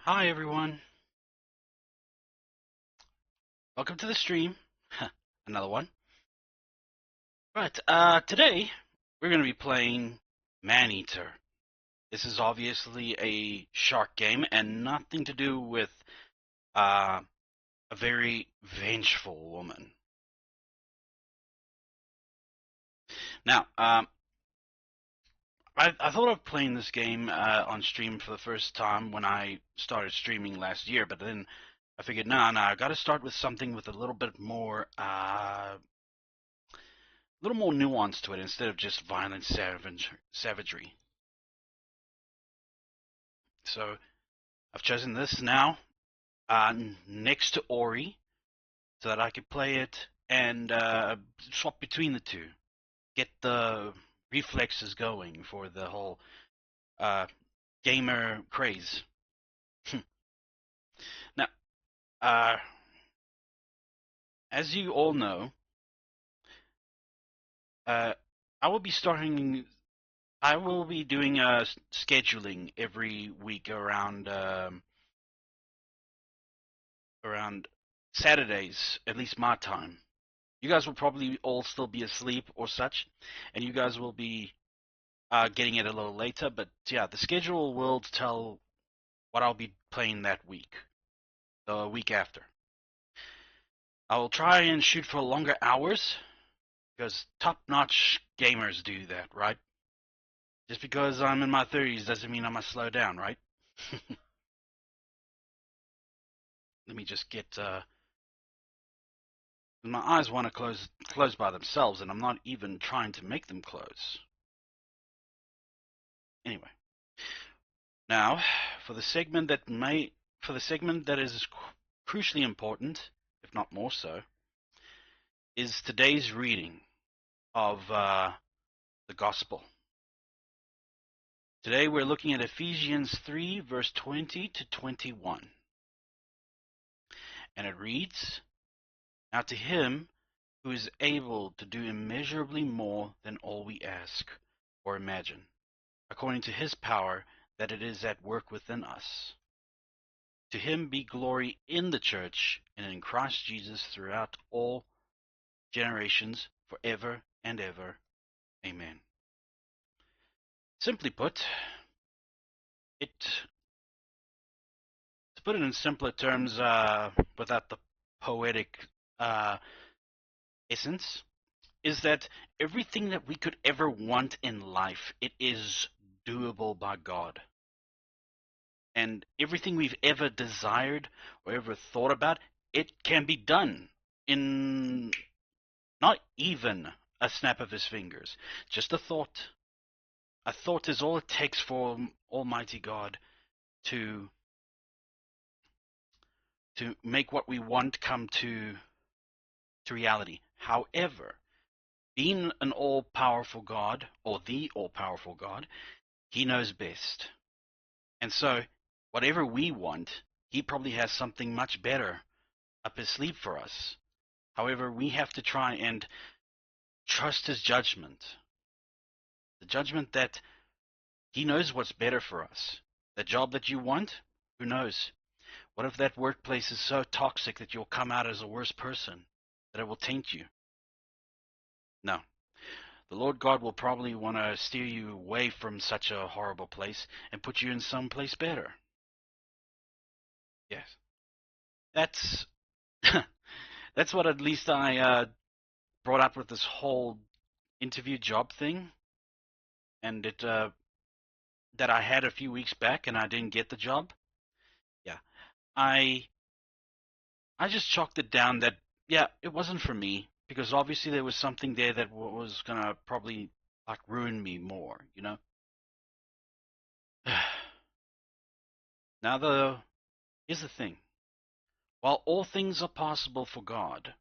Hi everyone, welcome to the stream. Another one. Right, today we're going to be playing Maneater. This is obviously a shark game and nothing to do with a very vengeful woman. Now, I thought of playing this game on stream for the first time when I started streaming last year, but then I figured, nah, I got to start with something with a little bit more little more nuance to it instead of just violent savagery. So I've chosen this now next to Ori so that I could play it and swap between the two, get the reflexes going for the whole uh, gamer craze. Now, uh, as you all know, uh, I will be starting. I will be doing scheduling every week around Saturdays, at least my time. You guys will probably all still be asleep or such, and you guys will be getting it a little later. But yeah, the schedule will tell what I'll be playing that week, the week after. I will try and shoot for longer hours because top-notch gamers do that, right? Just because I'm in my 30s doesn't mean I must slow down, right? Let me just get. My eyes want to close by themselves, and I'm not even trying to make them close. Anyway, now for the segment that is crucially important, if not more so, is today's reading of the Gospel. Today we're looking at Ephesians 3, verse 20 to 21. And it reads, "Now to him who is able to do immeasurably more than all we ask or imagine, according to his power that it is at work within us. To him be glory in the church and in Christ Jesus throughout all generations, forever and ever. Amen." Simply put, to put it in simpler terms, without the poetic uh, essence, is that everything that we could ever want in life, it is doable by God. And everything we've ever desired or ever thought about, it can be done in not even a snap of his fingers. Just a thought. A thought is all it takes for Almighty God to make what we want come to reality. However, being an all-powerful God, or the all-powerful God, he knows best. And so, whatever we want, he probably has something much better up his sleeve for us. However, we have to try and trust his judgment. The judgment that he knows what's better for us. The job that you want, who knows? What if that workplace is so toxic that you'll come out as a worse person, that it will taint you? No. The Lord God will probably want to steer you away from such a horrible place and put you in some place better. Yes. That's that's what at least I brought up with this whole interview job thing, and it that I had a few weeks back and I didn't get the job. Yeah. I I just chalked it down that yeah, it wasn't for me because obviously there was something there that was going to probably like ruin me more, you know? Now here's the thing. While all things are possible for God,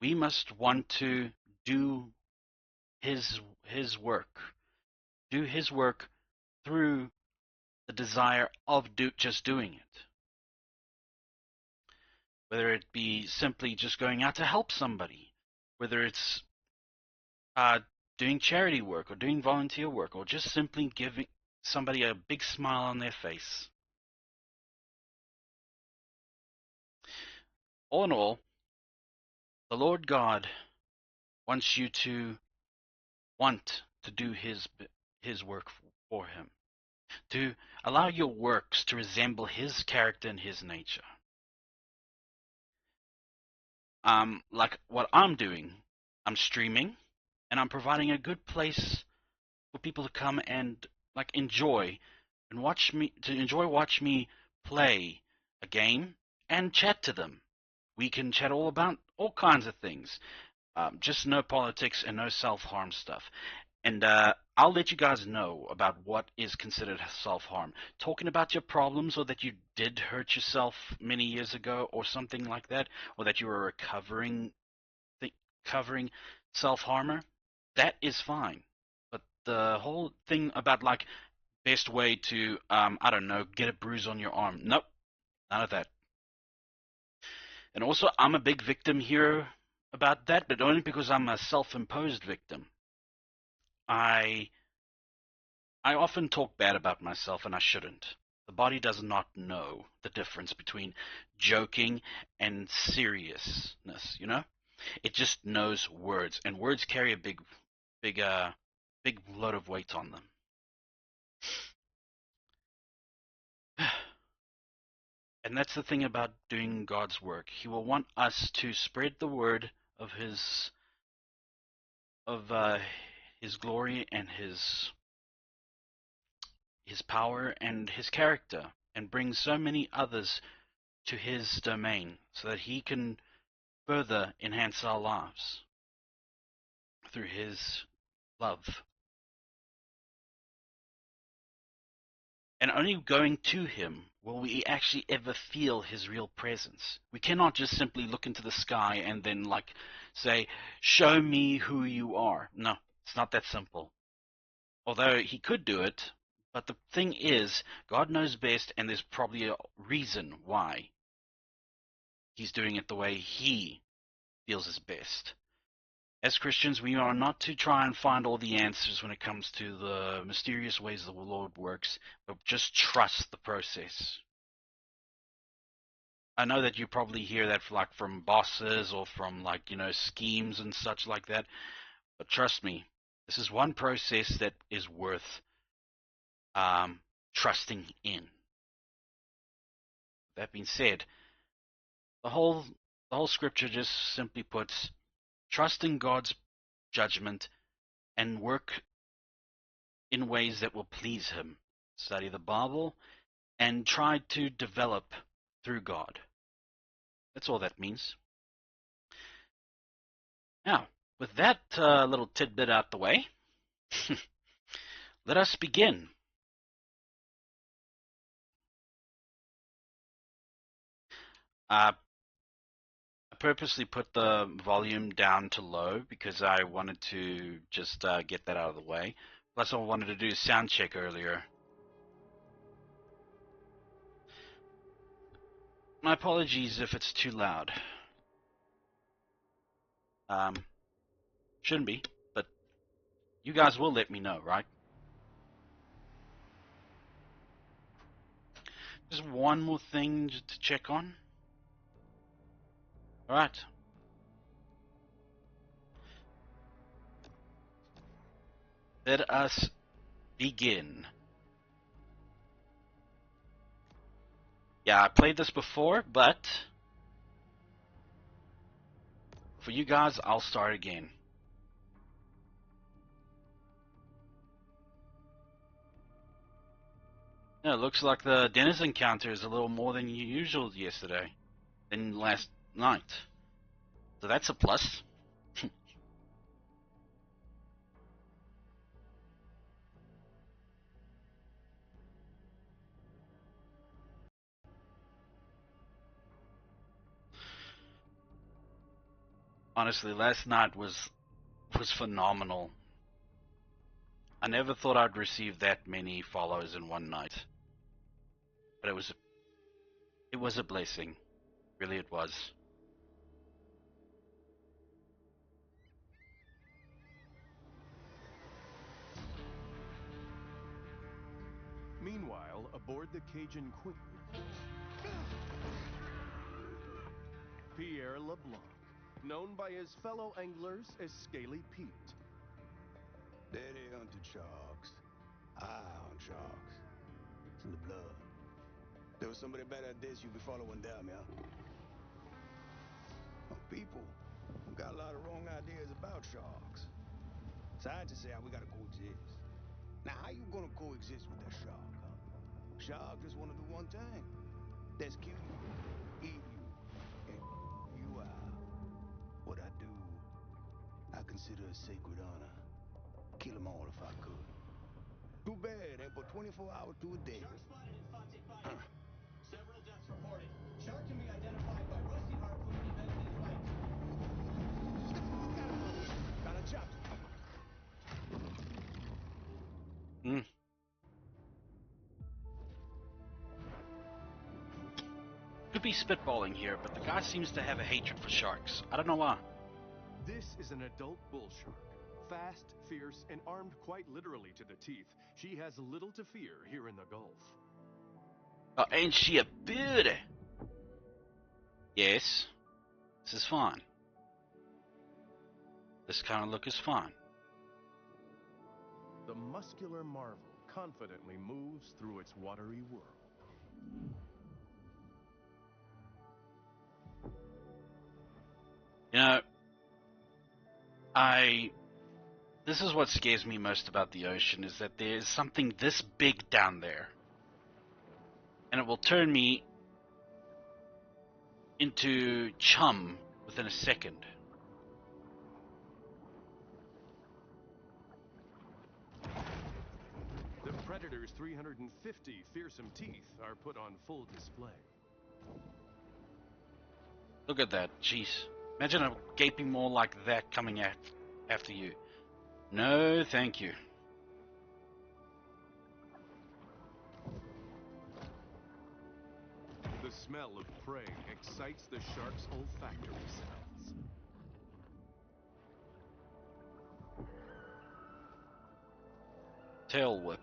we must want to do his work. Do his work through the desire of just doing it. Whether it be simply just going out to help somebody, whether it's uh, doing charity work or doing volunteer work or just simply somebody a big smile on their face. All in all, the Lord God wants you to want to do his work for him, to allow your works to resemble his character and his nature. Like what I'm doing, I'm streaming, and I'm providing a good place for people to come and like enjoy and watch me play a game and chat to them. We can chat all about all kinds of things. Just no politics and no self-harm stuff. And I'll let you guys know about what is considered self-harm. Talking about your problems, or that you did hurt yourself many years ago or something like that, or that you were recovering self-harmer, that is fine. But the whole thing about like best way to I don't know, get a bruise on your arm, nope, none of that. And also, I'm a big victim here about that, but only because I'm a self-imposed victim. I often talk bad about myself, and I shouldn't. The body does not know the difference between joking and seriousness, you know? It just knows words, and words carry a big, big load of weight on them. And that's the thing about doing God's work. He will want us to spread the word of his glory and his power and his character, and bring so many others to his domain so that he can further enhance our lives through his love. And only going to him will we actually ever feel his real presence. We cannot just simply look into the sky and then like say, show me who you are. No, it's not that simple. Although he could do it, but the thing is, God knows best, and there's probably a reason why he's doing it the way he feels is best. As Christians, we are not to try and find all the answers when it comes to the mysterious ways the Lord works, but just trust the process. I know that you probably hear that like from bosses or from like, schemes and such like that, but trust me, this is one process that is worth trusting in. That being said, the whole scripture just simply puts, trust in God's judgment and work in ways that will please him. Study the Bible and try to develop through God. That's all that means. Now, with that little tidbit out the way, let us begin. I purposely put the volume down to low because I wanted to just get that out of the way. Plus, I wanted to do a sound check earlier. My apologies if it's too loud. Shouldn't be, but you guys will let me know, right? Just one more thing to check on. Alright. Let us begin. Yeah, I played this before, but for you guys, I'll start again. Yeah, it looks like the Dennis encounter is a little more than usual than last night. So that's a plus. Honestly, last night was phenomenal. I never thought I'd receive that many follows in one night. But it was a blessing. Really it was. Meanwhile, aboard the Cajun Queen, Pierre LeBlanc, known by his fellow anglers as Scaly Pete. Daddy hunted sharks. I hunt sharks. It's in the blood. There was somebody better at this, you'd be following them, yeah? Oh, people got a lot of wrong ideas about sharks. Scientists say we gotta coexist. Now, how you gonna coexist with that shark, huh? Shark just wanna do one thing. That's kill you, eat you, and you out. What I do, I consider a sacred honor. Kill them all if I could. Too bad, ain't but 24 hours to a day. Shark spotted in Fonte Playa. Several deaths reported. Shark can be identified by rusty harpoon embedded in its legs. Got a job. Could be spitballing here, but the guy seems to have a hatred for sharks. I don't know why. This is an adult bull shark. Fast, fierce, and armed quite literally to the teeth, she has little to fear here in the Gulf. Oh, ain't she a beauty? Yes. This is fine. This kind of look is fine. The muscular marvel confidently moves through its watery world. You know, this is what scares me most about the ocean, is that there's something this big down there. And it will turn me into chum within a second. The predator's 350 fearsome teeth are put on full display. Look at that, jeez. Imagine a gaping maw like that coming after you. No, thank you. The smell of prey excites the shark's olfactory cells. Tail whip.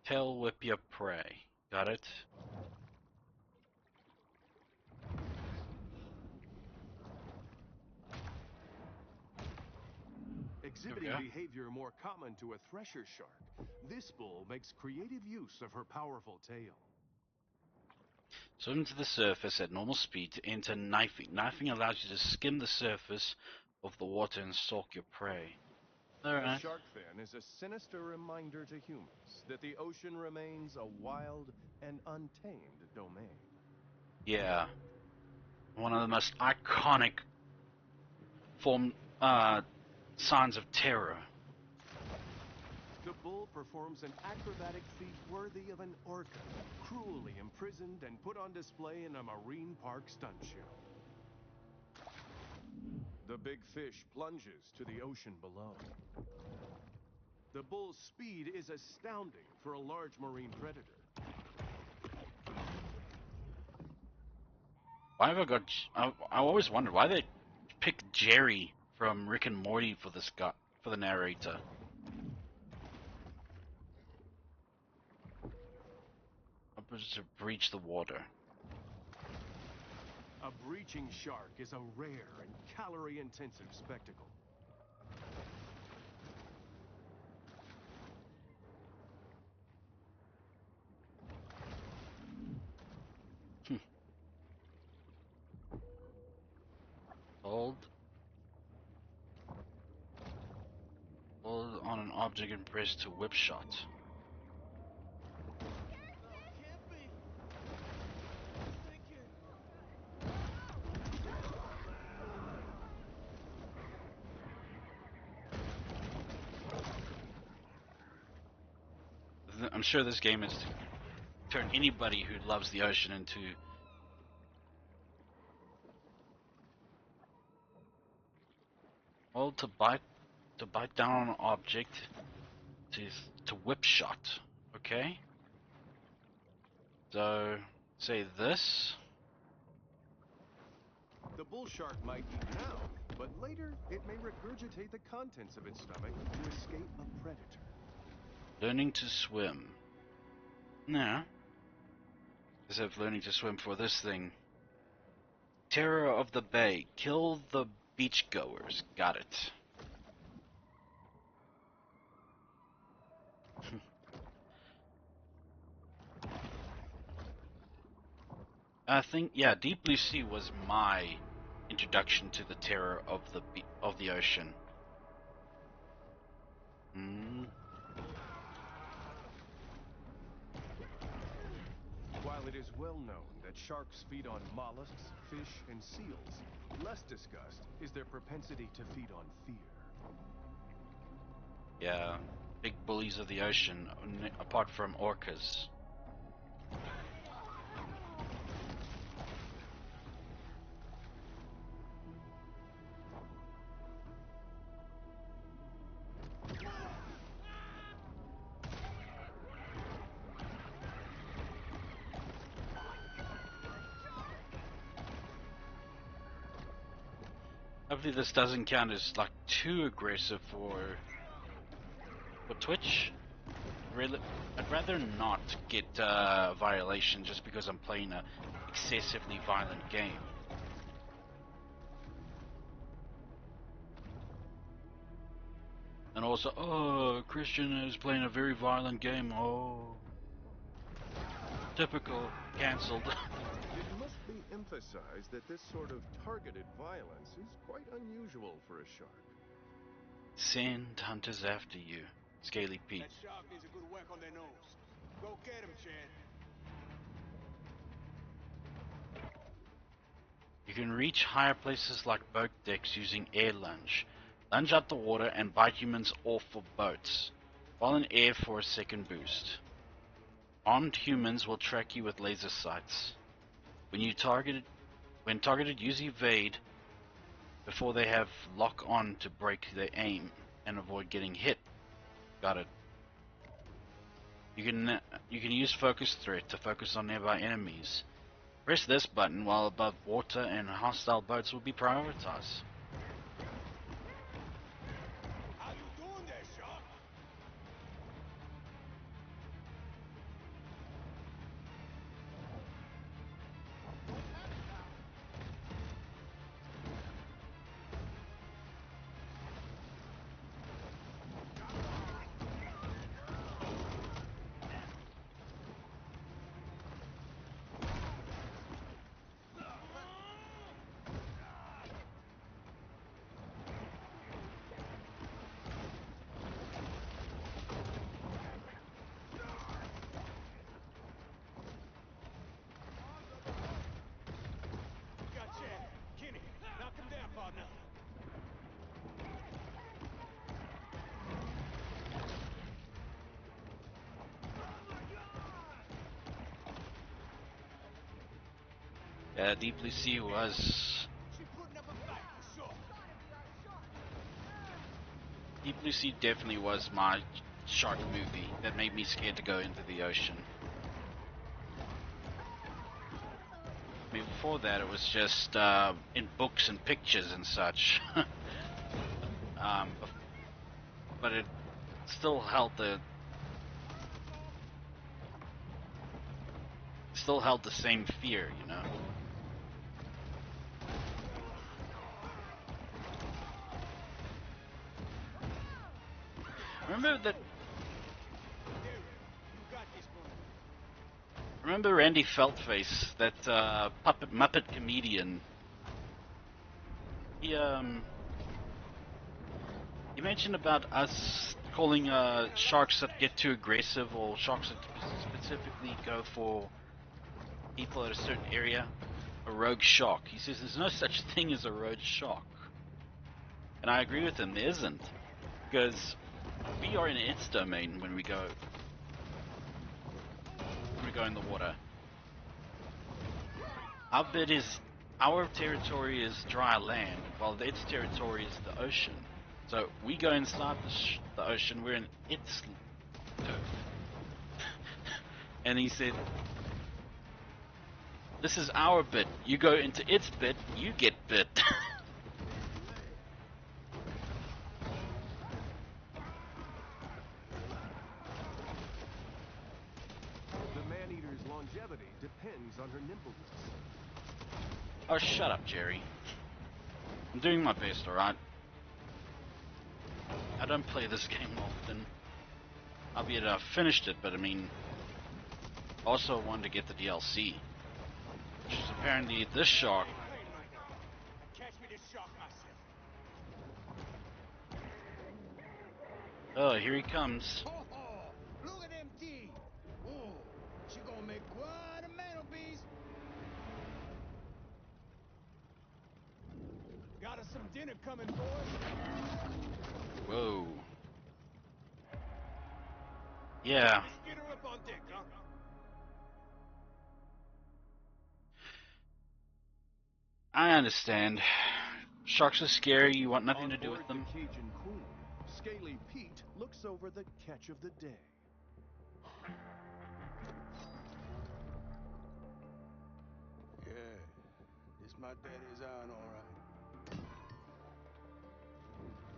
Tail whip your prey. Got it? Exhibiting behavior more common to a thresher shark, this bull makes creative use of her powerful tail. Swim to the surface at normal speed to enter knifing. Knifing allows you to skim the surface of the water and stalk your prey. Alright. A shark fin is a sinister reminder to humans that the ocean remains a wild and untamed domain. Yeah. One of the most iconic signs of terror. The bull performs an acrobatic feat worthy of an orca, cruelly imprisoned and put on display in a marine park stunt show. The big fish plunges to the ocean below. The bull's speed is astounding for a large marine predator. Why have I got... I always wondered why they picked Jerry from Rick and Morty for this guy, for the narrator. To breach the water. A breaching shark is a rare and calorie-intensive spectacle. Hold on an object and press to whip shot. I'm sure this game has turned anybody who loves the ocean into... Well, to bite down on an object, to whip shot, okay? So, say this. The bull shark might eat now, but later it may regurgitate the contents of its stomach to escape a predator. Learning to swim. Now, instead of learning to swim for this thing. Terror of the Bay. Kill the beachgoers. Got it. I think, yeah, Deep Blue Sea was my introduction to the terror of the ocean. While it is well known that sharks feed on mollusks, fish, and seals, less discussed is their propensity to feed on fear. Yeah, big bullies of the ocean, apart from orcas. Hopefully this doesn't count as like too aggressive for Twitch. Really, I'd rather not get violation just because I'm playing a excessively violent game. And also, oh, Christian is playing a very violent game. Oh, typical, cancelled. It must be emphasized that this sort of targeted violence is quite unusual for a shark. Send hunters after you, Scaly Pete. That shark needs a good whack on their nose. Go get him, Chad. You can reach higher places like boat decks using air lunge. Lunge out the water and bite humans off of boats, while in air for a second boost. Armed humans will track you with laser sights. When targeted, use evade before they have lock on to break their aim and avoid getting hit. Got it. You can use focus threat to focus on nearby enemies. Press this button while above water and hostile boats will be prioritized. How you doing there, shark? Got Chad. Kenny, knock him down, partner. Yeah, Deep Blue Sea was... She putting up a fight for sure. Deep Blue Sea definitely was my shark movie that made me scared to go into the ocean. I mean, before that it was just in books and pictures and such. But it still held the same fear, you know. Remember that? Remember Randy Feltface, that Muppet comedian? He mentioned about us calling sharks that get too aggressive, or sharks that specifically go for people at a certain area, a rogue shark. He says there's no such thing as a rogue shark, and I agree with him. There isn't, because we are in its domain when we go go in the water. Our territory is dry land, while its territory is the ocean. So we go inside the ocean, we're in its turf. And he said, this is our bit. You go into its bit, you get bit. The man-eater's longevity depends on her nimbleness. Oh, shut up, Jerry. I'm doing my best, alright? I don't play this game often. Albeit I've finished it, but I mean, also wanted to get the DLC. Which is apparently this shark. Oh, here he comes. Ho ho! Look at them teeth! Oh, she gonna make quite a mantelpiece. Got us some dinner coming, boys. Whoa. Yeah. Let's get her up on deck, huh? I understand. Sharks are scary, you want nothing to do with them. On board the Cajun Queen, Scaly Pete looks over the catch of the day. Yeah, this my daddy's iron, all right.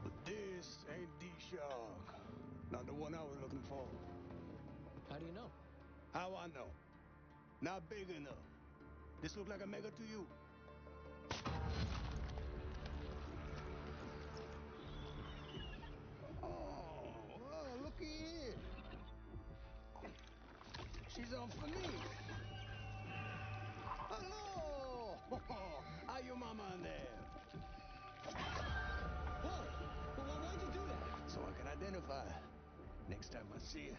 But this ain't the shark. Not the one I was looking for. How do you know? How I know? Not big enough. This look like a mega to you? Oh, looky here. She's on for me. Hello! How your mama in there? Whoa! Why'd you do that? So I can identify her. Next time I see her.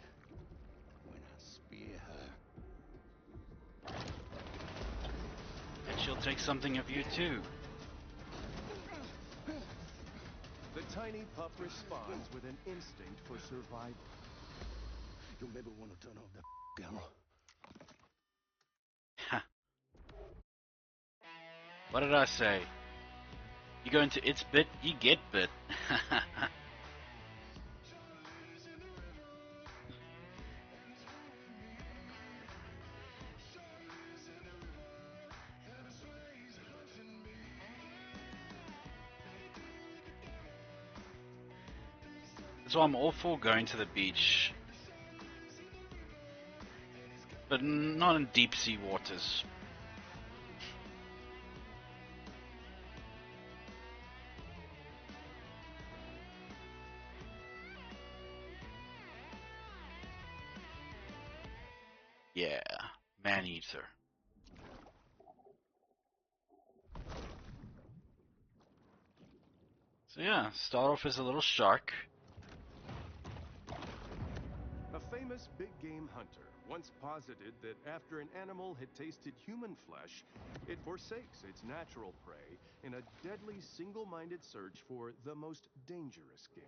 When I spear her. And she'll take something of you too. The tiny pup responds with an instinct for survival. You maybe want to turn off that camera. Ha. What did I say? You go into its bit, you get bit. So I'm all for going to the beach, but not in deep sea waters. Yeah, man-eater. So yeah, start off as a little shark. A famous big game hunter once posited that after an animal had tasted human flesh, it forsakes its natural prey in a deadly single-minded search for the most dangerous game.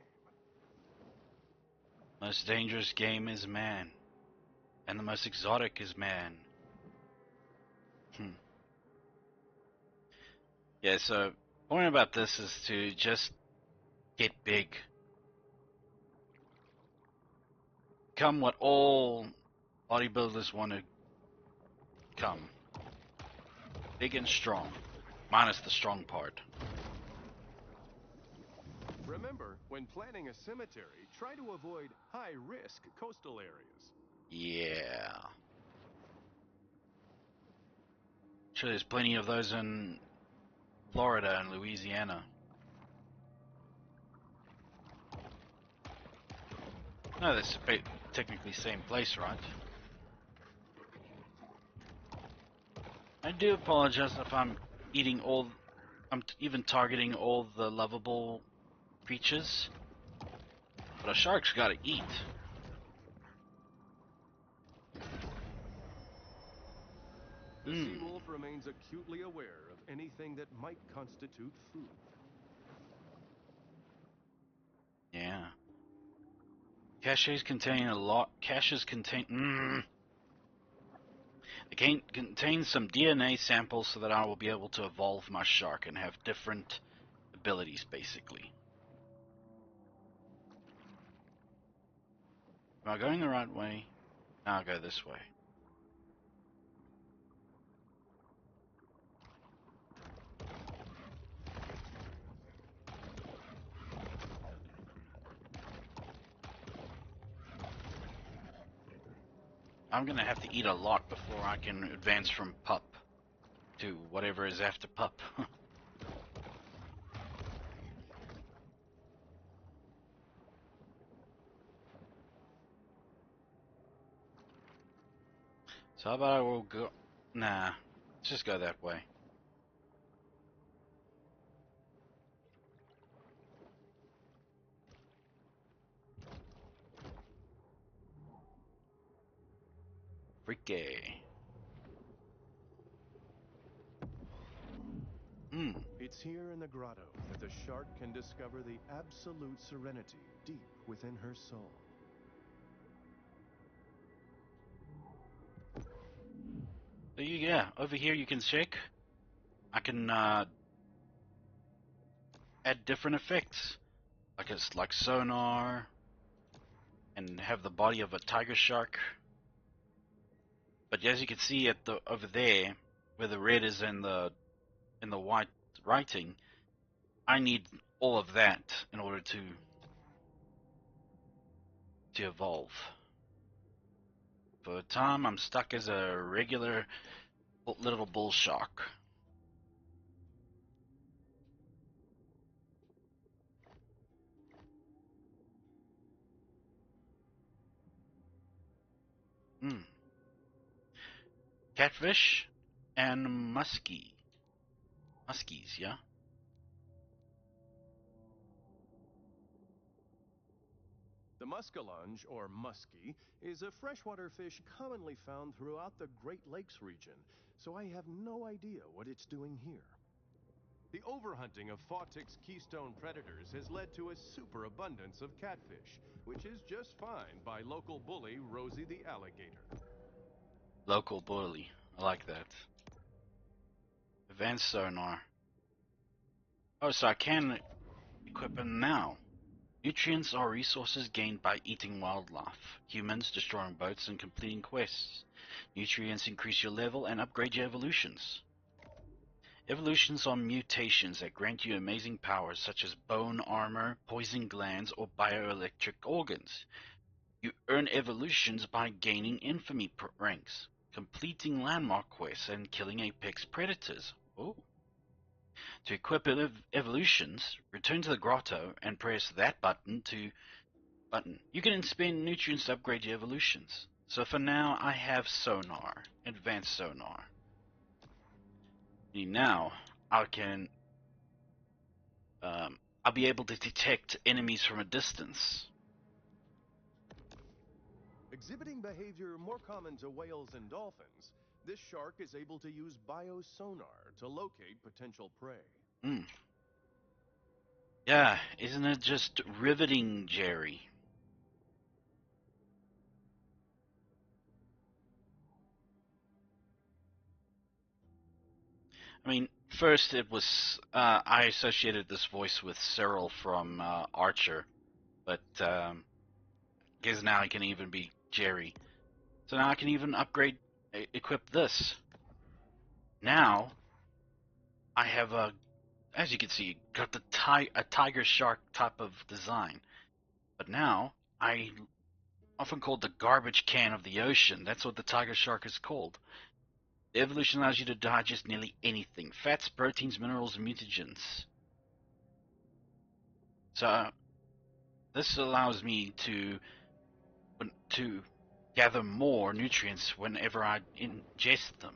Most dangerous game is man, and the most exotic is man. Yeah, so point about this is to just get big. Become what all bodybuilders want to come. Big and strong. Minus the strong part. Remember, when planning a cemetery, try to avoid high-risk coastal areas. Yeah. Sure, there's plenty of those in Florida and Louisiana. No, that's technically same place, right? I do apologize if I'm eating all... I'm even targeting all the lovable creatures. But a shark's gotta eat. The sea wolf remains acutely aware of anything that might constitute food. Yeah. Caches contain a lot. Caches contain. It contains some DNA samples so that I will be able to evolve my shark and have different abilities, basically. Am I going the right way? No, I'll go this way. I'm gonna have to eat a lot before I can advance from pup to whatever is after pup. So how about I will go... Nah, let's just go that way. Freaky. It's here in the grotto that the shark can discover the absolute serenity deep within her soul. So yeah, over here you can check. I can add different effects, like sonar, and have the body of a tiger shark. But as you can see at the over there, where the red is in the white writing, I need all of that in order to evolve. For a time, I'm stuck as a regular little bull shark. Catfish and muskies, yeah? The muskellunge, or muskie, is a freshwater fish commonly found throughout the Great Lakes region, so I have no idea what it's doing here. The overhunting of Fawtick's keystone predators has led to a superabundance of catfish, which is just fine by local bully Rosie the alligator. Local bully, I like that. Advanced sonar. Oh, so I can equip them now. Nutrients are resources gained by eating wildlife, humans destroying boats and completing quests. Nutrients increase your level and upgrade your evolutions. Evolutions are mutations that grant you amazing powers such as bone armor, poison glands, or bioelectric organs. You earn evolutions by gaining infamy ranks, completing landmark quests, and killing apex predators. Ooh. To equip evolutions, return to the grotto and press that button. You can spend nutrients to upgrade your evolutions. So for now, I have sonar, advanced sonar. Now, I can, I'll be able to detect enemies from a distance. Exhibiting behavior more common to whales and dolphins, this shark is able to use biosonar to locate potential prey. Yeah, isn't it just riveting, Jerry? I mean, first it was, I associated this voice with Cyril from Archer, but guess now I can even be Jerry. So now I can even equip this. Now, I have as you can see, got a tiger shark type of design. But now, I often called the garbage can of the ocean. That's what the tiger shark is called. The evolution allows you to digest nearly anything. Fats, proteins, minerals, and mutagens. So, this allows me to gather more nutrients whenever I ingest them.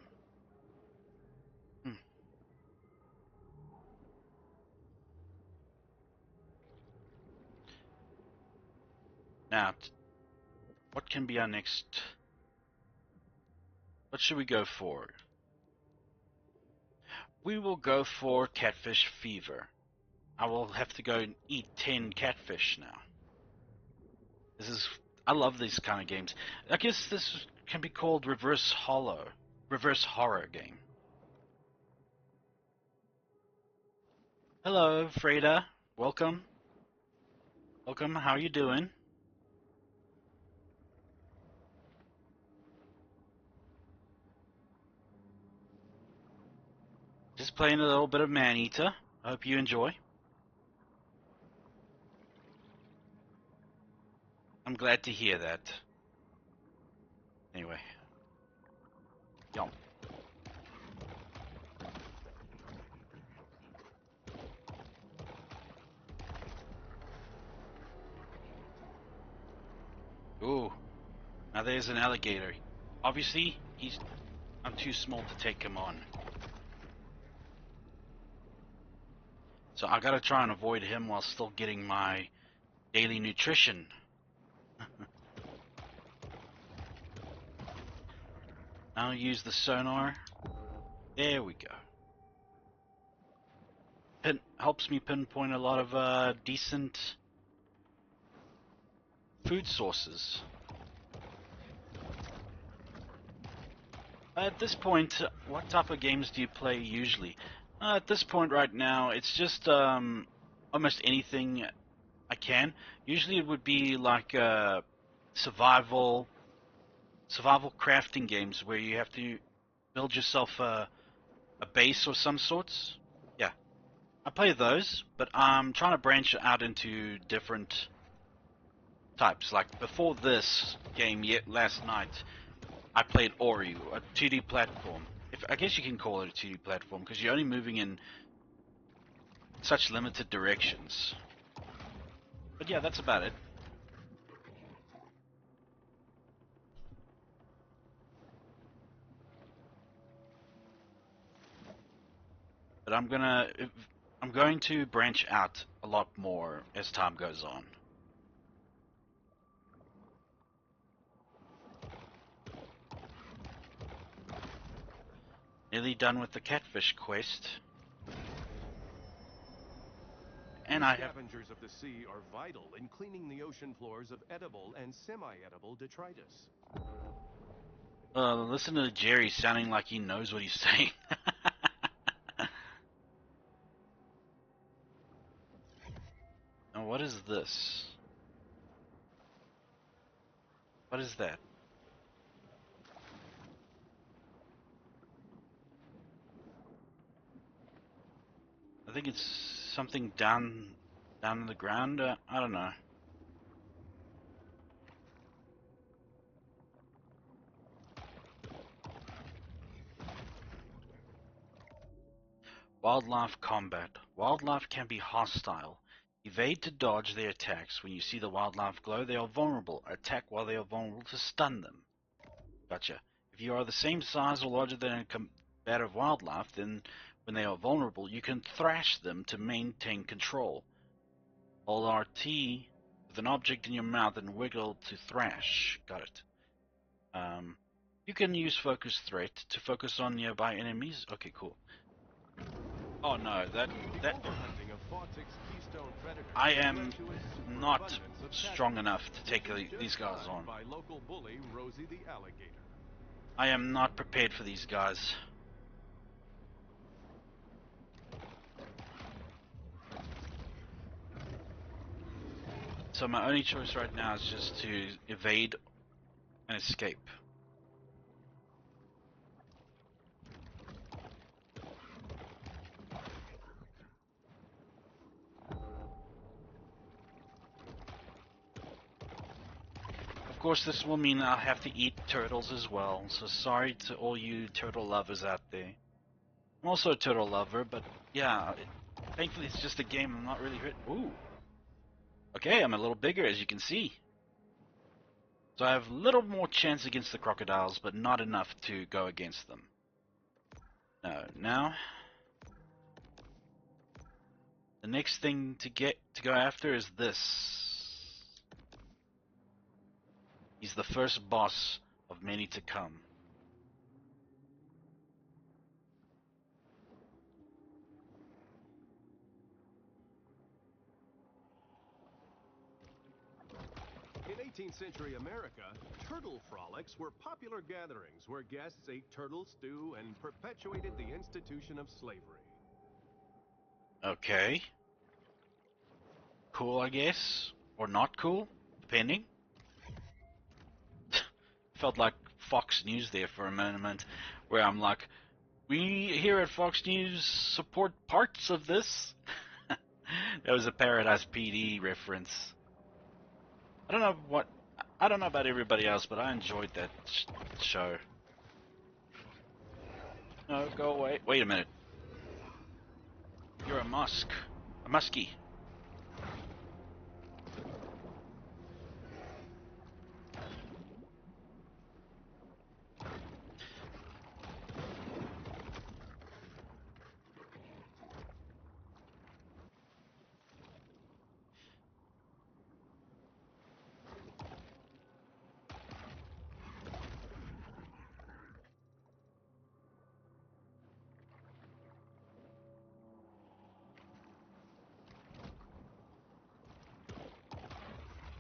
Now, what can be our next... What should we go for? We will go for catfish fever. I will have to go and eat 10 catfish now. I love these kind of games. I guess this can be called reverse hollow. reverse horror game. Hello, Freda. Welcome. Welcome. How are you doing? Just playing a little bit of Maneater. I hope you enjoy. I'm glad to hear that. Anyway. Yum. Ooh. Now there's an alligator. Obviously, I'm too small to take him on. So I gotta try and avoid him while still getting my daily nutrition. I'll use the sonar. There we go. Helps me pinpoint a lot of decent food sources. At this point, what type of games do you play usually? At this point right now, it's just almost anything I can. Usually it would be like survival crafting games where you have to build yourself a base or some sorts. Yeah, I play those, but I'm trying to branch out into different types. Like before this game last night, I played Ori, a 2D platform. I guess you can call it a 2D platform because you're only moving in such limited directions. But yeah, that's about it. But I'm going to branch out a lot more as time goes on. Nearly done with the catfish quest. And I have... Scavengers of the sea are vital in cleaning the ocean floors of edible and semi-edible detritus. Listen to Jerry sounding like he knows what he's saying. Now what is this? What is that? I think it's something down in the ground. I don't know. Wildlife combat. Wildlife can be hostile. Evade to dodge their attacks. When you see the wildlife glow, they are vulnerable. Attack while they are vulnerable to stun them. Gotcha. If you are the same size or larger than a combative wildlife, then when they are vulnerable, you can thrash them to maintain control. Hold RT with an object in your mouth and wiggle to thrash. Got it. You can use focus threat to focus on nearby enemies. Okay, cool. Oh no, that Overhunting of Fawtick's keystone predators I has am led to a not superabundance of strong catfish, enough to take which is these just guys fine on. by local bully Rosie the alligator. I am not prepared for these guys. So my only choice right now is just to evade and escape. Of course, this will mean I'll have to eat turtles as well, so sorry to all you turtle lovers out there. I'm also a turtle lover, but yeah, thankfully it's just a game I'm not really hurt. Ooh. Okay, I'm a little bigger, as you can see. So I have a little more chance against the crocodiles, but not enough to go against them. No, now the next thing to go after is this. He's the first boss of many to come. In 18th century America, Turtle frolics were popular gatherings where guests ate turtle stew and perpetuated the institution of slavery. Okay. Cool, I guess. Or not cool, depending. Felt like Fox News there for a moment, where I'm like, we here at Fox News support parts of this. That was a Paradise PD reference. I don't know about everybody else, but I enjoyed that show. No, go away. Wait a minute. You're a musk. A muskie.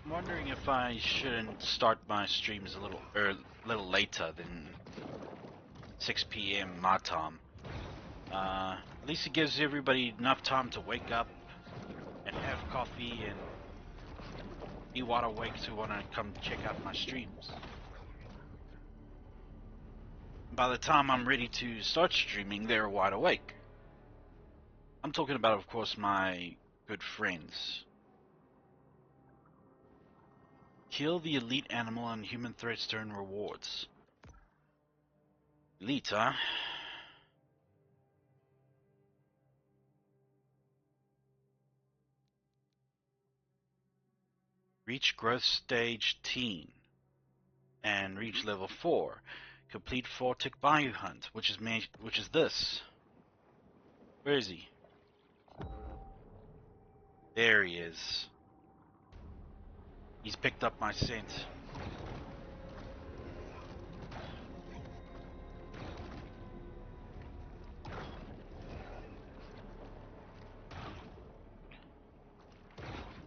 I'm wondering if I shouldn't start my streams a little later than 6 p.m. my time. At least it gives everybody enough time to wake up and have coffee and be wide awake to want to come check out my streams. By the time I'm ready to start streaming, they're wide awake. I'm talking about, of course, my good friends. Kill the elite animal and human threats to earn rewards. Elite, huh? Reach growth stage teen and reach level 4. Complete Fortic Bayou Hunt, which is this. Where is he? There he is. He's picked up my scent.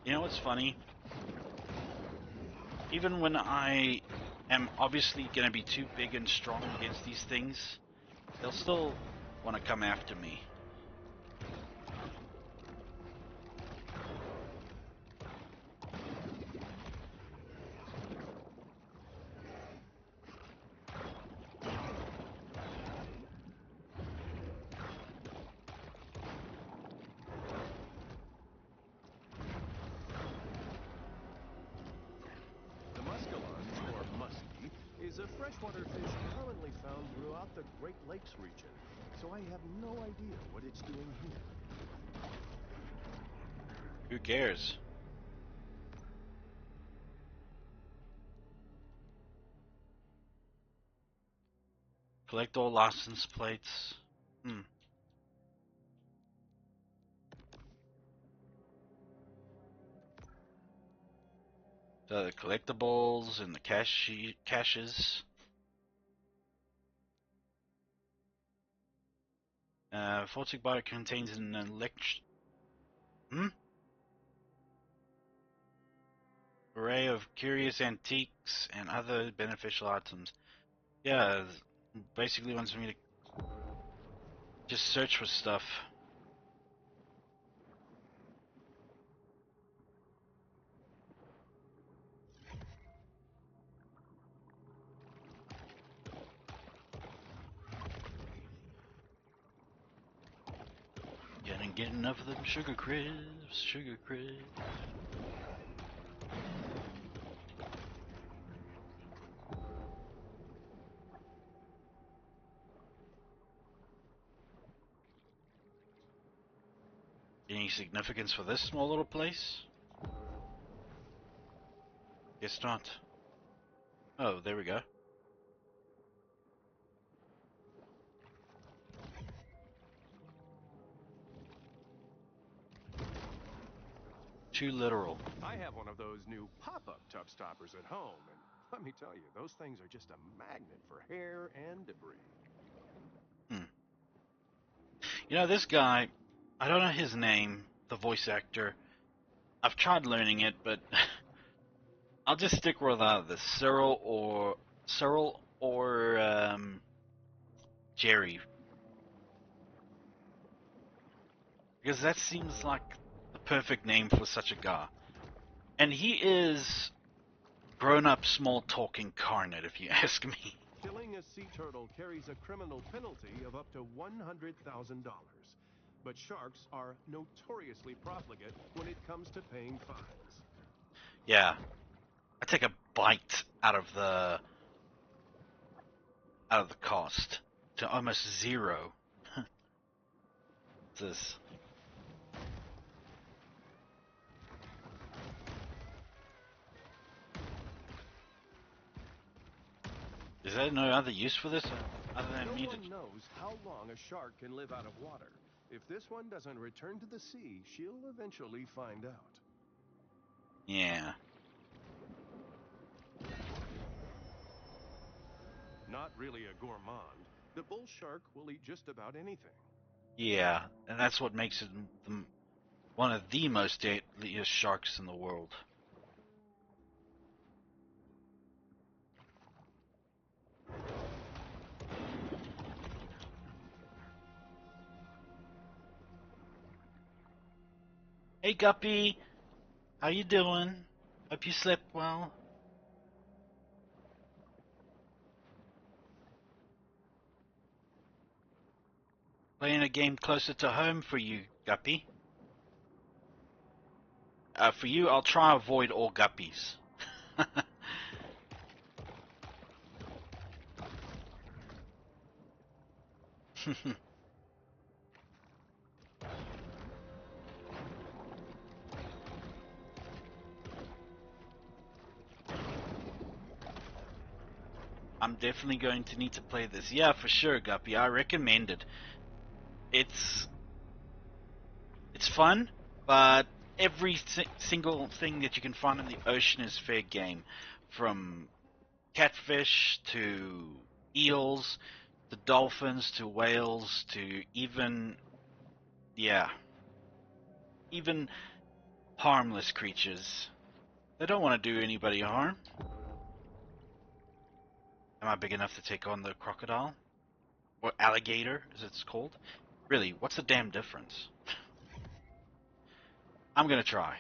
You know what's funny? Even when I am obviously going to be too big and strong against these things, they'll still want to come after me. A freshwater fish commonly found throughout the Great Lakes region, so I have no idea what it's doing here. Who cares? Collect all license plates. The collectibles and the caches. Fortic Bayou contains an array of curious antiques and other beneficial items. Yeah, basically wants me to just search for stuff. Can't get enough of them sugar crisps, sugar crisps. Any significance for this small little place? Guess not. Oh, there we go. Too literal. I have one of those new pop-up tub stoppers at home, and let me tell you, those things are just a magnet for hair and debris. You know, this guy, I don't know his name, the voice actor. I've tried learning it, but I'll just stick with the Cyril or Jerry, because that seems like the perfect name for such a guy. And he is grown-up, small-talk incarnate, if you ask me. Killing a sea turtle carries a criminal penalty of up to $100,000. But sharks are notoriously profligate when it comes to paying fines. Yeah, I take a bite out of the cost to almost zero. This. Is there no other use for this other than No me one to... knows how long a shark can live out of water. If this one doesn't return to the sea, she'll eventually find out. Yeah. Not really a gourmand, the bull shark will eat just about anything. Yeah, and that's what makes it one of the most deadliest sharks in the world. Hey Guppy, how you doing? Hope you slept well. Playing a game closer to home for you, Guppy. For you, I'll try avoid all guppies. I'm definitely going to need to play this. Yeah, for sure, Guppy. I recommend it. It's fun, but every single thing that you can find in the ocean is fair game. From catfish to eels to dolphins to whales to even harmless creatures. They don't want to do anybody harm. Am I big enough to take on the crocodile? Or alligator, as it's called? Really, what's the damn difference? I'm gonna try.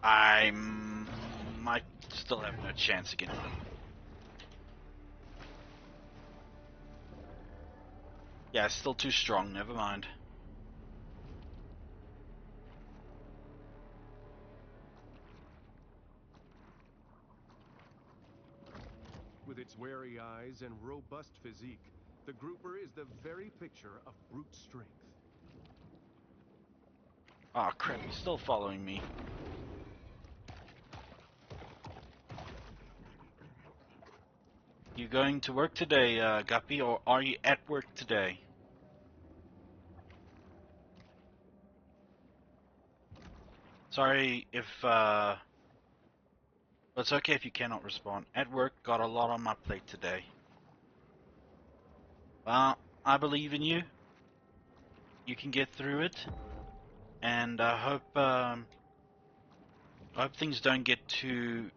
I might still have no chance against them. Yeah, still too strong, never mind. With its wary eyes and robust physique, the grouper is the very picture of brute strength. Aw, crap, he's still following me. You going to work today, Guppy, or are you at work today? Sorry if, it's okay if you cannot respond. At work, got a lot on my plate today. Well, I believe in you. You can get through it. And I hope things don't get too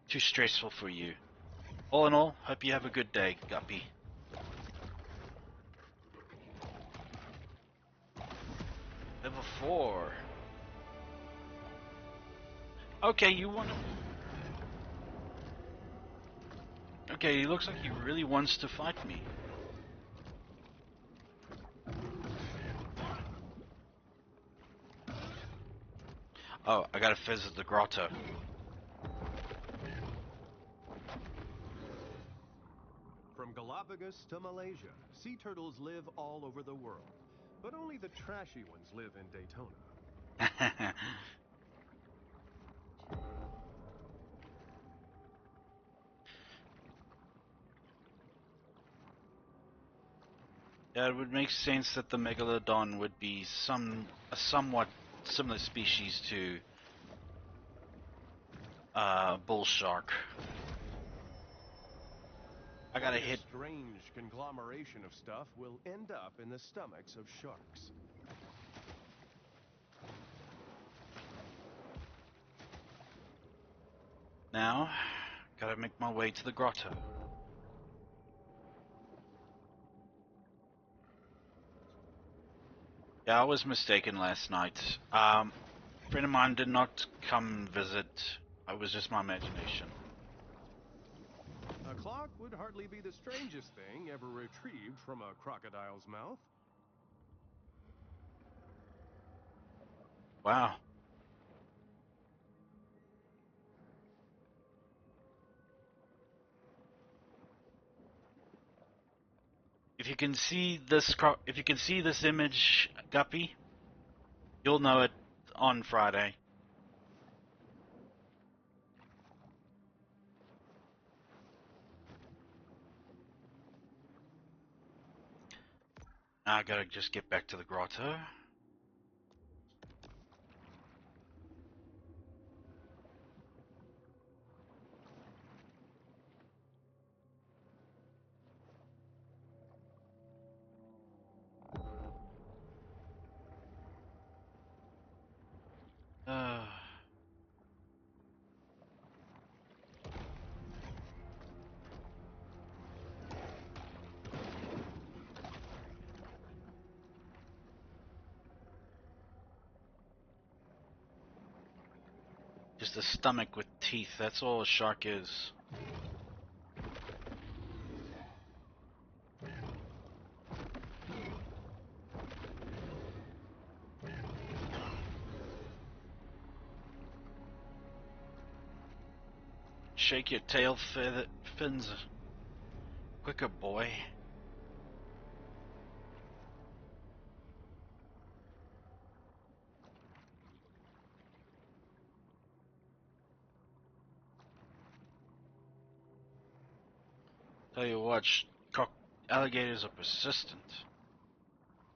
stressful for you. All in all, hope you have a good day, Guppy. Level 4. Okay, you want to... Okay, he looks like he really wants to fight me. Oh, I gotta visit the grotto. From Galapagos to Malaysia, sea turtles live all over the world. But only the trashy ones live in Daytona. Yeah, it would make sense that the Megalodon would be a somewhat similar species to bull shark. I gotta Only hit. a strange conglomeration of stuff will end up in the stomachs of sharks. Now, gotta make my way to the grotto. Yeah, I was mistaken last night. A friend of mine did not come visit. It was just my imagination. A clock would hardly be the strangest thing ever retrieved from a crocodile's mouth. Wow. If you can see this image, Guppy, you'll know it on Friday. I gotta just get back to the grotto. Uh, just a stomach with teeth, that's all a shark is. Shake your tail fins quicker, boy. Tell you what, alligators are persistent.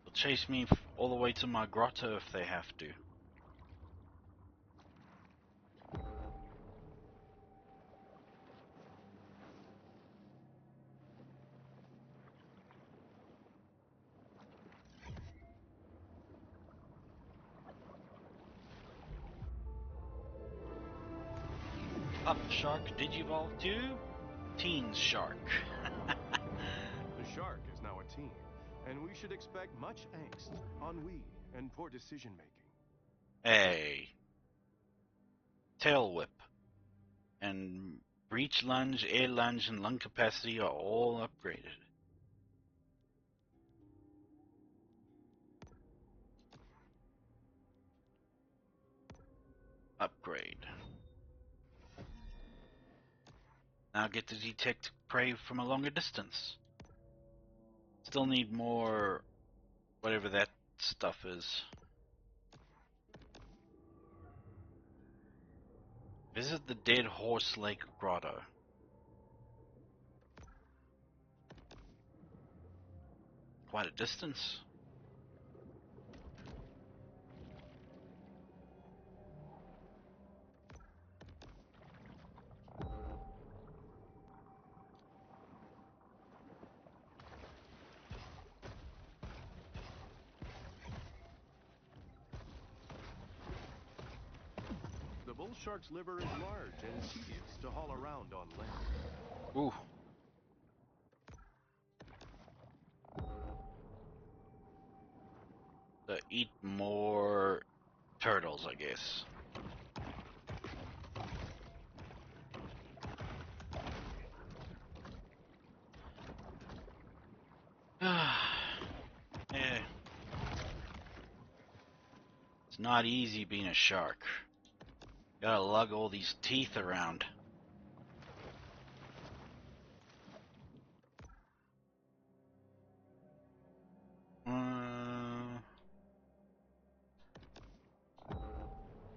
They'll chase me all the way to my grotto if they have to. Up Shark Digivolve 2, Teen Shark. The shark is now a teen, and we should expect much angst, ennui, and poor decision making. Hey. Tail whip. And breach lunge, air lunge, and lung capacity are all upgraded. Upgrade. Now get to detect prey from a longer distance. Still need more whatever that stuff is. Visit the Dead Horse Lake Grotto. Quite a distance. The bull shark's liver is large and tedious to haul around on land. Ooh. To eat more turtles, I guess. Yeah. It's not easy being a shark. Gotta lug all these teeth around.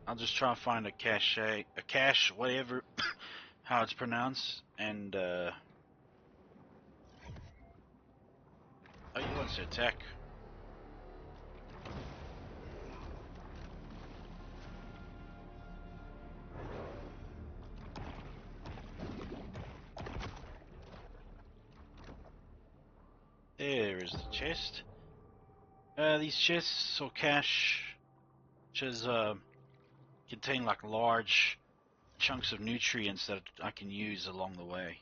I'll just try to find a cache, whatever, how it's pronounced, and oh, he wants to attack. There is the chest. These chests or caches contain like large chunks of nutrients that I can use along the way.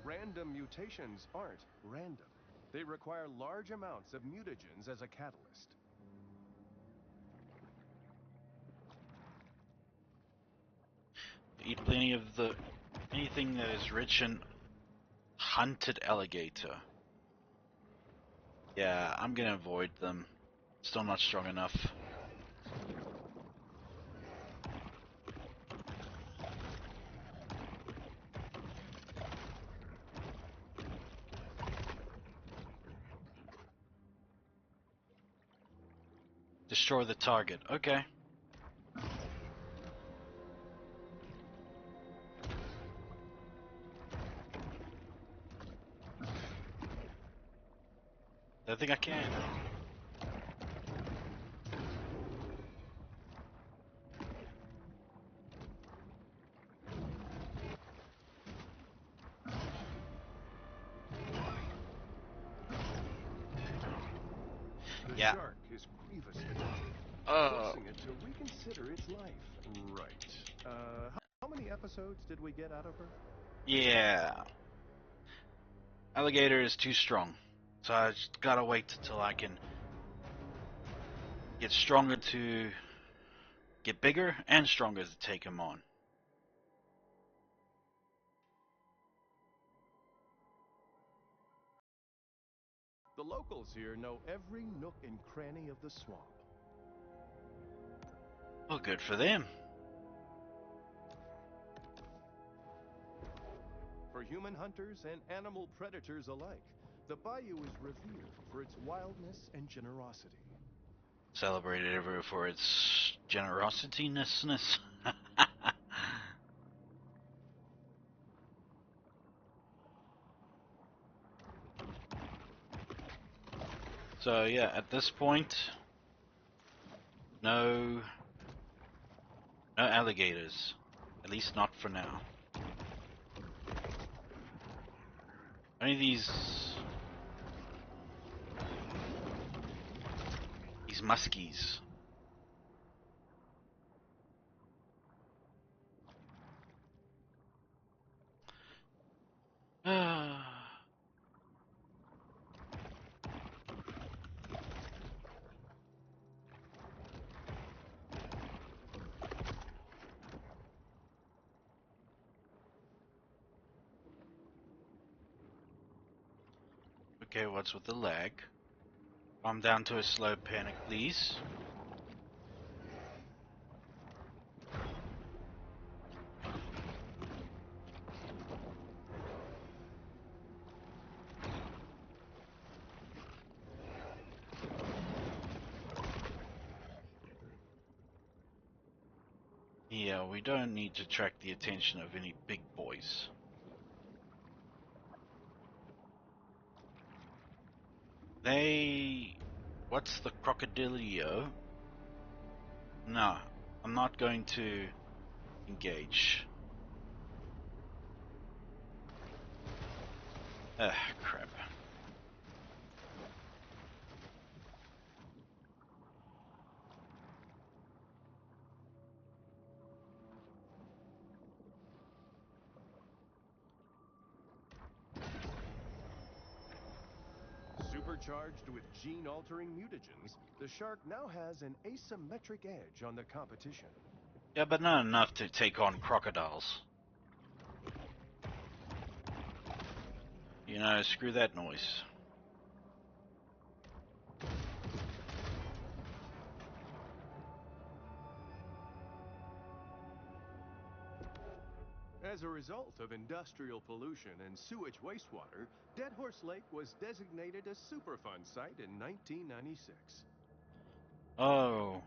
Random mutations aren't random. They require large amounts of mutagens as a catalyst. Eat plenty of anything that is rich in hunted alligator. Yeah, I'm gonna avoid them. Still not strong enough. Destroy the target. Okay. I think I can. The Yeah. shark is grievously forcing it to reconsider its life. Right. How many episodes did we get out of her? Yeah. Alligator is too strong. So I just gotta wait until I can get stronger to get bigger and stronger to take him on. The locals here know every nook and cranny of the swamp. Well, good for them. For human hunters and animal predators alike, the bayou is revered for its wildness and generosity. Celebrated everywhere for its generosity-ness. So yeah, at this point, no alligators. At least not for now. Only these muskies. Okay, what's with the lag? Calm down to a slow panic, please. Yeah, we don't need to attract the attention of any big boys. What's the crocodilio? No, I'm not going to engage. Ah, crap. Supercharged with gene-altering mutagens, the shark now has an asymmetric edge on the competition. Yeah, but not enough to take on crocodiles. You know, screw that noise. As a result of industrial pollution and sewage wastewater, Dead Horse Lake was designated a Superfund site in 1996. Oh.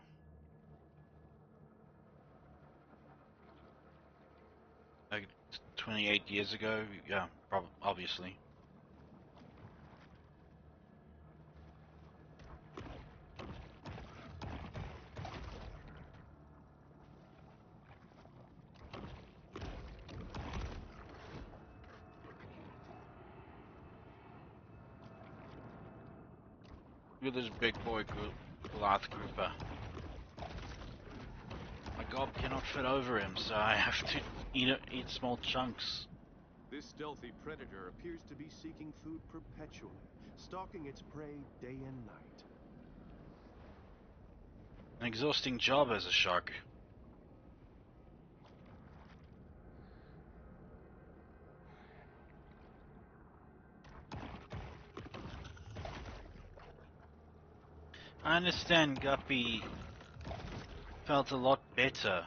Like 28 years ago? Yeah, obviously. Look at this big boy Goliath grouper. gob cannot fit over him, so I have to eat small chunks. This stealthy predator appears to be seeking food perpetually, stalking its prey day and night. An exhausting job as a shark. I understand Guppy felt a lot better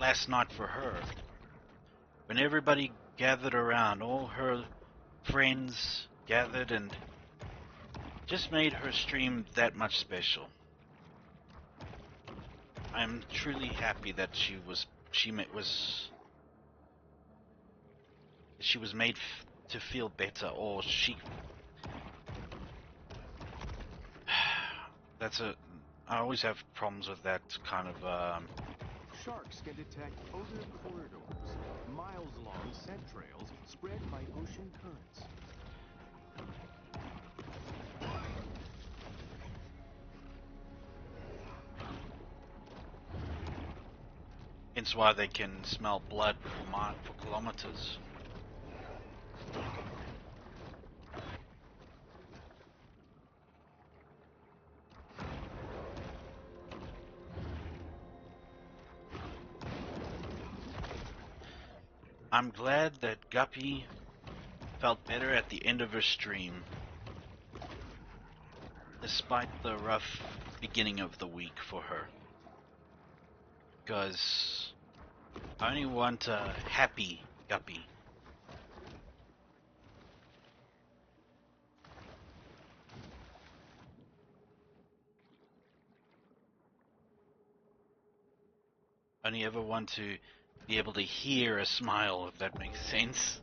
last night for her. When everybody gathered around, all her friends gathered and just made her stream that much special. I'm truly happy that she was made to feel better, or she. I always have problems with that kind of. Sharks can detect odor corridors, miles-long scent trails spread by ocean currents. Hence why they can smell blood for kilometers. I'm glad that Guppy felt better at the end of her stream, despite the rough beginning of the week for her. Because I only want a happy Guppy. I only ever want to be able to hear a smile, if that makes sense,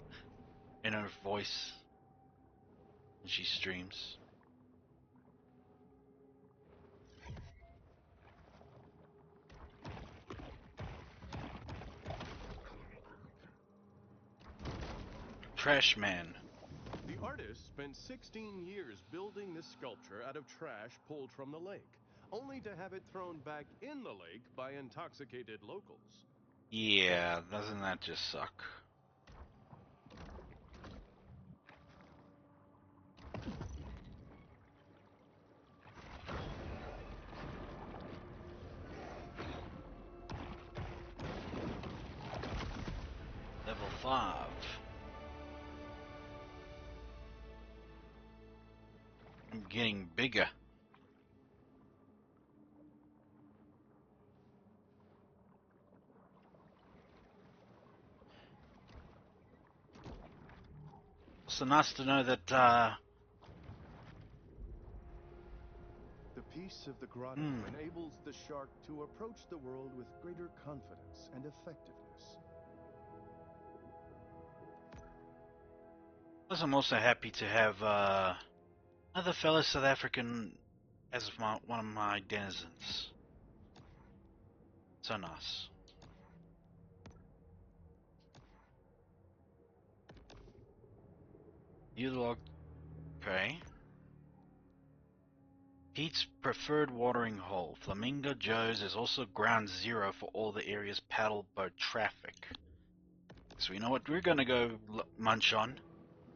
in her voice when she streams. Trash Man. The artist spent 16 years building this sculpture out of trash pulled from the lake, only to have it thrown back in the lake by intoxicated locals. Yeah, doesn't that just suck? Level 5. I'm getting bigger. So nice to know that The peace of the grotto enables the shark to approach the world with greater confidence and effectiveness. plus I'm also happy to have another fellow South African as one of my denizens. So nice. You log. Okay. Pete's preferred watering hole. Flamingo Joe's is also ground zero for all the area's paddle boat traffic. So we know what we're gonna go munch on.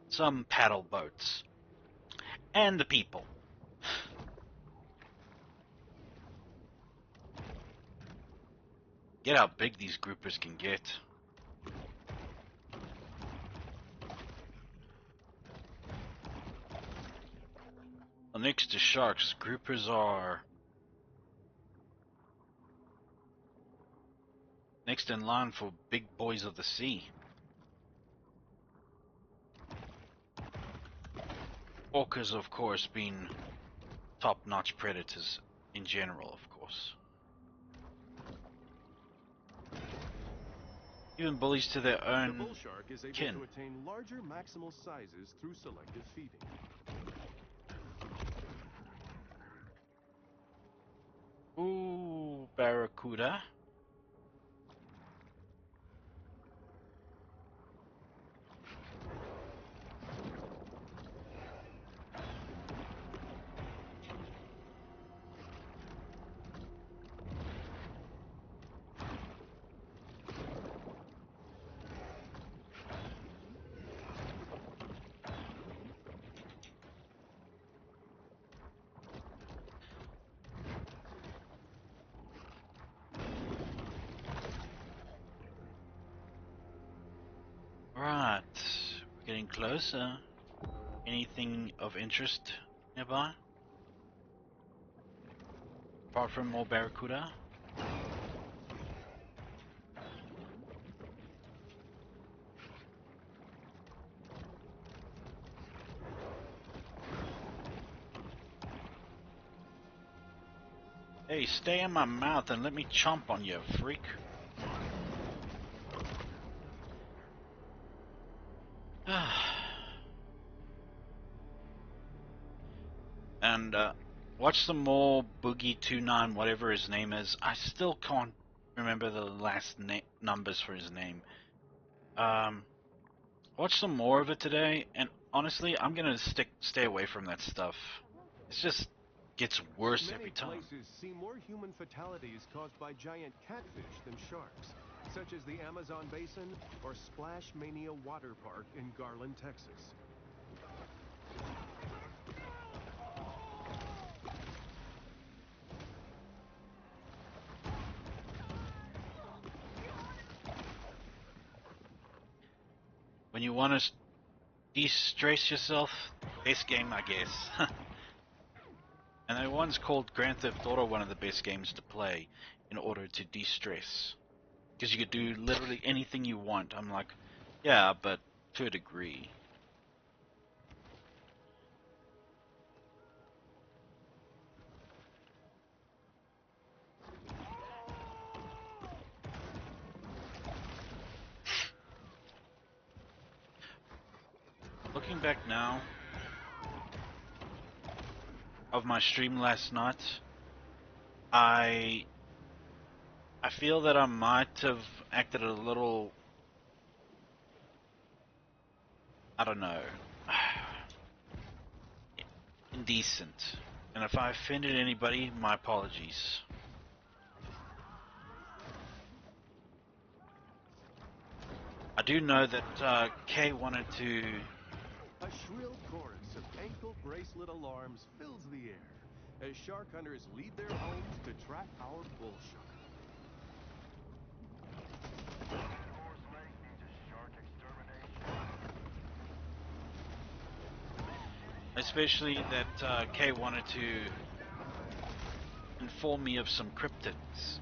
Some paddle boats. And the people. Get how big these groupers can get. Well, next to sharks, groupers are next in line for big boys of the sea. Orcas, of course, being top-notch predators in general, of course. Even bullies to their The own bull shark is able kin. to attain larger maximal sizes through selective feeding. Ooh, barracuda. close? Anything of interest nearby? Apart from more barracuda? Hey, stay in my mouth and let me chomp on you, freak. And watch some more Boogie29, whatever his name is. I still can't remember the last numbers for his name. Watch some more of it today, and honestly, I'm gonna stay away from that stuff. It just gets worse every time. Many places see more human fatalities caused by giant catfish than sharks, such as the Amazon Basin or Splash Mania Water Park in Garland, Texas. When you want to de-stress yourself, best game, I guess. And the one's called Grand Theft Auto, one of the best games to play in order to de-stress. Because you could do literally anything you want. I'm like, yeah, but to a degree. Looking back now, of my stream last night, I feel that I might have acted a little, I don't know, indecent. And if I offended anybody, my apologies. I do know that Kay wanted to... A shrill chorus of ankle bracelet alarms fills the air as shark hunters leave their homes to track our bull shark. Especially that Kay wanted to inform me of some cryptids.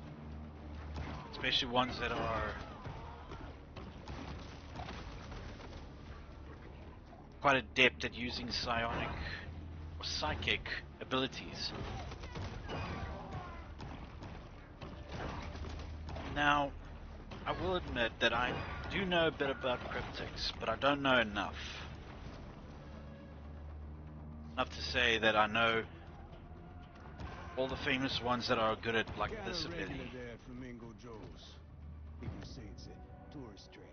Especially ones that are quite adept at using psionic or psychic abilities. Now, I will admit that I do know a bit about cryptics, but I don't know enough. Enough to say that I know all the famous ones that are good at like this ability. Regular there at Flamingo Joe's. People say it's a tourist trap.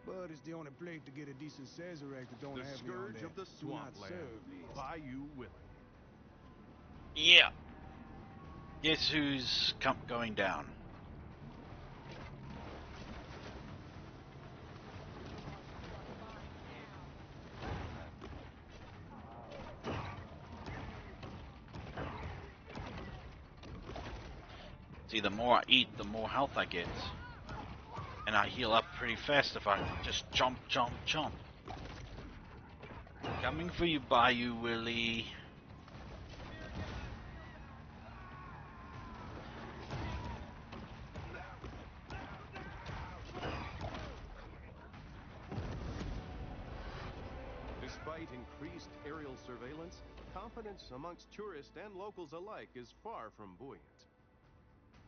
But it's the only place to get a decent Sazerac that don't The have me on scourge their of the do not swampland, serve list. Bayou Willie. Yeah. Guess who's going down? See, the more I eat, the more health I get. And I heal up pretty fast if I just jump, jump, jump. Coming for you, Bayou Willie. Despite increased aerial surveillance, confidence amongst tourists and locals alike is far from buoyant.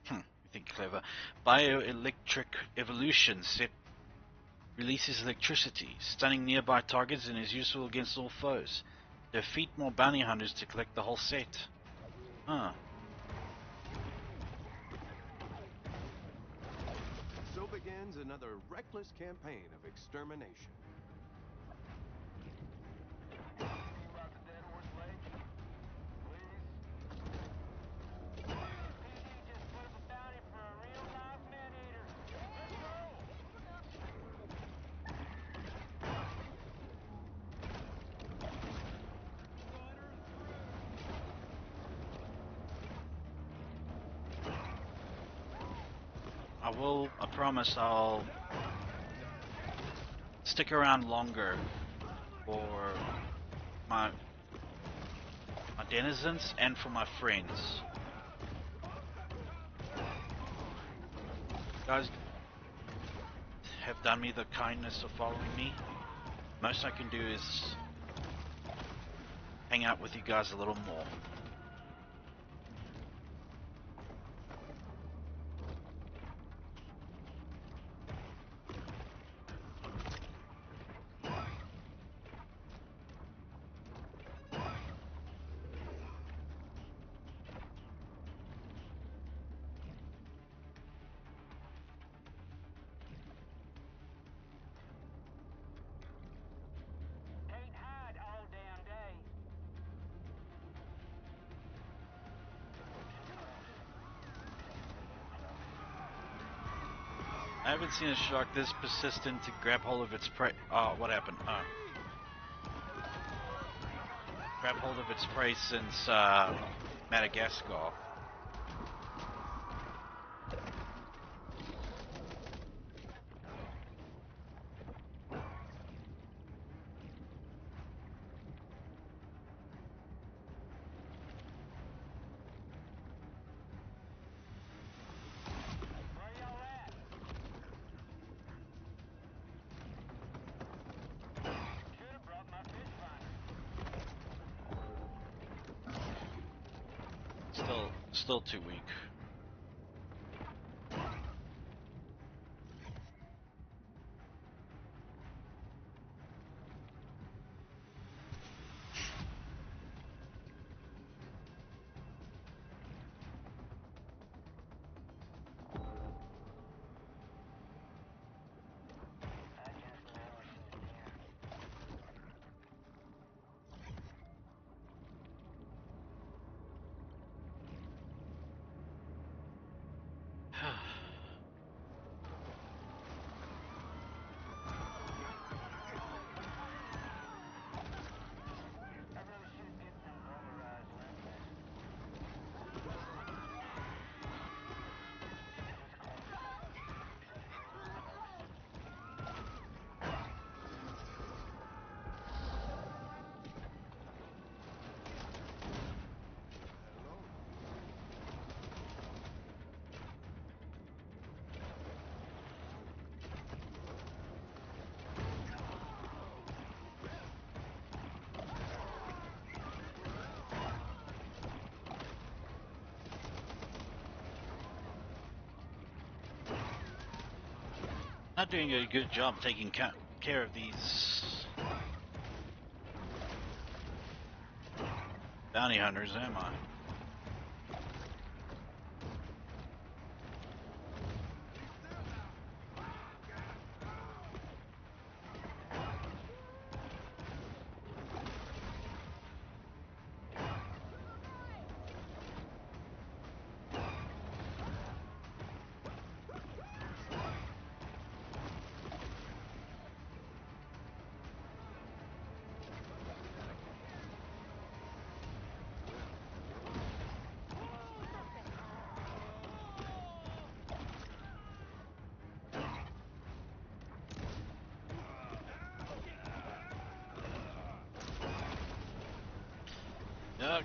You think clever. Bioelectric evolution set releases electricity, stunning nearby targets, and is useful against all foes. Defeat more bounty hunters to collect the whole set. Huh. So begins another reckless campaign of extermination. I promise I'll stick around longer for my denizens and for my friends. You guys have done me the kindness of following me. Most I can do is hang out with you guys a little more. Can't hide all damn day. I haven't seen a shark this persistent to grab hold of its prey. Oh, what happened? Grab hold of its prey since Madagascar. Where y'all at? Should've brought my fish finder. Still too weak. I just know she's near. I really should get some rubberized lenses. Not doing a good job taking care of these bounty hunters, am I?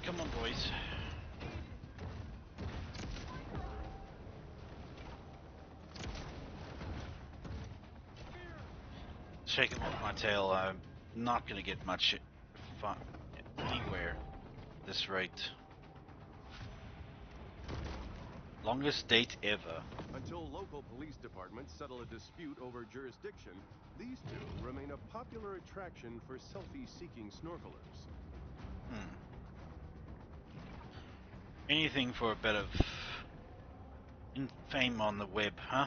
Come on, boys. Shake him off my tail. I'm not gonna get much fun anywhere at this rate. Longest date ever. Until local police departments settle a dispute over jurisdiction, these two remain a popular attraction for selfie-seeking snorkelers. Anything for a bit of fame on the web, huh?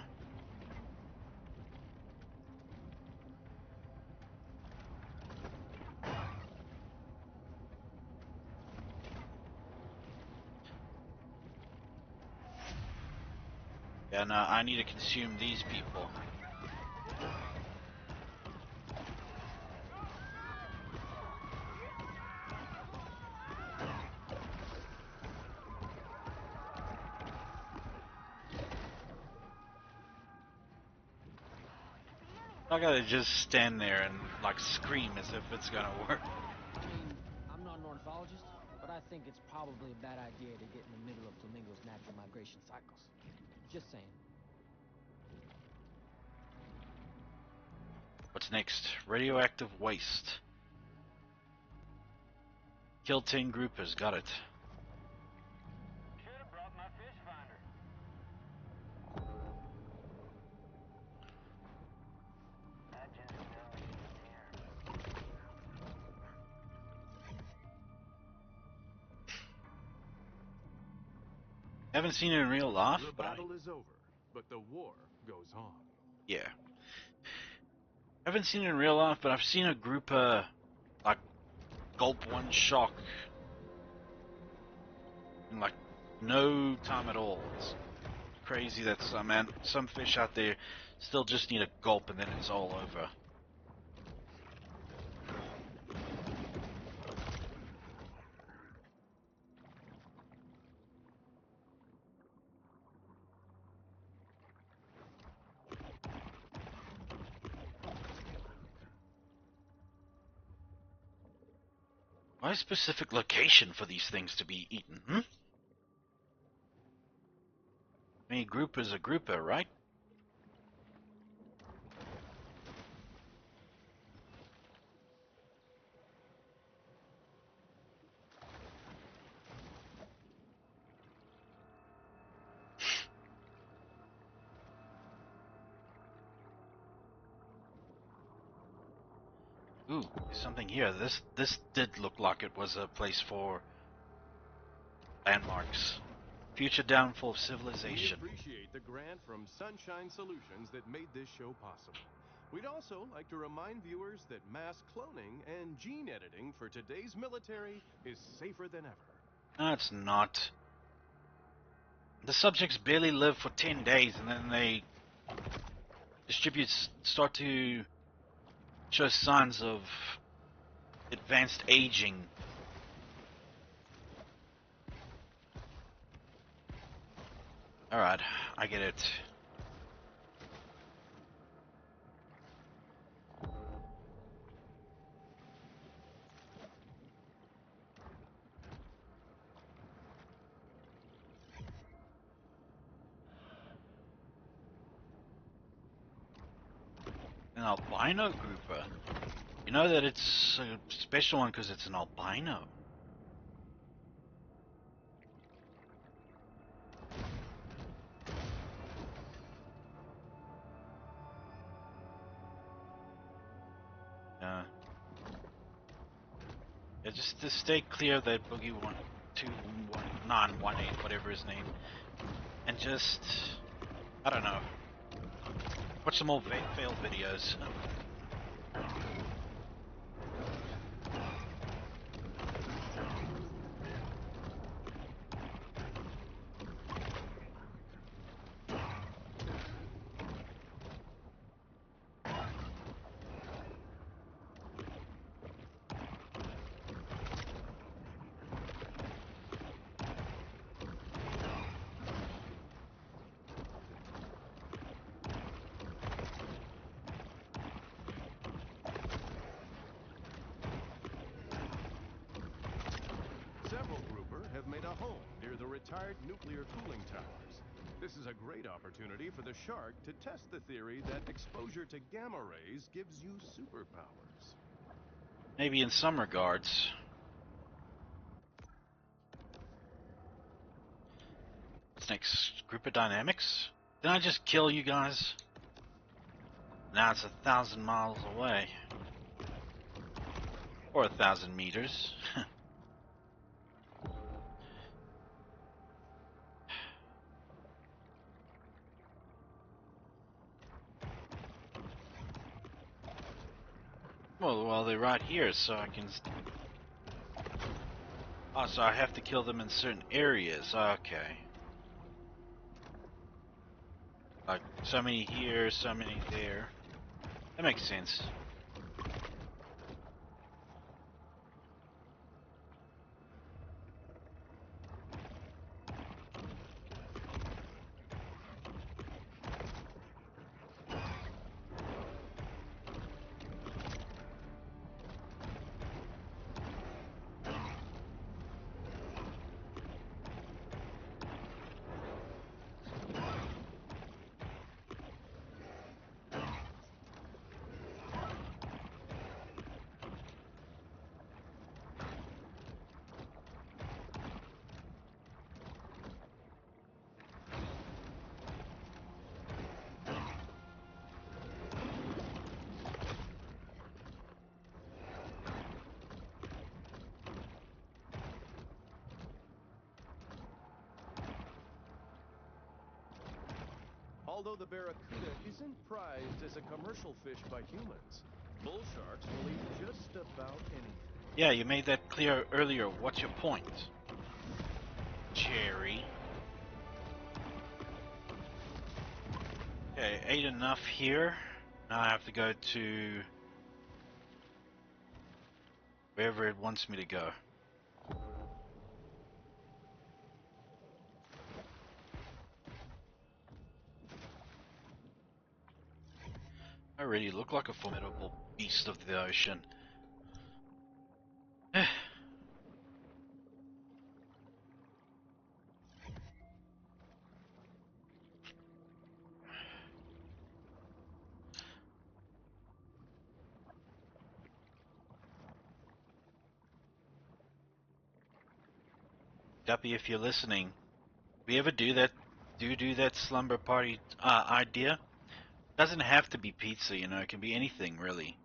Yeah, no, I need to consume these people. I gotta just stand there and like scream as if it's gonna work. I mean, I'm not an ornithologist, but I think it's probably a bad idea to get in the middle of flamingos' natural migration cycles. Just saying. What's next? Radioactive waste. Kill 10 groupers, got it. Should have brought my fish finder. I just know he's here. Haven't seen it in real life, The but battle is over, but the war goes on. yeah. Haven't seen it in real life, but I've seen a grouper like gulp one shark in like no time at all. It's crazy that some fish out there still just need a gulp and then it's all over. Why a specific location for these things to be eaten, hmm? I mean, grouper's a grouper, right? Ooh, there's something here. This did look like it was a place for landmarks. Future downfall of We civilization. appreciate the grant from Sunshine Solutions that made this show possible. We'd also like to remind viewers that mass cloning and gene editing for today's military is safer than ever. No, it's not. The subjects barely live for 10 days and then they start to show signs of advanced aging. Alright, I get it. An albino grouper. You know that it's a special one because it's an albino. Yeah, just to stay clear of that Boogie 121 whatever his name, and just I don't know. Watch some old fail videos. Several grouper have made a home near the retired nuclear cooling towers. This is a great opportunity for the shark to test the theory that exposure to gamma rays gives you superpowers. Maybe in some regards. What's next? Grouper dynamics? Didn't I just kill you guys? Now it's 1,000 miles away. Or 1,000 meters. Well, they're right here, so I can... Oh, so I have to kill them in certain areas. Okay. Like, so many here, so many there. That makes sense. Although the barracuda isn't prized as a commercial fish by humans, bull sharks will eat just about anything. Yeah, you made that clear earlier. What's your point? Jerry. Okay, ate enough here. Now I have to go to wherever it wants me to go. I really look like a formidable beast of the ocean. Guppy, if you're listening, we ever do that? Do that slumber party idea? Doesn't have to be pizza, you know. It can be anything, really.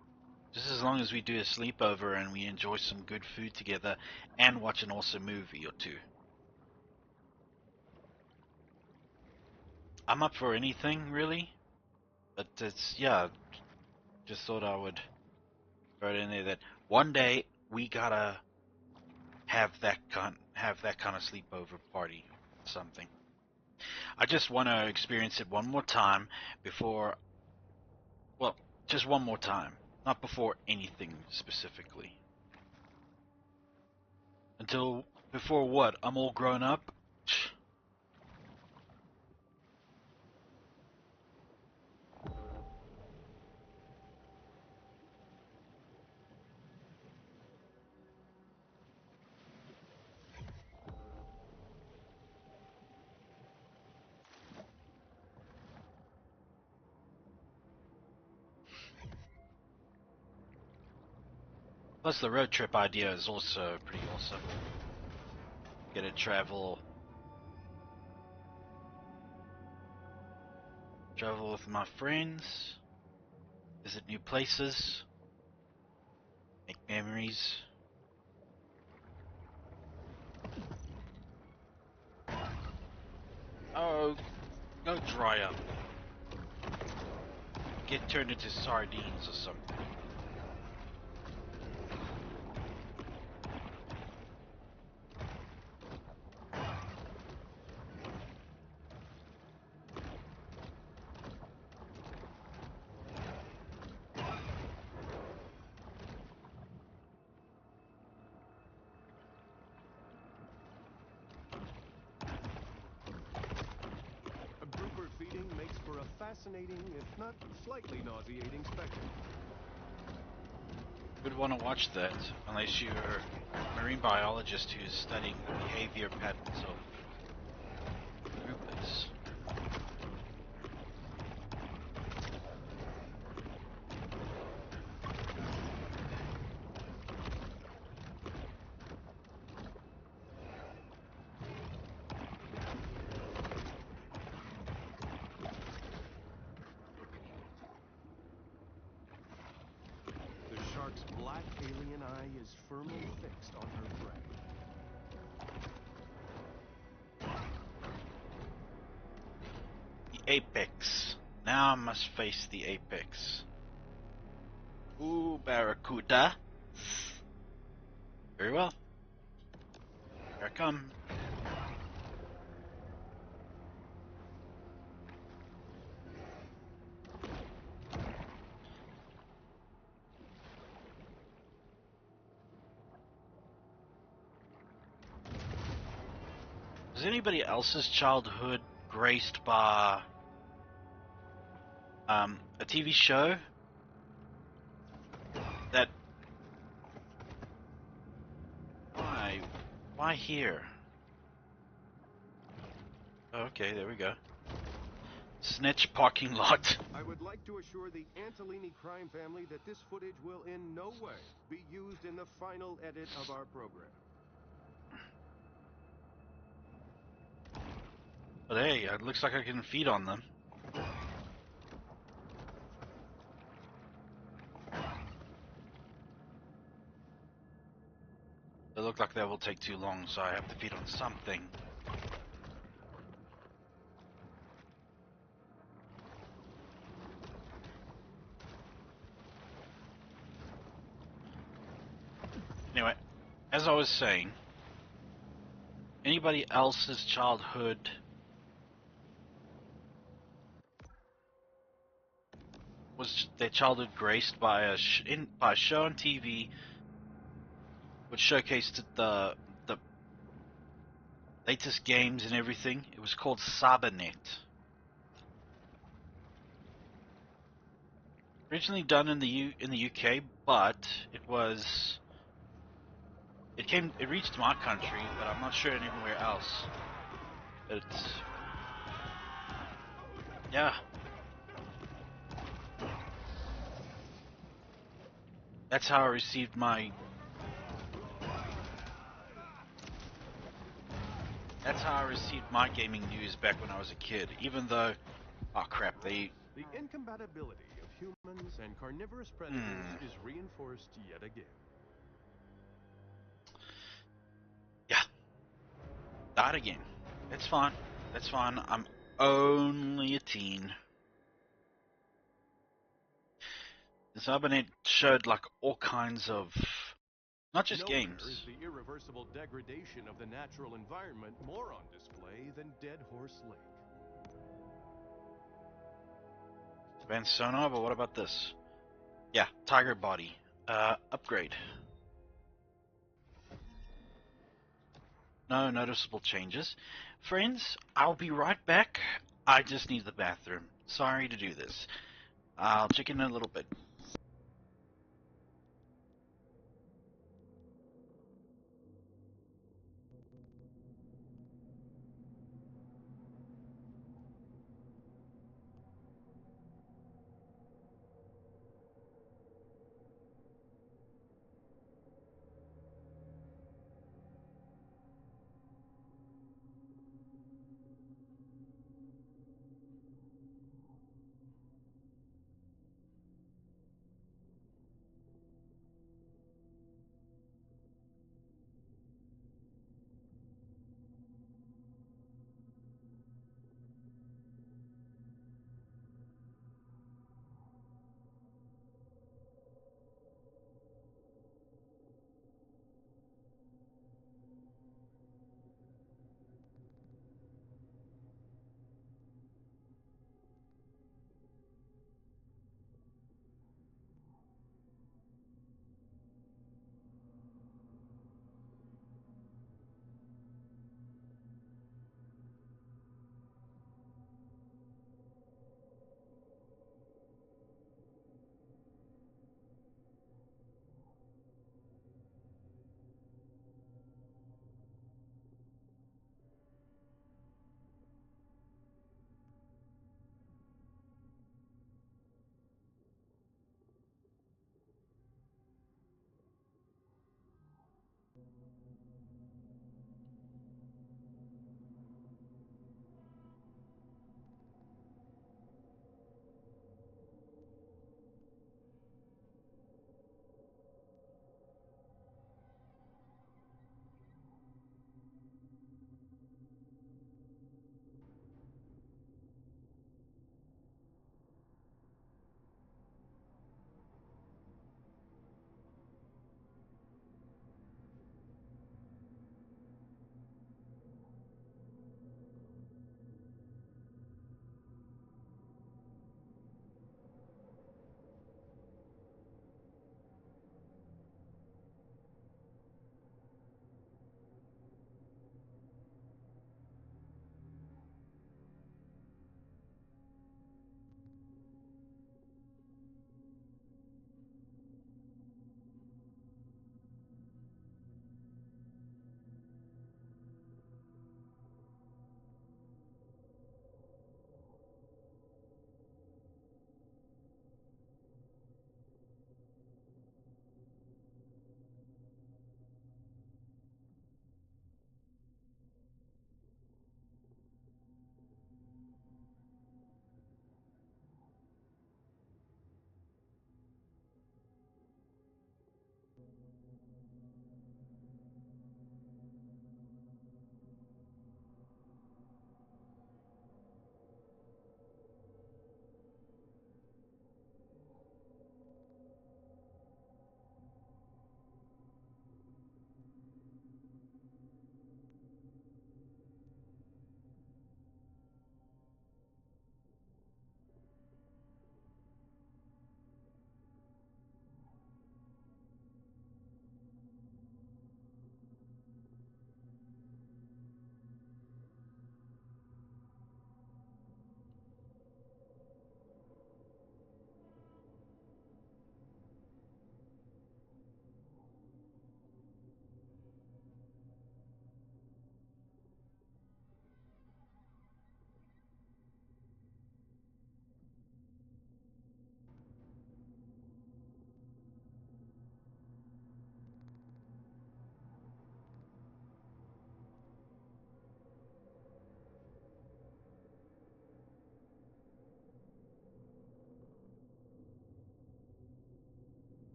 Just as long as we do a sleepover and we enjoy some good food together and watch an awesome movie or two. I'm up for anything, really. But it's, yeah, just thought I would throw it in there that one day we gotta have that kind of sleepover party, something. I just want to experience it one more time before, well, just one more time, not before anything specifically. Until, before what? I'm all grown up? Plus the road trip idea is also pretty awesome. Get to travel with my friends, visit new places, make memories. Oh, go dry up. Get turned into sardines or something. Grouper feeding makes for a fascinating, if not slightly nauseating spectacle. Would want to watch that unless you're a marine biologist who's studying the behavior patterns of groupers. The shark's black alien eye is firmly fixed on her prey. The apex. Now I must face the apex. Ooh, barracuda. Very well. Here I come. Was anybody else's childhood graced by a TV show that... Why here? Oh, okay, there we go. Snitch parking lot. I would like to assure the Antolini crime family that this footage will in no way be used in the final edit of our program. But hey, it looks like I can feed on them. They look like they will take too long, so I have to feed on something. as I was saying, anybody else's childhood was their childhood graced by by a show on TV which showcased the latest games and everything. It was called Cybernet. Originally done in the UK, but it reached my country, but I'm not sure anywhere else. It's yeah. That's how I received my gaming news back when I was a kid. Even though, oh crap, The incompatibility of humans and carnivorous predators is reinforced yet again. Yeah, died again. It's fine. That's fine. I'm only a teen. The Cybernet showed like all kinds of, not just Nowhere games. is the irreversible degradation of the natural environment more on display than Dead Horse Lake. Advanced sonar, but what about this? Yeah, Tiger Body. Upgrade. No noticeable changes. Friends, I'll be right back. I just need the bathroom. Sorry to do this. I'll check in a little bit.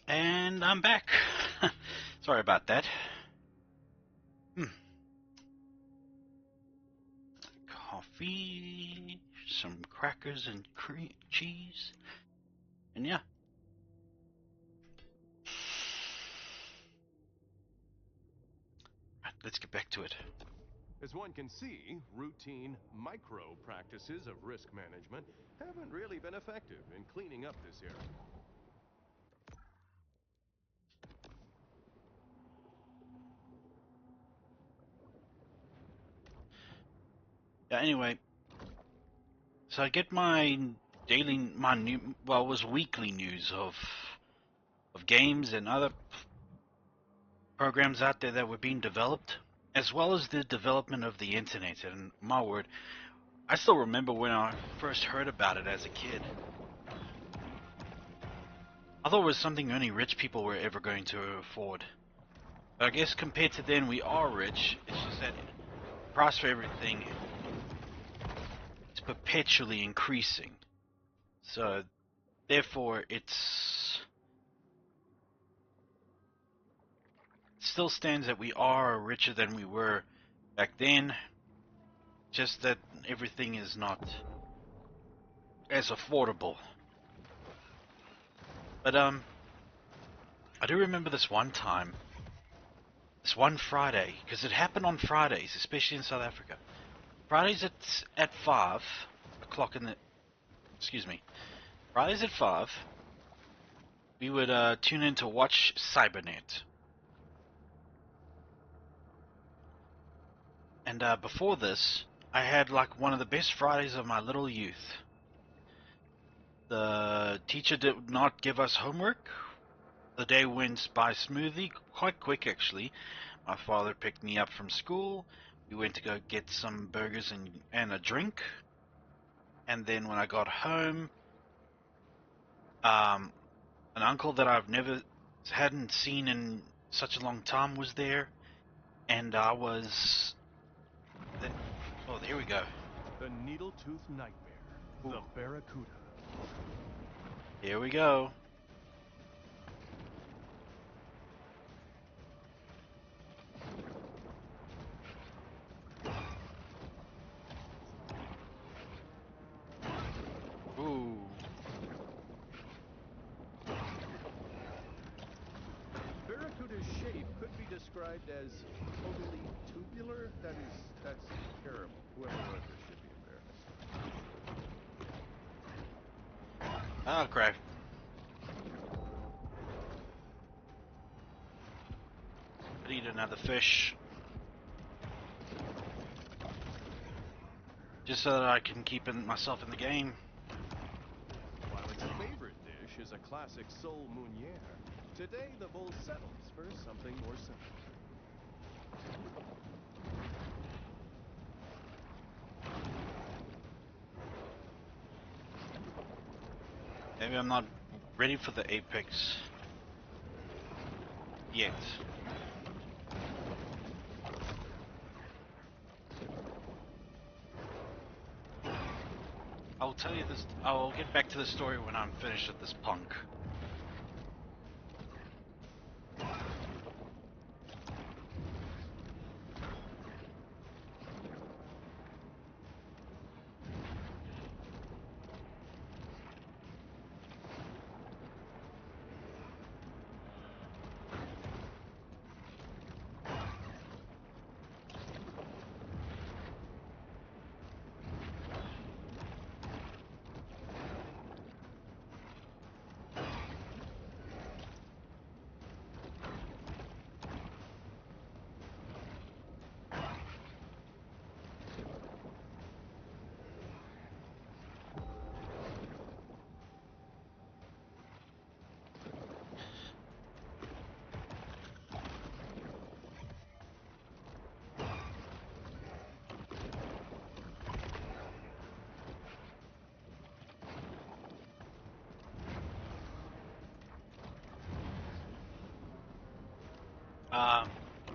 And I'm back. Sorry about that. Coffee, some crackers and cheese, and yeah. Right, let's get back to it. As one can see, routine micro practices of risk management haven't really been effective in cleaning up this area. Yeah, anyway, so I get my it was weekly news of games and other programs out there that were being developed, as well as the development of the internet. And my word, I still remember when I first heard about it as a kid. I thought it was something only rich people were ever going to afford. But I guess compared to then, we are rich. It's just that the price for everything is perpetually increasing. So, therefore, it still stands that we are richer than we were back then. Just that everything is not as affordable. But I do remember this one time, this one Friday, because it happened on Fridays, especially in South Africa. Fridays at 5 o'clock in the, excuse me, Fridays at 5, we would tune in to watch Cybernet. And before this, I had like one of the best Fridays of my little youth. The teacher did not give us homework. The day went by smoothly, quite quick actually. My father picked me up from school. We went to go get some burgers and a drink. And then when I got home, an uncle that I've hadn't seen in such a long time was there, and I was. Oh, there we go. The needle-tooth nightmare, the Barracuda. Here we go. Ooh. Barracuda's shape could be described as totally tubular. That's terrible. Whoever wrote this should be embarrassed. Oh, crap. I need another fish. Just so that I can keep myself in the game. While its favorite dish is a classic sole meunière, today the bowl settles for something more simple. Maybe I'm not ready for the apex yet. I'll tell you this. I'll get back to the story when I'm finished with this punk.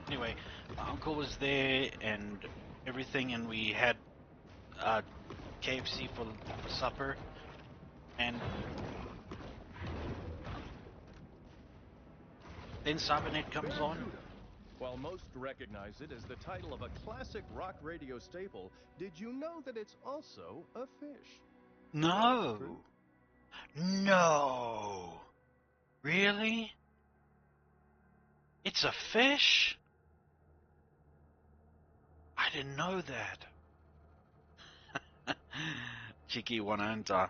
Anyway, my uncle was there and everything, and we had KFC for supper, and Then Cybernet comes on. Barracuda. While most recognize it as the title of a classic rock radio staple, did you know that it's also a fish? No. No. Really? It's a fish? I didn't know that. Cheeky one, aren't I?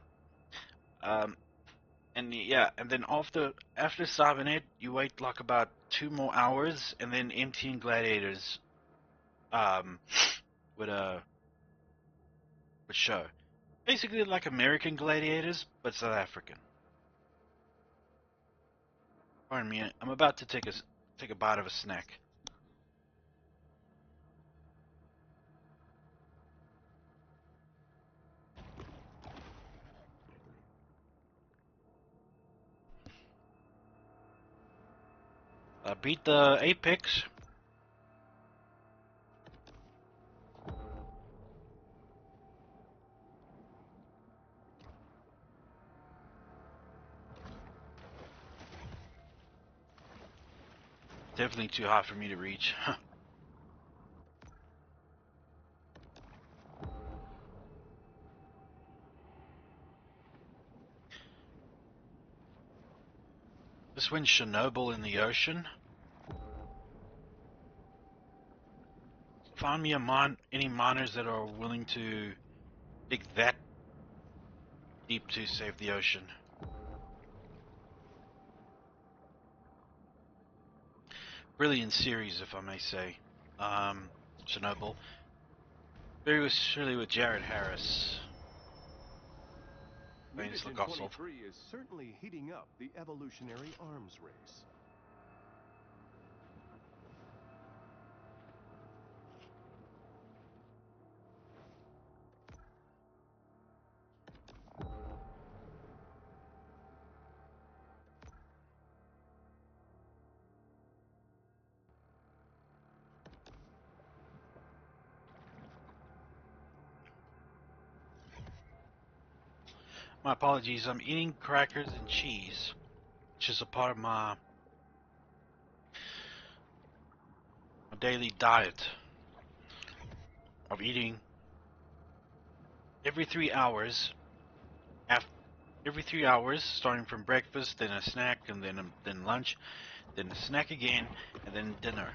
And yeah, and then after Cybernet, you wait like about 2 more hours, and then Emptying Gladiators um would show. Basically like American Gladiators, but South African. Pardon me, I'm about to take a bite of a snack. Beat the Apex. Definitely too high for me to reach. This one's Chernobyl in the ocean. Find me any miners that are willing to dig that deep to save the ocean. Brilliant series, if I may say. Chernobyl. Very surely with Jared Harris. Vince Mutagen Lagosov. 23 is certainly heating up the evolutionary arms race. My apologies, I'm eating crackers and cheese, which is a part of my daily diet of eating every 3 hours. Every 3 hours, starting from breakfast, then a snack, and then lunch, then a snack again, and then dinner.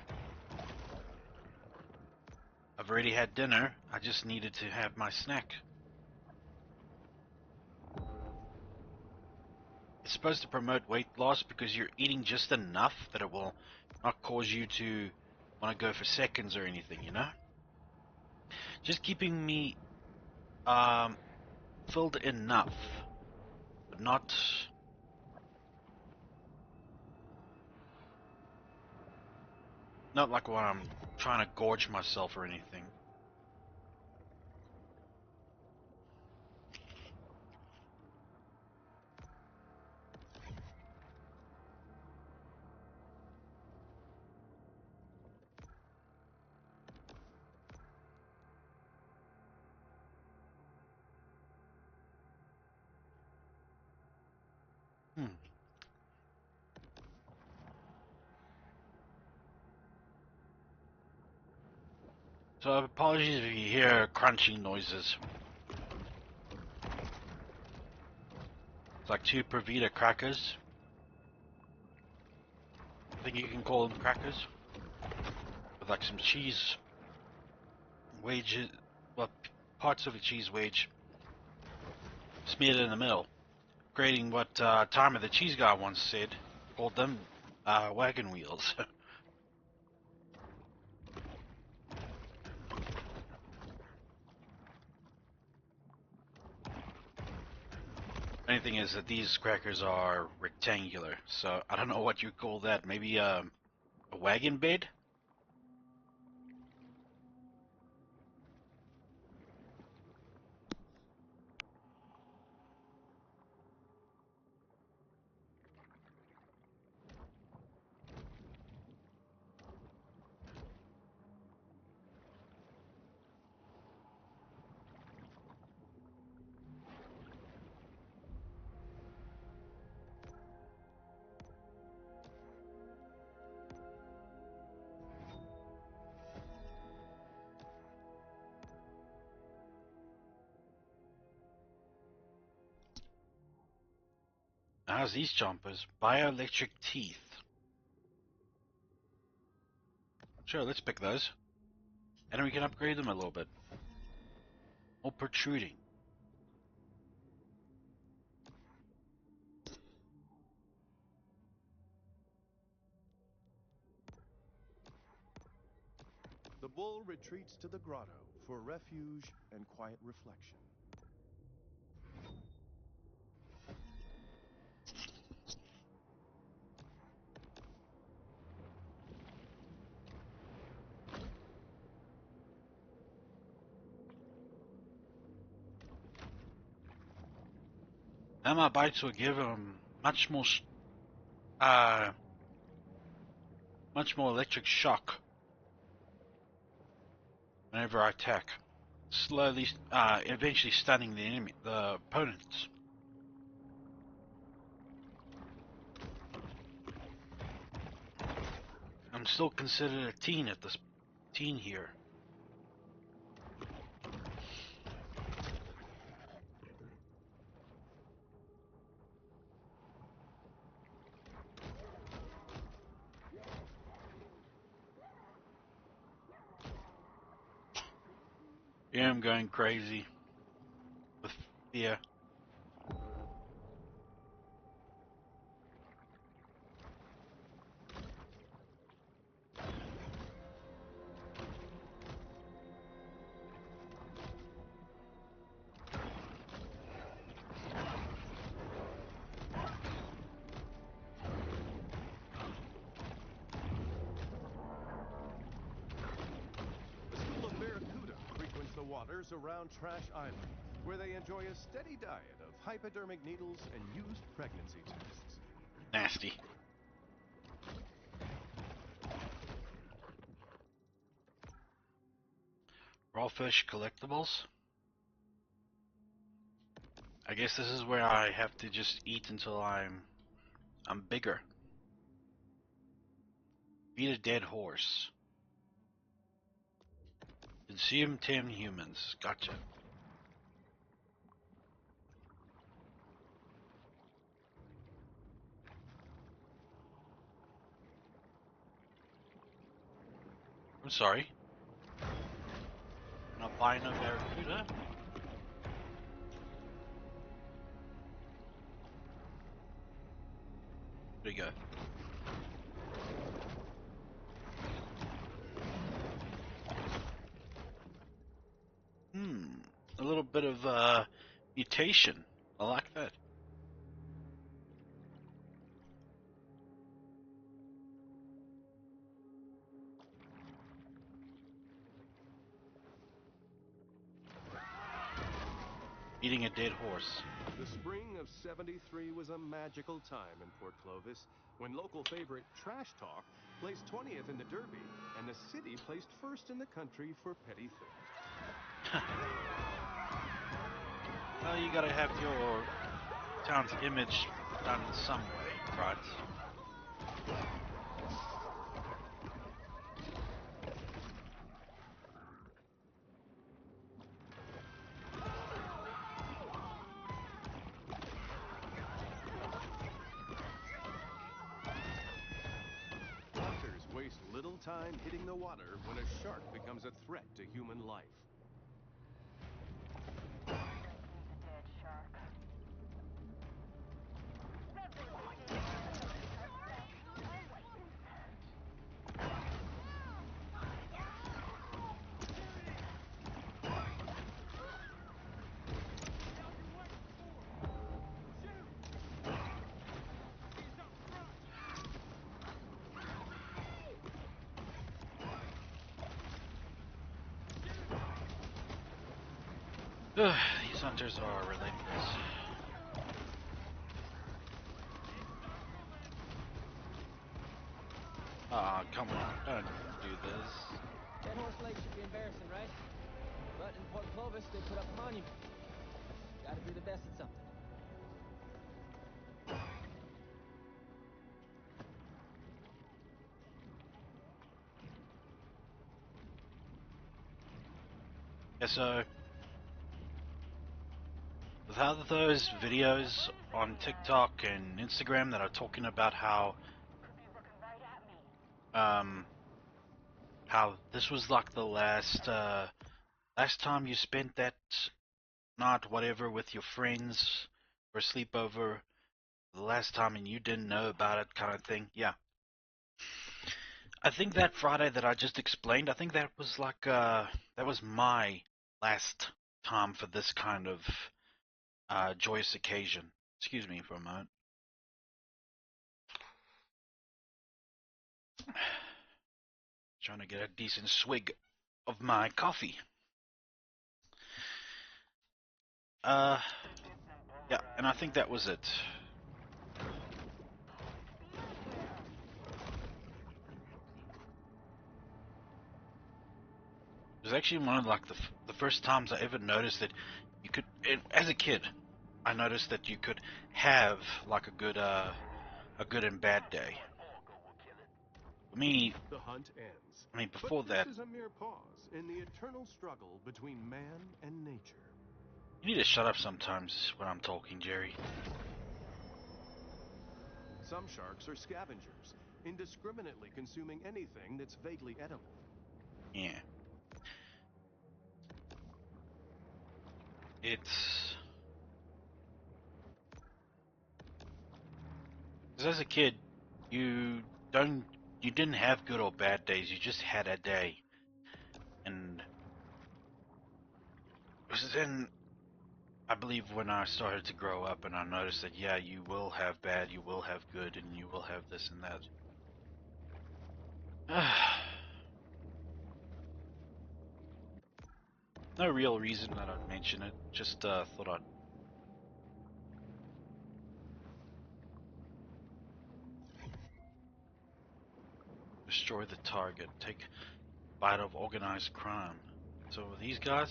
I've already had dinner. I just needed to have my snack. It's supposed to promote weight loss because you're eating just enough that it will not cause you to want to go for seconds or anything, you know? Just keeping me filled enough, but not like when I'm trying to gorge myself or anything. So apologies if you hear crunching noises. It's like 2 Provita crackers. I think you can call them crackers. With like some cheese wedges, well, parts of a cheese wedge smeared in the middle, creating what Timer the Cheese Guy once said, called them wagon wheels. Funny thing is that these crackers are rectangular, so I don't know what you call that. Maybe a wagon bed? How's these chompers? Bioelectric teeth. Sure, let's pick those. And we can upgrade them a little bit. Or protruding. The bull retreats to the grotto for refuge and quiet reflection. Hammer bites will give him much more electric shock whenever I attack, slowly, eventually stunning the opponents. I'm still considered a teen at this here. Yeah, I'm going crazy with fear. Waters around Trash Island, where they enjoy a steady diet of hypodermic needles and used pregnancy tests. Nasty. Raw fish collectibles. I guess this is where I have to just eat until I'm bigger. Beat a dead horse. Consume 10 humans. Gotcha. I'm sorry. An albino barracuda? There you go. A little bit of mutation. I like that. Eating a dead horse. The spring of '73 was a magical time in Port Clovis when local favorite Trash Talk placed 20th in the Derby and the city placed first in the country for petty theft. Well, you gotta have your town's image done in some way, right? Hunters waste little time hitting the water when a shark becomes a threat to human life. These hunters are relentless. Ah, come on, don't do this. Dead Horse Lake should be embarrassing, right? But in Port Clovis, they put up a monument. Gotta be the best at something. Yeah, so with how those videos on TikTok and Instagram that are talking about um how this was like the last time you spent that night whatever with your friends for a sleepover, the last time and you didn't know about it kind of thing. Yeah. I think that Friday that I just explained, I think that was like that was my last time for this kind of joyous occasion. Excuse me for a moment. Trying to get a decent swig of my coffee. Uh, yeah, and I think that was it. It was actually one of like the first times I ever noticed that you could, as a kid, I noticed that you could have like a good and bad day. For me, The hunt ends. I mean before But that, this is a mere pause in the eternal struggle between man and nature. you need to shut up sometimes when I'm talking, Jerry. Some sharks are scavengers, indiscriminately consuming anything that's vaguely edible. Yeah. It's... Because as a kid, you don't... You didn't have good or bad days, you just had a day. And... It was then, I believe, when I started to grow up and I noticed that, yeah, you will have bad, you will have good, and you will have this and that. No real reason that I'd mention it, just thought I'd destroy the target, take bite of organized crime. So these guys,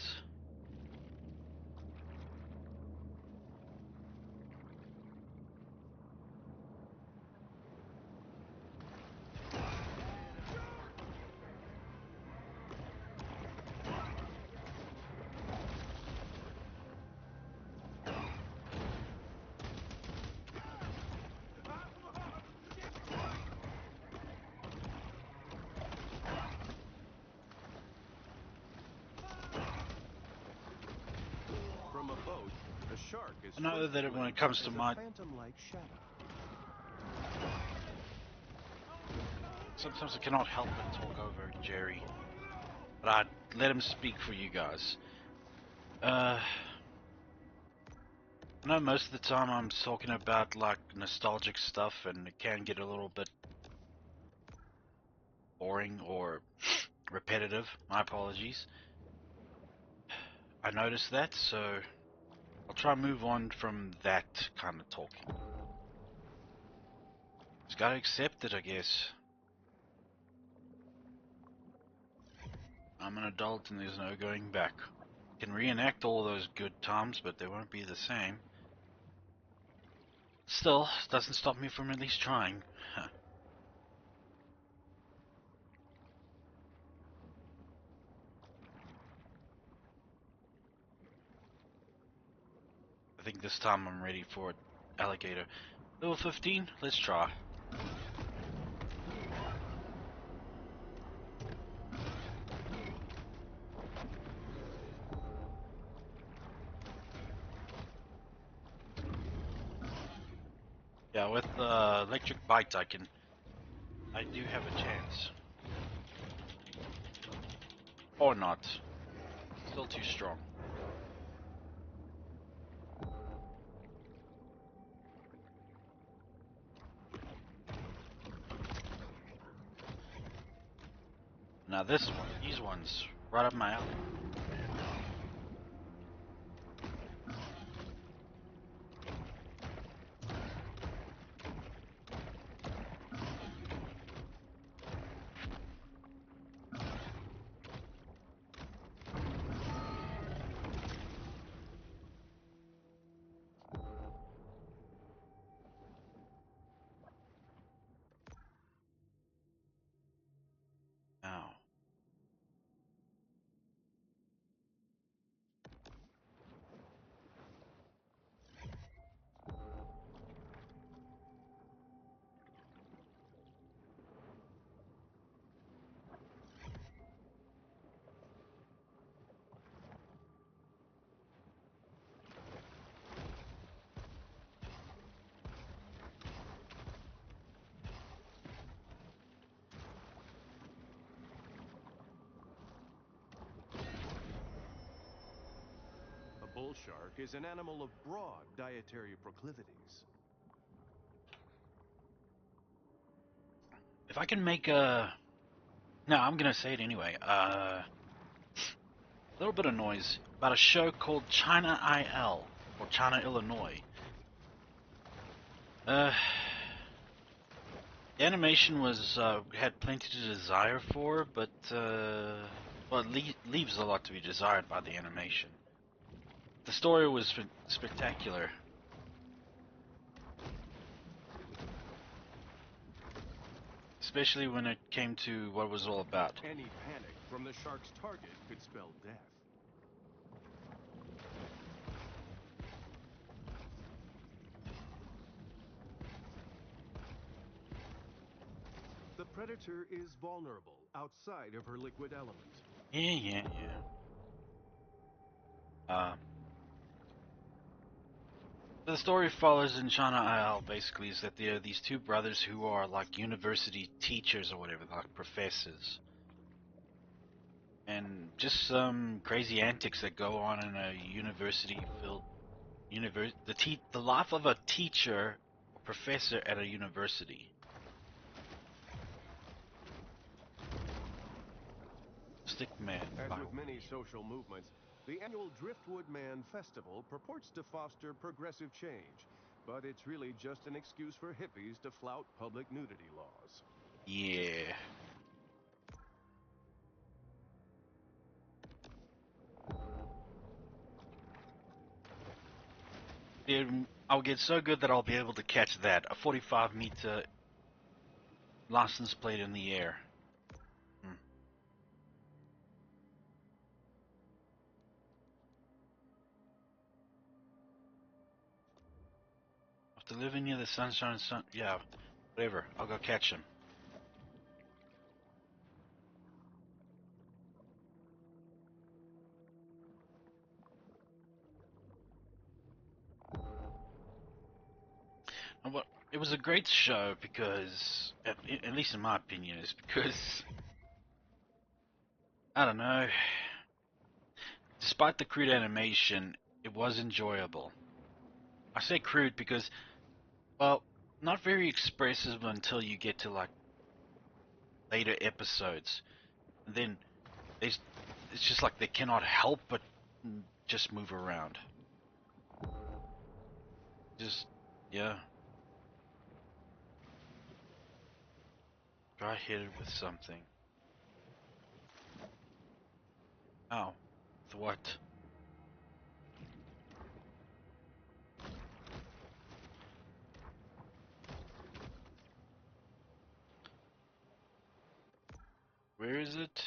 From a boat, the shark is I know first that when it glimpsed comes to as a my, phantom-like shadow. sometimes I cannot help but talk over Jerry, but I'd let him speak for you guys. I know most of the time I'm talking about like nostalgic stuff and it can get a little bit boring or repetitive. My apologies. I noticed that, so I'll try and move on from that kind of talking. Just gotta accept it, I guess. I'm an adult and there's no going back. Can reenact all those good times, but they won't be the same. Still, doesn't stop me from at least trying. I think this time I'm ready for it. Alligator. Level 15? Let's try. Yeah, with electric bite I do have a chance. Or not. Still too strong. Now this one, these ones, right up my alley. Now. bull shark is an animal of broad dietary proclivities. If I can make a... No, I'm gonna say it anyway. A little bit of noise about a show called China IL, or China, Illinois. The animation was had plenty to desire for, but well, it leaves a lot to be desired by the animation. The story was spectacular. Especially when it came to what it was all about. Any panic from the shark's target could spell death. The predator is vulnerable outside of her liquid element. Yeah. The story follows in China IL basically is that there are these two brothers who are like university teachers or whatever, like professors. And just some crazy antics that go on in a university-filled the life of a teacher or professor at a university. Stickman. As with many social movements, the annual Driftwood Man Festival purports to foster progressive change, but it's really just an excuse for hippies to flout public nudity laws. Yeah. I'll get so good that I'll be able to catch that. A 45-meter license plate in the air. After living near the sunshine, yeah, whatever. I'll go catch him. Well, it was a great show because, at least in my opinion, is because, I don't know, despite the crude animation, it was enjoyable. I say crude because, well, not very expressive until you get to like later episodes. And then it's just like they cannot help but just move around. Just, yeah. Try hit it with something. Ow. With what? Where is it?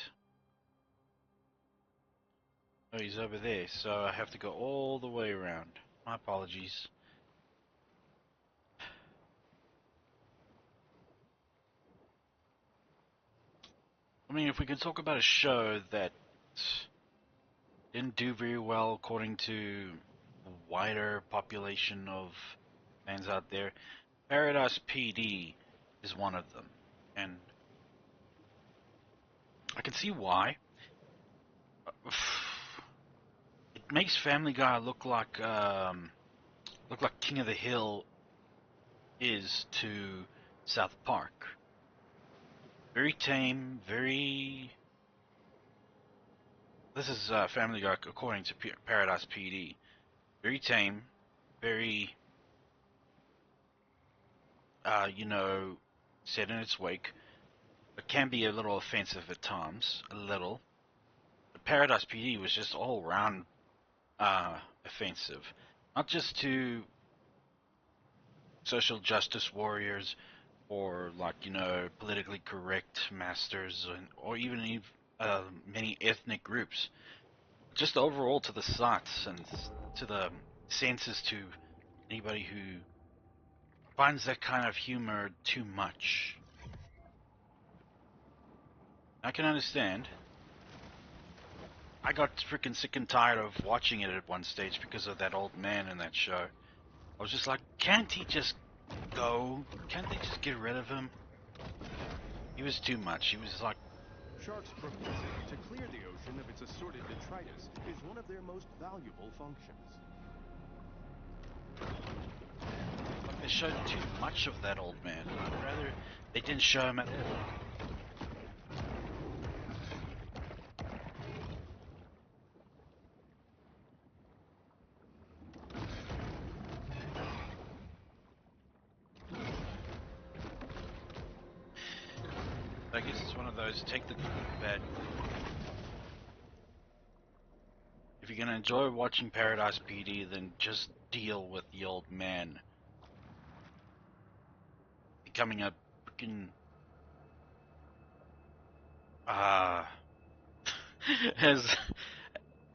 Oh, he's over there, so I have to go all the way around. My apologies. I mean, if we could talk about a show that didn't do very well according to the wider population of fans out there, Paradise PD is one of them. And I can see why. It makes Family Guy look like King of the Hill is to South Park. Very tame, very... This is Family Guy according to Paradise PD. Very tame, very, you know, set in its wake. But can be a little offensive at times, a little. But Paradise PD was just all around offensive. Not just to social justice warriors or like, you know, politically correct masters or even many ethnic groups. Just overall to the sites and to the senses to anybody who finds that kind of humor too much. I can understand. I got freaking sick and tired of watching it at one stage because of that old man in that show. I was just like, can't he just go? Can't they just get rid of him? He was too much. He was like Sharks' propensity to clear the ocean of its assorted detritus is one of their most valuable functions. They showed too much of that old man. I'd rather they didn't show him at all. I guess it's one of those, take the good with the bad. If you're gonna enjoy watching Paradise PD, then just deal with the old man becoming a freaking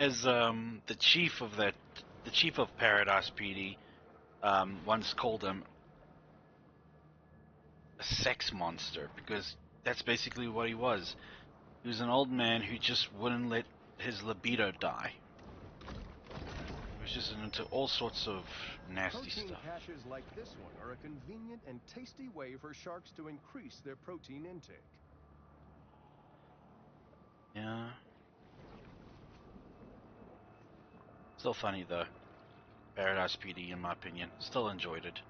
as the chief of Paradise PD once called him a sex monster, because that's basically what he was. He was an old man who just wouldn't let his libido die. He was just into all sorts of nasty Protein stuff. caches like this one are a convenient and tasty way for sharks to increase their protein intake. Yeah. Still funny though. Paradise PD, in my opinion. Still enjoyed it.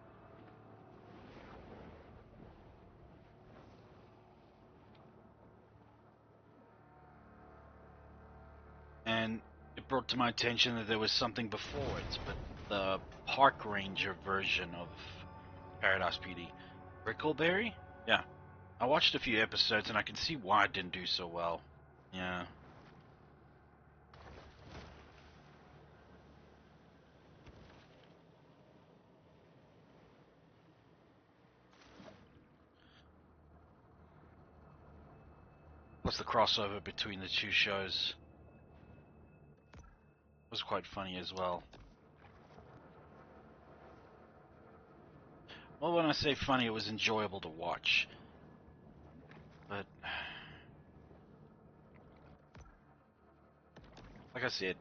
And it brought to my attention that there was something before it, but the Park Ranger version of Paradise PD. Brickleberry? Yeah. I watched a few episodes and I can see why it didn't do so well. Yeah. Plus the crossover between the two shows was quite funny as well. Well, when I say funny, it was enjoyable to watch. But like I said,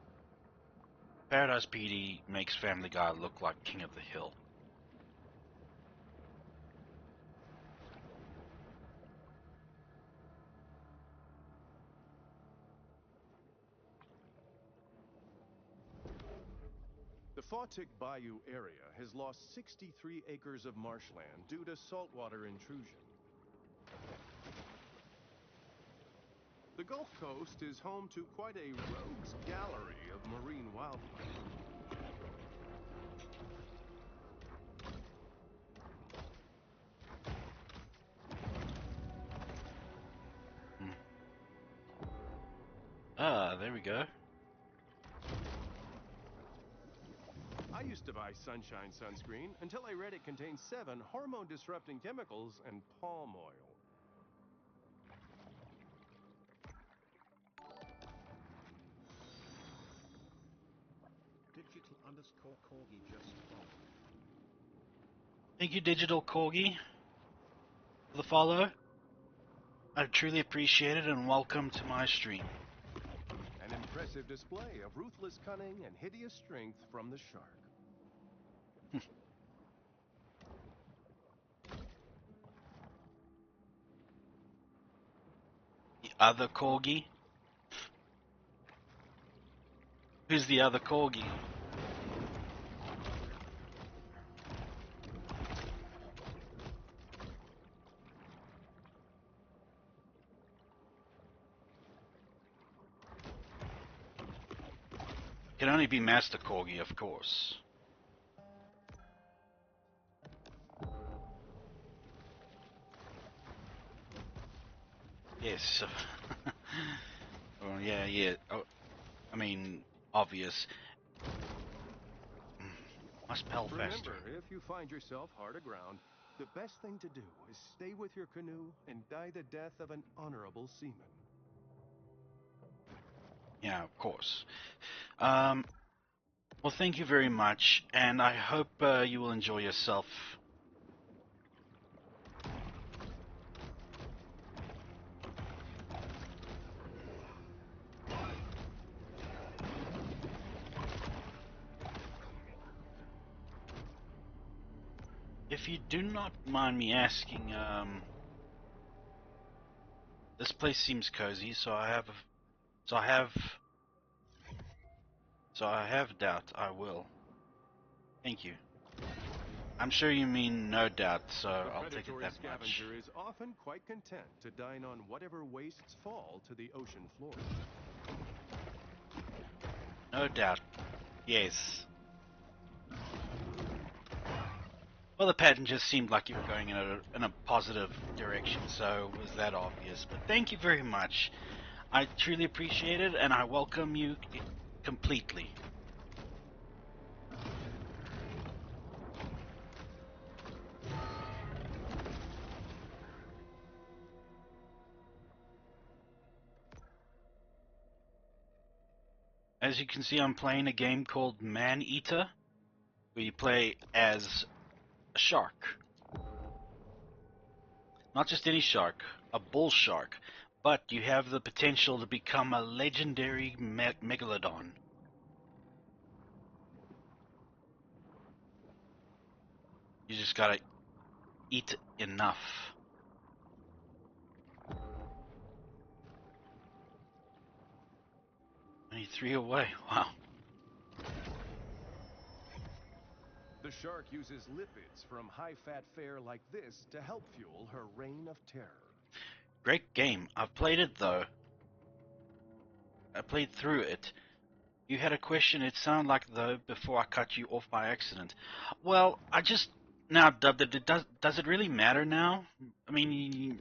Paradise PD makes Family Guy look like King of the Hill. The Fawtick Bayou area has lost 63 acres of marshland due to saltwater intrusion. The Gulf Coast is home to quite a rogues gallery of marine wildlife. Ah, there we go. I used to buy Sunshine sunscreen until I read it contains 7 hormone-disrupting chemicals and palm oil. Digital_Corgi just followed. Thank you, Digital Corgi, for the follow. I truly appreciate it, and welcome to my stream. An impressive display of ruthless cunning and hideous strength from the shark. The other Corgi? Who's the other Corgi? Can only be Master Corgi, of course. Yes. Oh, yeah. Oh, I mean, obvious. Must pell faster. Remember, if you find yourself hard aground, the best thing to do is stay with your canoe and die the death of an honorable seaman. Yeah, of course. Well, thank you very much, and I hope you will enjoy yourself. If you do not mind me asking, This place seems cozy, so I have doubt I will. Thank you. I'm sure you mean no doubt, so The I'll take it predatory that much. scavenger is often quite content to dine on whatever wastes fall to the ocean floor. No doubt. Yes. Well, the pattern just seemed like you were going in a positive direction, so it was that obvious. But thank you very much. I truly appreciate it, and I welcome you completely. As you can see, I'm playing a game called Man-Eater, where you play as a shark. Not just any shark, a bull shark, but you have the potential to become a legendary megalodon. You just gotta eat enough. Only 3 away, wow. The shark uses lipids from high-fat fare like this to help fuel her reign of terror. Great game. I've played it though. I played through it. You had a question, it sounded like though, before I cut you off by accident. Well, I just now dubbed it. Does it really matter now? I mean,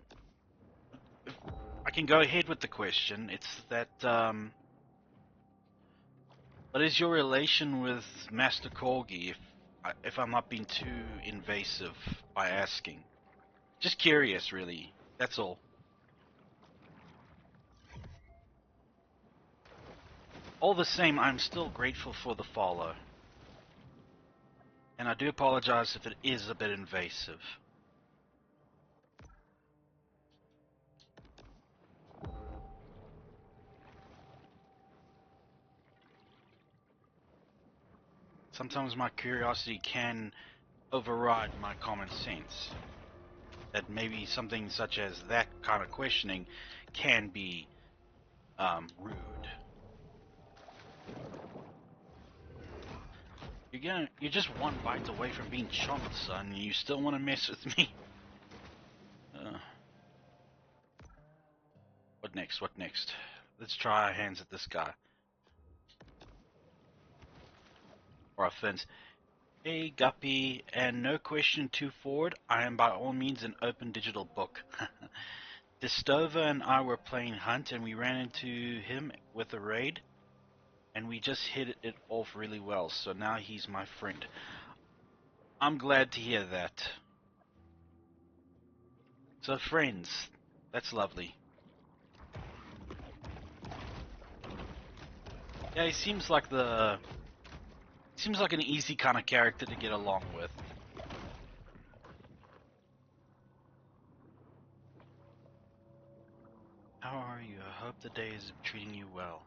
I can go ahead with the question. It's that, what is your relation with Master Corgi, if I'm not being too invasive by asking? Just curious, really. That's all. All the same, I'm still grateful for the follow. And I do apologize if it is a bit invasive. Sometimes my curiosity can override my common sense. That maybe something such as that kind of questioning can be rude. You're just one bite away from being chomped, son, and you still want to mess with me? What next? What next? Let's try our hands at this guy. Or offense. Hey, Guppy, and no question too forward, I am by all means an open digital book. Distova and I were playing Hunt, and we ran into him with a raid, and we just hit it off really well, so now he's my friend. I'm glad to hear that. So friends, that's lovely. Yeah, he seems like an easy kind of character to get along with. How are you? I hope the day is treating you well.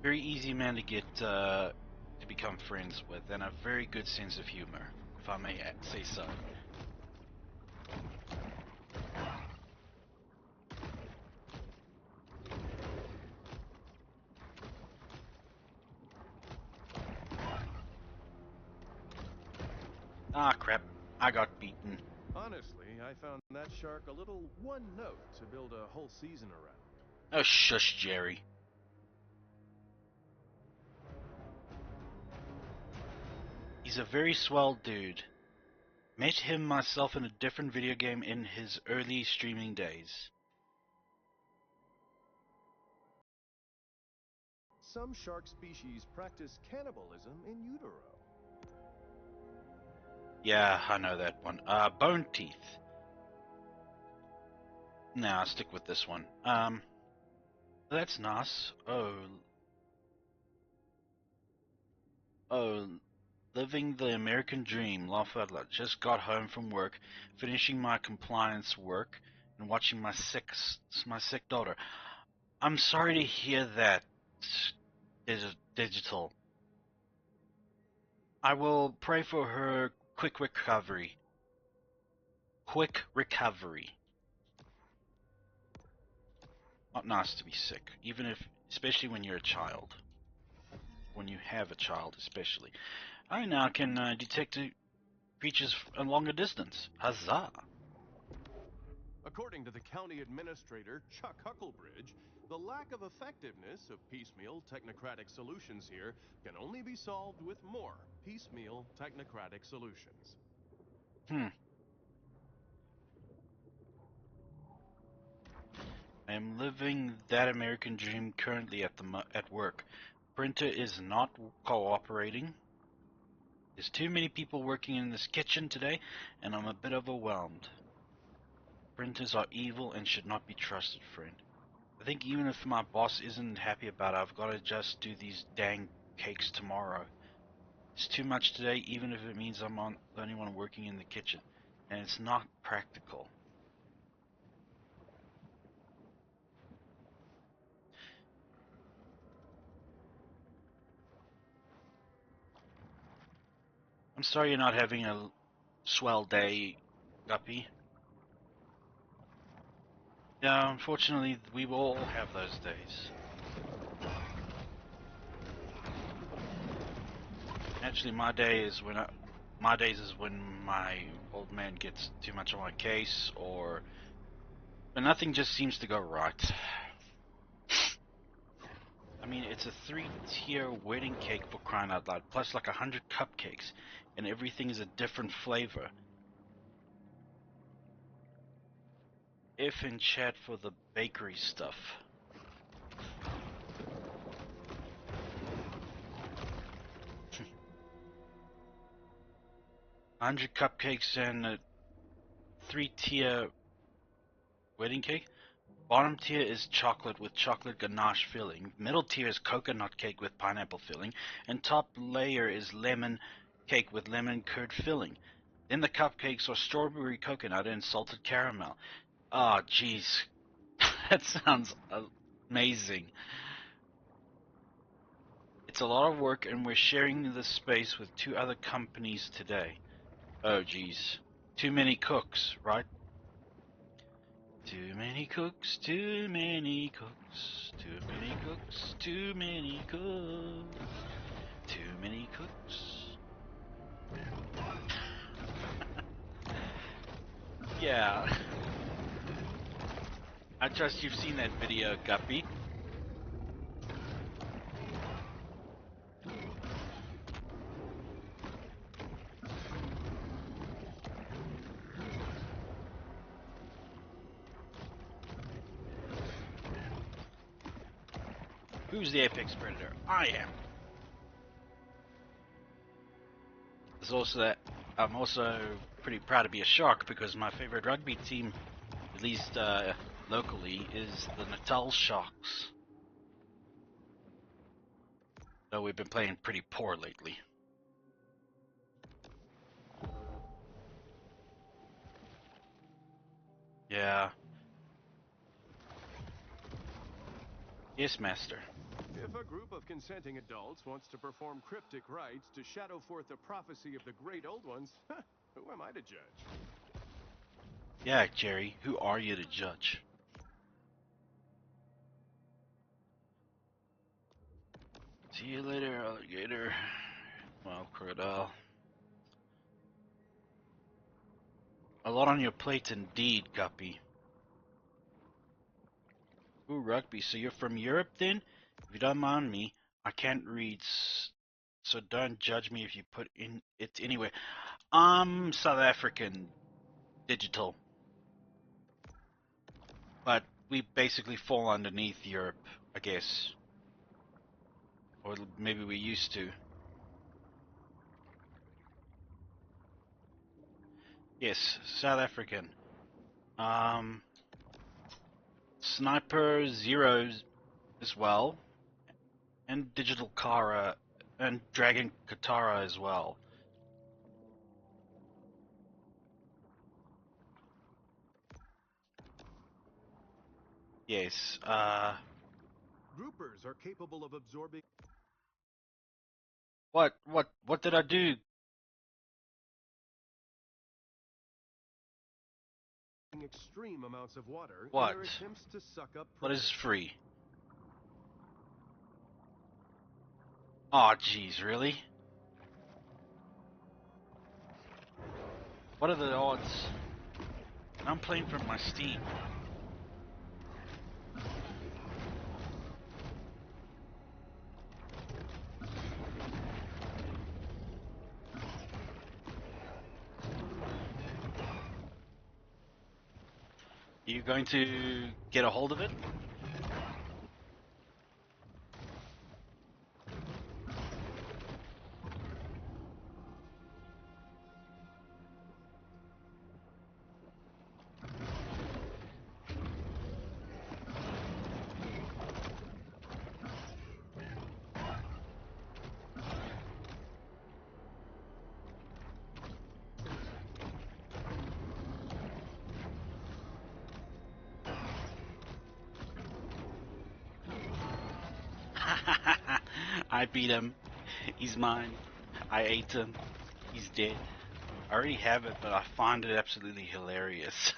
Very easy man to get to become friends with, and a very good sense of humor, if I may say so. Ah, crap. I got beaten. Honestly, I found that shark a little one note to build a whole season around. Oh, shush, Jerry. He's a very swell dude. Met him myself in a different video game in his early streaming days. Some shark species practice cannibalism in utero. Yeah, I know that one. Bone Teeth. Nah, I'll stick with this one. That's nice. Oh, living the American dream. Laugh out loud. Just got home from work, finishing my compliance work, and watching my sick daughter. I'm sorry to hear that, Digital. I will pray for her quick recovery. Quick recovery. Not nice to be sick, even if, especially when you're a child. When you have a child, especially. I now can detect creatures a longer distance. Huzzah! According to the county administrator, Chuck Hucklebridge, the lack of effectiveness of piecemeal technocratic solutions here can only be solved with more piecemeal technocratic solutions. I am living that American dream currently at work. Printer is not cooperating. There's too many people working in this kitchen today, and I'm a bit overwhelmed. Printers are evil and should not be trusted, friend. I think even if my boss isn't happy about it, I've got to just do these dang cakes tomorrow. It's too much today, even if it means I'm the only one working in the kitchen, and it's not practical. I'm sorry you're not having a swell day, Guppy. Yeah, unfortunately, we will all have those days. Actually, my days is when my old man gets too much on my case, but nothing just seems to go right. I mean, it's a 3-tier wedding cake for crying out loud, plus like 100 cupcakes, and everything is a different flavor. F in chat for the bakery stuff. 100 cupcakes and a 3-tier wedding cake. Bottom tier is chocolate with chocolate ganache filling. Middle tier is coconut cake with pineapple filling. And top layer is lemon cake with lemon curd filling. Then the cupcakes are strawberry coconut and salted caramel. Ah, oh, jeez. That sounds amazing. It's a lot of work, and we're sharing this space with 2 other companies today. Oh, jeez. Too many cooks, right? Too many cooks, too many cooks, too many cooks, too many cooks, too many cooks. Yeah. I trust you've seen that video, Guppy. Who's the apex predator? I am. There's also that I'm also pretty proud to be a Shark because my favorite rugby team, at least locally, is the Natal Sharks. Though we've been playing pretty poor lately. Yeah. Yes, Master. If a group of consenting adults wants to perform cryptic rites to shadow forth the prophecy of the great old ones, who am I to judge? Yeah, Jerry, who are you to judge? See you later, alligator. Well, crocodile. A lot on your plate indeed, Guppy. Ooh, rugby. So you're from Europe then? If you don't mind me, I can't read, so don't judge me if you put in it anywhere. I'm South African, digital. But we basically fall underneath Europe, I guess. Or maybe we used to. Yes, South African. Sniper Zeros as well. And Digital Kara and Dragon Katara as well. Yes, Groupers are capable of absorbing What did I do? extreme amounts of water in What? their attempts to suck up What is prey. free? Oh, jeez, really? What are the odds? And I'm playing from my Steam. Are you going to get a hold of it? I beat him. He's mine. I ate him. He's dead. I already have it, but I find it absolutely hilarious.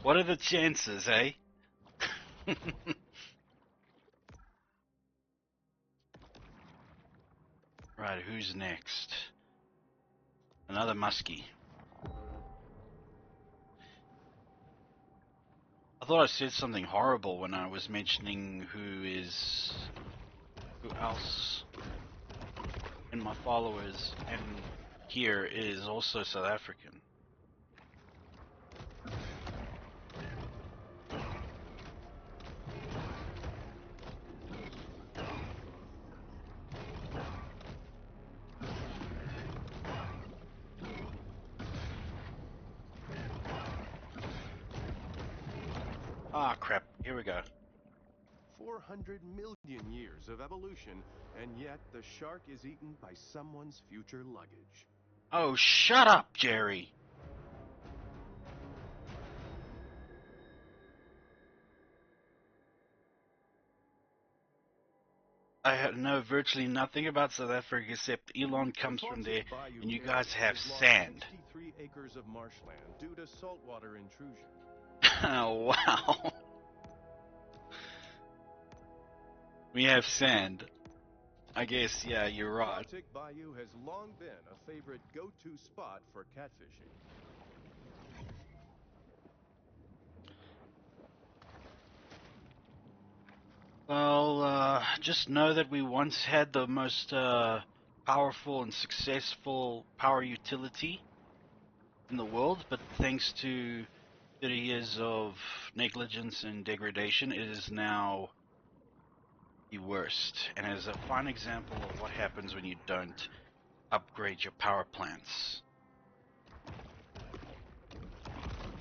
What are the chances, eh? Right, who's next? Another muskie. I thought I said something horrible when I was mentioning who else in my followers and here is also South African. Ah, crap. Here we go. 400 million years of evolution, and yet the shark is eaten by someone's future luggage. Oh, shut up, Jerry. I know virtually nothing about South Africa except Elon comes from there, Bayou and you area guys have has lost sand. 63 acres of marshland due to saltwater intrusion. Oh, wow. We have sand. I guess, yeah, you're right. Baltic Bayou has long been a favorite go-to spot for catfishing. Well, just know that we once had the most powerful and successful power utility in the world, but thanks to 30 years of negligence and degradation, it is now the worst, and is a fine example of what happens when you don't upgrade your power plants.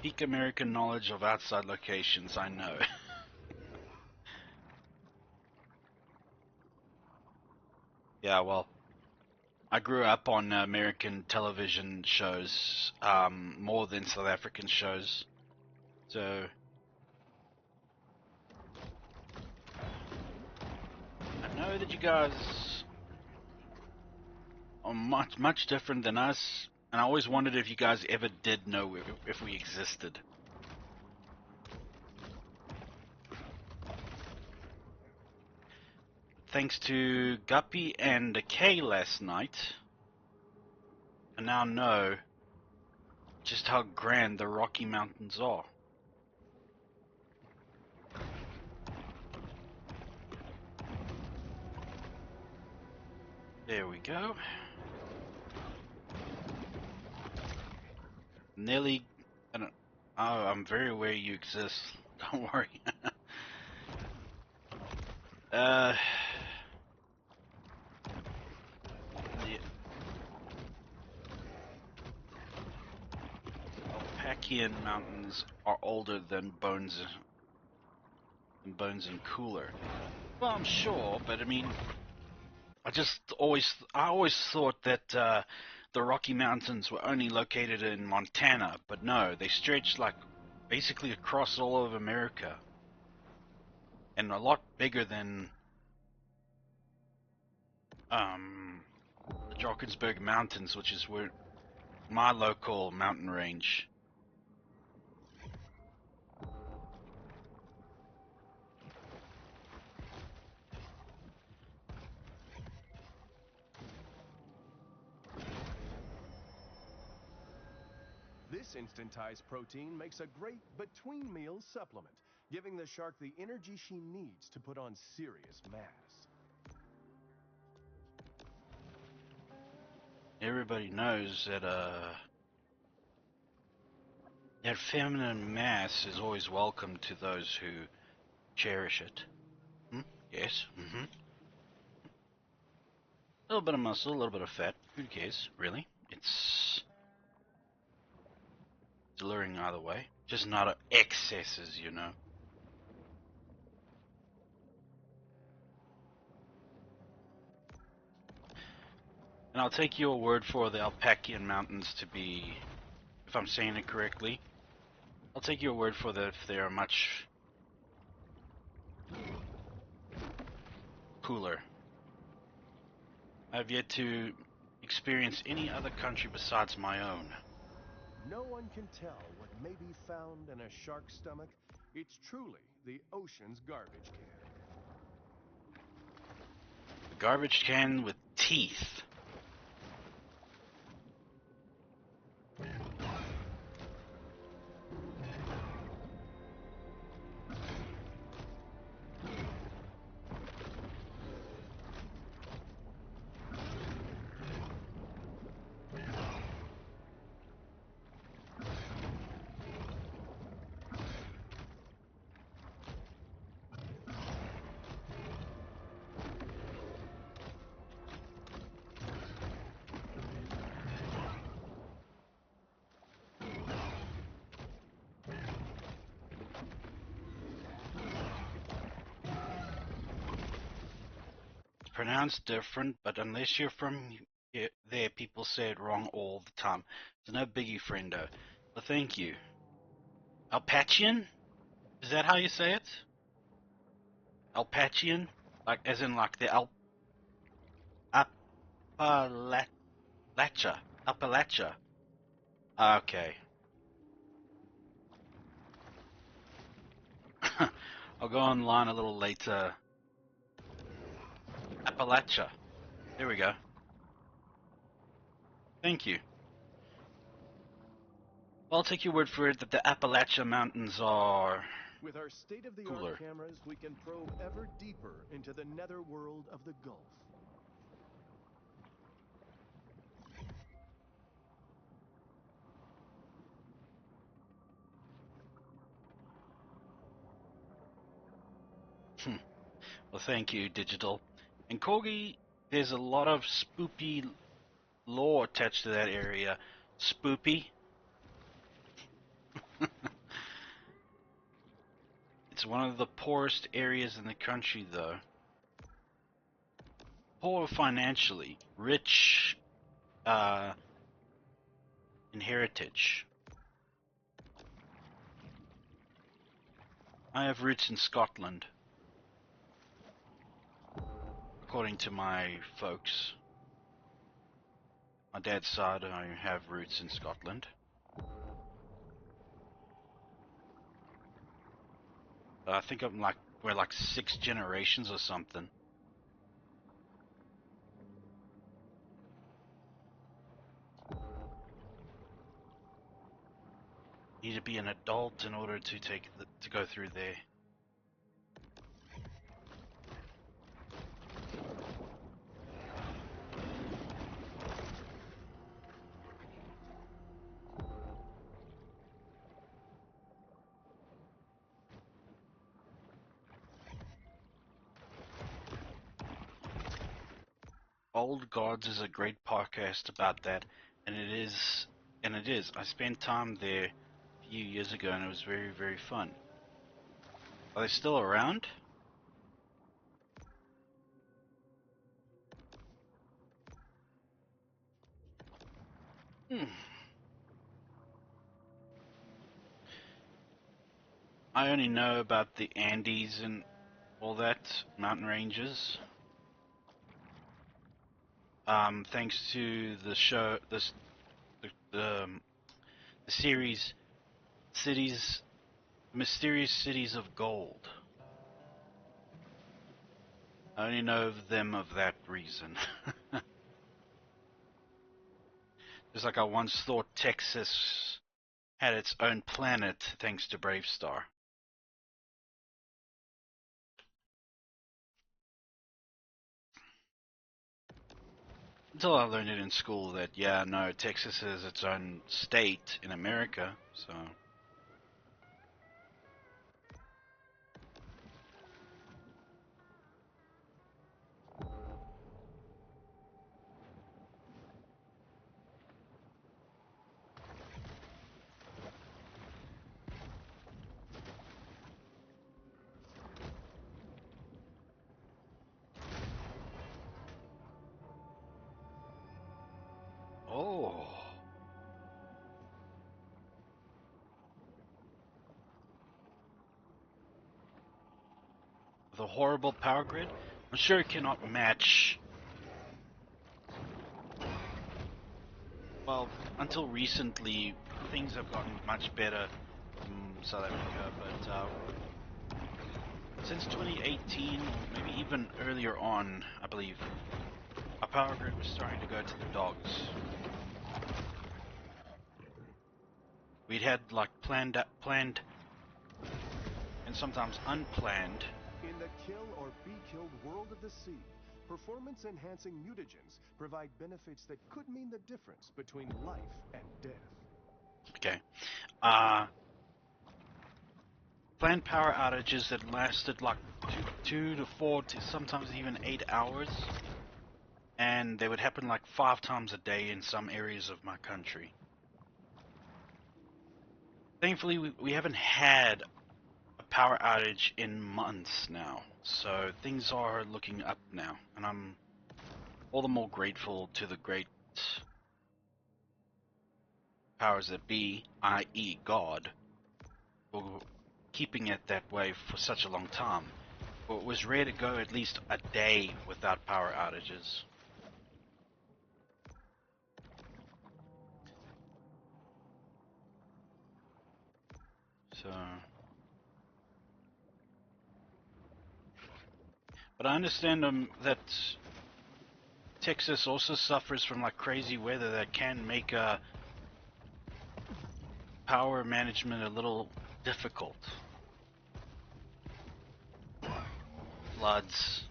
Peak American knowledge of outside locations, I know. Yeah, well, I grew up on American television shows more than South African shows, so I know that you guys are much different than us, and I always wondered if you guys ever did know if we existed. Thanks to Guppy and Kay last night, I now know just how grand the Rocky Mountains are. There we go. Nearly. Oh, I'm very aware you exist. Don't worry. The Alpacian Mountains are older than Bones and Cooler. Well, I'm sure, but I mean, I always thought that the Rocky Mountains were only located in Montana, but no, they stretch like basically across all of America. and a lot bigger than the Drakensberg Mountains, which is where my local mountain range. This instantized protein makes a great between meals supplement, giving the shark the energy she needs to put on serious mass. Everybody knows that that feminine mass is always welcome to those who cherish it. Hmm? Yes. Mm-hmm. A little bit of muscle, a little bit of fat. Who cares, really? It's alluring either way. Just not excesses, you know. And I'll take your word for the Alpacian Mountains to be, if I'm saying it correctly, I'll take your word for that if they are much cooler. I've yet to experience any other country besides my own. No one can tell what may be found in a shark's stomach. It's truly the ocean's garbage can. A garbage can with teeth. Pronounced different, but unless you're from there, people say it wrong all the time. It's no biggie, friendo. Well, thank you. Alpacian? Is that how you say it? Alpacian? Like, as in like the Appalachia. Appalachia. Okay. I'll go online a little later. Appalachia. There we go. Thank you. Well, I'll take your word for it that the Appalachian Mountains are With our state-of-the-art cooler. cameras, we can probe ever deeper into the netherworld of the Gulf. Well, thank you, Digital. And Corgi, there's a lot of spoopy lore attached to that area. Spoopy? It's one of the poorest areas in the country, though. Poor financially, rich in heritage. I have roots in Scotland, according to my folks. My dad's side, I have roots in Scotland. I think we're like 6 generations or something. You need to be an adult in order to to go through there. Old Gods is a great podcast about that, and it is. I spent time there a few years ago, and it was very, very fun. Are they still around? I only know about the Andes and all that mountain ranges. Thanks to the show, the series, Mysterious Cities of Gold. I only know of them of that reason. Just like I once thought Texas had its own planet thanks to Bravestar. Until I learned it in school that, yeah, no, Texas is its own state in America, so... Oh. The horrible power grid? I'm sure it cannot match. Well, until recently, things have gotten much better in South Africa, but since 2018, or maybe even earlier on, I believe, our power grid was starting to go to the dogs. We'd had like planned and sometimes unplanned. In the kill or be killed world of the sea, performance-enhancing mutagens provide benefits that could mean the difference between life and death. Okay. Planned power outages that lasted like 2 to 4 to sometimes even 8 hours. And they would happen like 5 times a day in some areas of my country. Thankfully, we haven't had a power outage in months now. So things are looking up now. And I'm all the more grateful to the great powers that be, i.e. God, for keeping it that way for such a long time. But it was rare to go at least a day without power outages. So... But I understand that Texas also suffers from like crazy weather that can make power management a little difficult. Floods,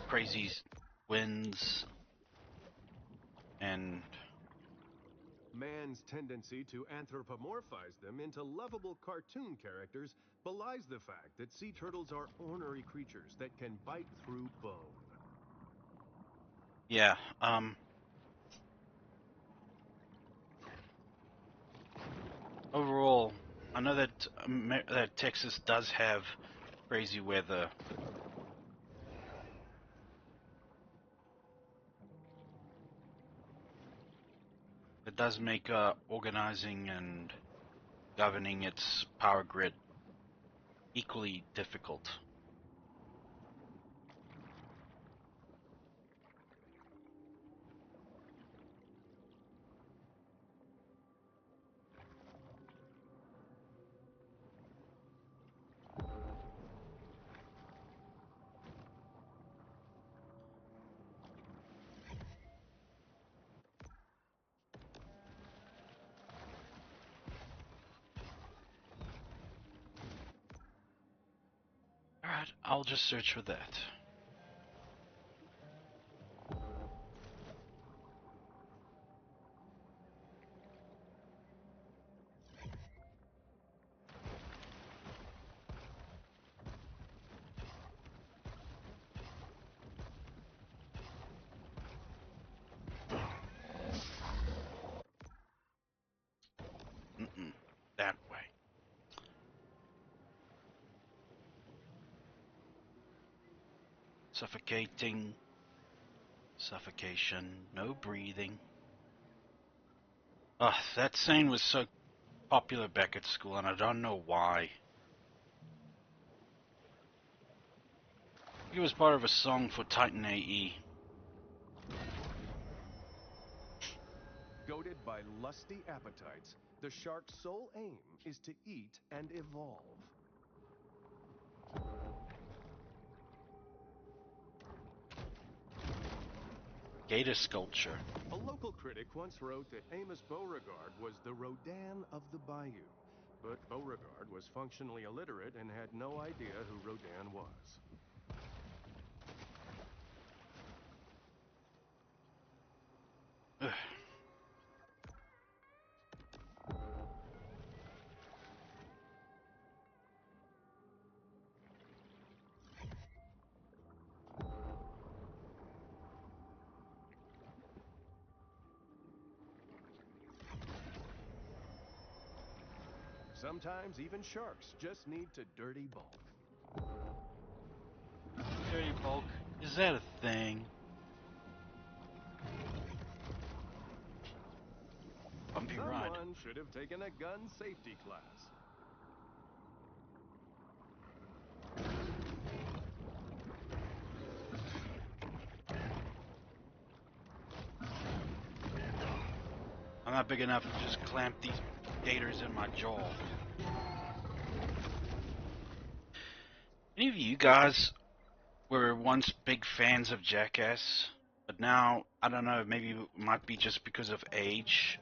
crazy winds, and Man's tendency to anthropomorphize them into lovable cartoon characters belies the fact that sea turtles are ornery creatures that can bite through bone. yeah, overall, I know that that Texas does have crazy weather. It does make organizing and governing its power grid equally difficult. Alright, I'll just search for that. That way. Suffocating. Suffocation. No breathing. Ugh, that saying was so popular back at school, and I don't know why. It was part of a song for Titan AE. Goaded by lusty appetites, the shark's sole aim is to eat and evolve. Gator sculpture. A local critic once wrote that Amos Beauregard was the Rodan of the bayou. But Beauregard was functionally illiterate and had no idea who Rodan was. Ugh. Sometimes even sharks just need to dirty bulk. Dirty bulk. Is that a thing? Bumpy ride. Someone should have taken a gun safety class. I'm not big enough to just clamp these gators in my jaw. Any of you guys were once big fans of Jackass, but now, I don't know, maybe it might be just because of age,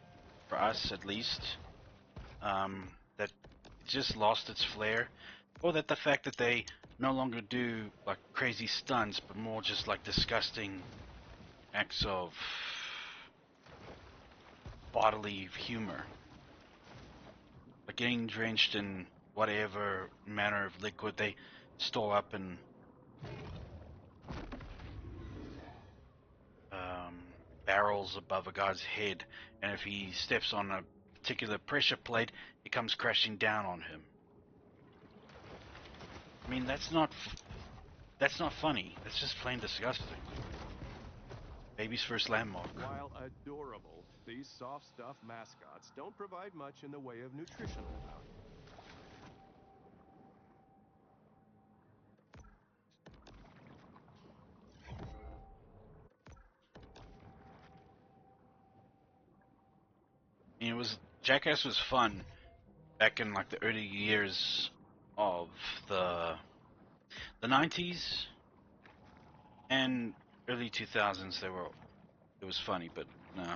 for us at least, that it just lost its flair, or that the fact that they no longer do like crazy stunts, but more just like disgusting acts of bodily humor, like getting drenched in whatever manner of liquid they store up in barrels above a guy's head, and if he steps on a particular pressure plate, it comes crashing down on him. I mean, that's not funny. That's just plain disgusting. Baby's first landmark. While adorable, these soft stuff mascots don't provide much in the way of nutritional value. It was Jackass was fun back in like the early years of the 90s and early 2000s. It was funny, but no.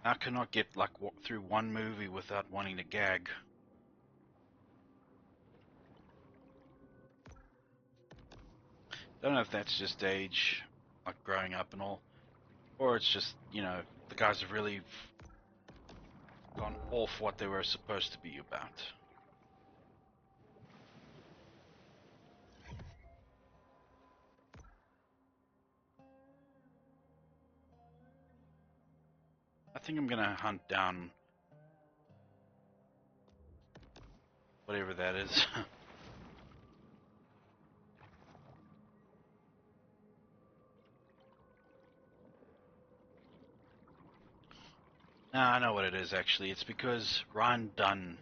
I cannot get like through one movie without wanting to gag. Don't know if that's just age, like growing up and all, or it's just, you know, the guys have really gone off what they were supposed to be about. I think I'm gonna hunt down whatever that is. Nah, I know what it is actually. It's because Ryan Dunn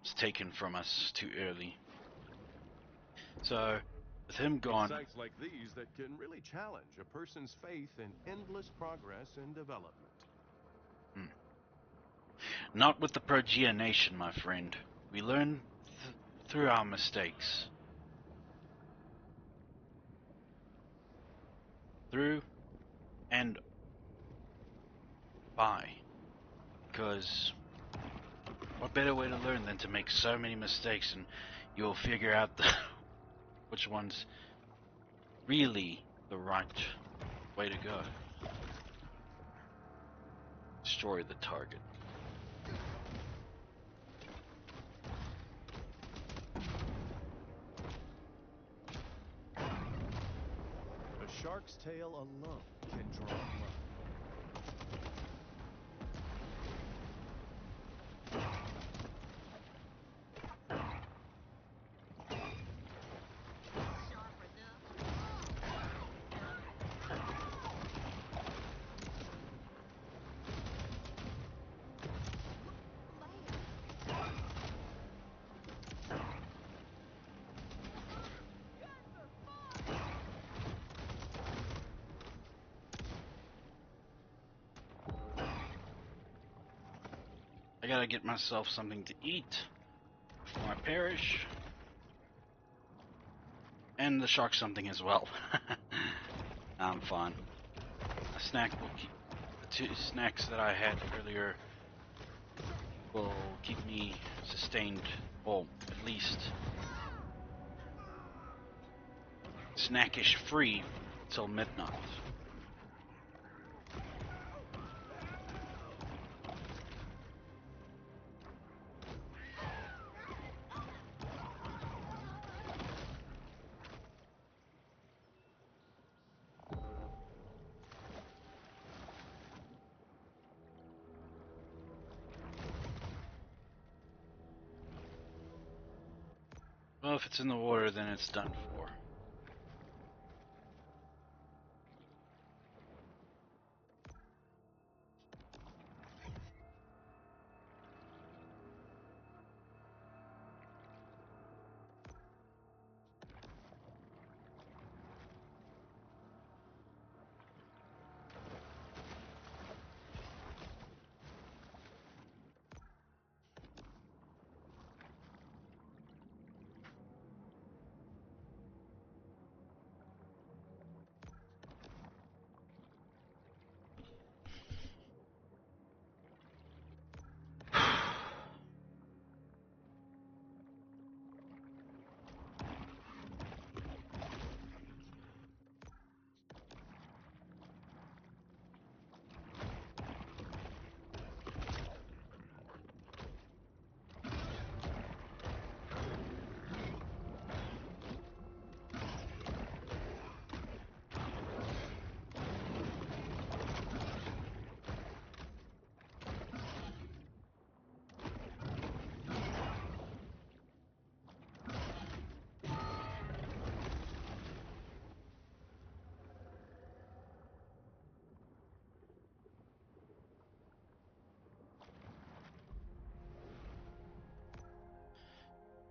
was taken from us too early. So, with him gone... It's sites like these that can really challenge a person's faith in endless progress and development. Not with the Progea Nation, my friend. We learn through our mistakes. Through and by. Because what better way to learn than to make so many mistakes, and you'll figure out which one's really the right way to go. Destroy the target. The shark's tail alone can draw blood. I gotta get myself something to eat before I perish. And the shark something as well. I'm fine. A snack will keep the 2 snacks that I had earlier will keep me sustained, or at least snackish free till midnight. Well, if it's in the water, then it's done for.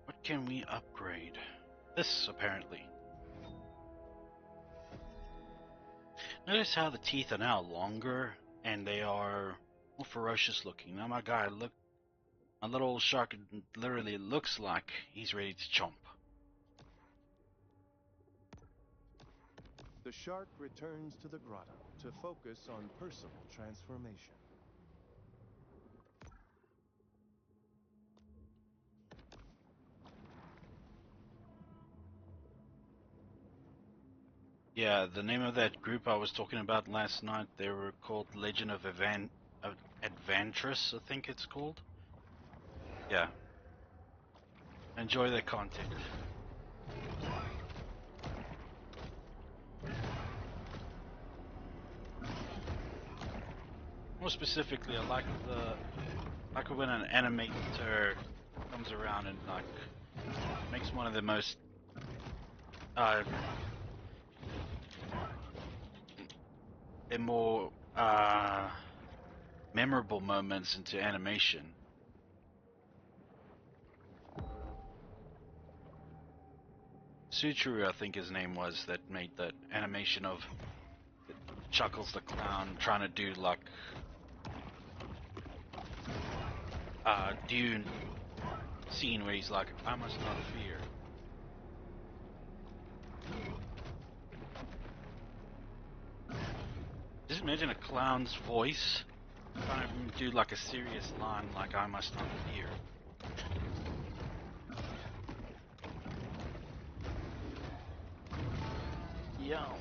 What can we upgrade? This, apparently. Notice how the teeth are now longer and they are more ferocious looking. Now my guy, look, my little shark literally looks like he's ready to chomp. The shark returns to the grotto to focus on personal transformation. Yeah, the name of that group I was talking about last night, they were called Legend of Adventress, I think it's called. Yeah. Enjoy their content. More specifically, I like when an animator comes around and like makes one of the most the more memorable moments into animation. Sutru, I think his name was, that made that animation of Chuckles the Clown trying to do like Dune scene where he's like, I must not fear. Just imagine a clown's voice trying to do like a serious line like, I must not fear. Yum.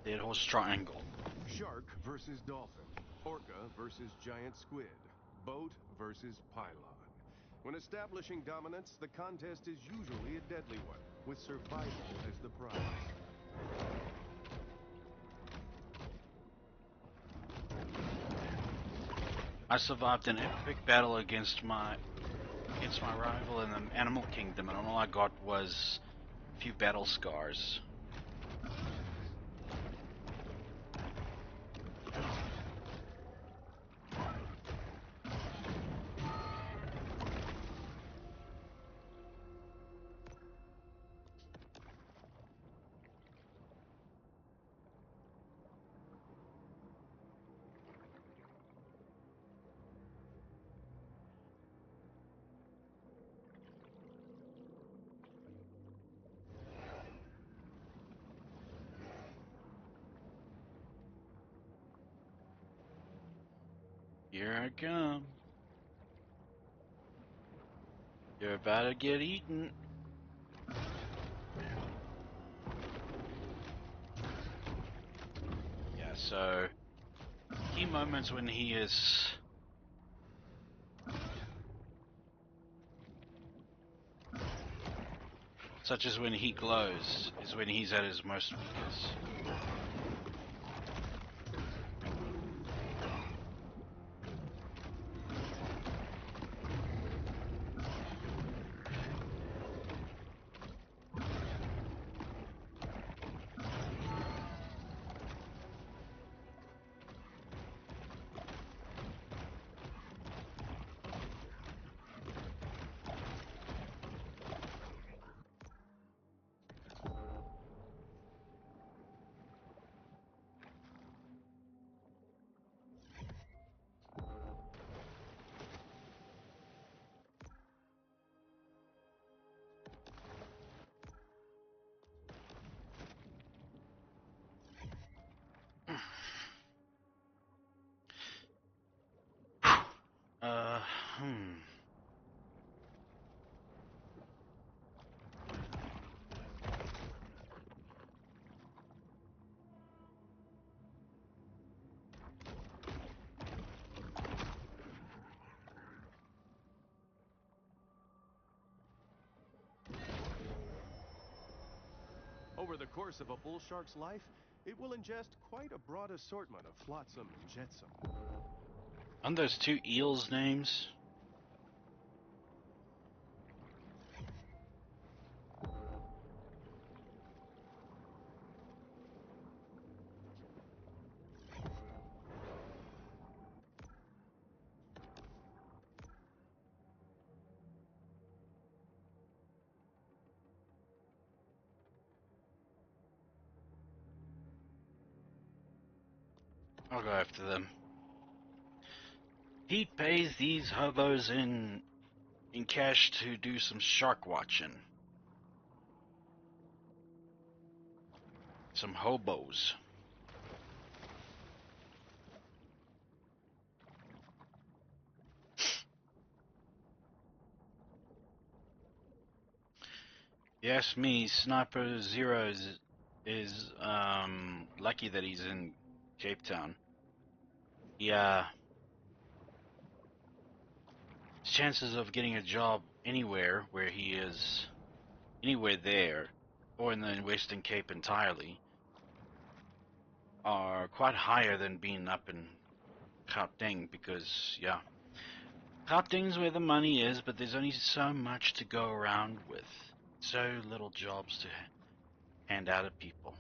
Dead Horse Triangle. Shark versus dolphin. Orca versus giant squid. Boat versus pylon. When establishing dominance, the contest is usually a deadly one, with survival as the prize. I survived an epic battle against my rival in the Animal Kingdom, and all I got was a few battle scars. Here I come. You're about to get eaten. Yeah, so key moments when he is such as when he glows is when he's at his most weakest. Uh, hmm. Over the course of a bull shark's life, it will ingest quite a broad assortment of flotsam and jetsam. Aren't those two eels' names? I'll go after them. He pays these hobos in cash to do some shark watching. Some hobos. Yes, me, Sniper Zero is lucky that he's in Cape Town. Yeah. His chances of getting a job anywhere where he is, anywhere there, or in the Western Cape entirely, are quite higher than being up in Gauteng because, yeah, Gauteng's where the money is, but there's only so much to go around with. So little jobs to hand out to people.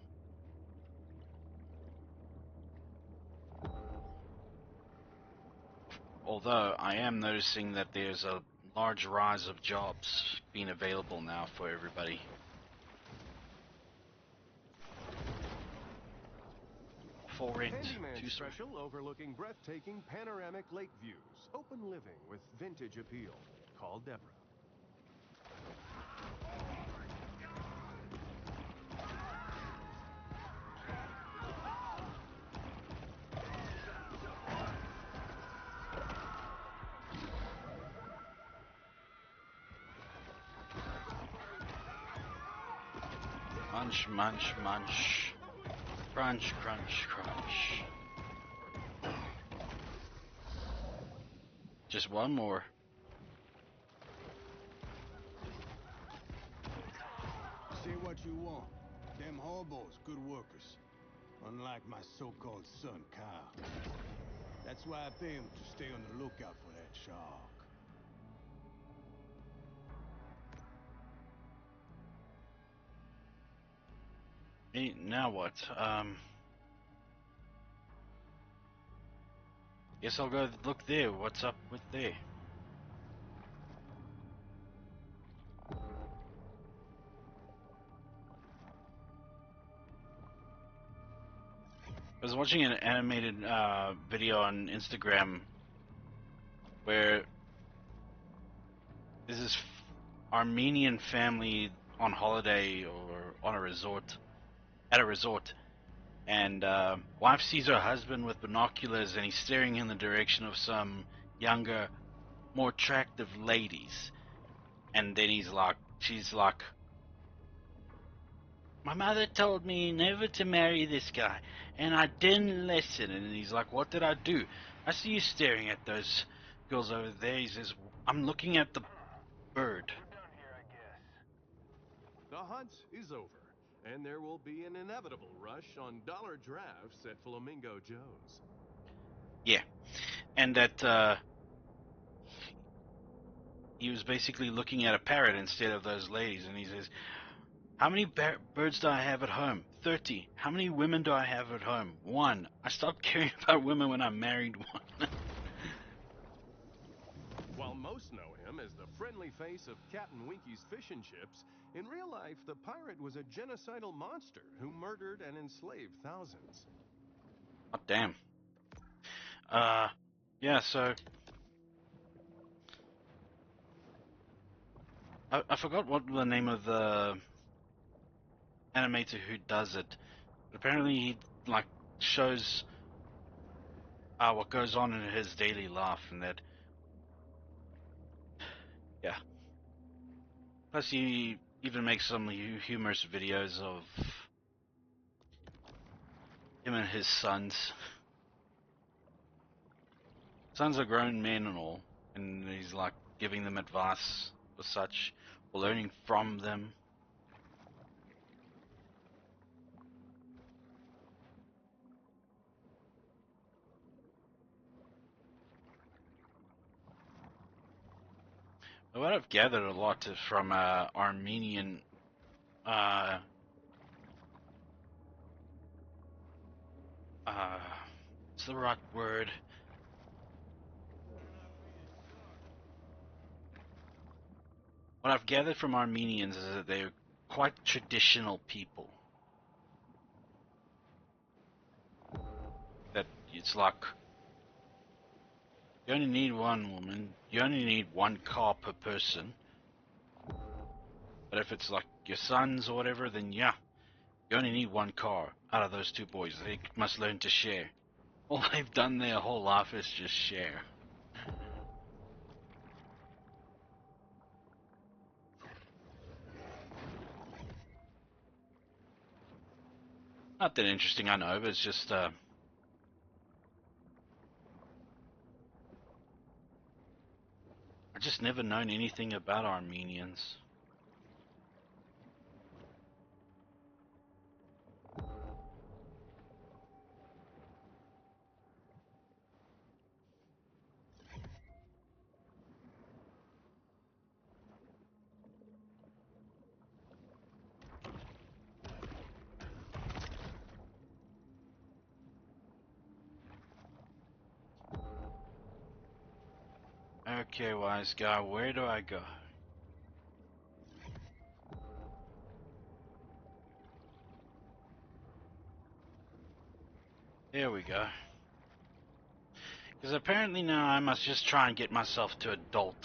Although I am noticing that there's a large rise of jobs being available now for everybody. For rent, Handyman too. special overlooking breathtaking panoramic lake views. Open living with vintage appeal. Call Deborah. Munch, munch, munch. Crunch, crunch, crunch. Just one more. Say what you want. Them hobos, good workers. Unlike my so-called son, Kyle. That's why I pay him to stay on the lookout for that shark. Hey, now what? Guess I'll go look there. What's up with there? I was watching an animated video on Instagram where there's this Armenian family on holiday or on a resort, at a resort, And wife sees her husband with binoculars, and he's staring in the direction of some younger, more attractive ladies. And then she's like, my mother told me never to marry this guy, and I didn't listen. And he's like, what did I do? I see you staring at those girls over there. He says, I'm looking at the bird. The hunt is over, and there will be an inevitable rush on dollar drafts at Flamingo Joe's. Yeah. And that he was basically looking at a parrot instead of those ladies, and he says, how many birds do I have at home? 30. How many women do I have at home? 1. I stopped caring about women when I married one. While most know him as the friendly face of Captain Winky's Fish and Chips, in real life, the pirate was a genocidal monster who murdered and enslaved thousands. Oh, damn. Yeah, so I forgot what the name of the animator who does it. But apparently he like shows what goes on in his daily life, and that, yeah. Plus he even makes some humorous videos of him and his sons. Sons are grown men and all, and he's like giving them advice or such, or learning from them. What I've gathered a lot is from Armenian what's the right word? What I've gathered from Armenians is that they're quite traditional people. That it's like, you only need one woman, you only need one car per person. But if it's like your sons or whatever, then yeah, you only need one car out of those two boys. They must learn to share. All they've done their whole life is just share. Not that interesting, I know, but it's just I've just never known anything about Armenians. Okay, wise guy, where do I go? There we go. Because apparently now I must just try and get myself to adult.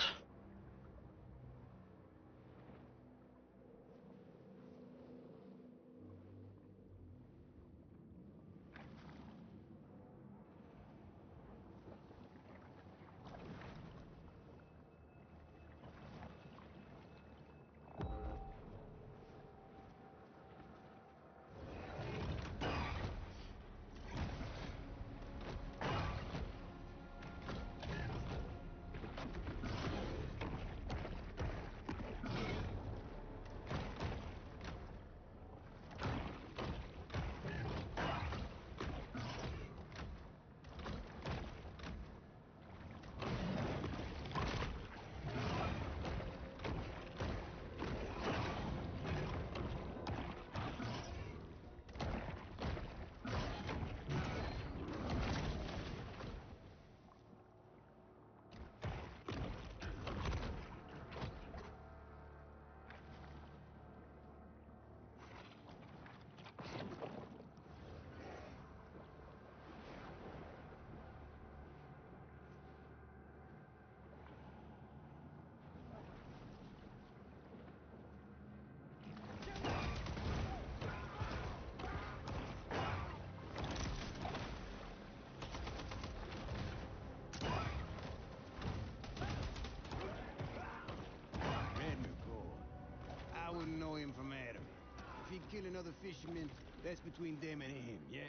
he killing other fishermen, that's between them and him, yeah?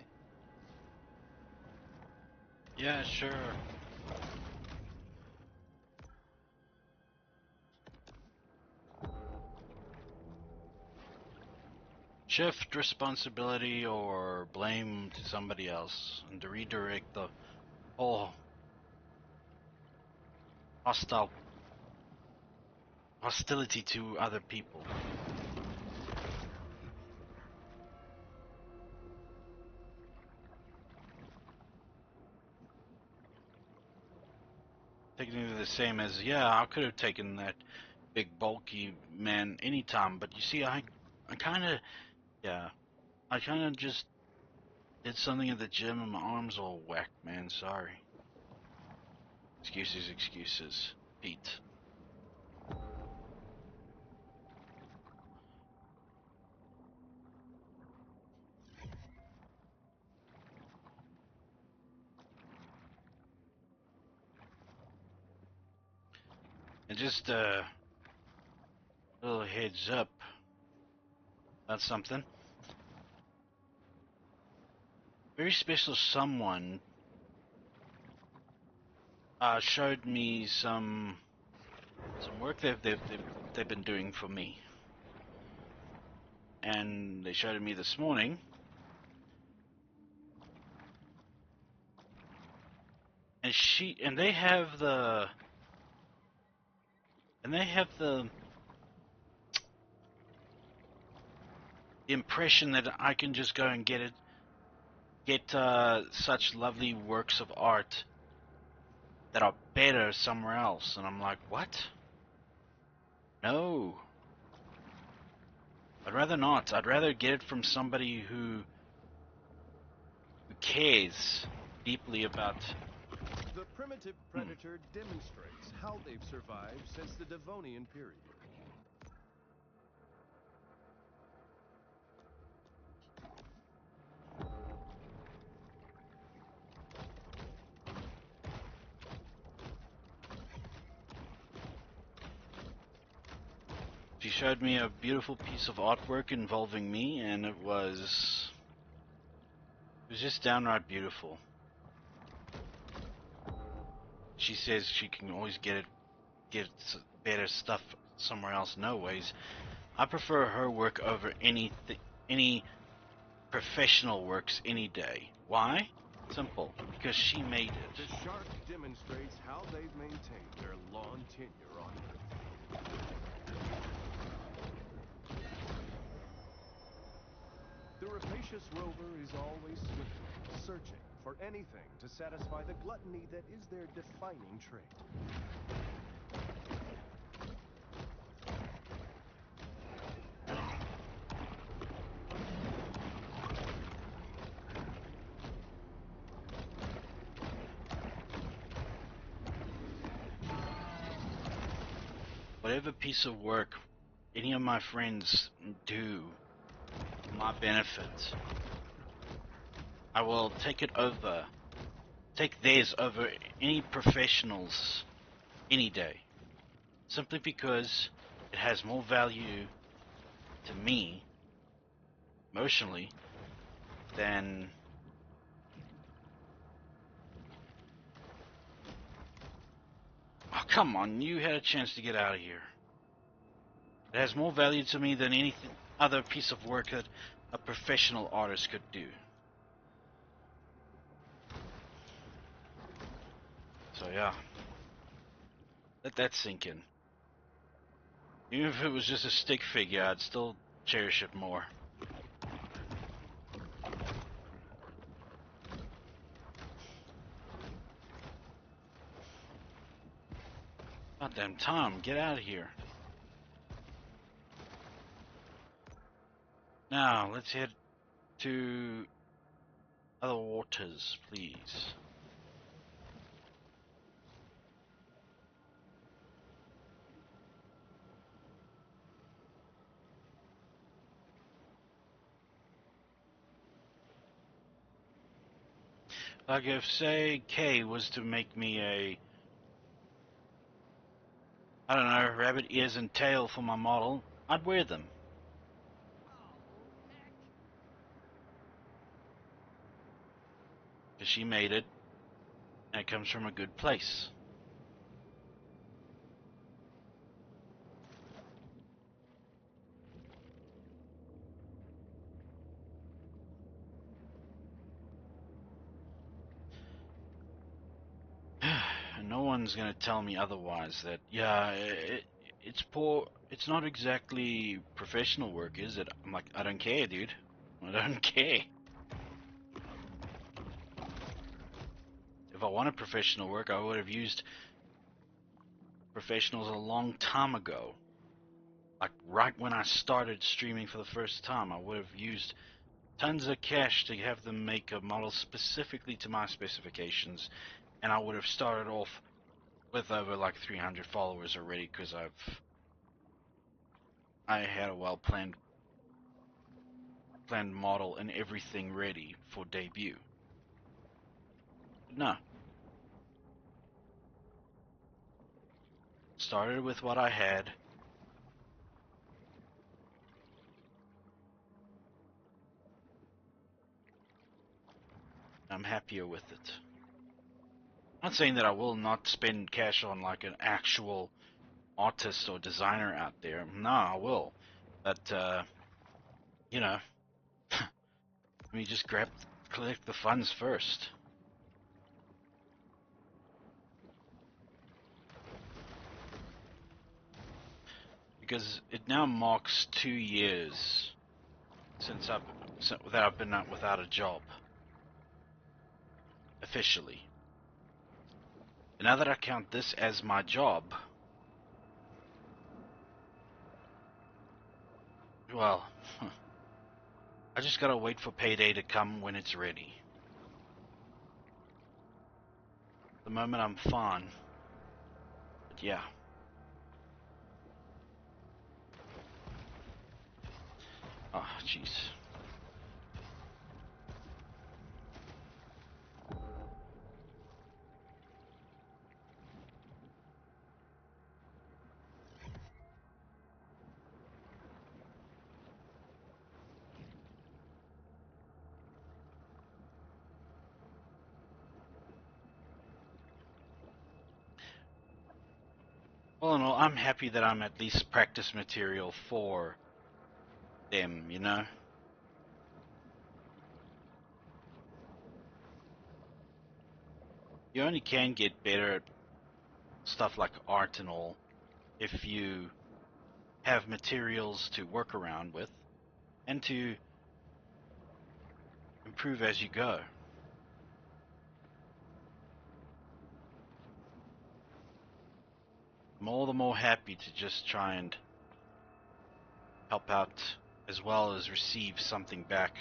Yeah, sure. Shift responsibility or blame to somebody else and to redirect the whole hostility to other people. Technically the same as, yeah, I could have taken that big bulky man anytime, but you see, I kind of, yeah, I kind of just did something at the gym and my arms all whacked, man, sorry. Excuses, Pete. And just a little heads up about something. Very special someone showed me some work they've been doing for me, and they showed it me this morning. And they have the impression that I can just go and get such lovely works of art that are better somewhere else, and I'm like, what? No. I'd rather not. I'd rather get it from somebody who cares deeply about. The primitive predator demonstrates how they've survived since the Devonian period. She showed me a beautiful piece of artwork involving me, and it was just downright beautiful. She says she can always get better stuff somewhere else. No ways. I prefer her work over any professional works any day. Why? Simple. Because she made it. The shark demonstrates how they've maintained their long tenure on Earth. The rapacious rover is always swiftly searching for anything to satisfy the gluttony that is their defining trait. Whatever piece of work any of my friends do for my benefit, I will take theirs over any professionals any day. Simply because it has more value to me, emotionally, than oh, come on, you had a chance to get out of here. It has more value to me than any other piece of work that a professional artist could do. So yeah, let that sink in. Even if it was just a stick figure, I'd still cherish it more. Goddamn Tom, get out of here. Now, let's head to other waters, please. Like if, say, Kay was to make me a, I don't know, rabbit ears and tail for my model, I'd wear them. she made it, and it comes from a good place. And no one's gonna tell me otherwise. That yeah, it's poor. It's not exactly professional work, is it? I'm like, I don't care, dude. I don't care. If I wanted professional work, I would have used professionals a long time ago. Like right when I started streaming for the first time, I would have used tons of cash to have them make a model specifically to my specifications, and I would have started off with over like 300 followers already, because I had a well planned model and everything ready for debut. But no. Started with what I had. I'm happier with it. I'm not saying that I will not spend cash on like an actual artist or designer out there. No, I will. But you know, let me just collect the funds first. Because it now marks 2 years since I've been out without a job. Officially. And now that I count this as my job, well, I just gotta wait for payday to come when it's ready. At the moment I'm fine. But yeah. Oh, jeez. All in all, I'm happy that I'm at least practice material for them, you know? You only can get better at stuff like art and all if you have materials to work around with and to improve as you go. I'm all the more happy to just try and help out as well as receive something back,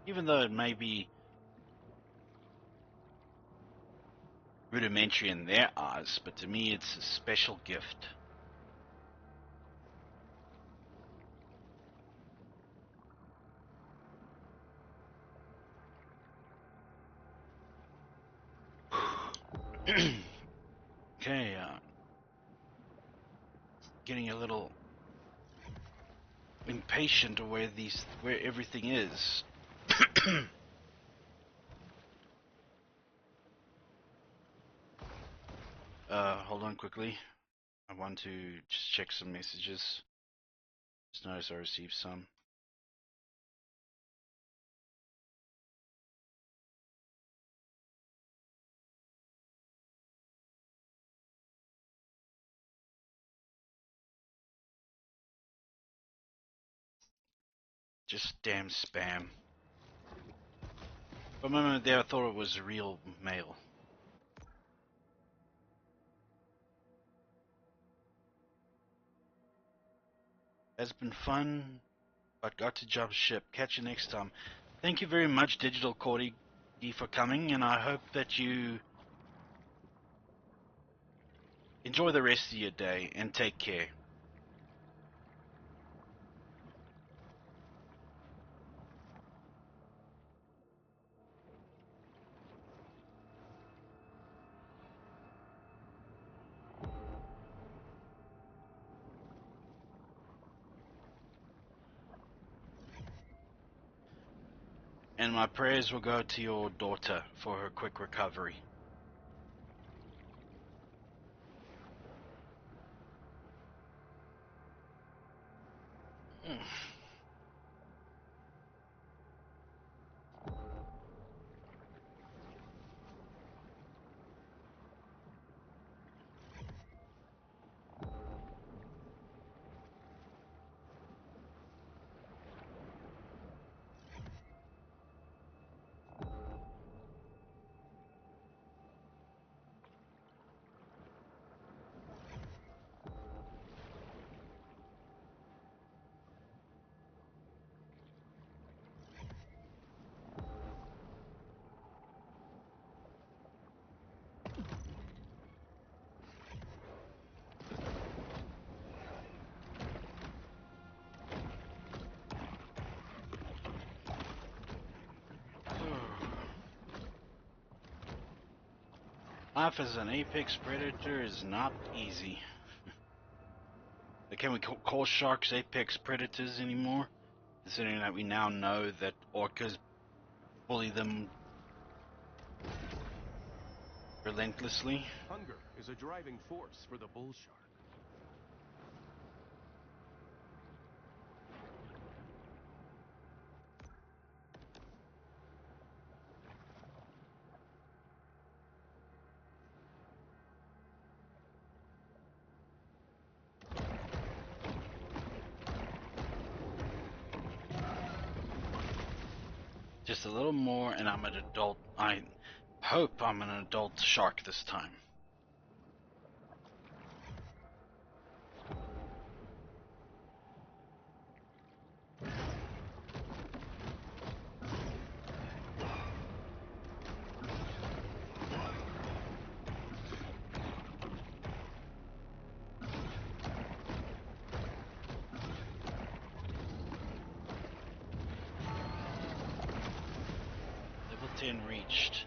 even though it may be rudimentary in their eyes, but to me it's a special gift. Okay, getting a little impatient of where everything is. Hold on quickly. I want to just check some messages. Just noticed I received some. Just damn spam. For a moment there I thought it was real mail. Has been fun, but got to jump ship. Catch you next time. Thank you very much, Digital Cordy, for coming, and I hope that you enjoy the rest of your day and take care. And my prayers will go to your daughter for her quick recovery. Life as an apex predator is not easy. Can we call sharks apex predators anymore? Considering that we now know that orcas bully them relentlessly. Hunger is a driving force for the bull shark. Just a little more and I'm an adult. I hope I'm an adult shark this time. Level 10 reached.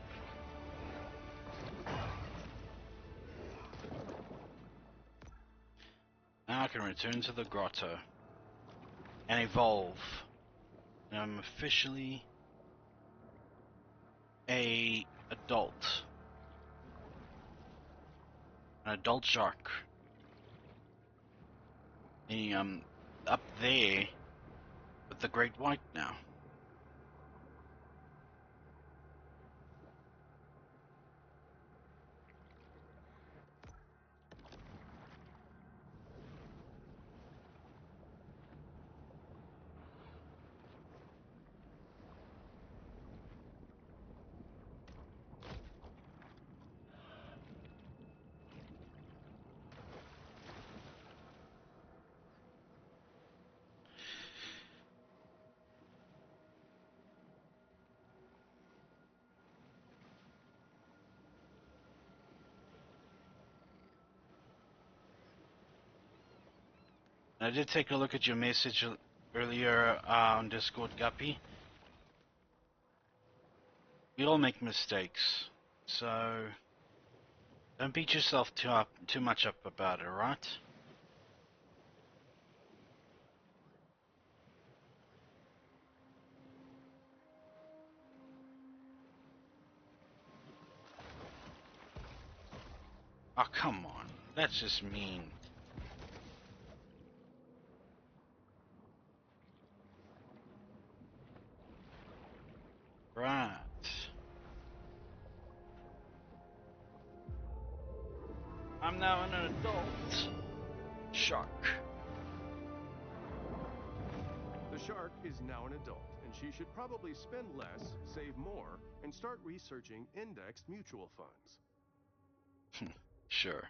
Now I can return to the grotto and evolve. And I'm officially an adult shark. And up there with the great white now. I did take a look at your message earlier on Discord, Guppy. We all make mistakes, so don't beat yourself too much up about it, alright? Oh, come on. That's just mean. Right. I'm now an adult shark. The shark is now an adult, and she should probably spend less, save more, and start researching indexed mutual funds. Sure.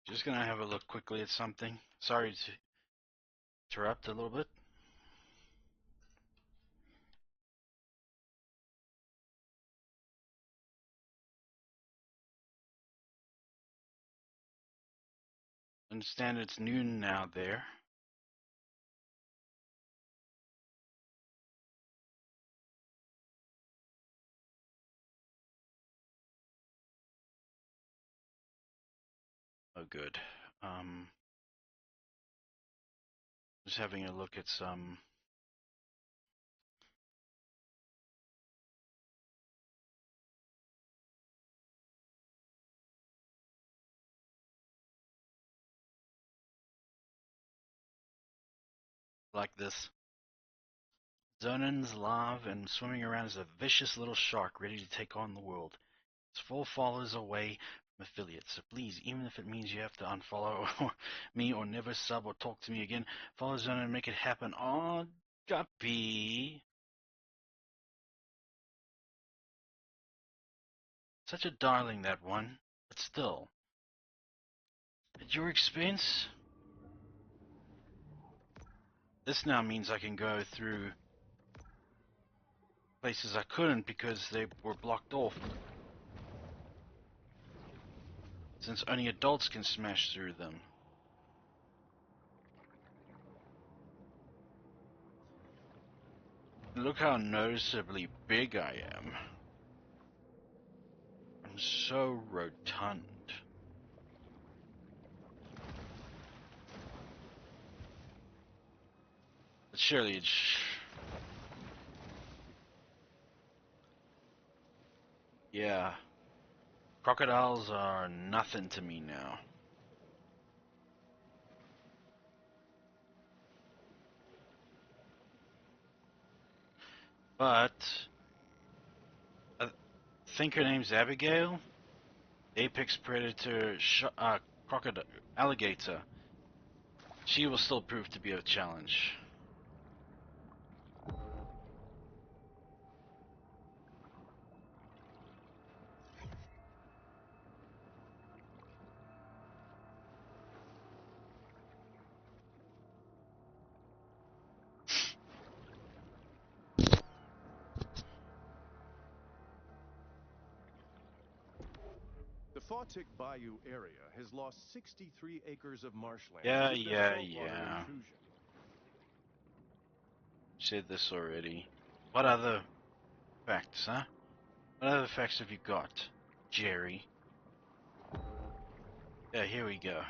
Just gonna have a look quickly at something. Sorry to interrupt a little bit. Understand it's noon now there. Oh, good. Just having a look at some. Like this. Zonan's live and swimming around as a vicious little shark ready to take on the world. It's 4 followers away from affiliates, so please, even if it means you have to unfollow me or never sub or talk to me again, follow Zonan and make it happen. Oh, Guppy. Such a darling, that one. But still. At your expense? This now means I can go through places I couldn't because they were blocked off. Since only adults can smash through them. Look how noticeably big I am. I'm so rotund. But surely it's... Yeah. Crocodiles are nothing to me now. But... I think her name's Abigail? Apex predator, crocodile, alligator. She will still prove to be a challenge. The Fawtick Bayou area has lost 63 acres of marshland Yeah, due to yeah, saltwater yeah. intrusion. Said this already. What other facts, huh? What other facts have you got, Jerry? Yeah, here we go.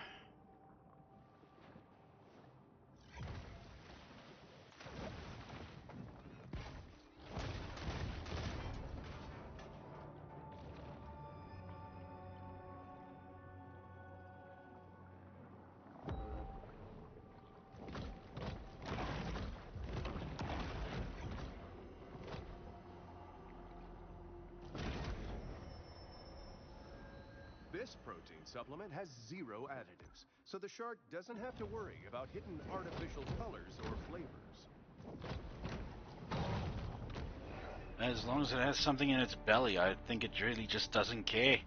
This protein supplement has 0 additives, so the shark doesn't have to worry about hidden artificial colors or flavors. As long as it has something in its belly, I think it really just doesn't care.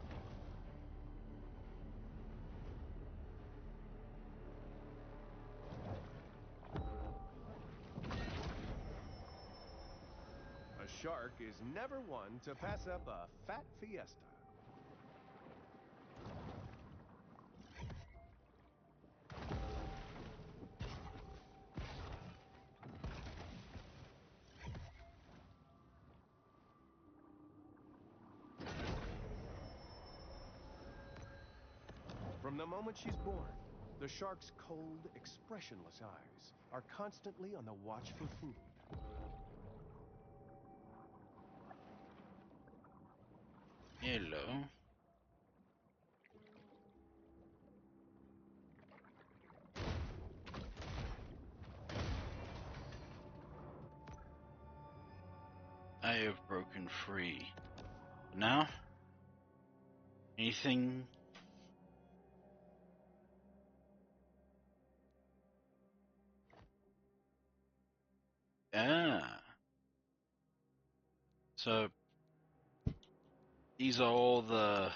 A shark is never one to pass up a fat fiesta. From the moment she's born, the shark's cold, expressionless eyes are constantly on the watch for food. Hello. I have broken free. Now? Anything? Ah. So, these are all the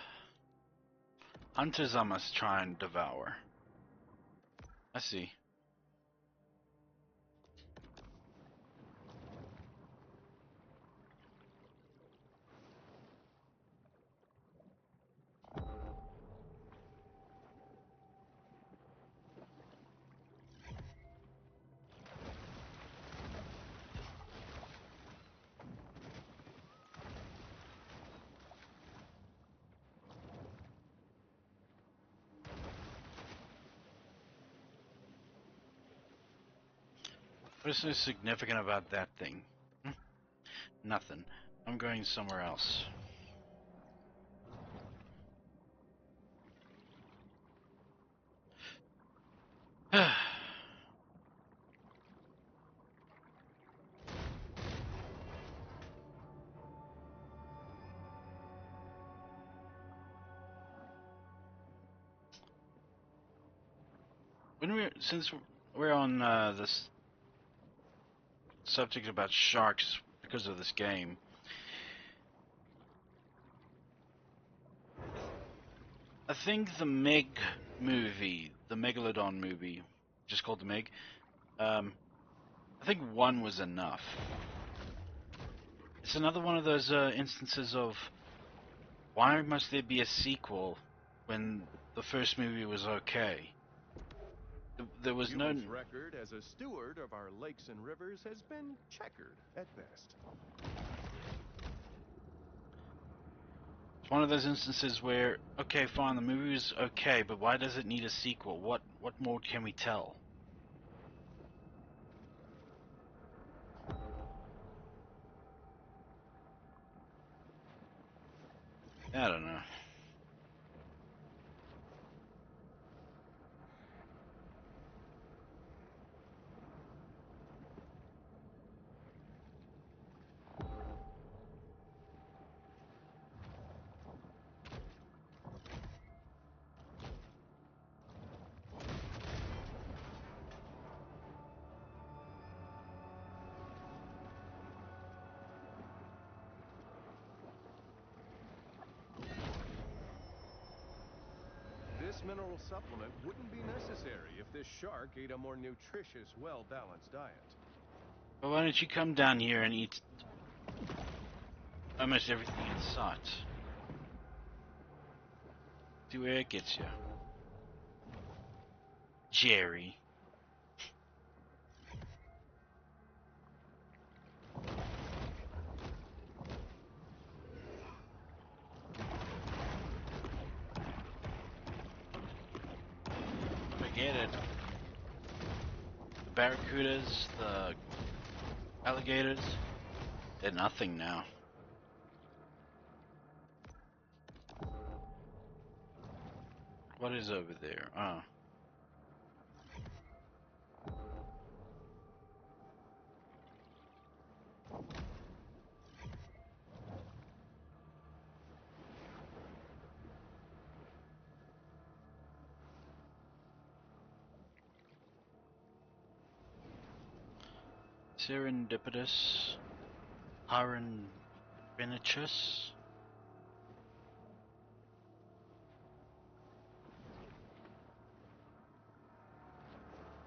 hunters I must try and devour. I see. What's so significant about that thing? Nothing. I'm going somewhere else. Since we're on this subject about sharks because of this game, I think the Meg movie, the Megalodon movie, just called the Meg, I think one was enough. It's another one of those instances of why must there be a sequel when the first movie was okay? There was no... Human's record as a steward of our lakes and rivers has been checkered at best. It's one of those instances where, okay, fine, the movie was okay, but why does it need a sequel? What more can we tell? I don't know. This mineral supplement wouldn't be necessary if this shark ate a more nutritious, well-balanced diet. But why don't you come down here and eat almost everything in sight? See where it gets you. Jerry. Forget it. The barracudas, the alligators, they're nothing now. What is over there? Oh. Serendipitous, Harenbinichus.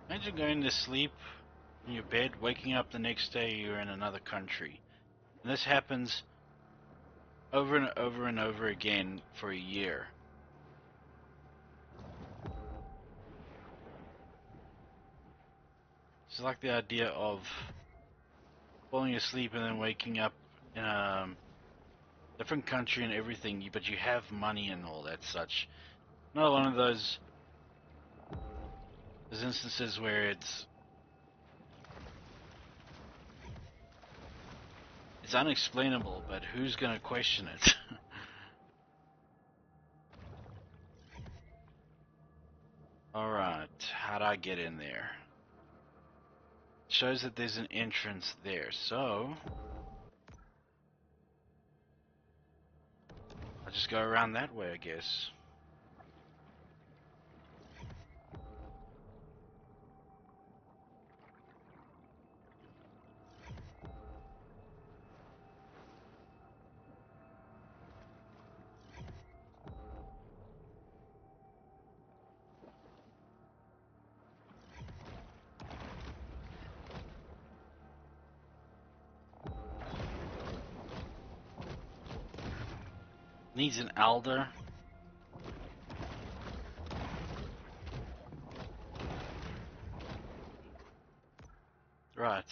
Imagine going to sleep in your bed, waking up the next day you're in another country. And this happens over and over and over again for a year. It's like the idea of falling asleep and then waking up in a different country and everything, but you have money and all that such. Not one of those instances where it's unexplainable, but who's gonna question it? Alright, how'd I get in there? Shows that there's an entrance there, so I'll just go around that way, I guess. Needs an elder. Right.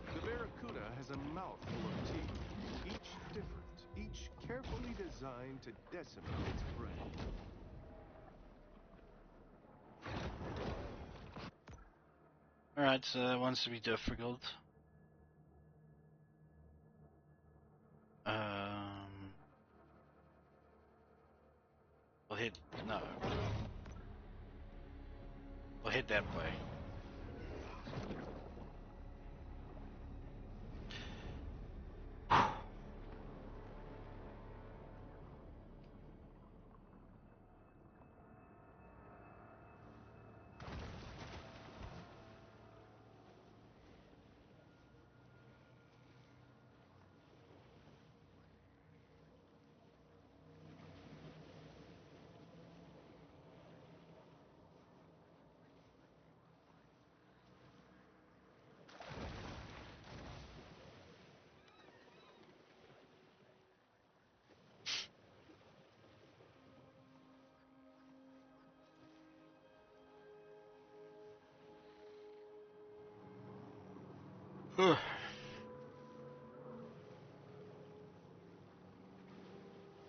The barracuda has a mouthful of teeth, each different, each carefully designed designed to decimate its prey. Alright, so that wants to be difficult. We'll hit, no. We'll hit that way.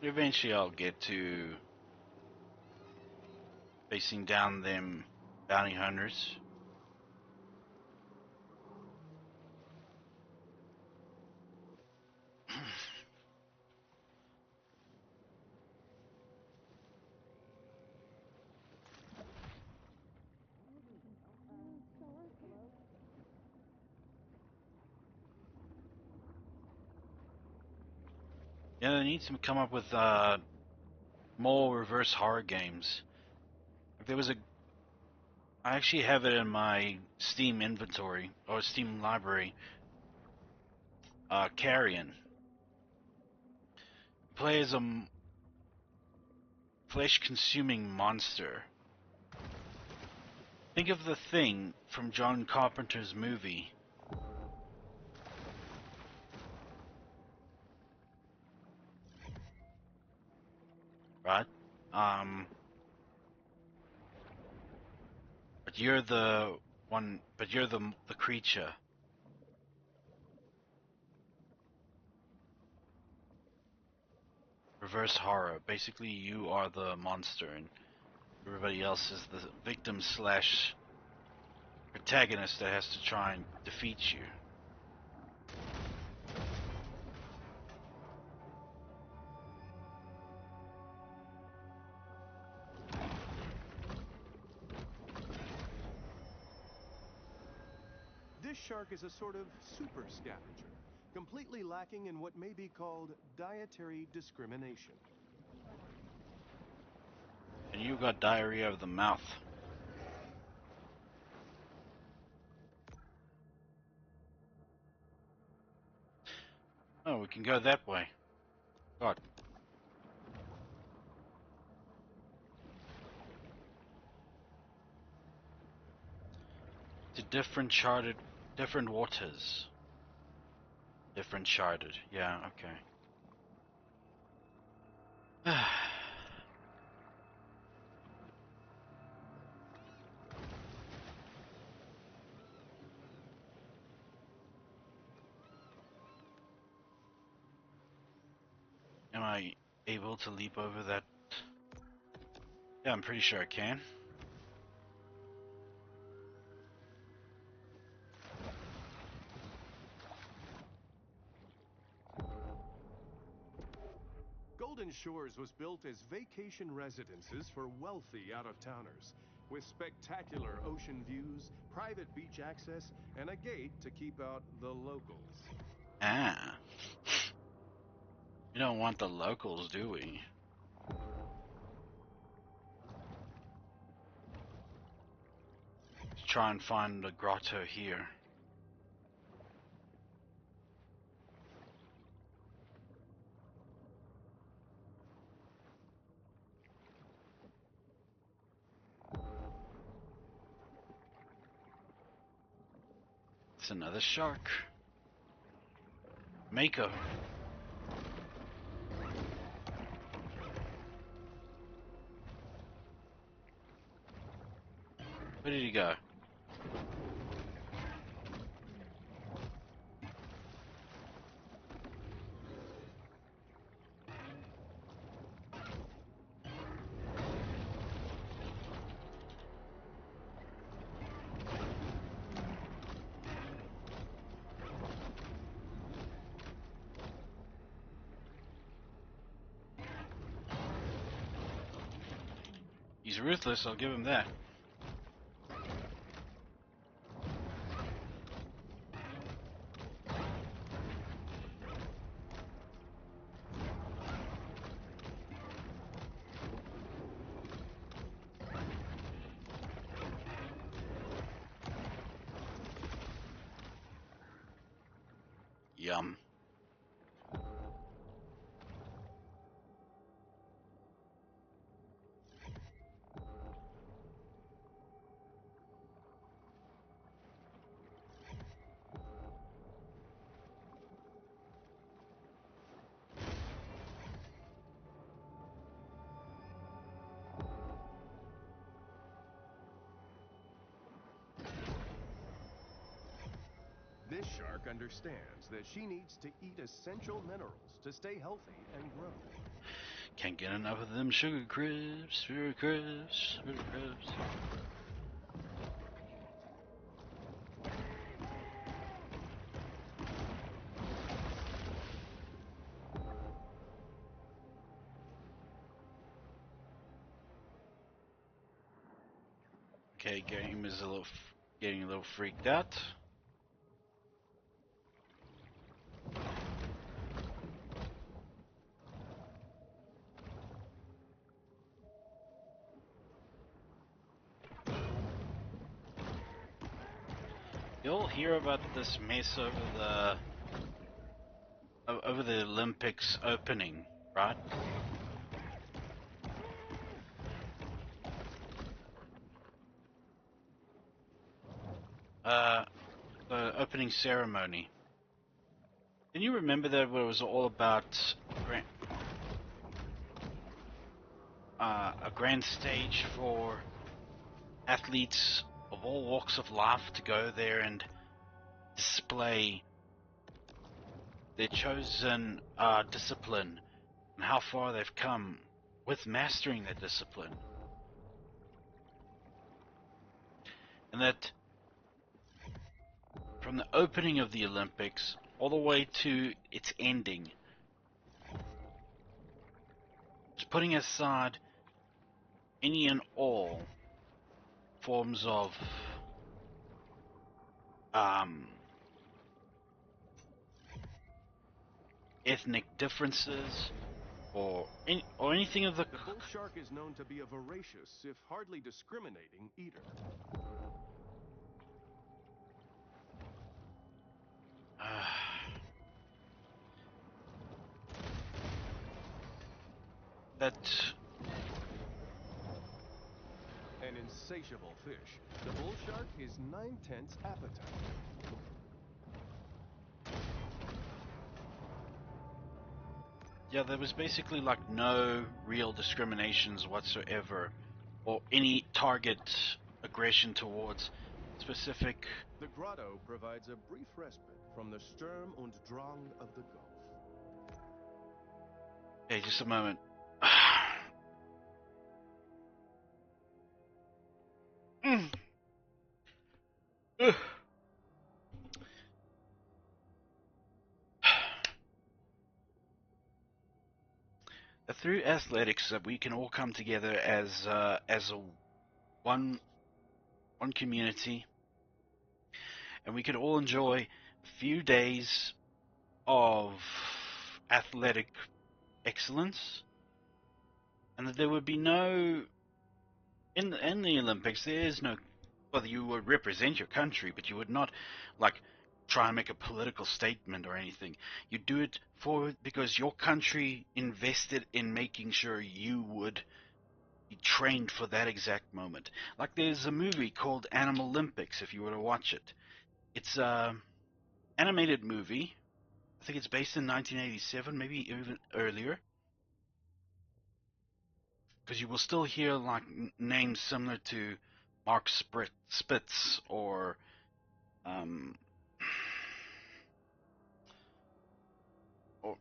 Eventually I'll get to facing down them bounty hunters. Yeah, they need to come up with more reverse horror games. If there was a, I actually have it in my Steam inventory or Steam library. Carrion. Play as a flesh-consuming monster. Think of The Thing from John Carpenter's movie. Right? But you're the one, but you're the creature. Reverse horror. Basically, you are the monster and everybody else is the victim slash protagonist that has to try and defeat you. This shark is a sort of super scavenger, completely lacking in what may be called dietary discrimination. And you got diarrhea of the mouth. Oh, we can go that way. God. To different waters. Different charted. Yeah, okay. Am I able to leap over that? Yeah, I'm pretty sure I can. Golden Shores was built as vacation residences for wealthy out-of-towners, with spectacular ocean views, private beach access, and a gate to keep out the locals. Ah. We don't want the locals, do we? Let's try and find a grotto here. It's another shark. Mako. Where did he go? He's ruthless, I'll give him that. Yum. This shark understands that she needs to eat essential minerals to stay healthy and grow. Can't get enough of them sugar crisps, sugar crisps, sugar crisps. Okay, game is getting a little freaked out. You'll hear about this mess over the Olympics opening, right? The opening ceremony. Can you remember that what it was all about? A grand stage for athletes of all walks of life to go there and display their chosen discipline and how far they've come with mastering that discipline. And that from the opening of the Olympics all the way to its ending, just putting aside any and all forms of ethnic differences or anything of the bull shark is known to be a voracious, if hardly discriminating, eater. That An insatiable fish, the bull shark is 9/10 appetite. yeah, there was basically like no real discriminations whatsoever or any target aggression towards specific. The grotto provides a brief respite from the Sturm und Drang of the Gulf. Hey, just a moment. Through athletics, that we can all come together as a one community, and we could all enjoy a few days of athletic excellence, and that there would be no in the Olympics. There is no, well, you would represent your country, but you would not like try and make a political statement or anything. You do it because your country invested in making sure you would be trained for that exact moment. Like there's a movie called Animal Olympics, if you were to watch it. It's a animated movie. I think it's based in 1987, maybe even earlier. Because you will still hear like names similar to Mark Spitz or or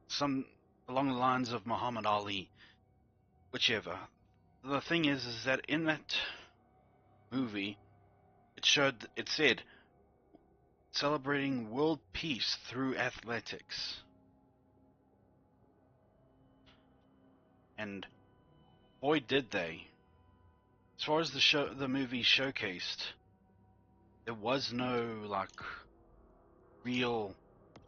some along the lines of Muhammad Ali, whichever. The thing is that in that movie, it said celebrating world peace through athletics, and boy did they. as far as the movie showcased, there was no like real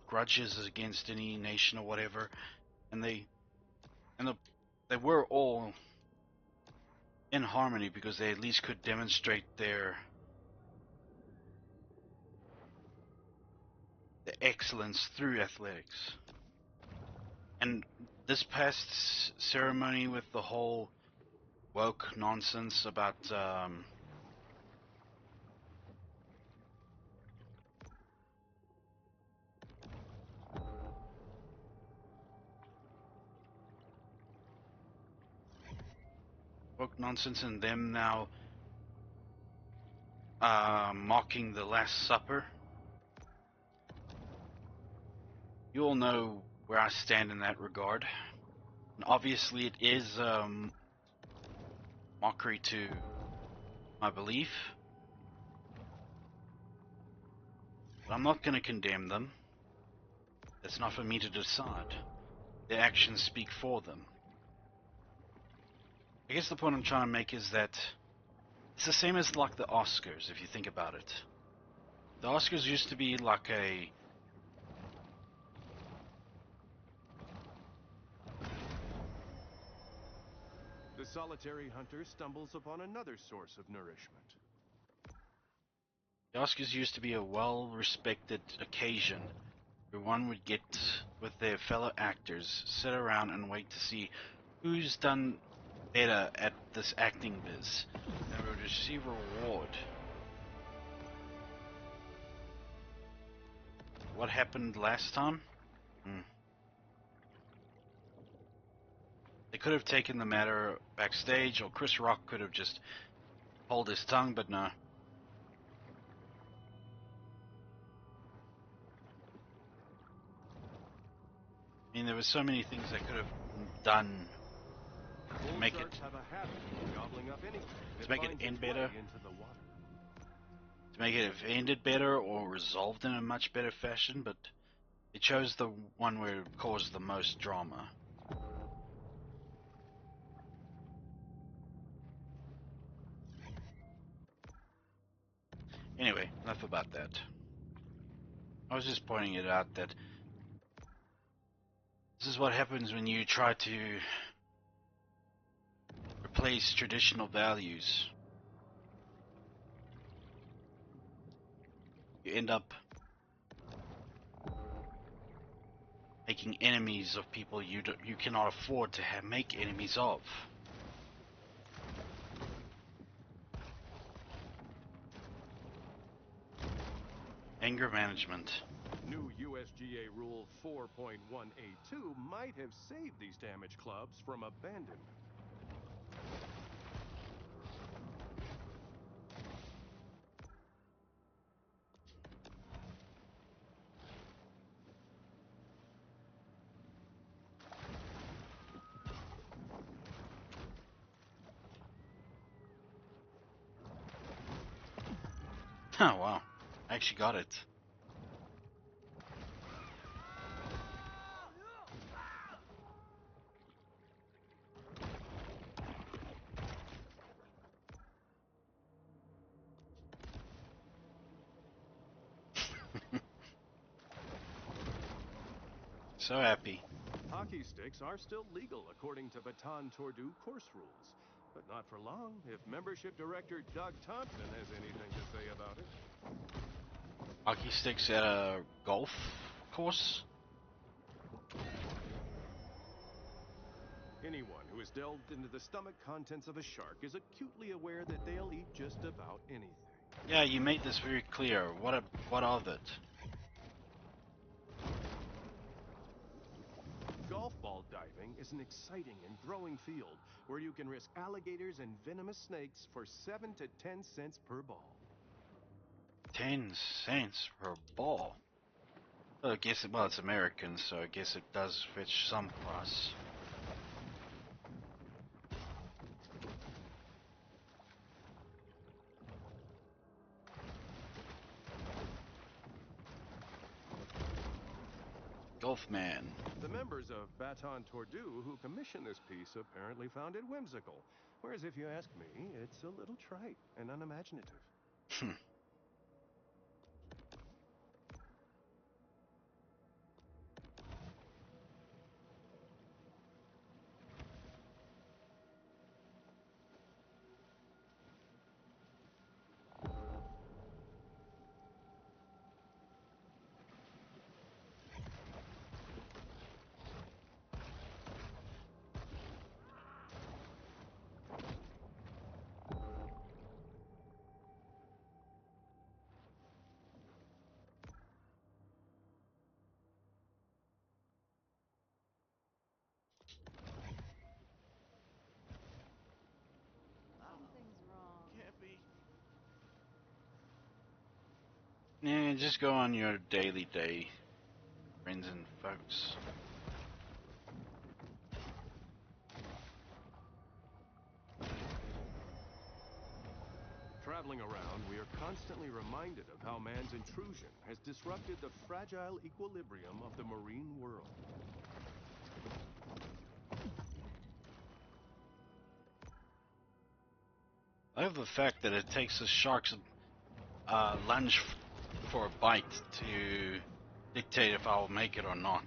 grudges against any nation or whatever, and they were all in harmony because they at least could demonstrate the excellence through athletics. And this past ceremony with the whole woke nonsense about and them now mocking the Last Supper. You all know where I stand in that regard. And obviously it is mockery to my belief. But I'm not going to condemn them. It's not for me to decide. Their actions speak for them. I guess the point I'm trying to make is that it's the same as like the Oscars, if you think about it. The Oscars used to be like a The solitary hunter stumbles upon another source of nourishment. The Oscars used to be a well-respected occasion where one would get with their fellow actors, sit around and wait to see who's done better at this acting biz, and they would receive a reward. What happened last time? They could have taken the matter backstage, or Chris Rock could have just pulled his tongue, but no. I mean, there were so many things they could have done to make it have a habit of gobbling up anything that to make it finds end its way better. into the water. To make it have ended better or resolved in a much better fashion, but they chose the one where it caused the most drama. Anyway, enough about that. I was just pointing it out that this is what happens when you try to replace traditional values. You end up making enemies of people you cannot afford to make enemies of. Anger management. New USGA Rule 4.1A2 might have saved these damaged clubs from abandonment. Oh wow, I actually got it. So happy. Hockey sticks are still legal according to Baton Tordu course rules, but not for long if membership director Doug Thompson has anything to say about it. Hockey sticks at a golf course? Anyone who has delved into the stomach contents of a shark is acutely aware that they'll eat just about anything. Yeah, you made this very clear. What of it? Golf ball diving is an exciting and growing field where you can risk alligators and venomous snakes for 7 to 10 cents per ball. 10 cents per ball. Well, I guess it's American, so I guess it does fetch some price. Wolfman. The members of Baton Tordu who commissioned this piece apparently found it whimsical. Whereas if you ask me, it's a little trite and unimaginative. Something's wrong. Can't be. Yeah, just go on your daily day, friends and folks. Traveling around, we are constantly reminded of how man's intrusion has disrupted the fragile equilibrium of the marine world. I love the fact that it takes the shark's lunge for a bite to dictate if I'll make it or not.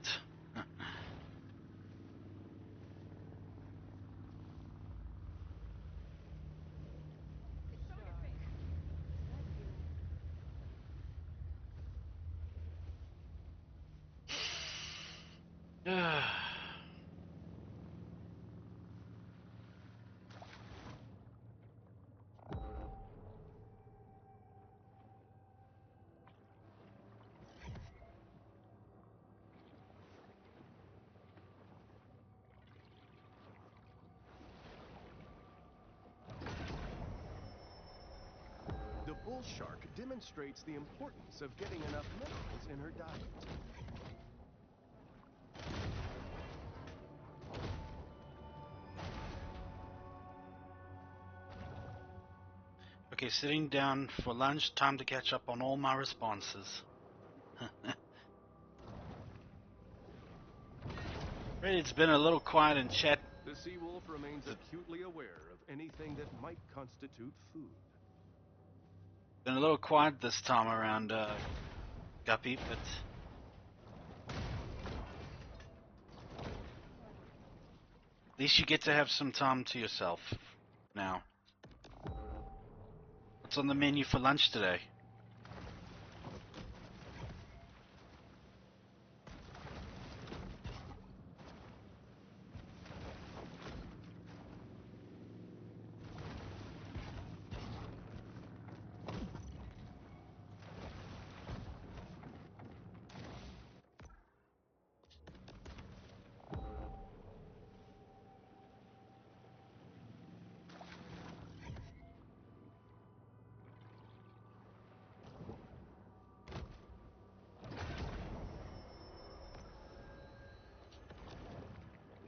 The bull shark demonstrates the importance of getting enough minerals in her diet. Okay, sitting down for lunch, time to catch up on all my responses. Right, it's been a little quiet in chat. The sea wolf remains acutely aware of anything that might constitute food. Been a little quiet this time around, Guppy, but at least you get to have some time to yourself now. What's on the menu for lunch today?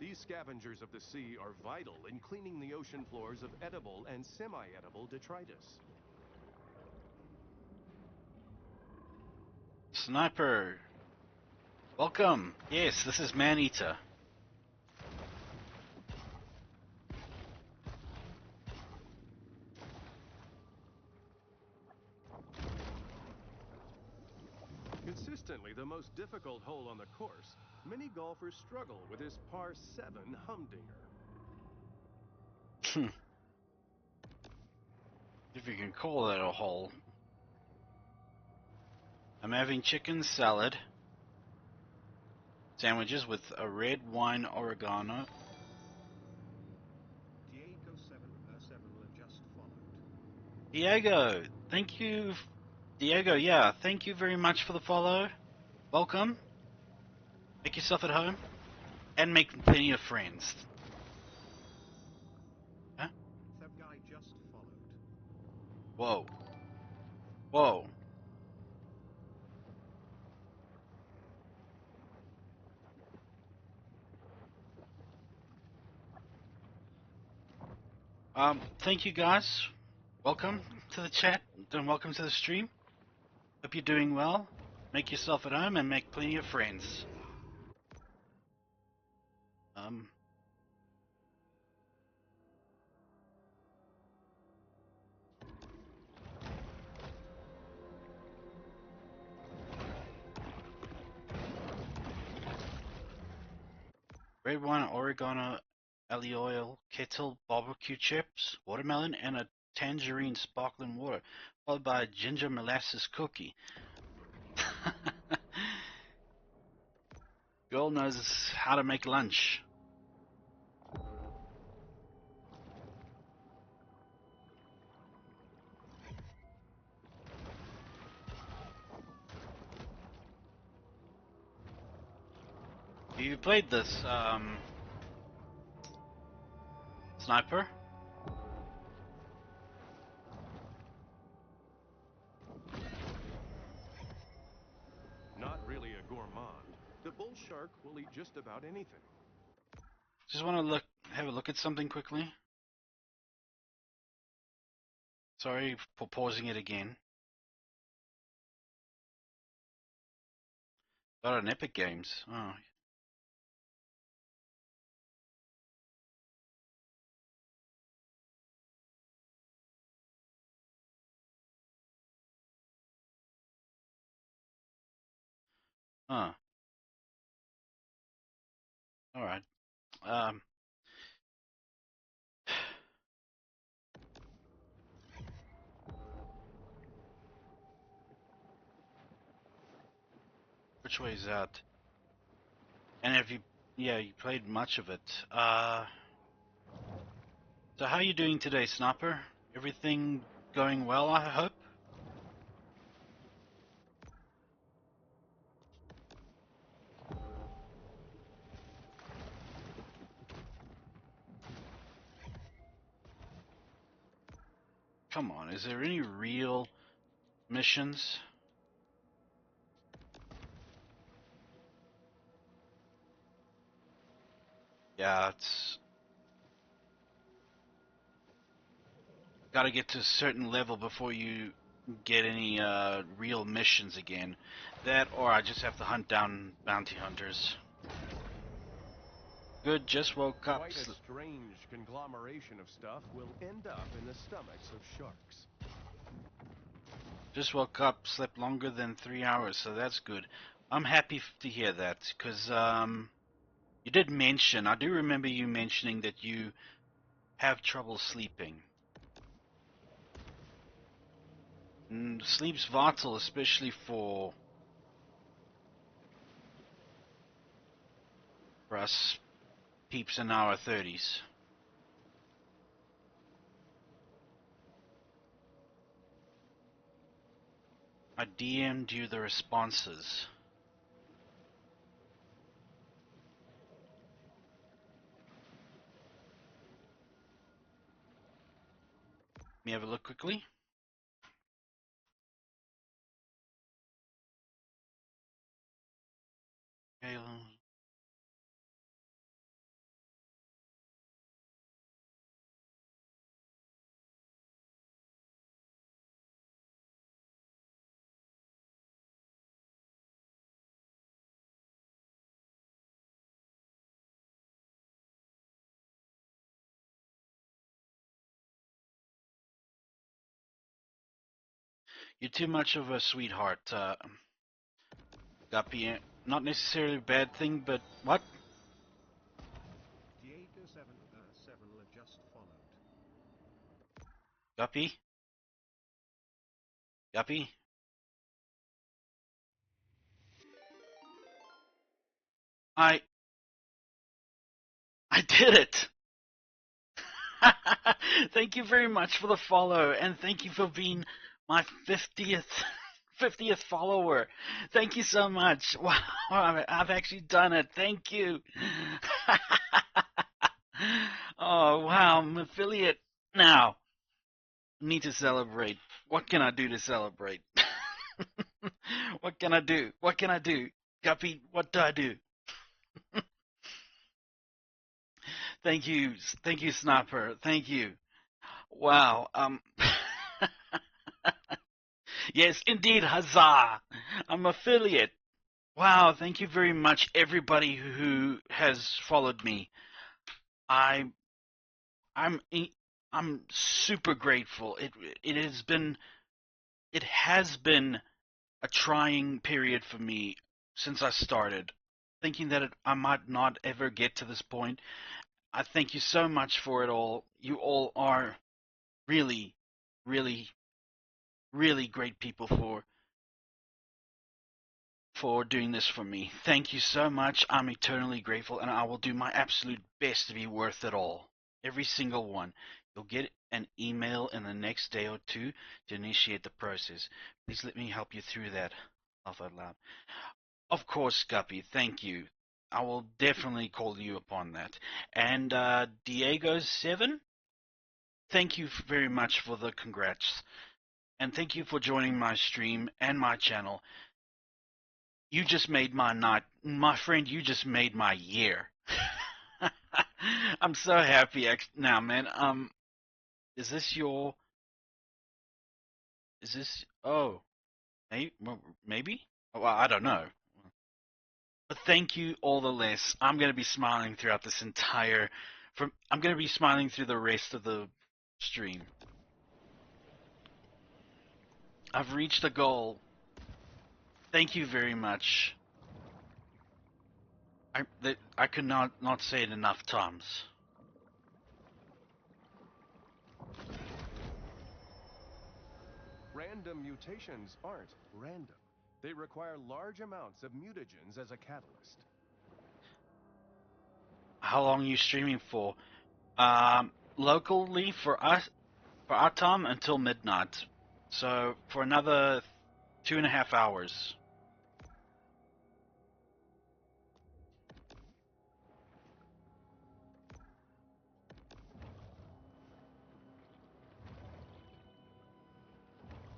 These scavengers of the sea are vital in cleaning the ocean floors of edible and semi-edible detritus. Sniper! Welcome! Yes, this is Maneater. Consistently the most difficult hole on the course, many golfers struggle with this par 7 humdinger. If you can call that a hole. I'm having chicken salad sandwiches with a red wine oregano. Diego 7 will have just followed. Diego, thank you. Diego, yeah, thank you very much for the follow. Welcome. Make yourself at home. And make plenty of friends. Huh? That guy just followed. Whoa. Whoa. Thank you guys. Welcome to the chat and welcome to the stream. Hope you're doing well. Make yourself at home and make plenty of friends. Red wine, oregano, algae oil, kettle, barbecue chips, watermelon, and a tangerine sparkling water, followed by a ginger molasses cookie. Girl knows how to make lunch. You played this, Sniper? Not really a gourmand. The bull shark will eat just about anything. Just want to have a look at something quickly. Sorry for pausing it again. Got on Epic Games. Oh. Huh. Alright. Which way is that? And have you... Yeah, you played much of it. So how are you doing today, Sniper? Everything going well, I hope? Come on, is there any real missions? Yeah, it's... Gotta get to a certain level before you get any real missions again. That, or I just have to hunt down bounty hunters. Good, just woke up. Quite a strange conglomeration of stuff will end up in the stomachs of sharks. Just woke up, slept longer than 3 hours, so that's good. I'm happy to hear that, because you did mention, I do remember you mentioning that you have trouble sleeping. Sleep's vital, especially for us peeps in our 30s. I DM'd you the responses. Let me have a look quickly. Okay, you're too much of a sweetheart, Guppy. Not necessarily a bad thing, but what? Diego 7 just followed. Guppy? Guppy? I did it! Thank you very much for the follow, and thank you for being my 50th follower. Thank you so much. Wow, I've actually done it. Thank you. Oh, wow, I'm an affiliate now. Need to celebrate. What can I do to celebrate? What can I do? What can I do? Guppy, what do I do? Thank you, Sniper. Thank you. Wow. Yes, indeed, huzzah! I'm affiliate. Wow, thank you very much, everybody who has followed me. I, I'm, I'm super grateful. It has been a trying period for me since I started, thinking that I might not ever get to this point. I thank you so much for it all. You all are really, really, really great people for doing this for me. Thank you so much. I'm eternally grateful, and I will do my absolute best to be worth it all. Every single one. You'll get an email in the next day or two to initiate the process. Please let me help you through that. Laugh out loud. Of course, Guppy. Thank you. I will definitely call you upon that. And Diego7, thank you very much for the congrats. And thank you for joining my stream and my channel. You just made my night. My friend, you just made my year. I'm so happy now, man. Is this your... Is this... Oh, maybe? Well, I don't know. But thank you all the less. I'm going to be smiling throughout this entire... I'm going to be smiling through the rest of the stream. I've reached a goal. Thank you very much. I could not say it enough times. Random mutations aren't random. They require large amounts of mutagens as a catalyst. How long are you streaming for? Locally for us, for our time, until midnight. So for another 2.5 hours.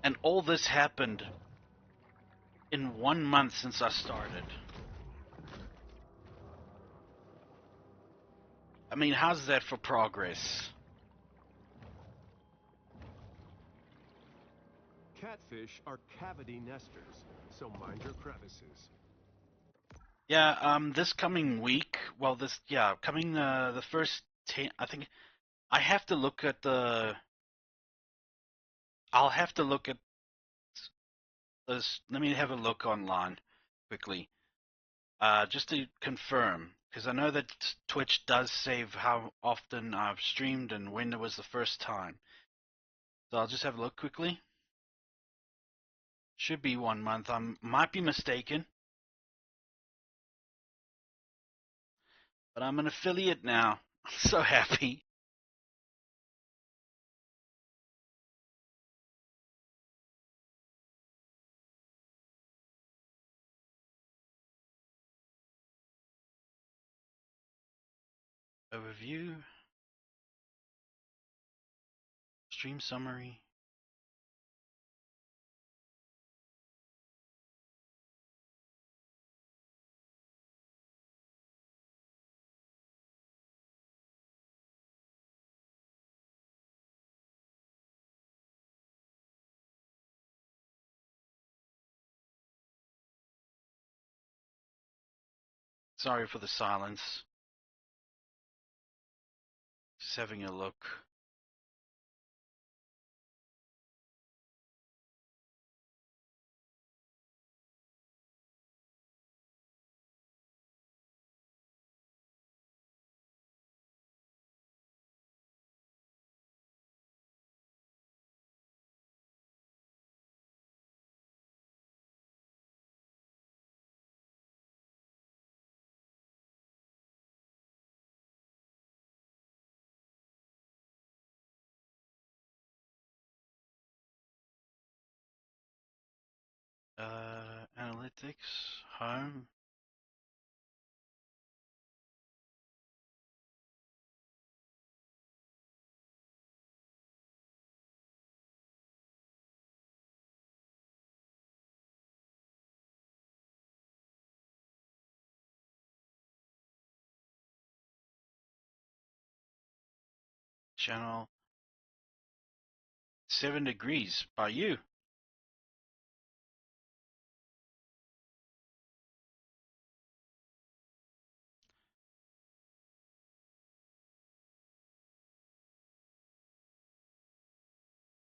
And all this happened in 1 month since I started. I mean, how's that for progress? Catfish are cavity nesters, so mind your crevices. Yeah, this coming week, well, coming the first 10, I think I have to look at I'll have to look at this. Let me have a look online quickly, just to confirm, because I know that Twitch does save how often I've streamed and when it was the first time. So I'll just have a look quickly. Should be 1 month. I might be mistaken, but I'm an affiliate now. I'm so happy. Overview, stream summary. Sorry for the silence. Just having a look. Analytics, home. Channel 7 degrees by you.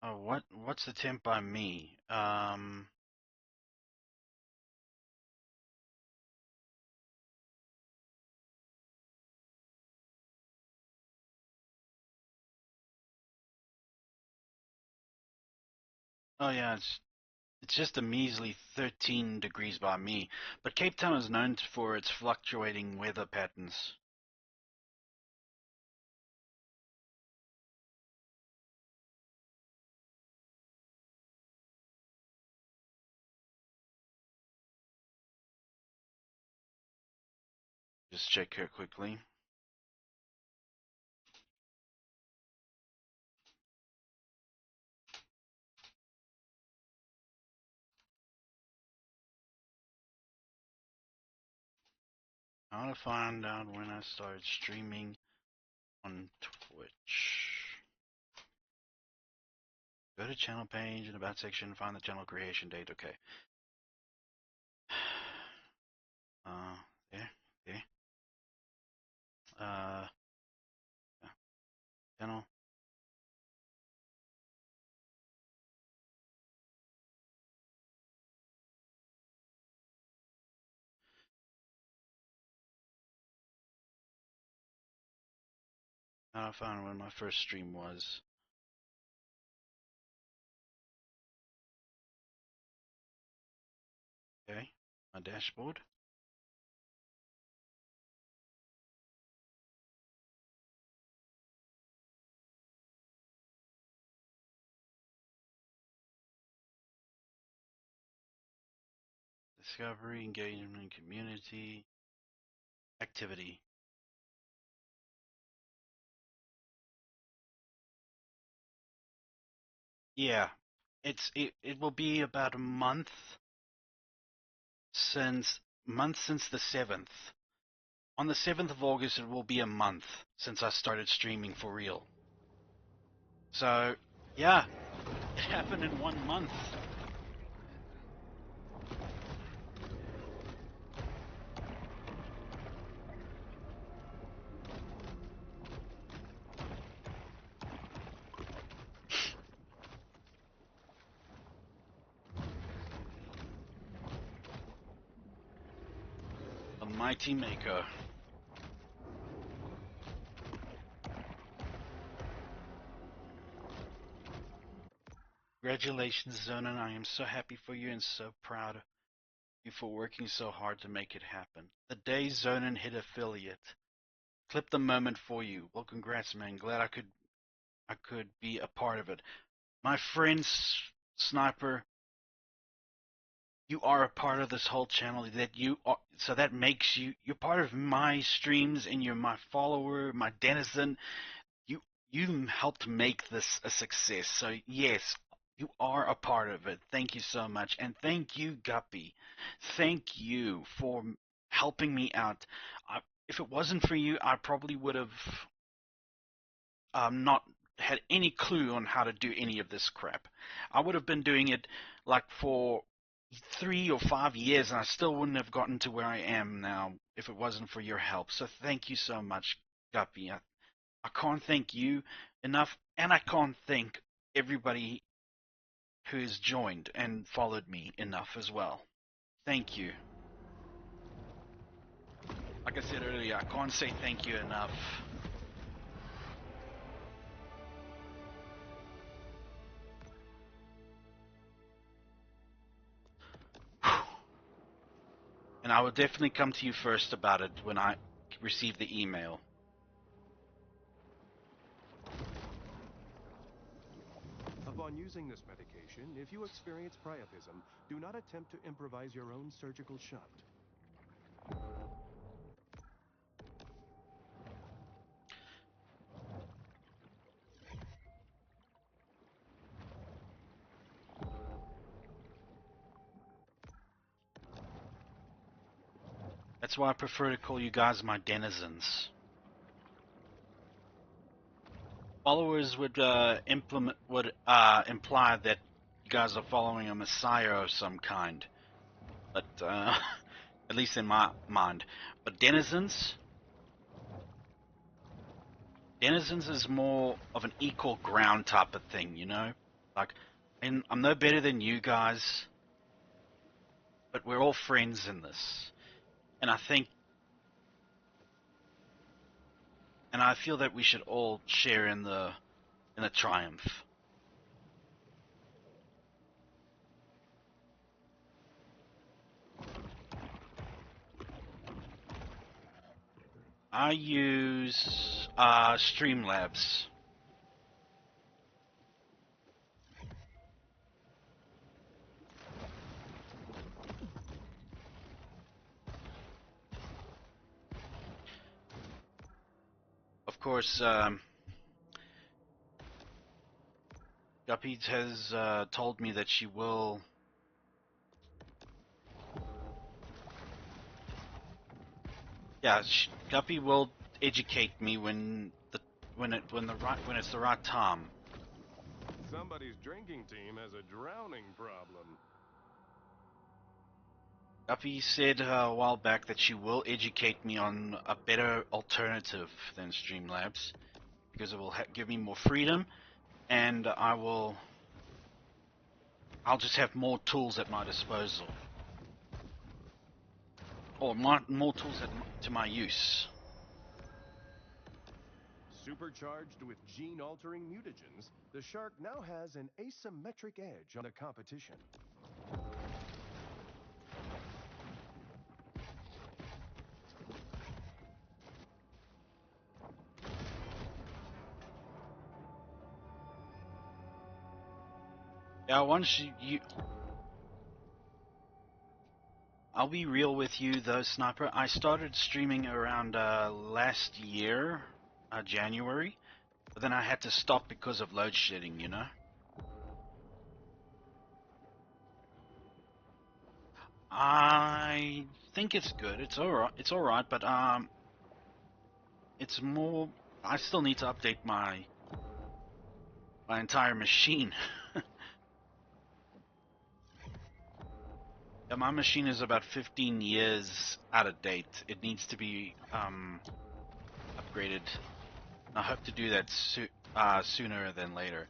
Oh, what's the temp by me? Oh yeah, it's just a measly 13 degrees by me. But Cape Town is known for its fluctuating weather patterns. Just check here quickly. I want to find out when I started streaming on Twitch. Go to channel page and about section, find the channel creation date. Okay. There, there. Uh, channel. I found when my first stream was. Okay, my dashboard. Discovery, engagement, community, activity. Yeah, it will be about a since month since the 7th. On the 7th of August, it will be a month since I started streaming for real. So, yeah, it happened in 1 month. A mighty maker. Congratulations, Zonin. I am so happy for you and so proud of you for working so hard to make it happen. The day Zonin hit affiliate. Clip the moment for you. Well, congrats, man. Glad I could be a part of it. My friend Sniper, you are a part of this whole channel. So that makes you're part of my streams and you're my follower, my denizen. You helped make this a success. So yes, you are a part of it. Thank you so much, and thank you, Guppy. Thank you for helping me out. If it wasn't for you, I probably would have not had any clue on how to do any of this crap. I would have been doing it like for 3 or 5 years, and I still wouldn't have gotten to where I am now if it wasn't for your help. So thank you so much, Guppy. I can't thank you enough, and I can't thank everybody who has joined and followed me enough as well. Thank you. Like I said earlier, I can't say thank you enough. And I will definitely come to you first about it when I receive the email. Upon using this medication, if you experience priapism, do not attempt to improvise your own surgical shunt. That's why I prefer to call you guys my denizens. Followers would imply that you guys are following a messiah of some kind, but at least in my mind. But denizens is more of an equal ground type of thing, you know. Like, and I'm no better than you guys, but we're all friends in this. And I feel that we should all share in the triumph. I use Streamlabs. Of course, Guppy has told me that she will. Yeah, Guppy will educate me when it's the right time. Somebody's drinking team has a drowning problem. Guppy said a while back that she will educate me on a better alternative than Streamlabs, because it will give me more freedom, and I'll just have more tools at my disposal, or more tools to my use. Supercharged with gene-altering mutagens, the shark now has an asymmetric edge on the competition. Yeah, once I'll be real with you though, Sniper. I started streaming around last year, January, but then I had to stop because of load shedding, you know? I think it's good. It's alright, but it's more. I still need to update my entire machine. Yeah, my machine is about 15 years out of date. It needs to be upgraded. I hope to do that sooner than later.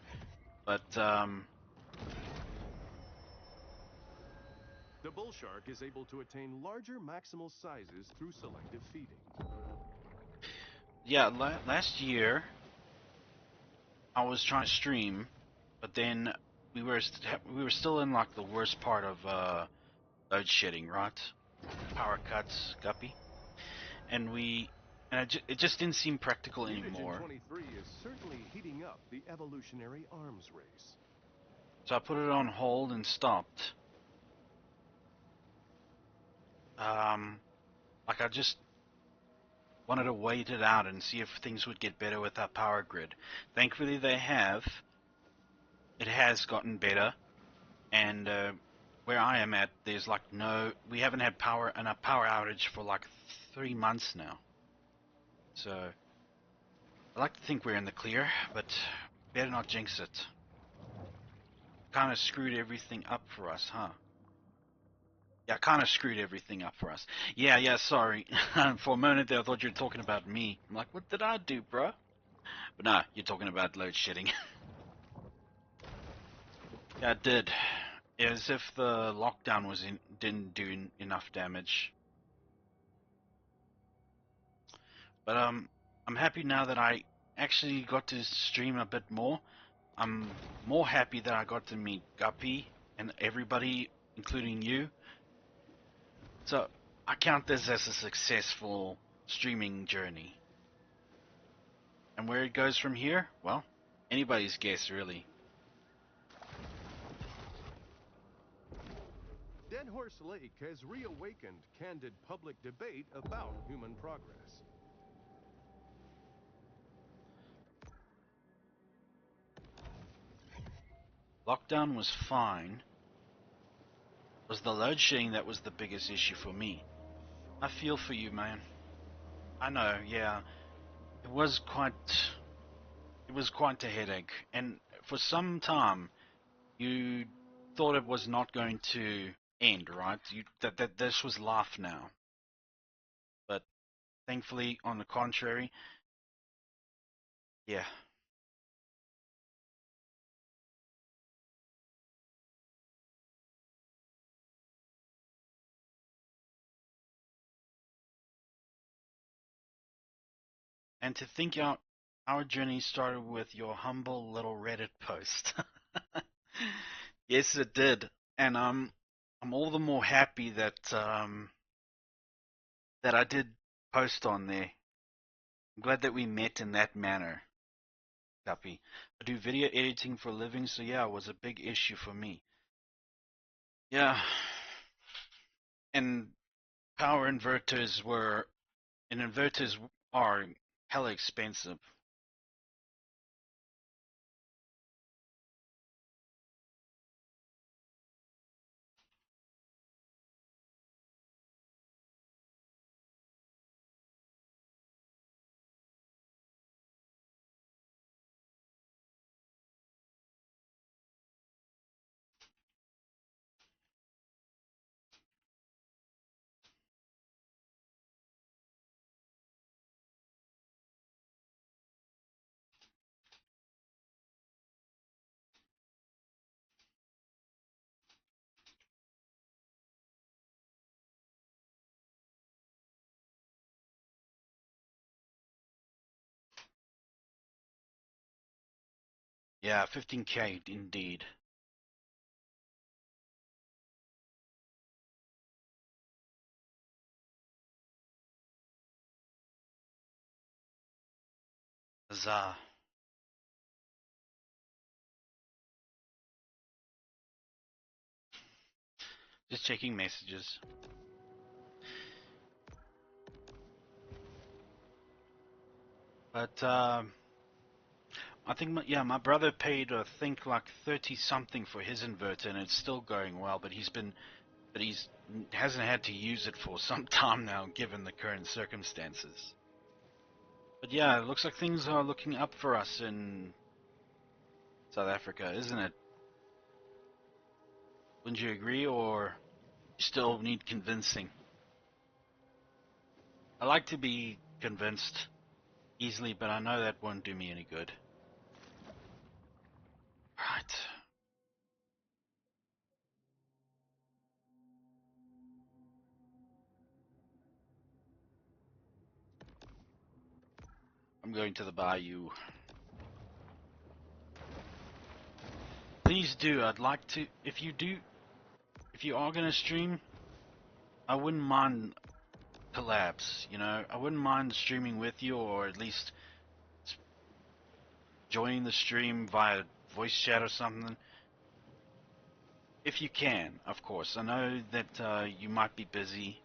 But The bull shark is able to attain larger maximal sizes through selective feeding. yeah, last year I was trying to stream, but then we were still in like the worst part of load shedding, right? Power cuts, Guppy, and it just didn't seem practical anymore. Mutagen 23 is certainly heating up the evolutionary arms race. So I put it on hold and stopped. Like I just wanted to wait it out and see if things would get better with our power grid. Thankfully they have. It has gotten better, and where I am at, there's like we haven't had a power outage for like 3 months now. So I like to think we're in the clear, but better not jinx it. Kind of screwed everything up for us, huh? Yeah, kind of screwed everything up for us. Yeah, sorry. For a moment there, I thought you were talking about me. I'm like, what did I do, bro? But no, you're talking about load shedding. Yeah, it did. As if the lockdown didn't do enough damage. But I'm happy now that I actually got to stream a bit more. I'm more happy that I got to meet Guppy and everybody, including you. So I count this as a successful streaming journey. And where it goes from here, well, anybody's guess, really. Dead Horse Lake has reawakened candid public debate about human progress. Lockdown was fine. It was the load shedding that was the biggest issue for me. I feel for you, man. I know, yeah. It was quite a headache, and for some time you thought it was not going to end, right? That this was life now. But thankfully, on the contrary, yeah. And to think our journey started with your humble little Reddit post. Yes, it did, and I'm all the more happy that I did post on there. I'm glad that we met in that manner, Guppy. I do video editing for a living, so yeah, it was a big issue for me. Yeah, and power inverters are hella expensive. Yeah, 15K indeed. Huzzah. Just checking messages. But I think my brother paid I think like 30 something for his inverter, and it's still going well. But he's hasn't had to use it for some time now, given the current circumstances. But yeah, it looks like things are looking up for us in South Africa, isn't it? Wouldn't you agree, or you still need convincing? I like to be convinced easily, but I know that won't do me any good. Right. I'm going to the bayou. Please do. I'd like to. If you are gonna stream, I wouldn't mind collabs. You know, I wouldn't mind streaming with you, or at least joining the stream via voice chat or something. If you can, of course. I know that you might be busy.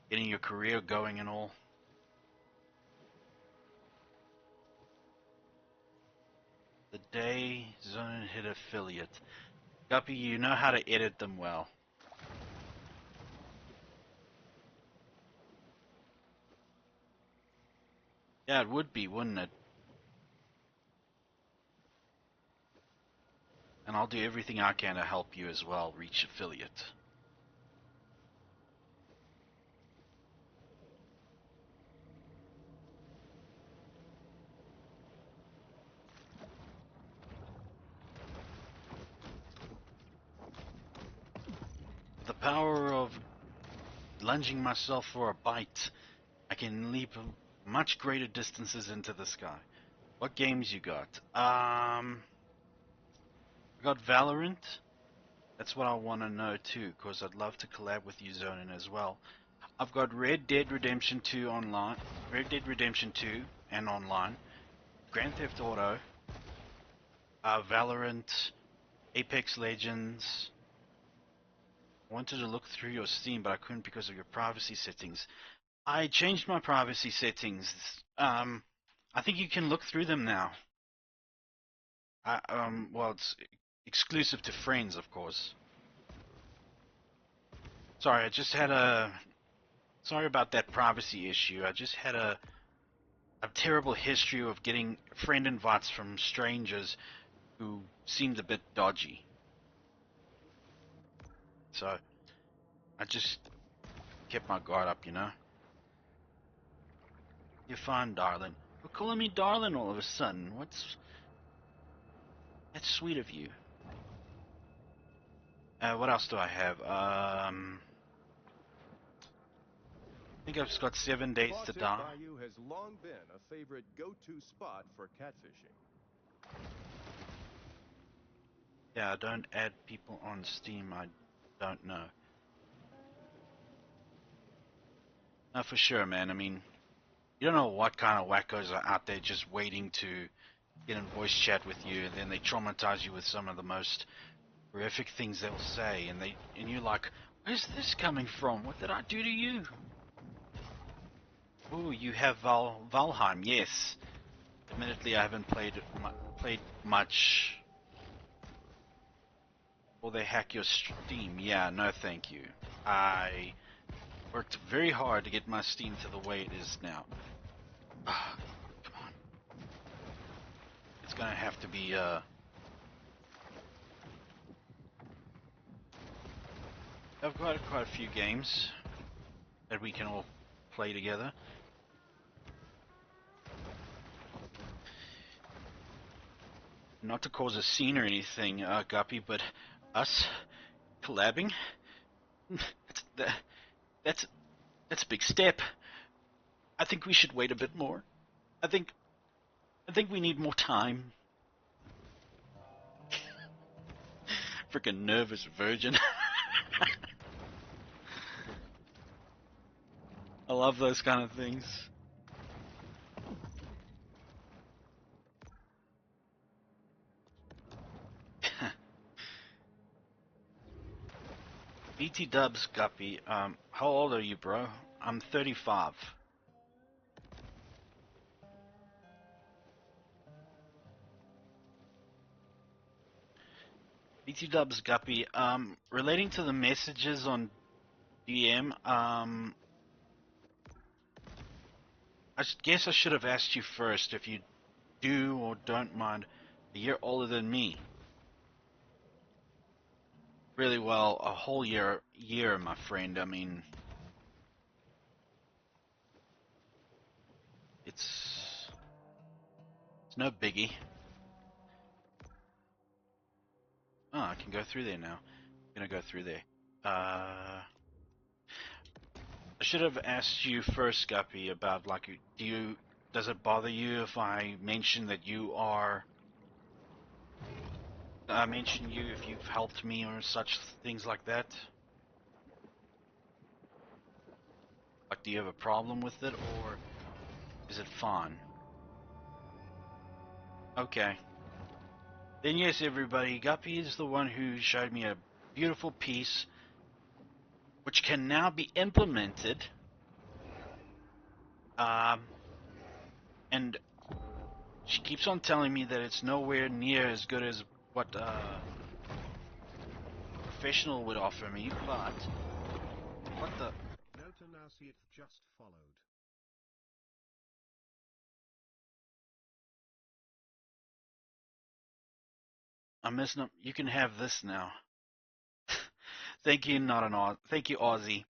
Getting your career going and all. The day Zone hit affiliate. Guppy, you know how to edit them well. Yeah, it would be, wouldn't it? And I'll do everything I can to help you as well reach affiliate. The power of lunging myself for a bite, I can leap much greater distances into the sky. What games you got? I got Valorant. That's what I want to know too, because I'd love to collab with you, Zonin, as well. I've got Red Dead Redemption 2 online, Red Dead Redemption 2 and online, Grand Theft Auto, Valorant, Apex Legends. I wanted to look through your Steam, but I couldn't because of your privacy settings. I changed my privacy settings. I think you can look through them now. Well, it's exclusive to friends, of course. Sorry, I just had a... Sorry about that privacy issue. I just had a terrible history of getting friend invites from strangers who seemed a bit dodgy. So, I just kept my guard up, you know? You're fine, darling. You're calling me darling all of a sudden. That's sweet of you. What else do I have? think I've got 7 days to Fawcett die. Bayou has long been a favorite go-to spot for catfishing. Yeah, I don't add people on Steam I don't know. No, for sure, man. I mean, you don't know what kind of wackos are out there just waiting to get in voice chat with you, and then they traumatize you with some of the most horrific things they'll say, and you're like, where's this coming from? What did I do to you? Oh, you have Valheim, yes. Admittedly, I haven't played much. Or they hack your Steam. Yeah, no thank you. I worked very hard to get my Steam to the way it is now. Ah, come on. It's gonna have to be, I've got quite a few games that we can all play together. Not to cause a scene or anything, Guppy, but us collabing, that's a big step. I think we should wait a bit more. I think we need more time. Freaking nervous virgin. I love those kind of things. BT Dubs, Guppy, how old are you, bro? I'm 35. BT Dubs, Guppy, relating to the messages on DM, I guess I should have asked you first if you do or don't mind a year older than me. Really well, a whole year, my friend. I mean, it's no biggie. Oh, I can go through there now. I'm gonna go through there. I should have asked you first, Guppy, about like, does it bother you if I mention that you are? I mention you if you've helped me or such things like that. Like, do you have a problem with it, or is it fine? Okay. Then yes, everybody, Guppy is the one who showed me a beautiful piece which can now be implemented. And she keeps on telling me that it's nowhere near as good as what a professional would offer me, but what the... Note and now see it just followed. I'm missing up. You can have this now. Thank you, not an Oz. Thank you, Aussie.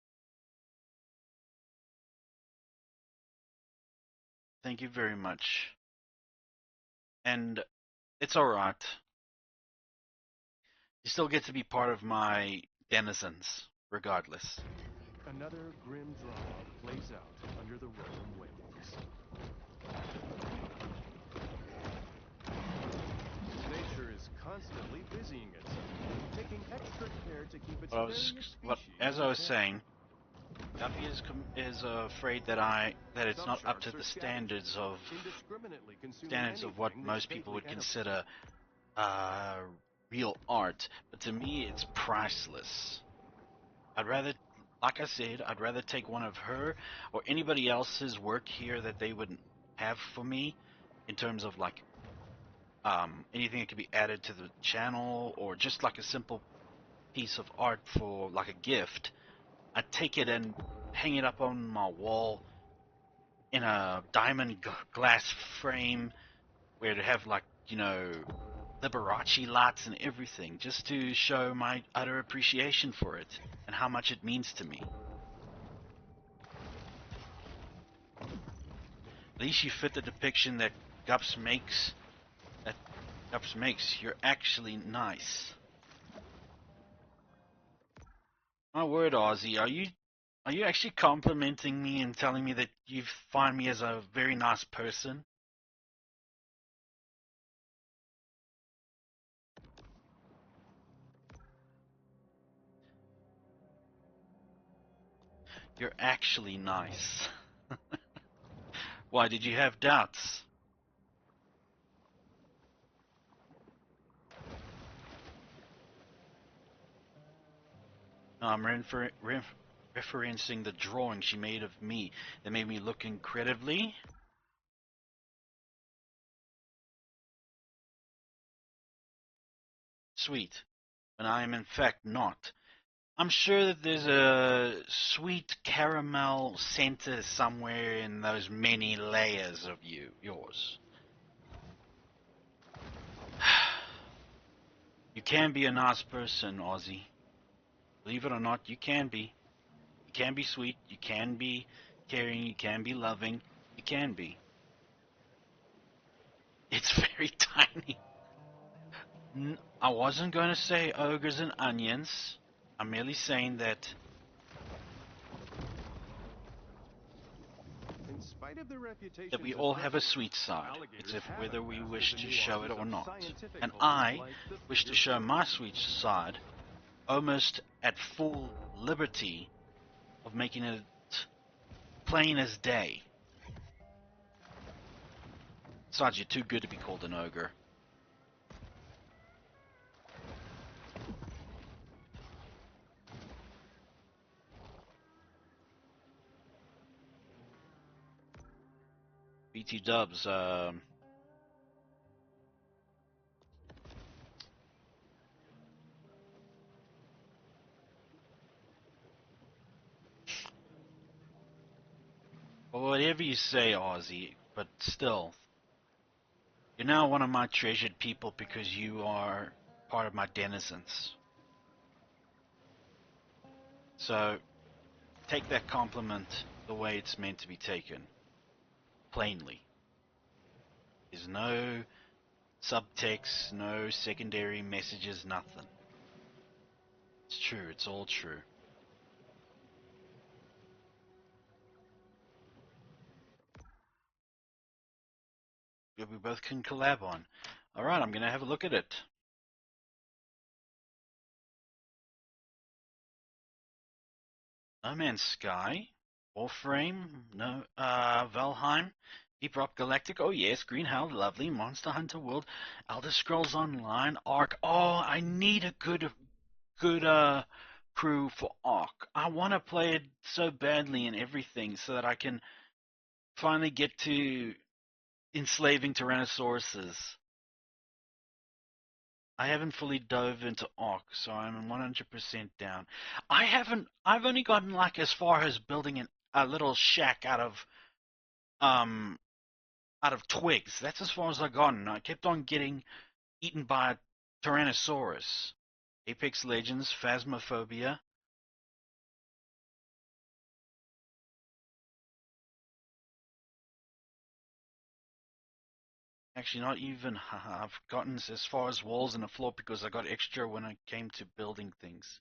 Thank you very much. And it's alright. You still get to be part of my denizens, regardless. Another grim drama plays out under the Roman wings. Nature is constantly busying itself, taking extra care to keep its various species. As I was saying, Guppy is afraid that it's not up to the standards of what most people would consider real art. But to me, it's priceless. Like I said, I'd rather take one of her or anybody else's work here that they would have for me, in terms of like anything that could be added to the channel, or just like a simple piece of art for like a gift. I'd take it and hang it up on my wall in a diamond glass frame, where it'd have like, Liberace lights and everything, just to show my utter appreciation for it and how much it means to me. At least you fit the depiction that Gups makes. You're actually nice. My word, Ozzy, are you Are you actually complimenting me and telling me that you find me as a very nice person? You're actually nice. Why did you have doubts? No, I'm referencing the drawing she made of me that made me look incredibly. Sweet, when I am in fact not. I'm sure that there's a sweet caramel center somewhere in those many layers of yours. You can be a nice person, Ozzy. Believe it or not, you can be. You can be sweet, you can be caring, you can be loving, you can be. It's very tiny. I wasn't going to say ogres and onions. I'm merely saying that In spite of the reputation we all have a sweet side. It's if whether we wish to show it or not. And I wish to show my sweet side almost at full liberty of making it plain as day. Besides, you're too good to be called an ogre. BT Dubs, well, whatever you say, Ozzy, but still, you're now one of my treasured people because you are part of my denizens. So, take that compliment the way it's meant to be taken. Plainly. There's no subtext, no secondary messages, nothing. It's true, it's all true. We both can collab on. Alright, I'm gonna have a look at it. No Man's Sky, Warframe, no, Valheim, Deep Rock Galactic, oh yes, Green Hell, lovely, Monster Hunter World, Elder Scrolls Online, Ark. Oh, I need a good crew for Ark. I want to play it so badly and everything so that I can finally get to enslaving Tyrannosauruses. I haven't fully dove into Ark, so I'm 100% down. I've only gotten like as far as building a little shack out of twigs. That's as far as I've gotten. I kept on getting eaten by a Tyrannosaurus. Apex Legends, Phasmophobia. Actually, not even. I've gotten as far as walls and the floor because I got extra when I came to building things.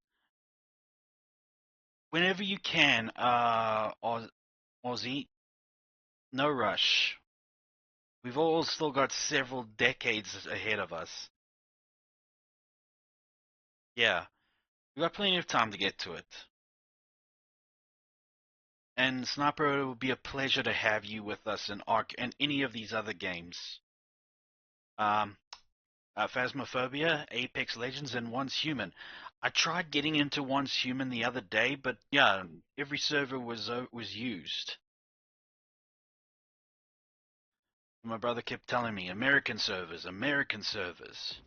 Whenever you can, Aussie, no rush. We've all still got several decades ahead of us. Yeah, we've got plenty of time to get to it. And Sniper, it will be a pleasure to have you with us in Ark and any of these other games. Phasmophobia, Apex Legends, and Once Human. I tried getting into Once Human the other day, but yeah, every server was used. My brother kept telling me, American servers, American servers.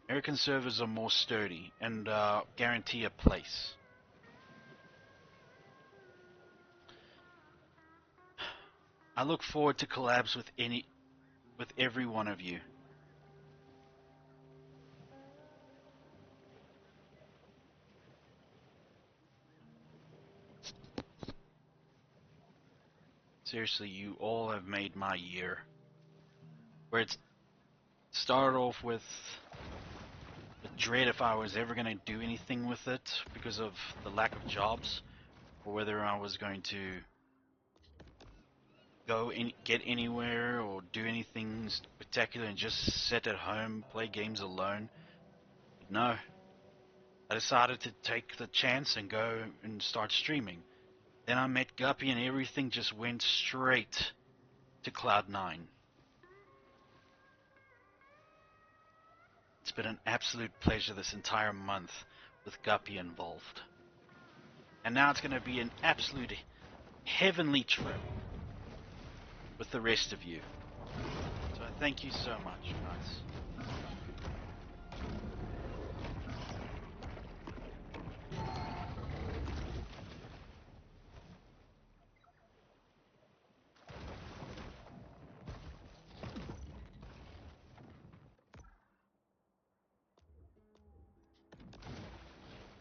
American servers are more sturdy and guarantee a place. I look forward to collabs with every one of you. Seriously, you all have made my year. Where it started off with the dread if I was ever going to do anything with it because of the lack of jobs, or whether I was going to get anywhere or do anything spectacular and just sit at home, play games alone. But no, I decided to take the chance and go and start streaming. Then I met Guppy and everything just went straight to Cloud9. It's been an absolute pleasure this entire month with Guppy involved. And now it's going to be an absolute heavenly trip with the rest of you. So thank you so much, guys.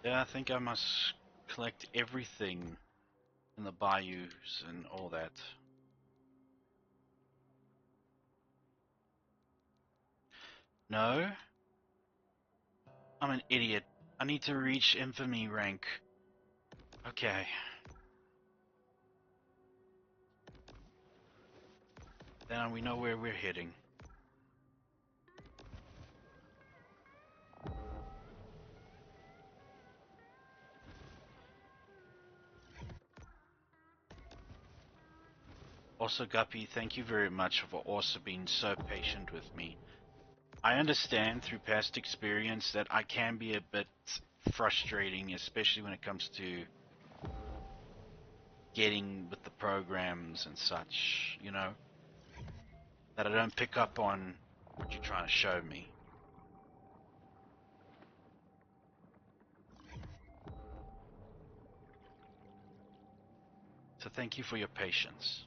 Yeah, I think I must collect everything in the bayous and all that. No? I'm an idiot. I need to reach infamy rank. Okay. Then we know where we're heading. Also, Guppy, thank you very much for also being so patient with me. I understand through past experience that I can be a bit frustrating, especially when it comes to getting with the programs and such, you know, that I don't pick up on what you're trying to show me. So thank you for your patience.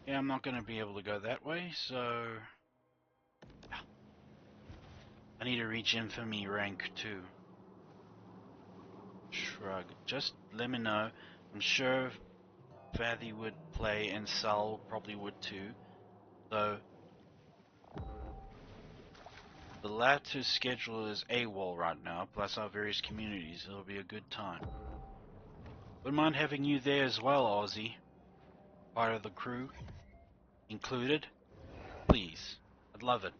Yeah, I'm not going to be able to go that way, so yeah. I need to reach infamy rank 2. Shrug. Just let me know. I'm sure Fathy would play and Sal probably would too. So the latter schedule is AWOL right now, plus our various communities. It'll be a good time. Wouldn't mind having you there as well, Aussie. Part of the crew included. Please. I'd love it.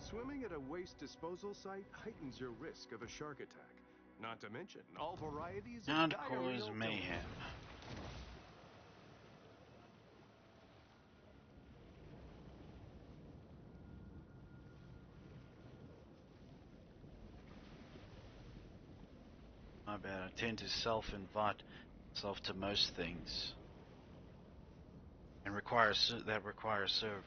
Swimming at a waste disposal site heightens your risk of a shark attack. Not to mention all varieties of And diarrheal cause mayhem. My bad. I tend to self-invite myself to most things, and that requires server.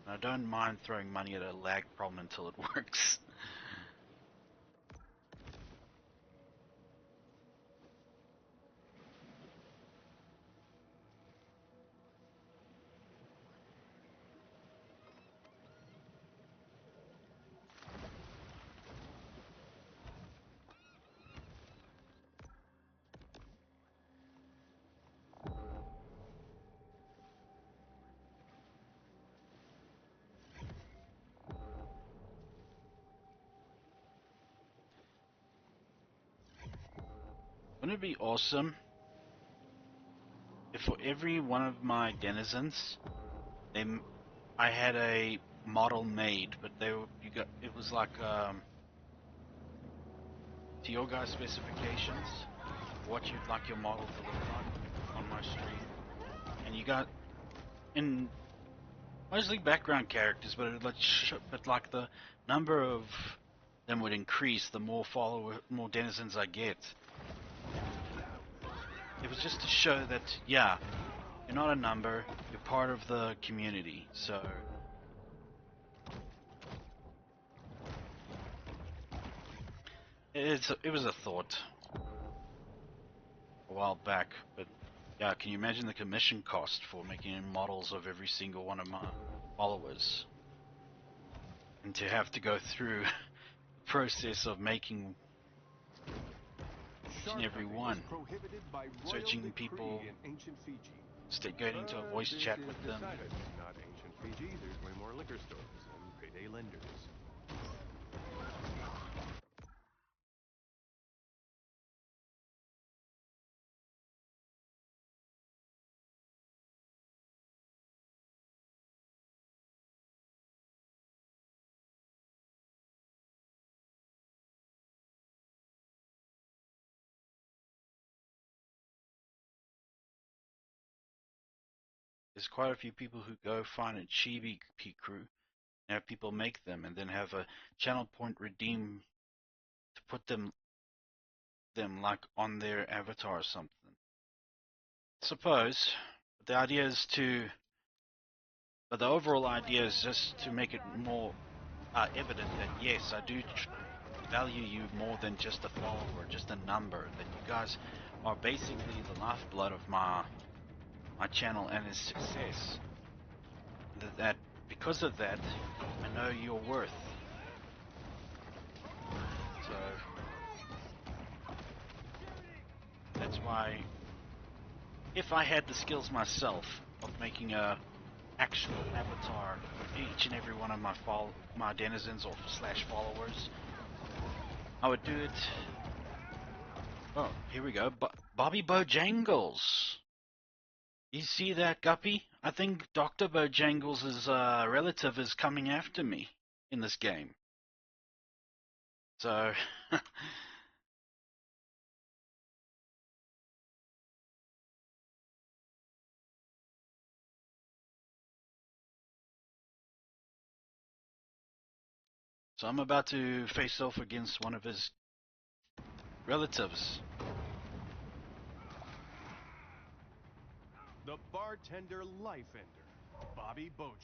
And I don't mind throwing money at a lag problem until it works. Wouldn't it be awesome if for every one of my denizens, I had a model made, but it was like to your guys' specifications, what you'd like your model to look like on my stream. And you got in mostly background characters, but like the number of them would increase the more more denizens I get. It was just to show that, yeah, you're not a number, you're part of the community, so... It was a thought a while back, but yeah, can you imagine the commission cost for making models of every single one of my followers? And to have to go through the process of making each and every one, searching people, getting into a voice chat with them. Not ancient Fiji, there's way more liquor stores and payday lenders. There's quite a few people who go find a chibi crew, and have people make them, and then have a channel point redeem to put them like on their avatar or something. Suppose, but the idea is but the overall idea is just to make it more evident that yes, I do value you more than just a follower, just a number. That you guys are basically the lifeblood of my channel and its success. That because of that, I know your worth. So that's why, if I had the skills myself of making a actual avatar for each and every one of my denizens or slash followers, I would do it. Oh, here we go. Bobby Bojangles. You see that, Guppy? I think Dr. Bojangles' relative is coming after me in this game. So, so I'm about to face off against one of his relatives. The bartender life ender, Bobby Bojangles.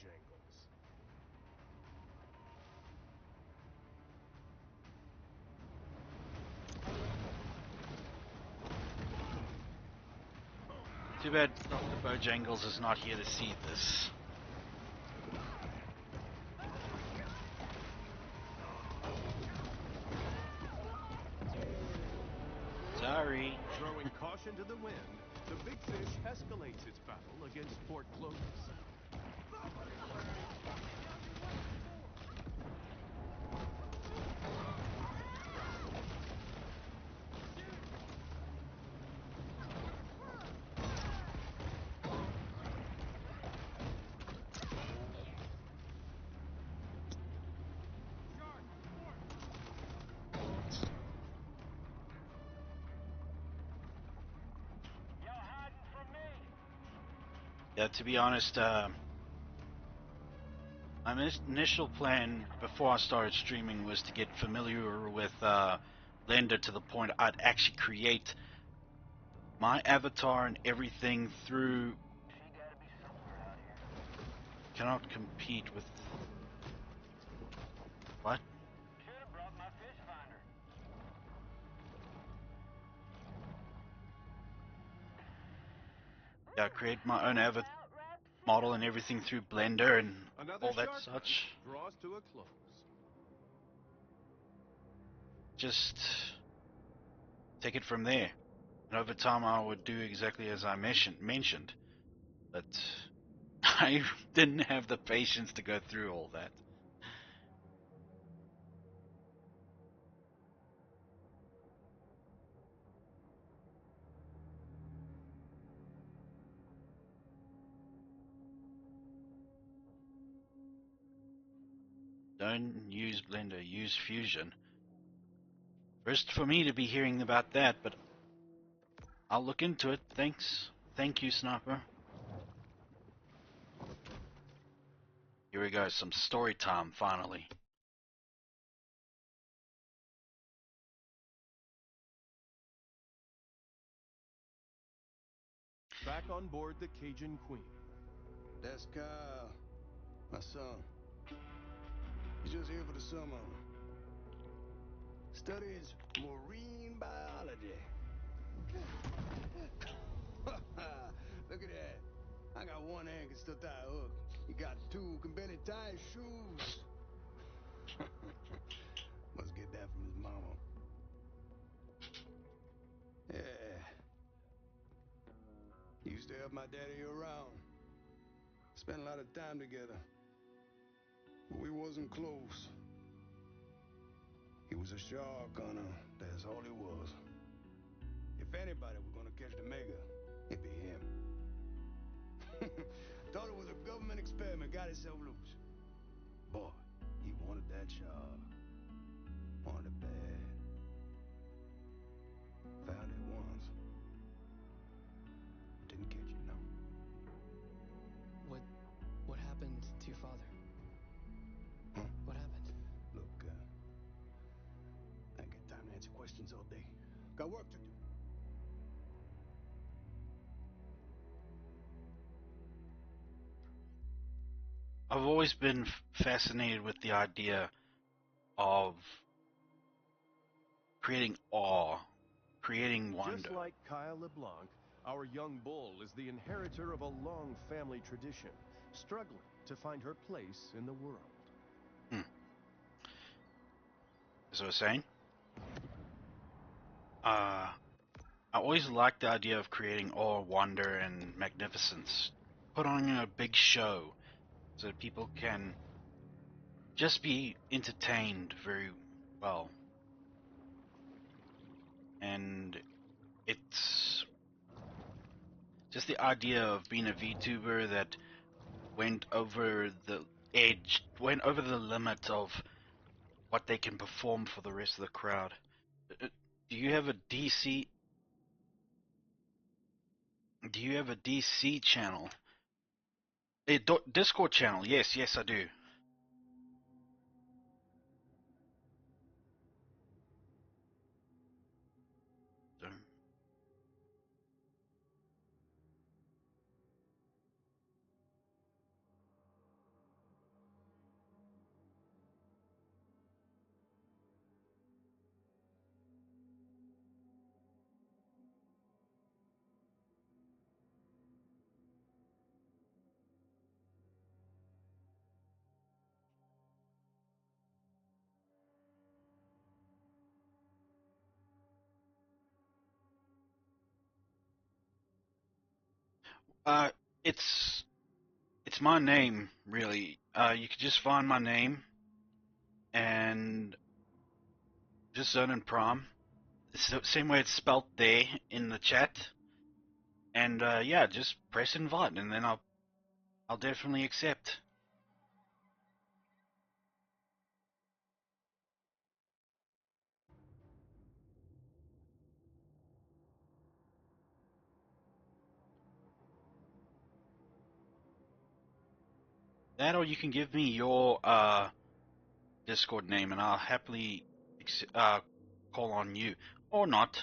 Too bad Dr. Bojangles is not here to see this. Sorry. Throwing caution to the wind, the Big Fish escalates its battle against Fort Clovis. Yeah, to be honest, my initial plan before I started streaming was to get familiar with Blender to the point I'd actually create my avatar and everything through. Cannot compete with. What? Yeah, create my own avatar model and everything through Blender and Another all that shark such. hunt draws to a close. Just take it from there. And over time I would do exactly as I mentioned. But I didn't have the patience to go through all that. Don't use Blender, use Fusion. First for me to be hearing about that, but I'll look into it. Thanks. Thank you, Sniper. Here we go, some story time, finally. Back on board the Cajun Queen. That's Kyle, my son. He's just here for the summer. Studies marine biology. Look at that. I got one hand can still tie a hook. You got two can barely tie his shoes. Must get that from his mama. Yeah. He used to help my daddy around. Spent a lot of time together. But we wasn't close. He was a shark hunter. That's all he was. If anybody was gonna catch the mega, it'd be him. Thought it was a government experiment, got himself loose. Boy, he wanted that shark. Wanted it bad. Found it once. Didn't catch it, no. What happened to your father? Huh? What happened? Look, I ain't got time to answer questions all day. Got work to do. I've always been fascinated with the idea of creating awe, creating wonder. Just like Kyle LeBlanc, our young bull is the inheritor of a long family tradition, struggling to find her place in the world. As I was saying, I always liked the idea of creating awe, wonder, and magnificence. Put on a big show so that people can just be entertained very well. And it's just the idea of being a VTuber that went over the edge, went over the limit of what they can perform for the rest of the crowd. Do you have a DC? Do you have a DC channel? A Discord channel? Yes, I do. So, uh, it's my name, really. You could just find my name and just Zone and Prom. It's the same way it's spelt there in the chat. And yeah, just press invite, and then I'll definitely accept. That, or you can give me your Discord name, and I'll happily call on you, or not.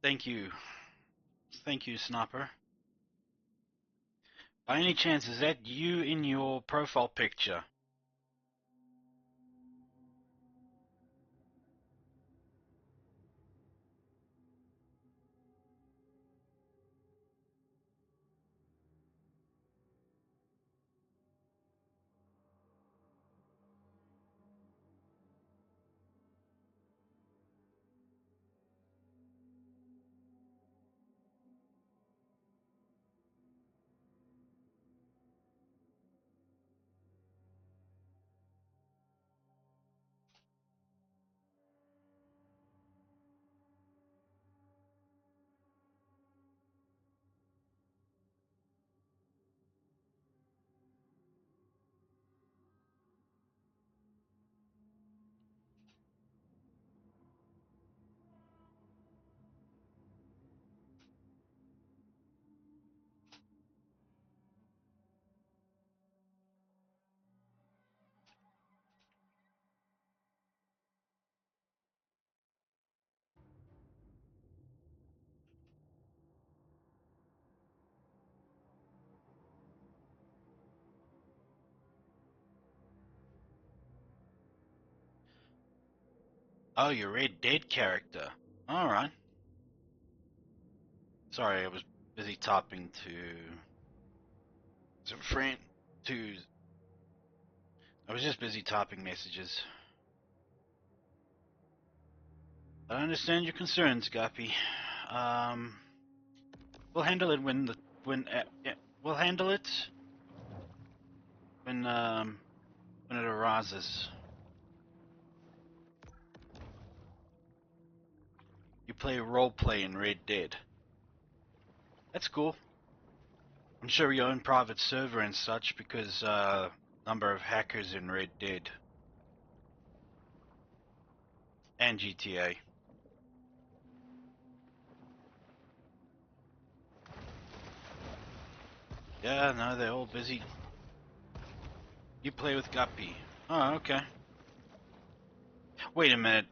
Thank you, Sniper. By any chance, is that you in your profile picture? Oh, your Red Dead character. Alright. Sorry, I was busy typing to some friend to I was just busy typing messages. I understand your concerns, Guppy. We'll handle it we'll handle it when it arises. You play roleplay in Red Dead. That's cool. I'm sure you own private server and such because number of hackers in Red Dead and GTA. Yeah, no, they're all busy. You play with Guppy. Oh, okay. Wait a minute.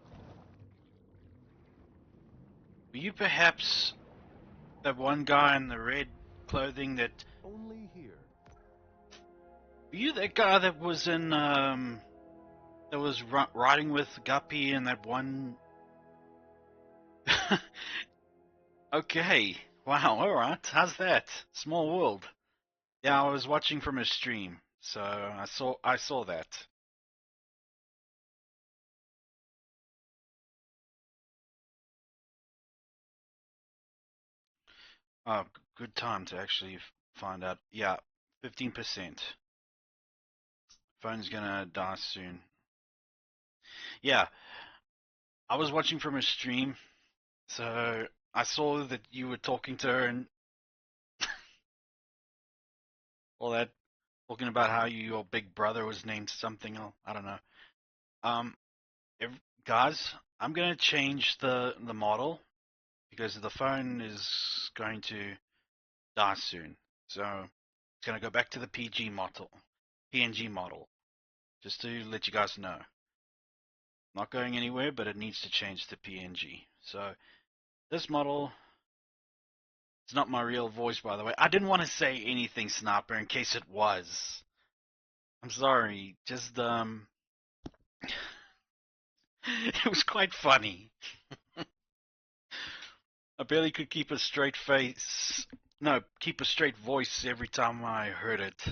Were you perhaps that one guy in the red clothing that... Only here. Were you that guy that was in, that was riding with Guppy in that one... Okay. Wow, alright. How's that? Small world. Yeah, I was watching from a stream, so I saw that. Oh, good time to actually find out. Yeah, 15%. Phone's gonna die soon. Yeah, I was watching from a stream, so I saw that you were talking to her and all that, talking about how your big brother was named something. I don't know. Um, if, guys, I'm gonna change the model because the phone is going to die soon. So it's gonna go back to the PNG model, just to let you guys know. Not going anywhere, but it needs to change to PNG. So this model, it's not my real voice, by the way. I didn't want to say anything, Sniper, in case it was. I'm sorry. Just it was quite funny. I barely could keep a straight face. No, keep a straight voice every time I heard it.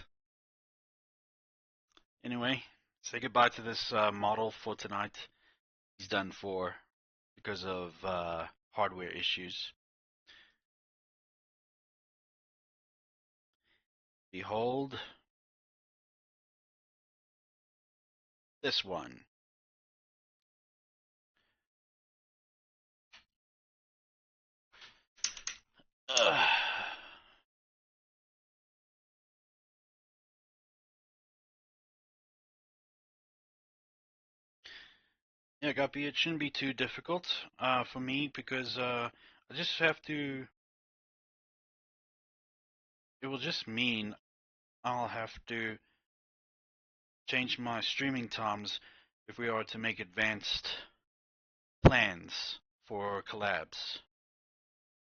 Anyway, say goodbye to this model for tonight. He's done for because of hardware issues. Behold this one. Ugh. Yeah, Guppy, it shouldn't be too difficult for me because I just have to. It will just mean I'll have to change my streaming times if we are to make advanced plans for collabs.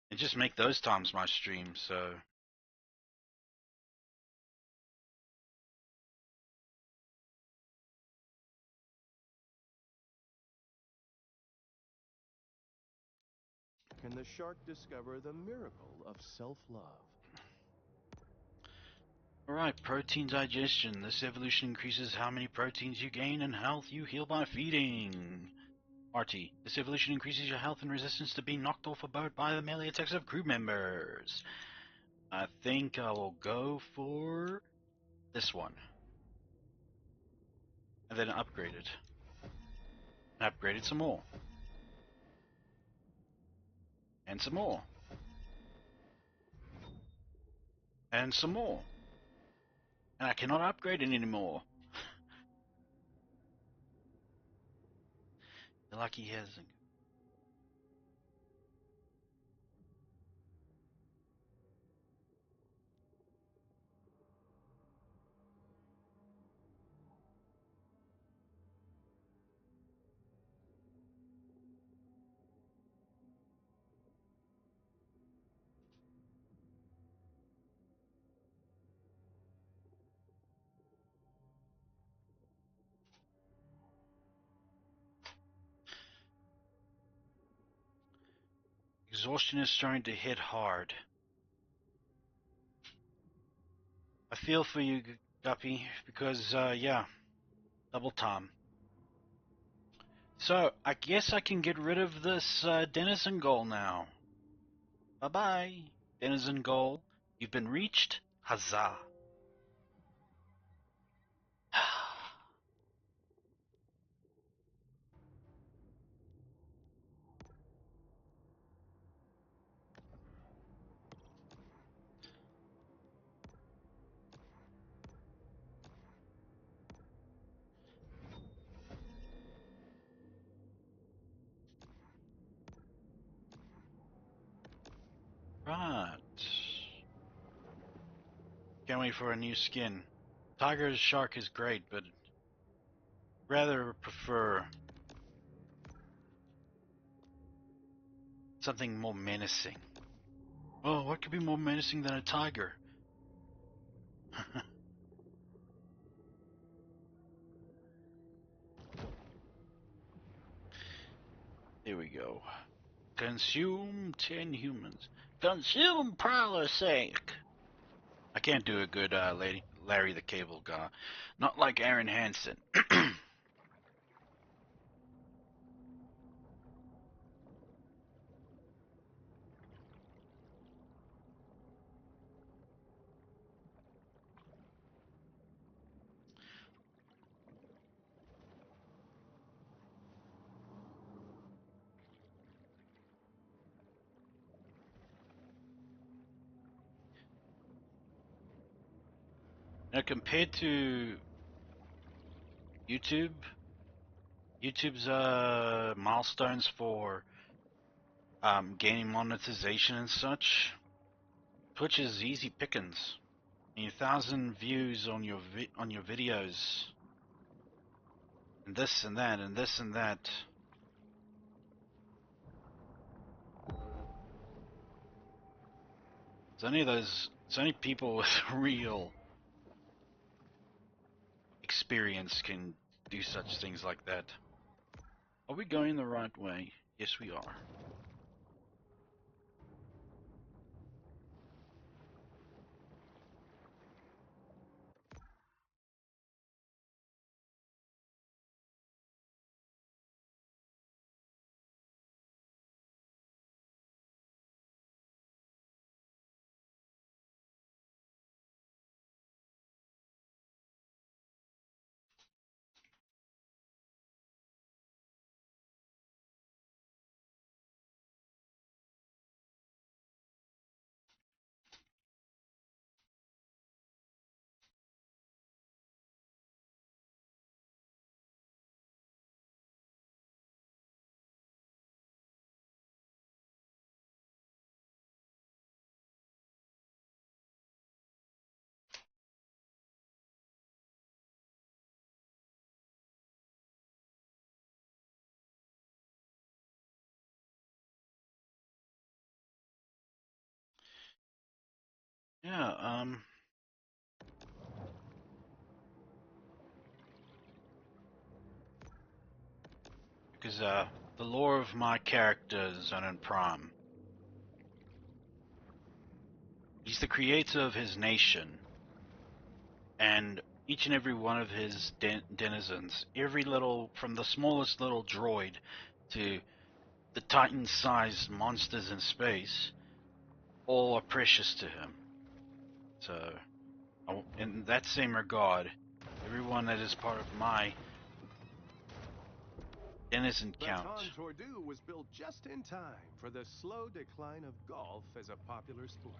And just make those times my stream, so. Can the shark discover the miracle of self-love? Alright, protein digestion. This evolution increases how many proteins you gain and health you heal by feeding. RT. This evolution increases your health and resistance to being knocked off a boat by the melee attacks of crew members. I think I will go for this one. And then upgrade it. Upgrade it some more. And some more. And some more. And I cannot upgrade it anymore. You're lucky he hasn't. Exhaustion is starting to hit hard. I feel for you, Guppy, because, yeah, double time. So, I guess I can get rid of this denizen goal now. Bye-bye, denizen goal. You've been reached. Huzzah. Right. Can't wait for a new skin. Tiger's shark is great, but rather prefer something more menacing. Oh, what could be more menacing than a tiger? Here we go. Consume 10 humans. Consume Prowler's sake. I can't do a good Larry the Cable Guy. Not like Aaron Hansen. Now, compared to YouTube's milestones for gaining monetization and such, Twitch is easy pickings. 1,000 views on your videos, and this and that, and this and that. It's only people with real experience can do such things like that. Are we going the right way? Yes, we are. Yeah, because the lore of my character, Zonin Prime, he's the creator of his nation, and each and every one of his denizens, from the smallest little droid to the Titan-sized monsters in space, all are precious to him. So, in that same regard, everyone that is part of my denizen count. Baton Tordu was built just in time for the slow decline of golf as a popular sport.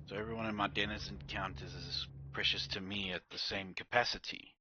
So everyone in my denizen count is as precious to me at the same capacity.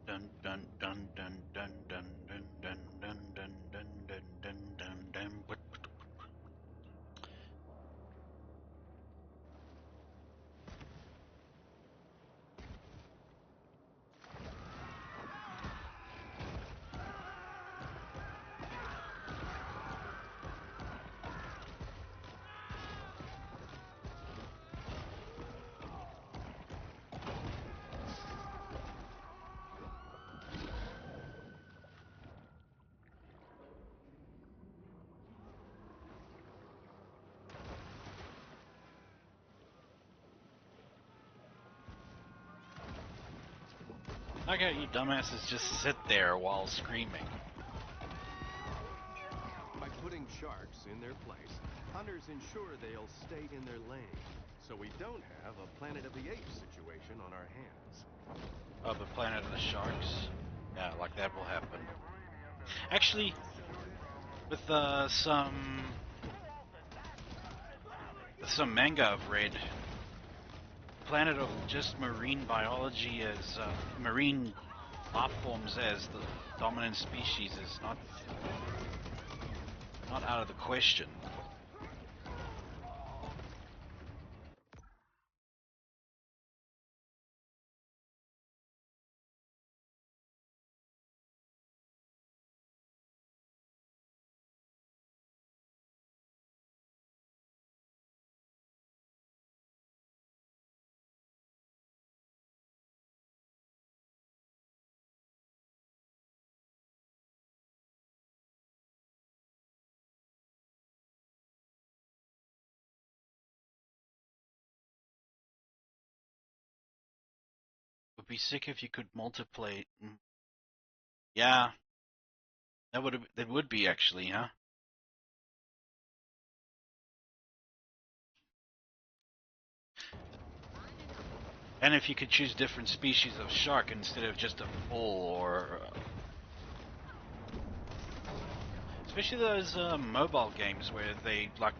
Dun dun dun dun dun dun dun dun dun dun dun dun dun dun dun. Like how you dumbasses just sit there while screaming. By putting sharks in their place, hunters ensure they'll stay in their lane, so we don't have a Planet of the Apes situation on our hands. Oh, the Planet of the Sharks? Yeah, like that will happen. Actually, with some manga I've read, Planet of just marine biology as marine life forms as the dominant species is not out of the question. Would be sick if you could multiply. Yeah, that would be actually, huh? And if you could choose different species of shark instead of just a bull or especially those mobile games where they like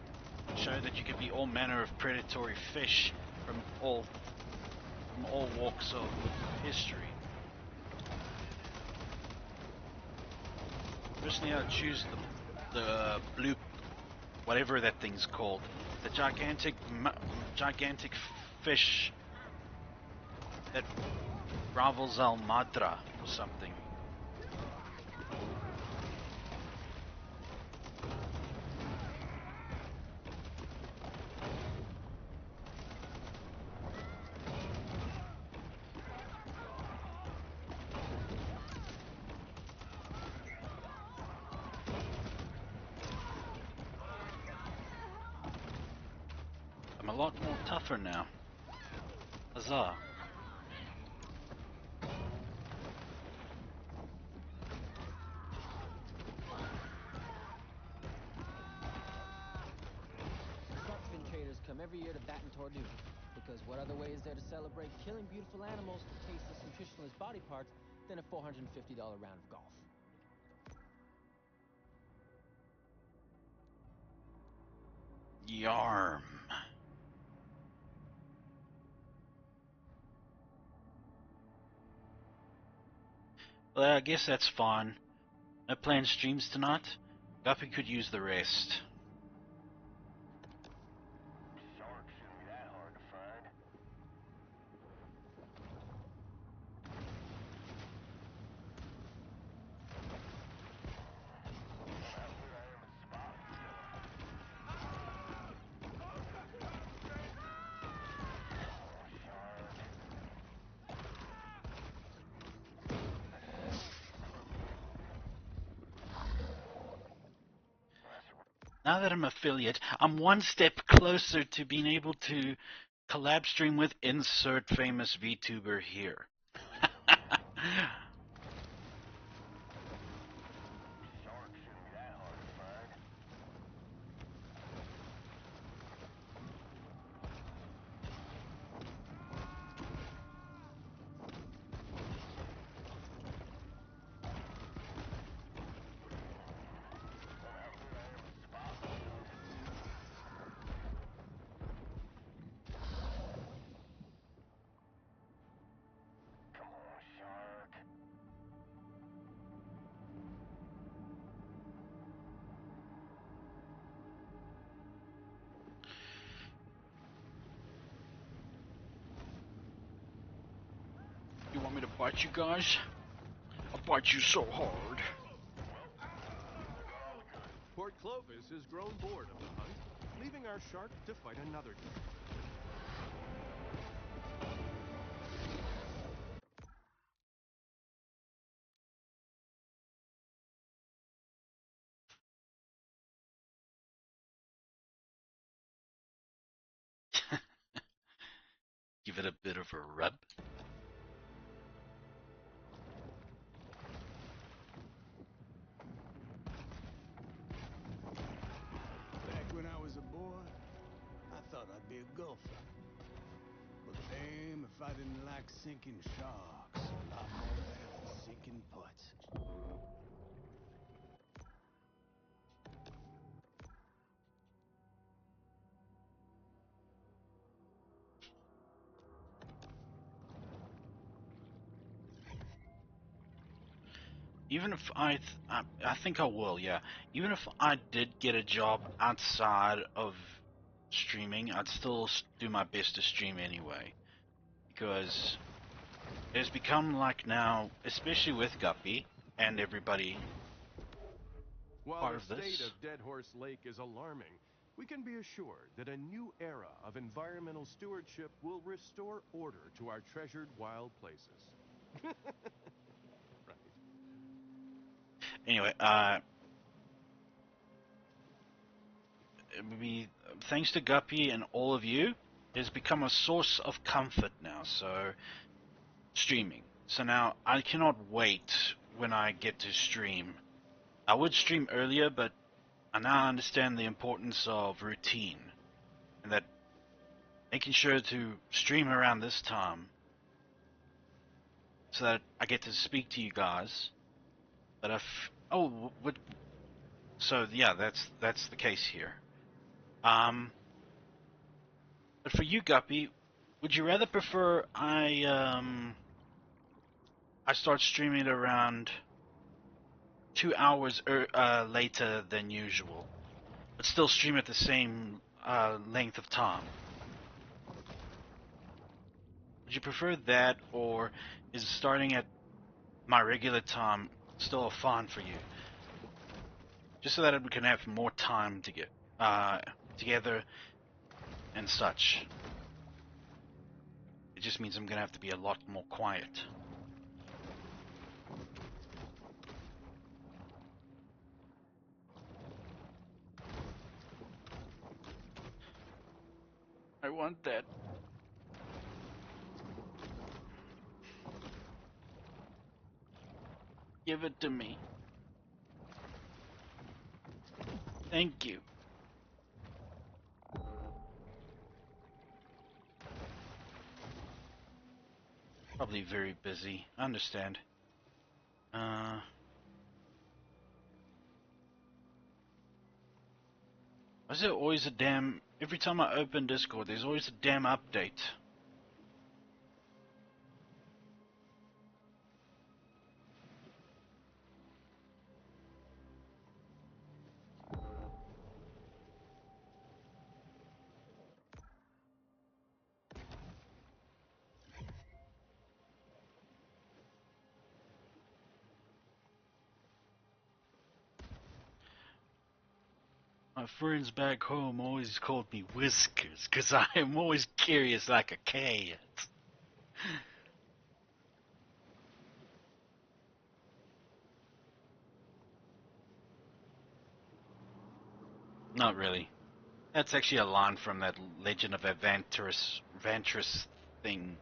show that you can be all manner of predatory fish from all walks of history. Especially how to choose the blue, whatever that thing's called, the gigantic fish that rivals Al Madra or something. I'm a lot more tougher now. Huzzah. Shark fin traders come every year to Baton Tordu, because what other way is there to celebrate killing beautiful animals to tasteless, nutritionless body parts than a $450 round of golf? Yarm. Well, I guess that's fine. No planned streams tonight. Guppy could use the rest. Sharks shouldn't be that hard to find. Well, here I am at spot. Now that I'm affiliate, I'm one step closer to being able to collab stream with insert famous VTuber here. Sharks shouldn't be that hard to find. Bite you guys? I'll bite you so hard. Port Clovis has grown bored of the hunt, leaving our shark to fight another game. Give it a bit of a rub. Back when I was a boy, I thought I'd be a golfer. But damn if I didn't like sinking sharks a lot more than sinking putts. Even if I think I will, yeah. Even if I did get a job outside of streaming, I'd still do my best to stream anyway. Because it's become like now, especially with Guppy and everybody While part the of state this. of Dead Horse Lake is alarming, we can be assured that a new era of environmental stewardship will restore order to our treasured wild places. Right. Anyway, thanks to Guppy and all of you, it's become a source of comfort now. So, streaming. So now I cannot wait when I get to stream. I would stream earlier, but I now understand the importance of routine, and that making sure to stream around this time so that I get to speak to you guys. But so yeah, that's the case here. But for you, Guppy, would you rather prefer I start streaming it around 2 hours later than usual, but still stream at the same length of time? Would you prefer that, or is starting at my regular time still fine for you? Just so that we can have more time to get together and such. It just means I'm gonna have to be a lot more quiet. I want that. Give it to me. Thank you. Probably very busy. I understand. Why is there always a damn... Every time I open Discord, there's always a damn update. My friends back home always called me Whiskers, 'cause I am always curious like a cat. Not really. That's actually a line from that Legend of Vantress thing.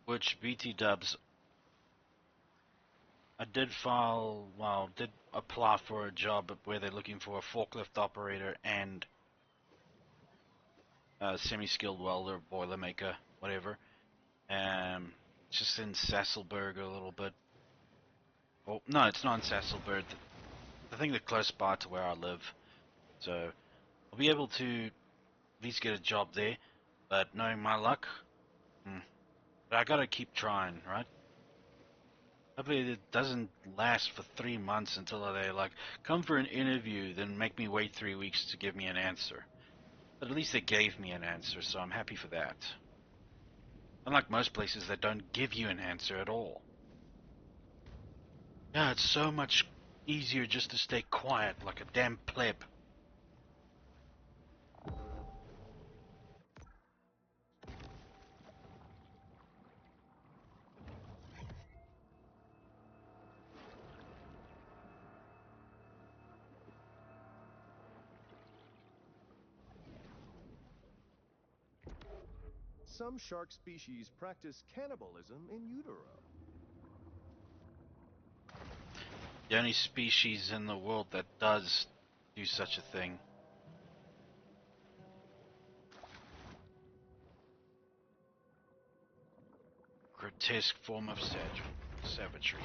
Which BT dubs, I did apply for a job where they're looking for a forklift operator and semi-skilled welder, boilermaker, whatever. Just in Sasselberg a little bit. Oh, no, it's not in Sasselberg. I think they're close by to where I live. So, I'll be able to at least get a job there. But knowing my luck, but I gotta keep trying, right? Hopefully it doesn't last for 3 months until they like, come for an interview, then make me wait 3 weeks to give me an answer. But at least they gave me an answer, so I'm happy for that. Unlike most places that don't give you an answer at all. Yeah, it's so much easier just to stay quiet like a damn pleb. Some shark species practice cannibalism in utero. The only species in the world that does do such a thing. Grotesque form of savagery.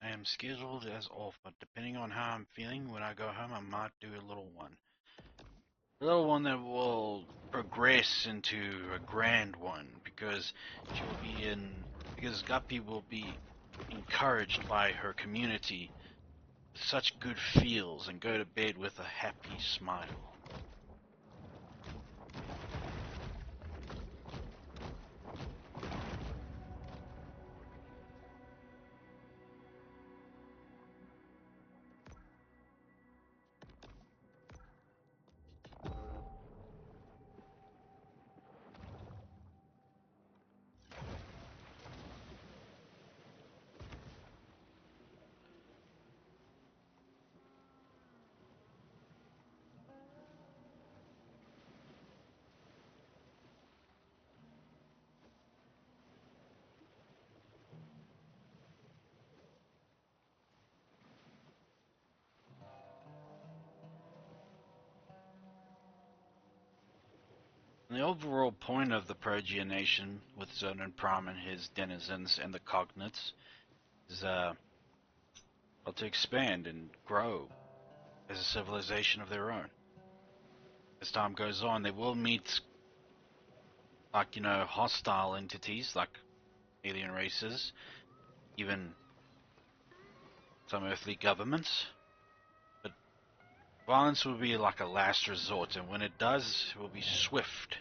I am scheduled as off, but depending on how I'm feeling, when I go home, I might do a little one. A little one that will progress into a grand one, because Guppy will be encouraged by her community with such good feels and go to bed with a happy smile. The overall point of the Progia Nation, with Zonin Prime and his denizens and the cognates, is well, to expand and grow as a civilization of their own. As time goes on, they will meet, like, hostile entities, like alien races, even some earthly governments. But violence will be like a last resort, and when it does, it will be swift.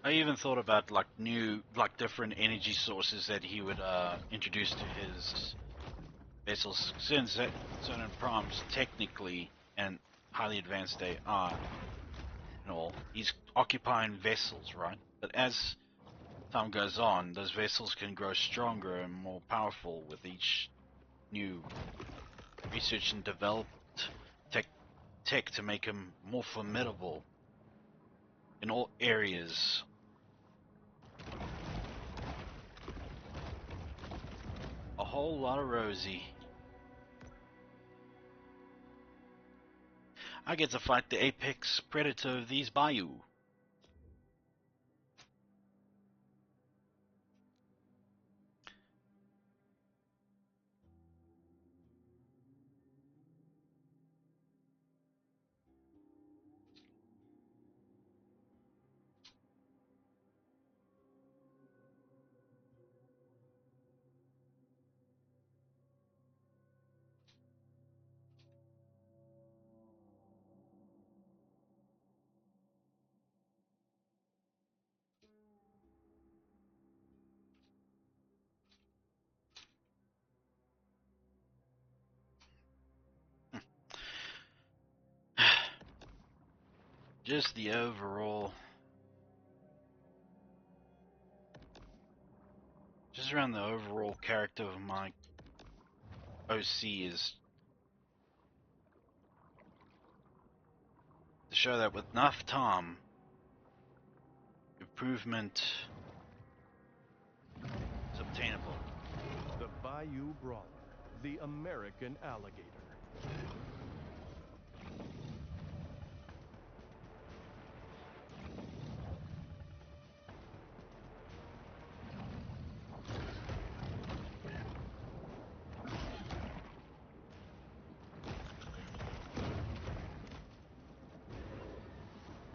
I even thought about like different energy sources that he would introduce to his vessels, since certain prompts technically and highly advanced they are and all, he's occupying vessels, right? But as time goes on, those vessels can grow stronger and more powerful with each new research and developed tech to make him more formidable in all areas. A whole lot of Rosie. I get to fight the apex predator of these bayou. Just the overall, just around the overall character of my OC is to show that with enough time, improvement is obtainable. The Bayou Brawler, the American alligator.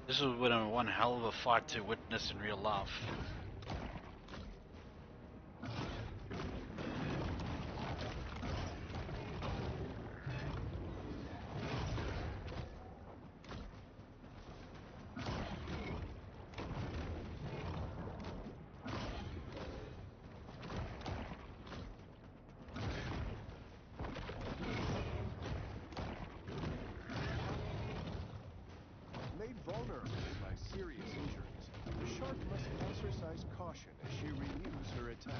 This would have been one hell of a fight to witness in real life. Made vulnerable by serious injuries, the shark must exercise caution as she renews her attack.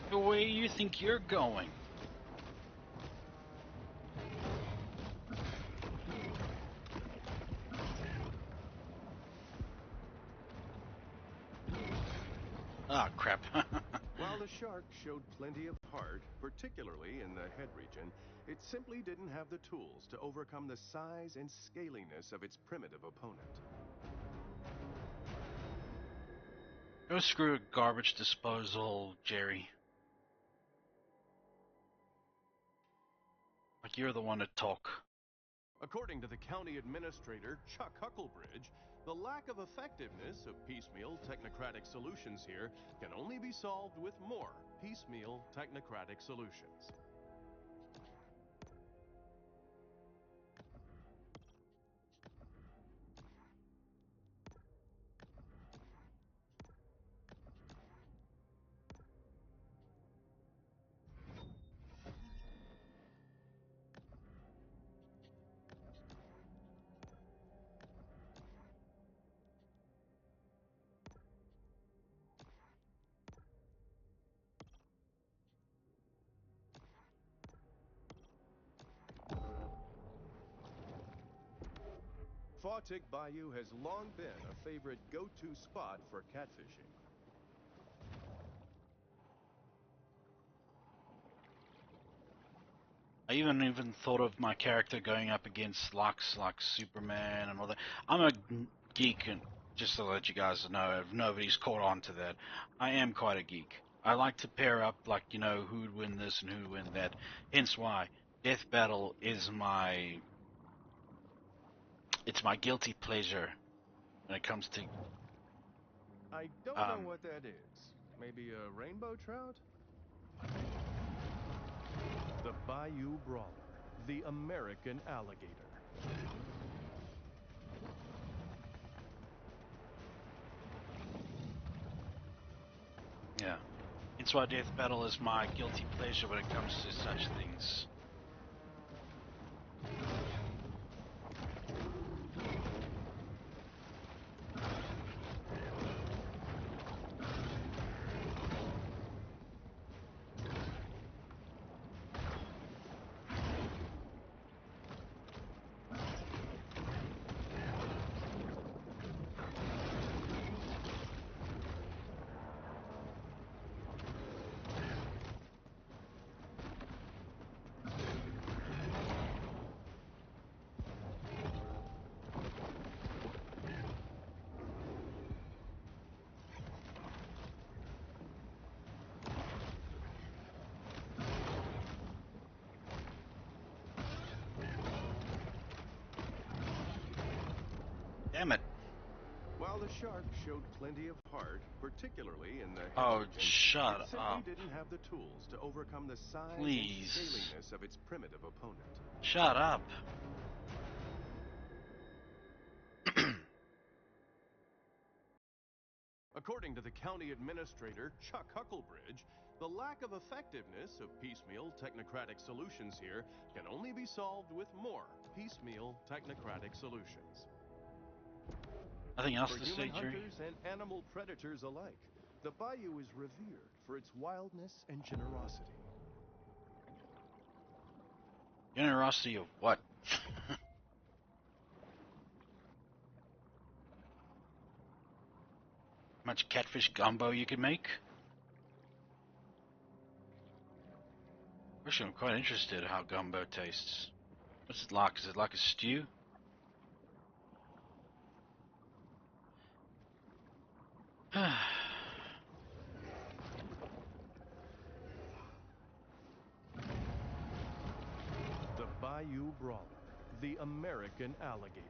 Where do you think you're going? Ah, crap. While the shark showed plenty of heart, particularly in the head region, it simply didn't have the tools to overcome the size and scaliness of its primitive opponent. Go screw garbage disposal, Jerry. Like you're the one to talk. According to the county administrator, Chuck Hucklebridge, the lack of effectiveness of piecemeal technocratic solutions here can only be solved with more piecemeal technocratic solutions. Fawtick Bayou has long been a favorite go-to spot for catfishing. I even thought of my character going up against Lux, like Superman and all that. I'm a geek, and just to let you guys know, if nobody's caught on to that, I am quite a geek. I like to pair up, like, you know, who'd win this and who'd win that. Hence why Death Battle is it's my guilty pleasure when it comes to I don't know what that is. Maybe a rainbow trout? The Bayou Brawler, the American alligator. yeah. Hence why Death Battle is my guilty pleasure when it comes to such things. Damn it. While the shark showed plenty of heart, particularly in the head Oh, region, shut it simply up. didn't have the tools to overcome the size Please. and scaliness of its primitive opponent. Shut up. According to the county administrator, Chuck Hucklebridge, the lack of effectiveness of piecemeal technocratic solutions here can only be solved with more piecemeal technocratic solutions. Nothing else For to human say, Jerry? hunters and animal predators alike, the bayou is revered for its wildness and generosity. Generosity of what? Much catfish gumbo you could make? Actually, I'm quite interested in how gumbo tastes. What's it like? Is it like a stew? The Bayou Brawler, the American alligator.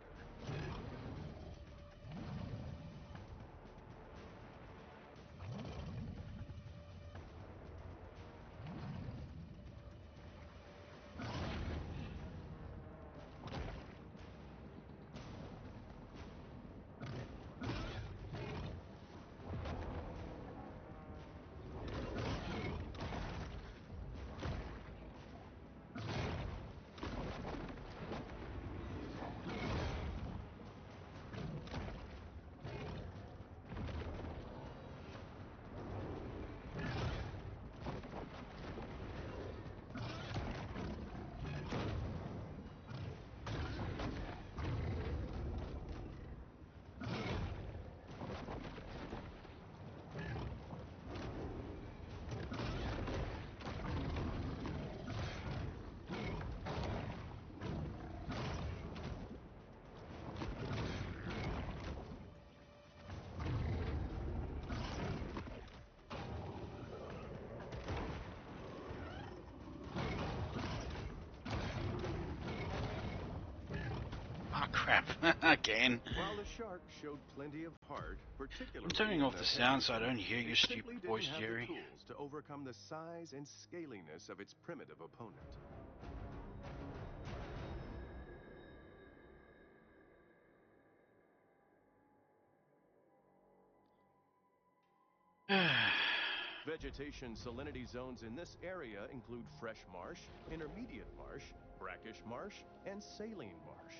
Oh crap, again. While the shark showed plenty of heart, particularly I'm turning in off the sound so I head don't hear region, your it stupid simply voice, didn't have Jerry. the tools to overcome the size and scaliness of its primitive opponent. Vegetation salinity zones in this area include fresh marsh, intermediate marsh, brackish marsh, and saline marsh.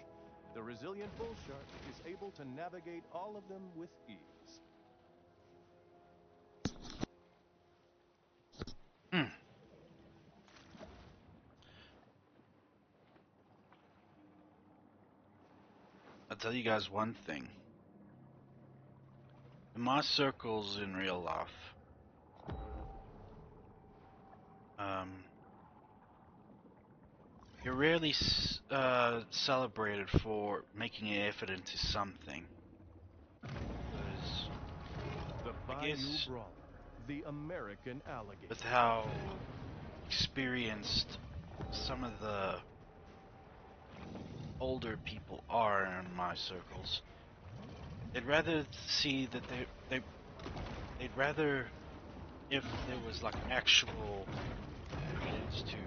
The resilient bull shark is able to navigate all of them with ease. I'll tell you guys one thing. In my circles in real life, you're rarely celebrated for making an effort into something. Because The I Bayou guess Brawler, the American alligator. with how experienced some of the older people are in my circles, they'd rather see that they'd rather, if there was like actual credence to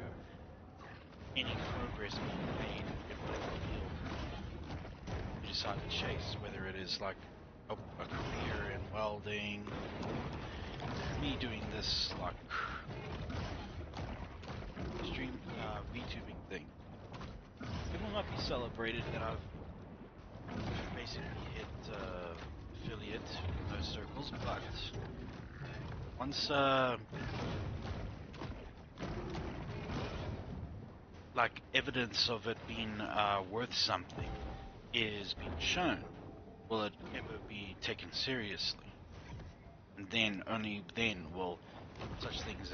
any progress being made in whatever field you decide to chase, whether it is like a career in welding, me doing this like stream VTubing thing. It will not be celebrated that I've basically hit affiliate in those circles, but once like evidence of it being worth something is being shown, will it ever be taken seriously? And then, only then, will such things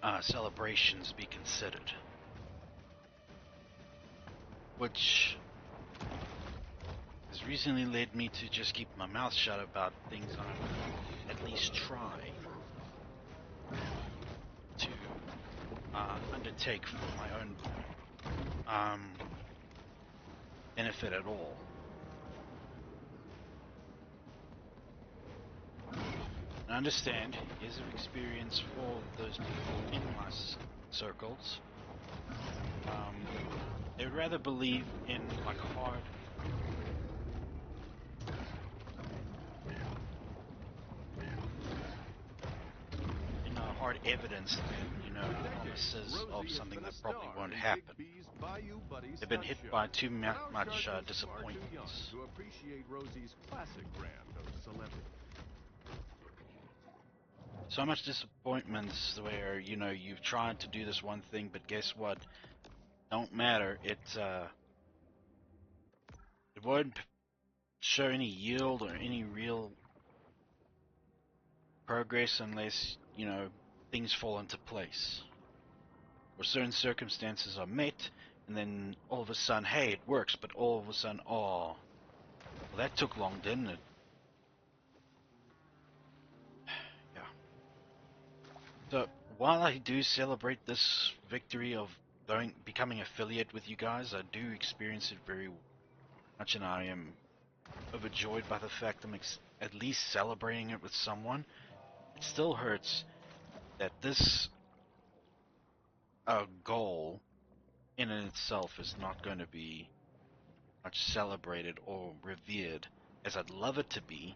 as celebrations be considered. Which has recently led me to just keep my mouth shut about things I at least try to undertake for my own benefit at all. I understand years of experience for those people in my circles. They would rather believe in like hard evidence than promises of something that probably won't happen. They've been hit by too much disappointments. To appreciate Rosie's classic brand of celebrity. So much disappointments where, you've tried to do this one thing, but guess what? Don't matter. It won't show any yield or any real progress unless, things fall into place. Or certain circumstances are met, and then all of a sudden, hey, it works, but all of a sudden, oh, well, that took long, didn't it? Yeah. So, while I do celebrate this victory of becoming affiliate with you guys, I do experience it very much, and I am overjoyed by the fact I'm at least celebrating it with someone. It still hurts that this goal in and itself is not going to be much celebrated or revered as I'd love it to be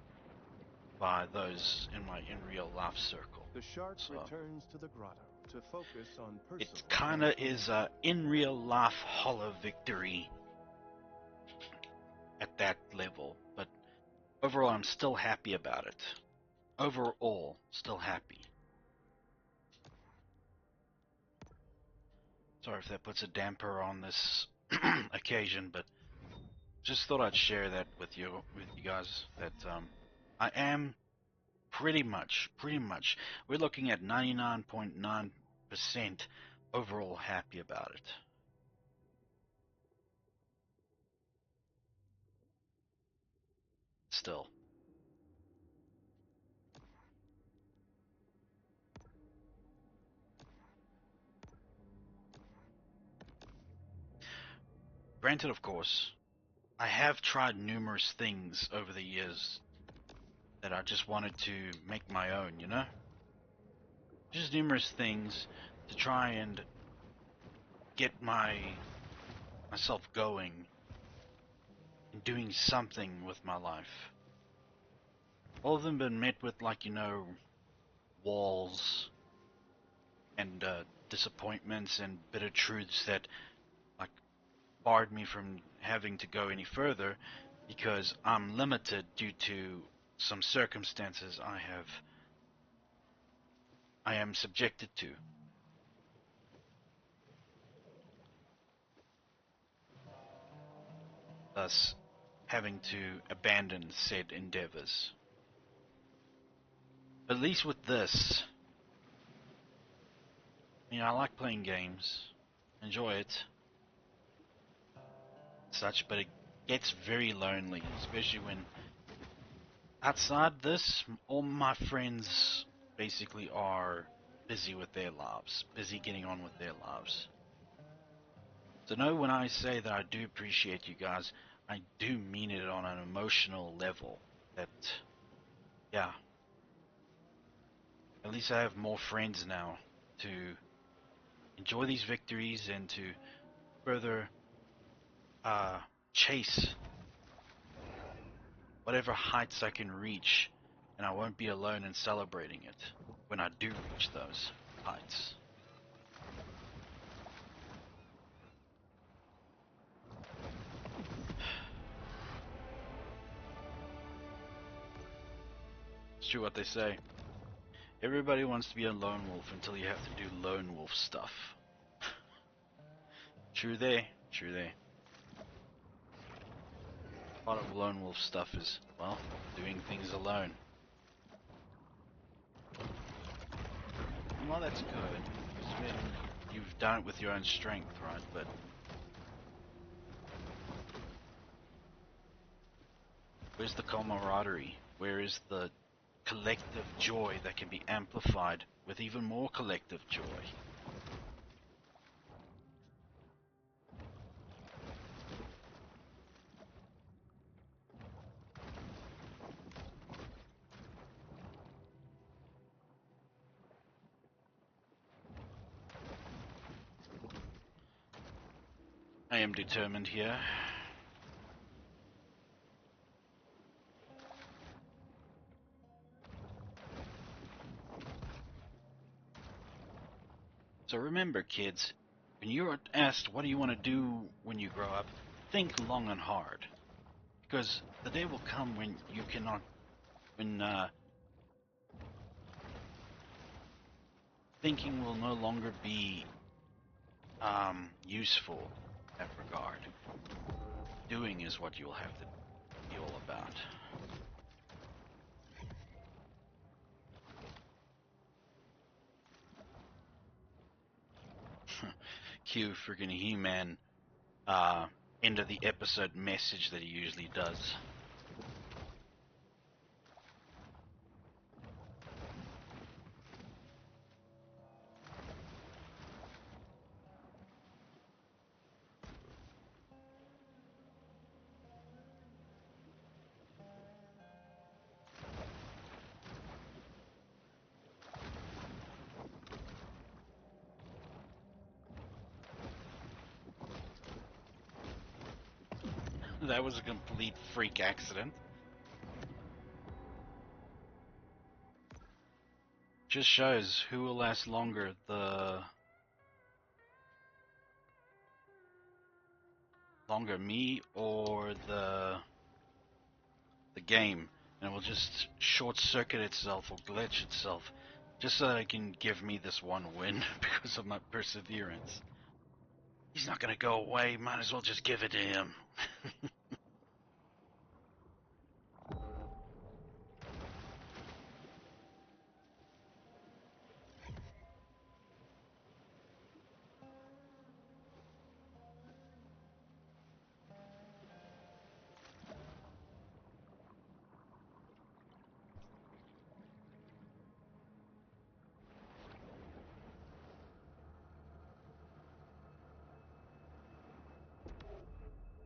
by those in my real life circle. The shark returns to the grotto to focus on personal. It kind of is a in real life hollow victory at that level, but overall I'm still happy about it. Overall, still happy. Sorry if that puts a damper on this occasion, but just thought I'd share that with you guys, that I am pretty much, we're looking at 99.9% overall happy about it. Still. Granted, of course, I have tried numerous things over the years that I just wanted to make my own, Just numerous things to try and get myself going and doing something with my life. All of them been met with, walls and disappointments and bitter truths that barred me from having to go any further because I'm limited due to some circumstances I am subjected to. Thus, having to abandon said endeavors. At least with this, I like playing games, enjoy it, such, but it gets very lonely, especially when outside this, all my friends basically are busy with their lives, busy getting on with their lives. So know when I say that I do appreciate you guys, I do mean it on an emotional level. That, yeah, at least I have more friends now to enjoy these victories and to further chase whatever heights I can reach, and I won't be alone in celebrating it when I do reach those heights. It's true what they say. Everybody wants to be a lone wolf until you have to do lone wolf stuff. True there, true there. Part of lone wolf stuff is, well, doing things alone. Well, that's good. It's when you've done it with your own strength, right? But where's the camaraderie? Where is the collective joy that can be amplified with even more collective joy? I am determined here. So remember, kids, when you're asked what do you want to do when you grow up, think long and hard. Because the day will come when you cannot, when thinking will no longer be useful in that regard. Doing is what you'll have to be all about. Cue friggin' He-Man end of the episode message that he usually does. That was a complete freak accident. Just shows who will last longer, me or the game, and it will just short circuit itself or glitch itself just so that it can give me this one win because of my perseverance. He's not gonna go away, might as well just give it to him.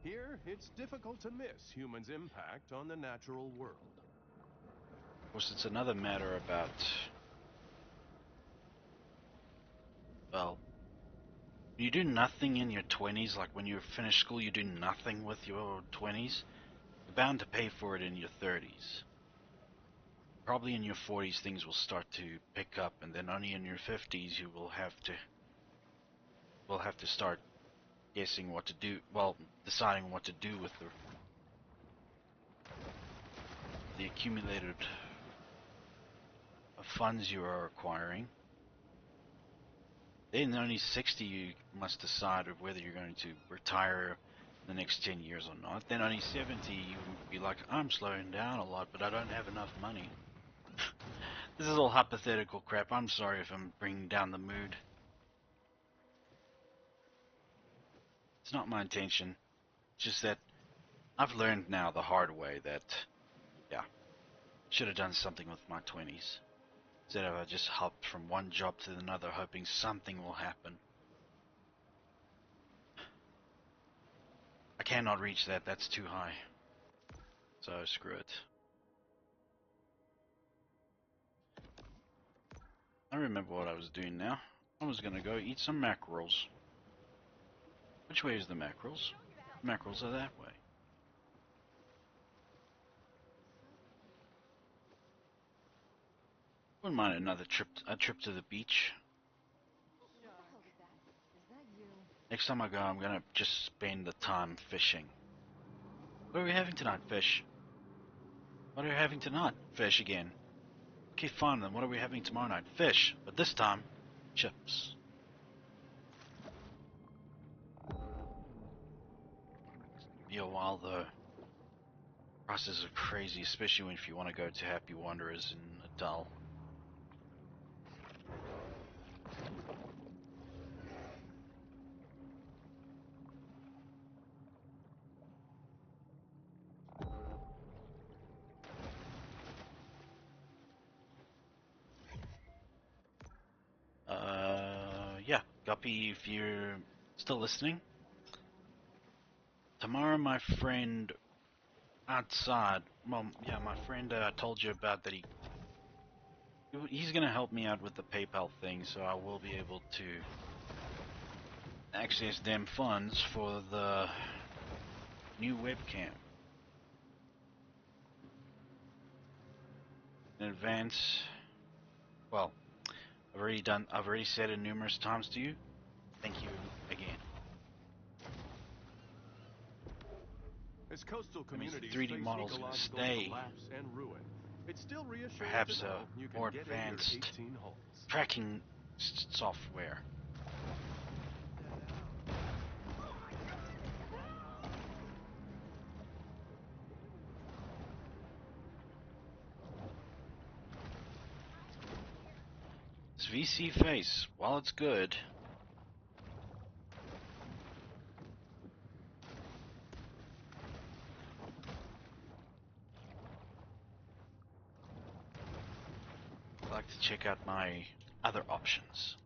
Here, it's difficult to miss humans' impact on the natural world. Of course, it's another matter about, well, when you do nothing in your 20s, like when you finish school, you do nothing with your 20s, you're bound to pay for it in your 30s. Probably in your 40s things will start to pick up, and then only in your 50s you will have to start guessing what to do, well, deciding what to do with the accumulated funds you are acquiring. Then only 60 you must decide of whether you're going to retire the next 10 years or not. Then only 70 you would be like, I'm slowing down a lot, but I don't have enough money. This is all hypothetical crap. I'm sorry if I'm bringing down the mood. It's not my intention. It's just that I've learned now the hard way that, yeah, Should have done something with my 20s. Instead of I just hopped from one job to another hoping something will happen. I cannot reach that, that's too high. So screw it. I remember what I was doing now. I was gonna go eat some mackerels. Which way is the mackerels? The mackerels are that way. Wouldn't mind another a trip to the beach. What the hell was that? Is that you? Next time I go, I'm gonna just spend the time fishing. What are we having tonight? Fish. What are we having tonight? Fish again. Okay, fine then. What are we having tomorrow night? Fish. But this time, chips. Be a while though. Prices are crazy, especially if you want to go to Happy Wanderers in Natal. Yeah, Guppy, if you're still listening. Tomorrow, my friend outside, well, yeah, my friend I told you about that he's gonna help me out with the PayPal thing, so I will be able to access them funds for the new webcam. In advance, well, I've already said it numerous times to you. Thank you again. As coastal That means the communities 3D face models gonna ecological stay. collapse and ruin, it's still reassuring Perhaps to know you can more get in your advanced 18 holes. tracking software. This VC face, while it's good, I'd like to check out my other options.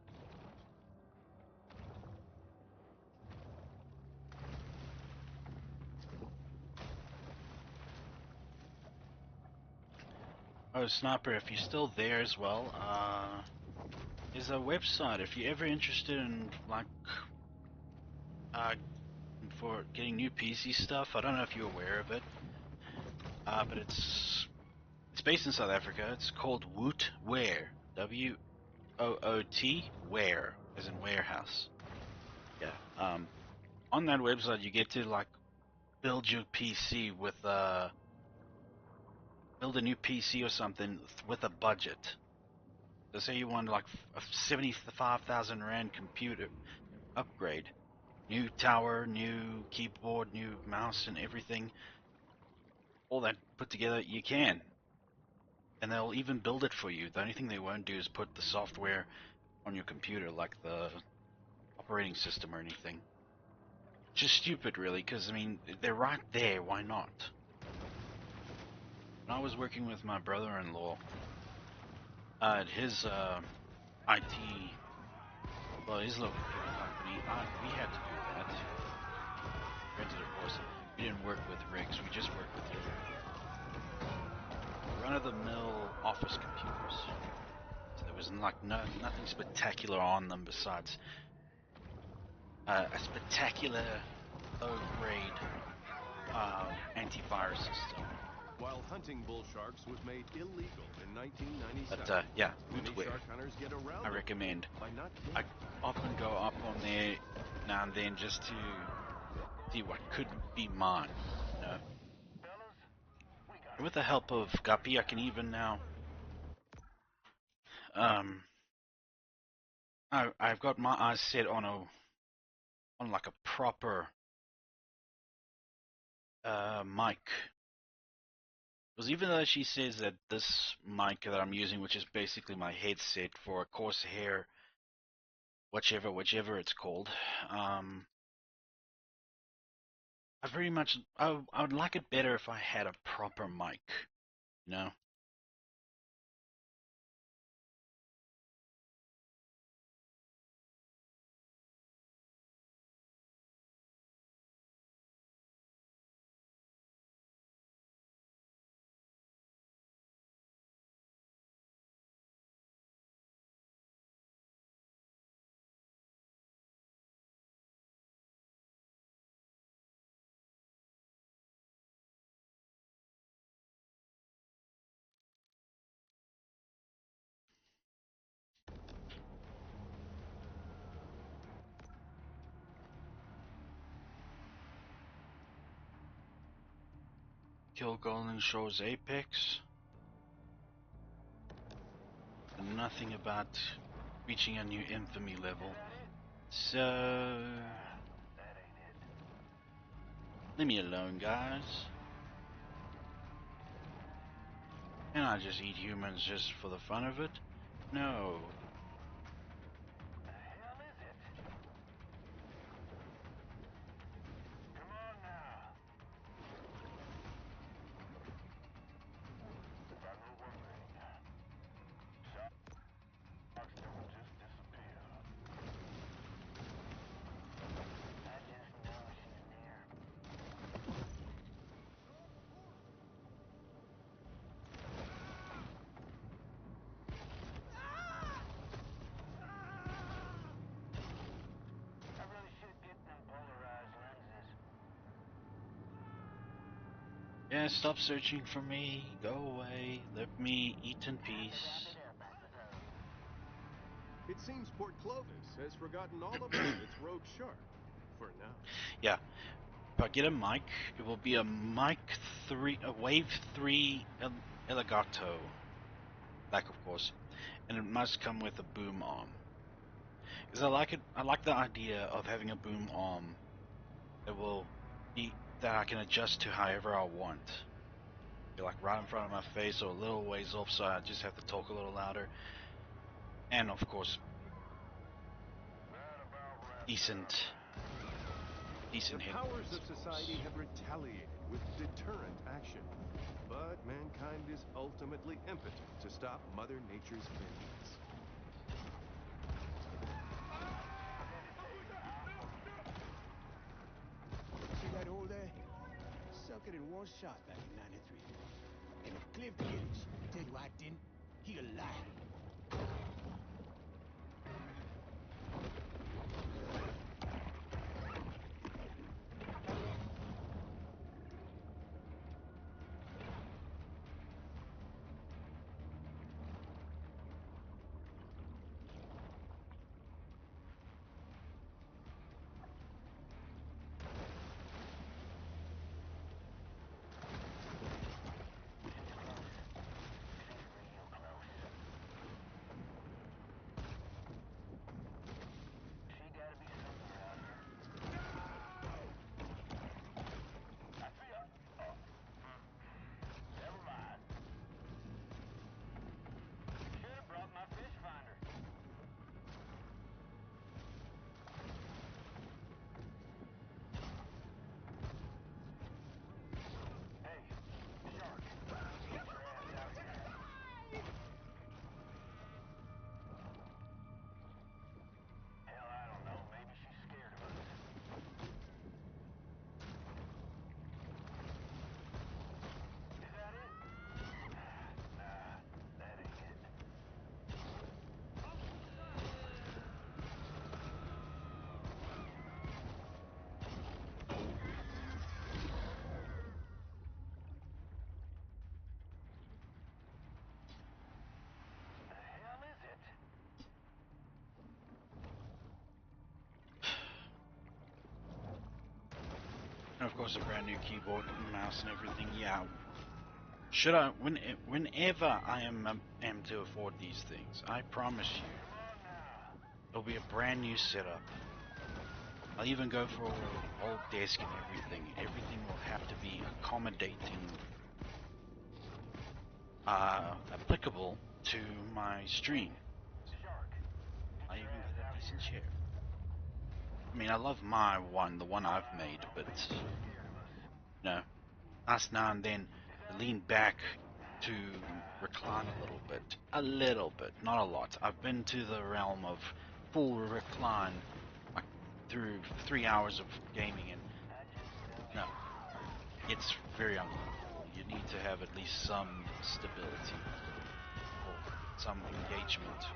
Oh, Sniper, if you're still there as well, there's a website if you're ever interested in, like, for getting new PC stuff. I don't know if you're aware of it, but it's based in South Africa. It's called Wootware, WOOT Ware, as in warehouse. Yeah. On that website, you get to like build your PC with build a new PC or something with a budget. So say you want like a 75,000 Rand computer upgrade, new tower, new keyboard, new mouse, and everything. All that put together, you can. And they'll even build it for you. The only thing they won't do is put the software on your computer, like the operating system or anything. Just stupid, really, because, I mean, they're right there, why not? When I was working with my brother-in-law at his IT, well, his local company, we had to do that. Rented a horse. We didn't work with rigs, we just worked with your run-of-the-mill office computers. So there was like nothing spectacular on them besides a spectacular low-grade antivirus system. While hunting bull sharks was made illegal in 1997, But yeah, many Wootware, shark hunters get around I the recommend. rules by not I killing. often go up on there now and then just to see what could be mine. You know? And with the help of Guppy, I can even now. I've got my eyes set on like a proper mic. Because even though she says that this mic that I'm using, which is basically my headset for a Corsair, whichever it's called, I very much I would like it better if I had a proper mic, you know. Kill Golden Shore's apex. And nothing about reaching a new infamy level. So leave me alone, guys. Can I just eat humans just for the fun of it? No. Yeah, stop searching for me. Go away. Let me eat in peace. It seems Port Clovis has forgotten all about its rogue shark. For now. Yeah. If I get a mic, it will be a mic 3, a Wave 3 Elgato. Back, of course. And it must come with a boom arm. Because I like it. I like the idea of having a boom arm that will be that I can adjust to however I want. Be like right in front of my face or a little ways off, so I just have to talk a little louder. And of course, decent The headphones, powers of of course. society have retaliated with deterrent action. But mankind is ultimately impotent to stop Mother Nature's vengeance. See that hole there? Sunk it in one shot back in '93. And if Cliff Gillis tell you I didn't, he a liar. And of course, a brand new keyboard and mouse and everything. Yeah. Should I, whenever I am to afford these things, I promise you, it'll be a brand new setup. I'll even go for an old desk and everything. Everything will have to be accommodating, applicable to my stream. I even get a decent chair. I mean, I love my one, the one I've made, but you know, nice now and then to lean back to recline a little bit, not a lot. I've been to the realm of full recline, like through 3 hours of gaming, and no, it's very uncomfortable. You need to have at least some stability or some engagement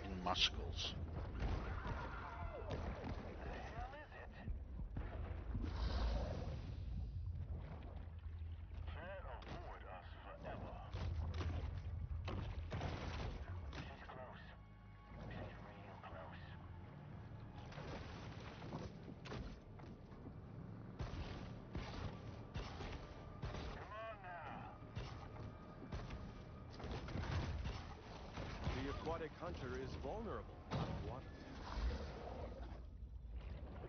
in muscles. hunter is vulnerable out of water.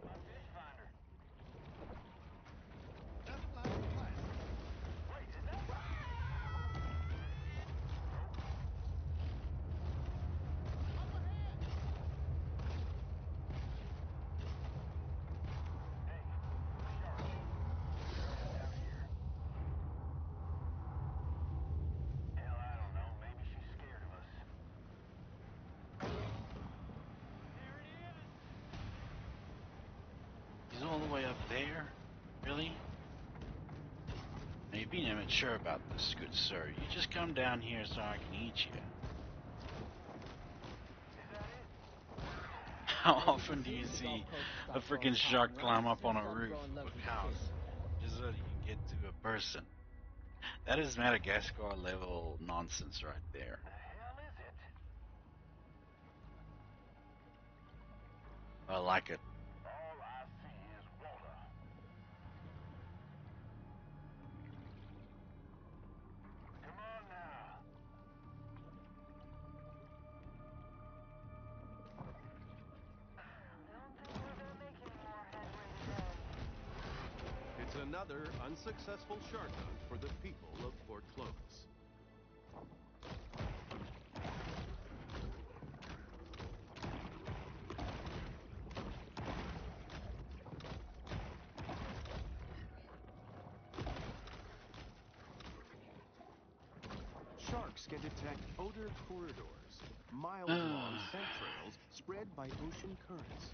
My fish finder. That's flying plastic. Wait, is that? Hey, shark. Down here. Hell, I don't know. Maybe she's scared of us. There it is. He's all the way up there? Really? Now you're being immature about this, good sir. You just come down here so I can eat you. Is that it? How often do you see a freaking shark climb up on a roof of a house just so you can get to a person? That is Madagascar level nonsense right there. The hell is it? I like it. All I see is water. Come on now. Don't think we're gonna make any more headway today. It's another unsuccessful shark hunt for the people of Port Clovis. Sharks can detect odor corridors, mile-long scent trails spread by ocean currents.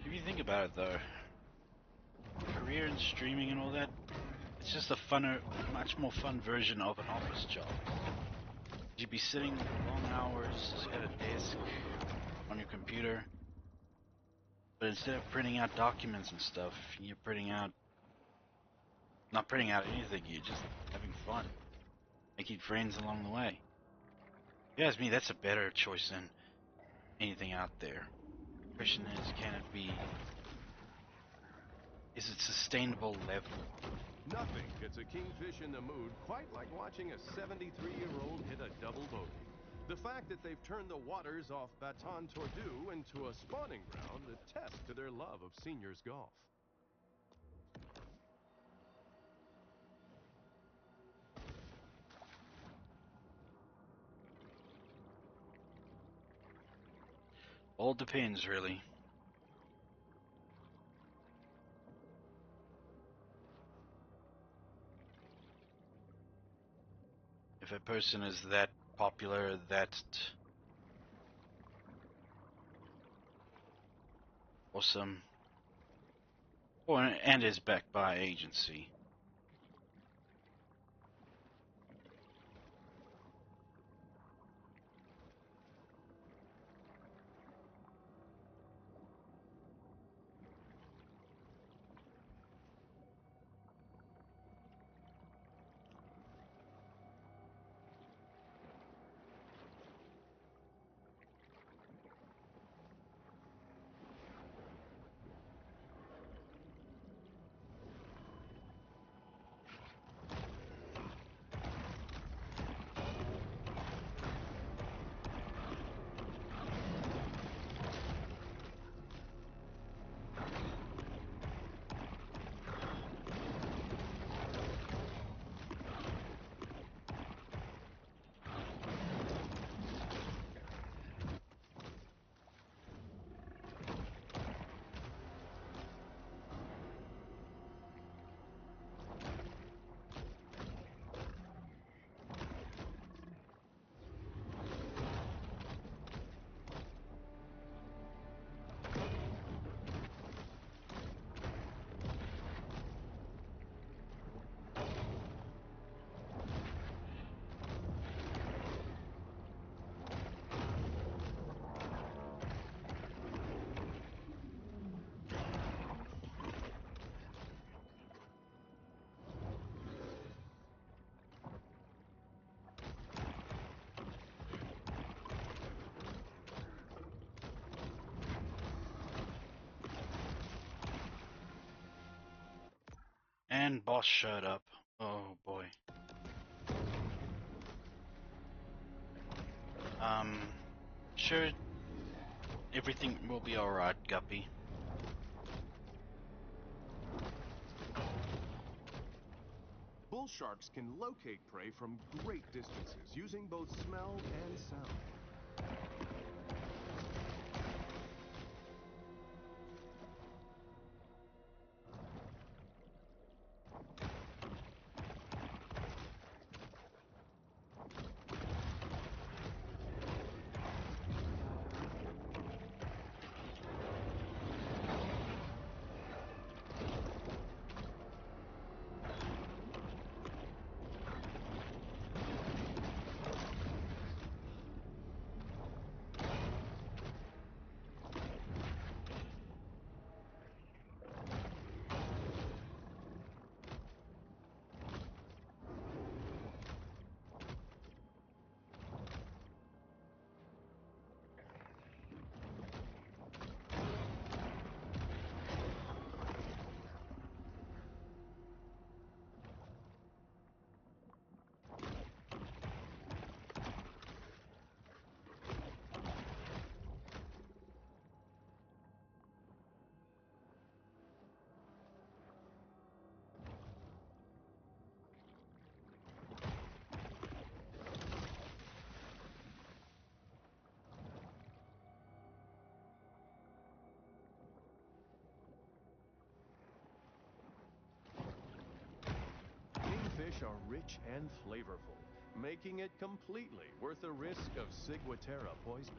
If you think about it though, career in streaming and all that, it's just a funner, much more fun version of an office job. You'd be sitting long hours at a desk on your computer, but instead of printing out documents and stuff, you're not printing out anything, you're just having fun, making friends along the way. If you ask me, that's a better choice than anything out there. The question is, is it sustainable level? Nothing gets a kingfish in the mood quite like watching a 73-year-old hit a double bogey. The fact that they've turned the waters off Baton Tordu into a spawning ground attests to their love of seniors golf. All depends, really. If a person is that popular, that awesome, and is backed by agency. And boss showed up. Oh boy. Sure, everything will be alright, Guppy. Bull sharks can locate prey from great distances using both smell and sound. Fish are rich and flavorful, making it completely worth the risk of Ciguatera poisoning.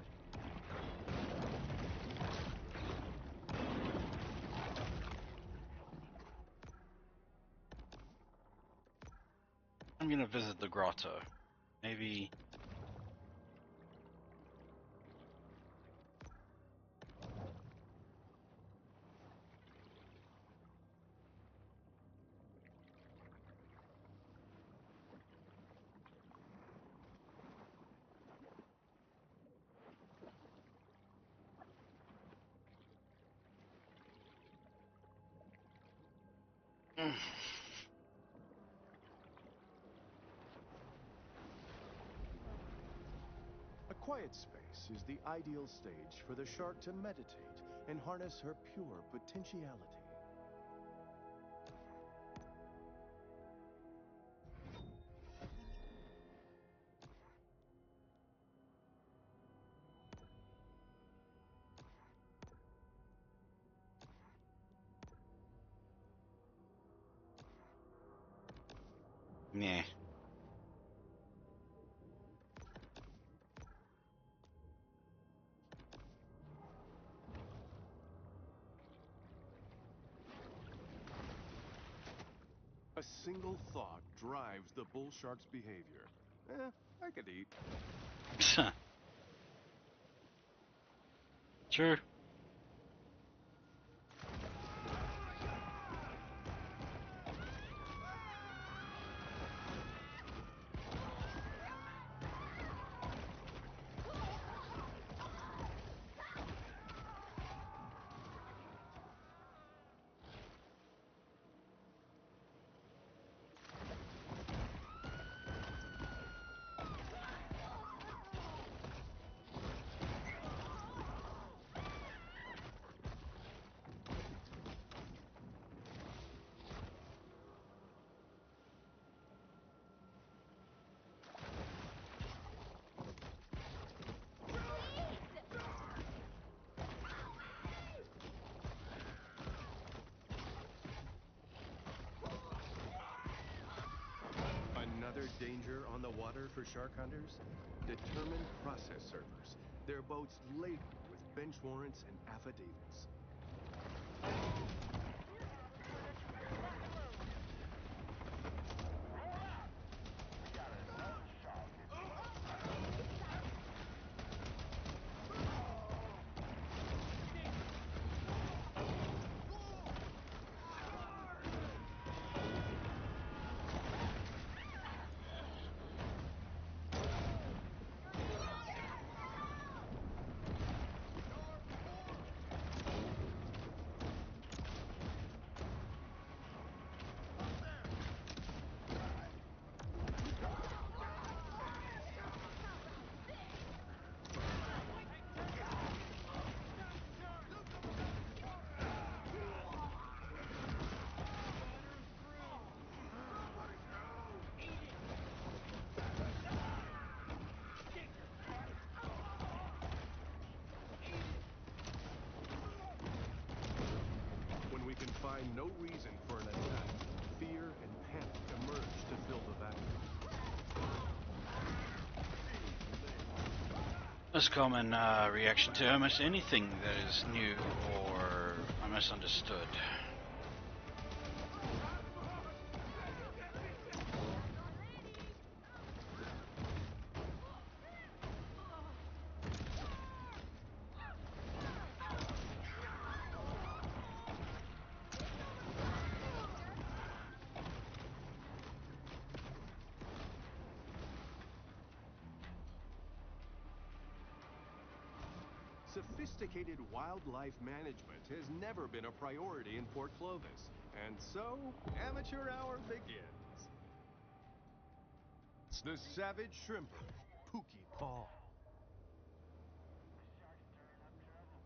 I'm gonna visit the grotto. Maybe... A quiet space is the ideal stage for the shark to meditate and harness her pure potentiality. Meh. A single thought drives the bull shark's behavior. I could eat. Sure. Another danger on the water for shark hunters? Determined process servers. Their boats laden with bench warrants and affidavits. find no reason for an attack, fear and panic emerge to fill the vacuum. Most common reaction to almost anything that is new or misunderstood. Sophisticated wildlife management has never been a priority in Port Clovis, and so Amateur Hour begins. It's the Savage Shrimper, Pookie Paul.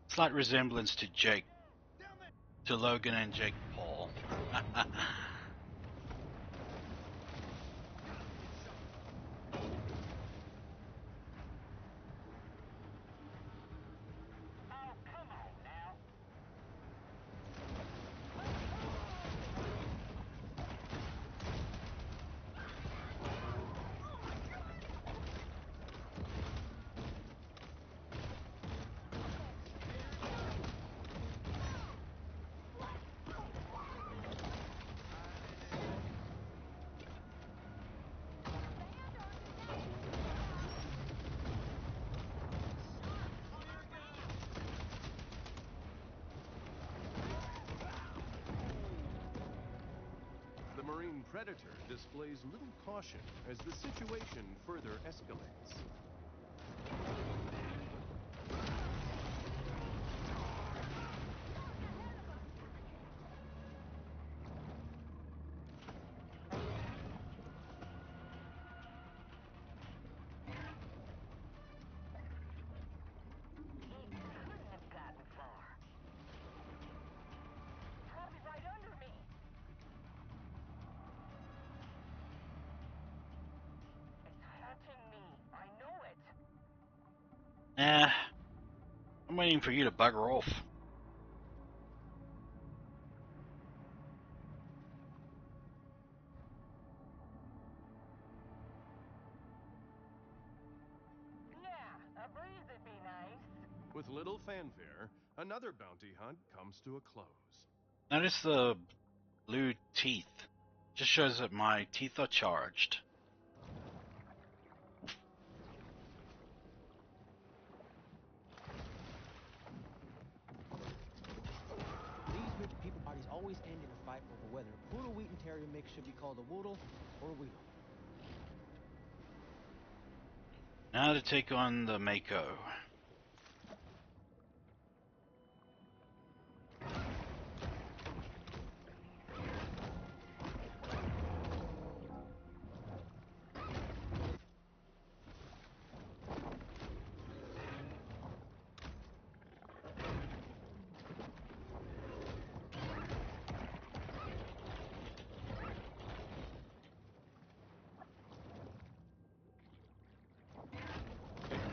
Slight resemblance to Logan and Jake Paul. The Marine Predator displays little caution as the situation further escalates. I'm waiting for you to bugger off. Yeah, a breeze would be nice. With little fanfare, another bounty hunt comes to a close. Notice the blue teeth. Just shows that my teeth are charged. These wicked people parties always end in a fight over whether a Poodle Wheaton Terrier mix should be called a Woodle or a Weedle. Now to take on the Mako.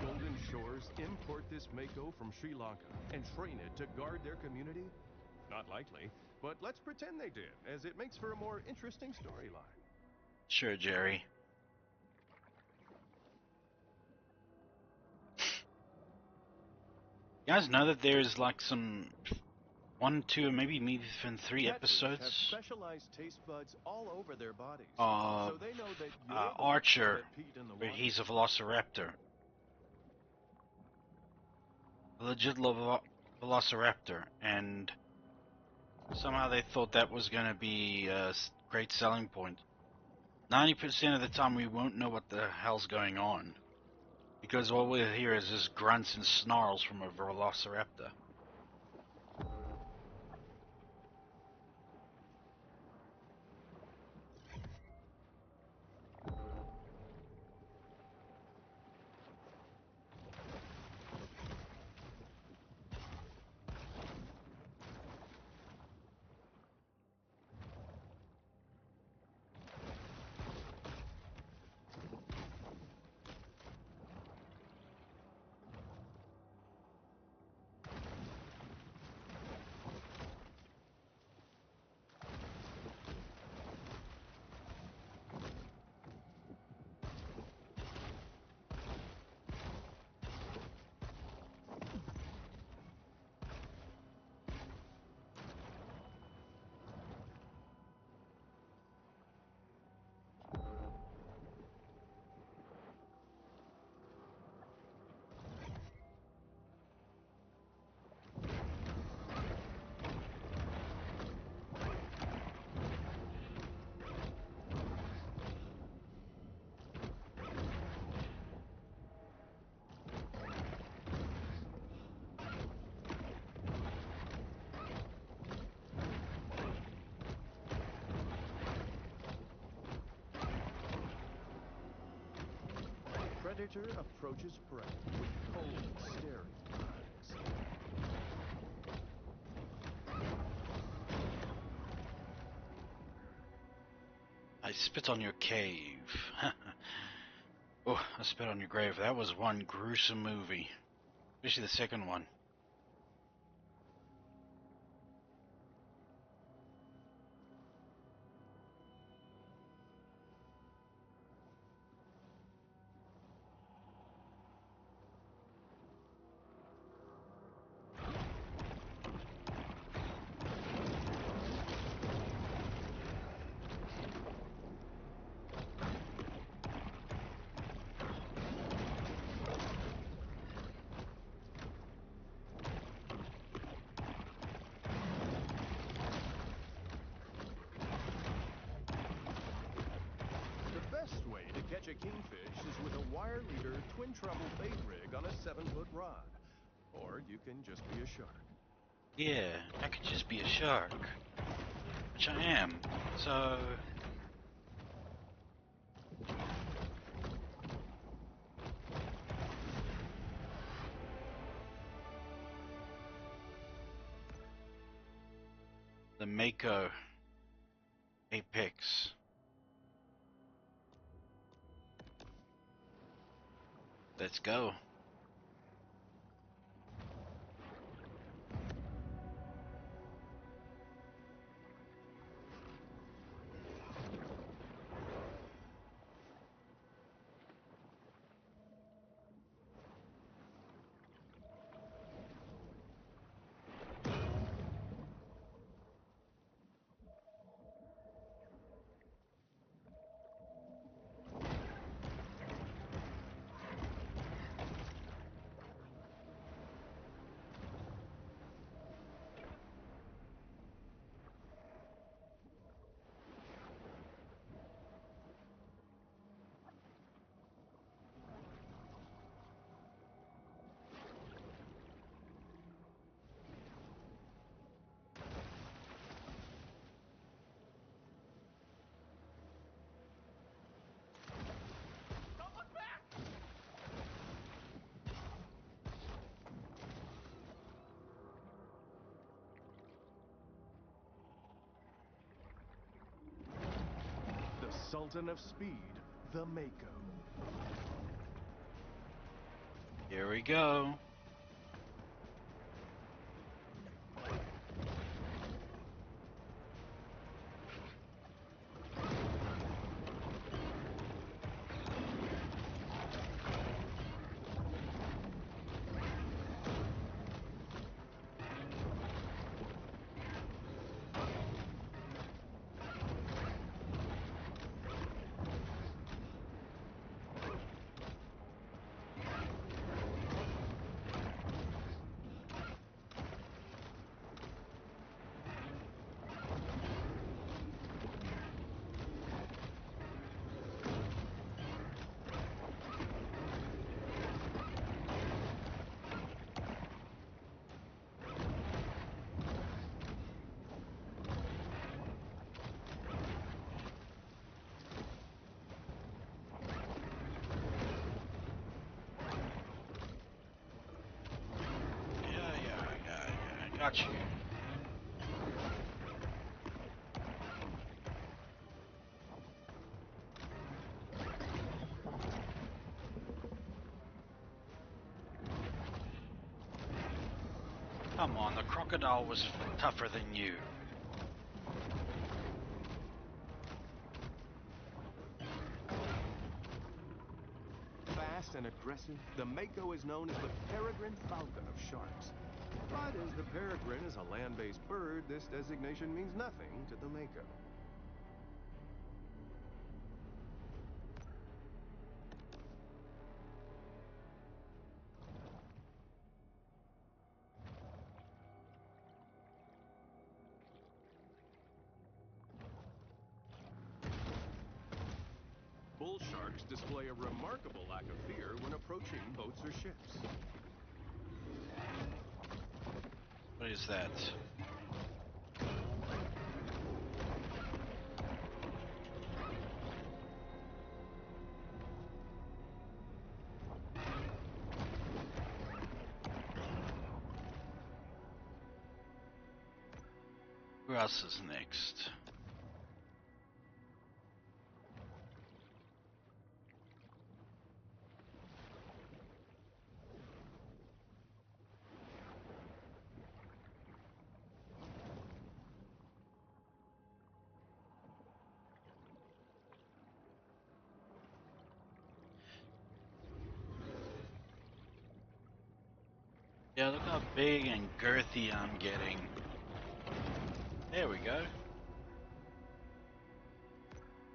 Golden Shores import this Mako from Sri Lanka and train it to guard their community? Not likely, but let's pretend they did, as it makes for a more interesting storyline. Sure, Jerry. You guys know that there's like some 1, 2, maybe even 3 Catfish episodes have specialized taste buds all over their bodies, of so they know that you're the one Archer, that peed in the where water. he's a velociraptor. A legit velociraptor, and somehow they thought that was going to be a great selling point. 90% of the time we won't know what the hell's going on, because all we'll hear is just grunts and snarls from a velociraptor. predator approaches prey with cold, staring eyes. I spit on your cave. Oh, I spit on your grave. That was one gruesome movie. Especially the second one. Catch a kingfish is with a wire leader twin treble bait rig on a 7-foot rod. Or you can just be a shark. Yeah, I could just be a shark. Which I am. So... the Mako Apex. Let's go. Sultan of Speed, the Mako. Here we go. Got you. Come on, the crocodile was tougher than you. Fast and aggressive, the Mako is known as the peregrine falcon of sharks. But as the peregrine is a land-based bird, this designation means nothing to the Mako. Bull sharks display a remarkable lack of fear when approaching boats or ships. What is that? Who else is next? Yeah, look how big and girthy I'm getting. There we go.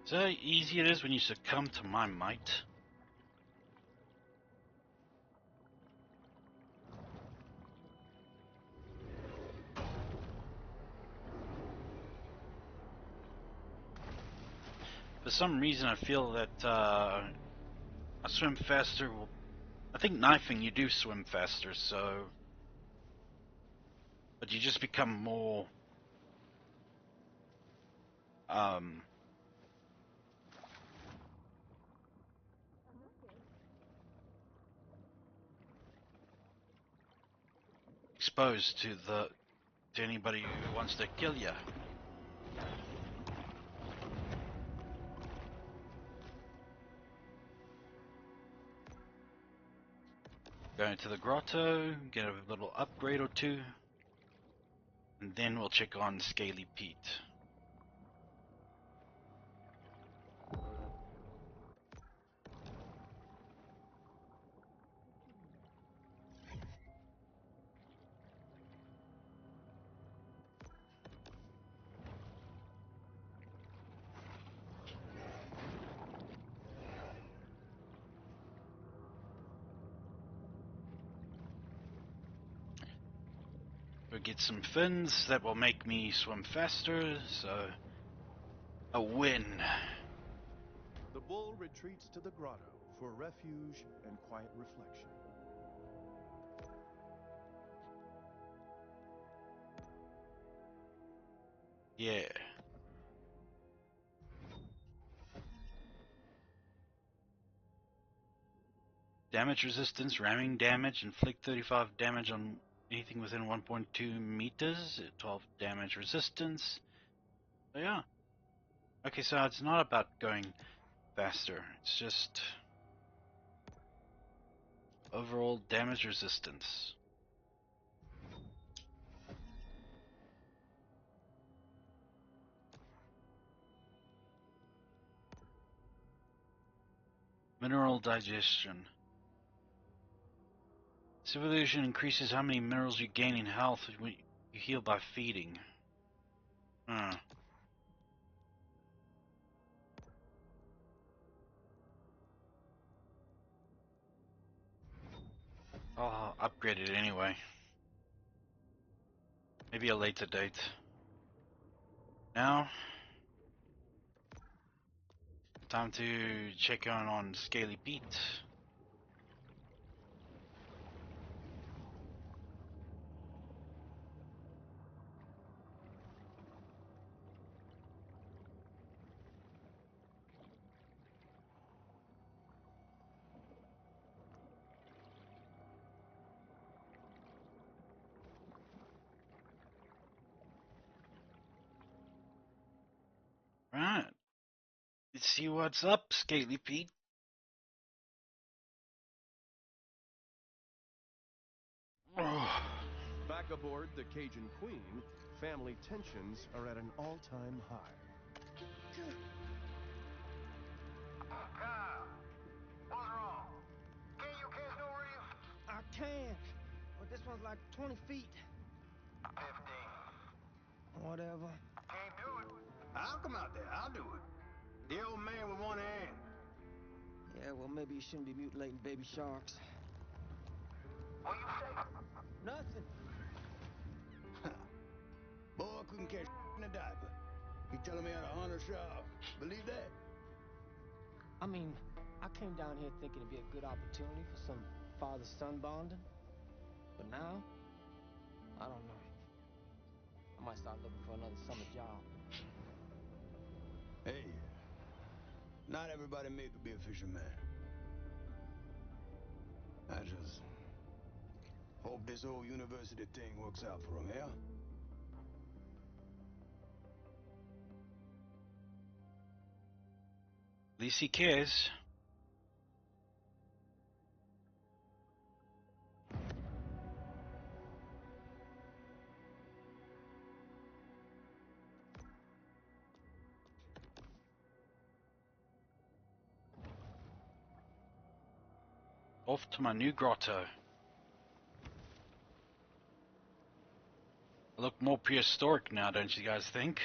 See how easy it is when you succumb to my might? For some reason I feel that I swim faster. I think knifing you do swim faster, so... But you just become more... exposed to anybody who wants to kill you. Go into the grotto, get a little upgrade or two, and then we'll check on Scaly Pete. We'll get some fins that will make me swim faster, so a win. The bull retreats to the grotto for refuge and quiet reflection. Yeah. Damage resistance, ramming damage, inflict 35 damage on anything within 1.2 meters, 12 damage resistance. So yeah. Okay, so it's not about going faster, it's just overall damage resistance. Mineral digestion. This evolution increases how many minerals you gain in health when you heal by feeding. I'll upgrade it anyway. Maybe a later date. Now, time to check on Scaly Pete. Right. Let's see what's up, Scaly Pete. Back aboard the Cajun Queen, family tensions are at an all-time high. Kyle, what's wrong? Can you catch no reef? I can, but this one's like 20 feet. 15. Whatever. Can't do it. I'll come out there. I'll do it. The old man with one hand. Yeah, well, maybe you shouldn't be mutilating baby sharks. What you say? Nothing. Boy couldn't catch in a diaper. He telling me how to hunt a shark. Believe that? I mean, I came down here thinking it'd be a good opportunity for some father-son bonding. But now, I don't know. I might start looking for another summer job. Hey, not everybody made to be a fisherman. I just hope this whole university thing works out for him, yeah? At least he cares. Off to my new grotto. I look more prehistoric now, don't you guys think?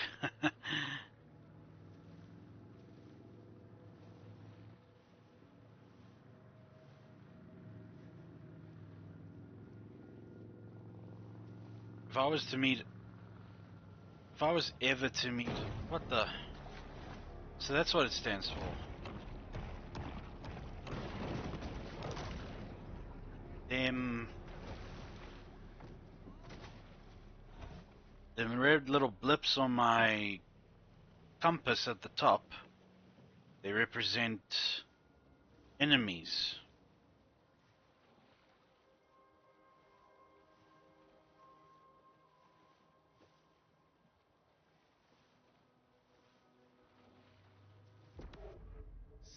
If I was ever to meet, what the? So that's what it stands for. Them red little blips on my compass at the top, they represent enemies.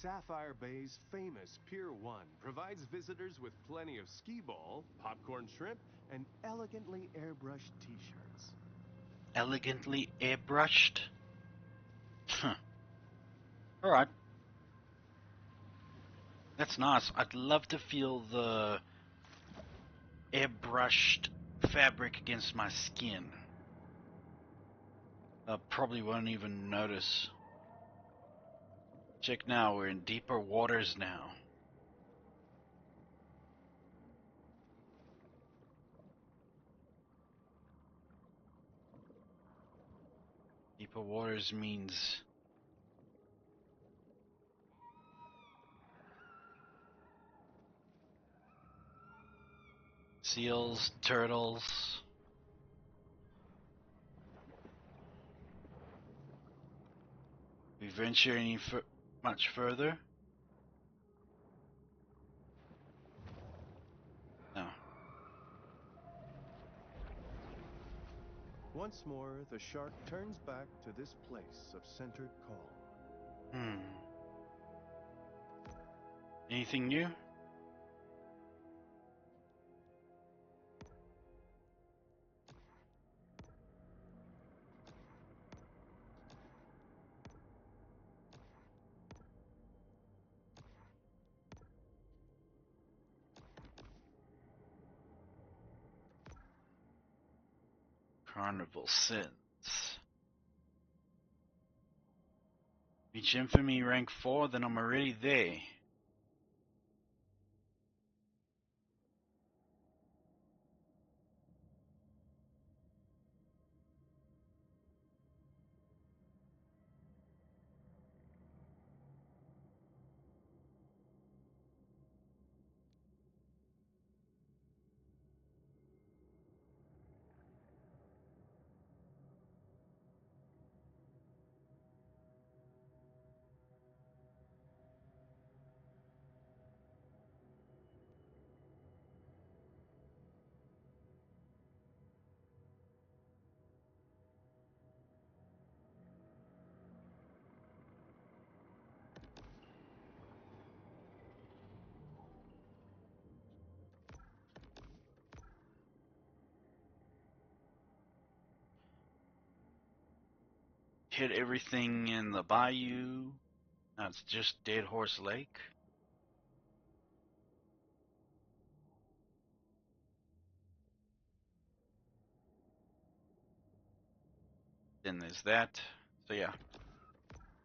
Sapphire Bay's famous Pier 1 provides visitors with plenty of skee ball, popcorn shrimp, and elegantly airbrushed t-shirts. Elegantly airbrushed? Huh. Alright. That's nice. I'd love to feel the airbrushed fabric against my skin. I probably won't even notice. Check now, we're in deeper waters now. Deeper waters means seals, turtles. We venture any much further? No. Once more, the shark turns back to this place of centered calm. Anything new? Carnival Sins. Reach Infamy rank 4, then I'm already there. Hit everything in the bayou. Now it's just Dead Horse Lake. Then there's that. So yeah,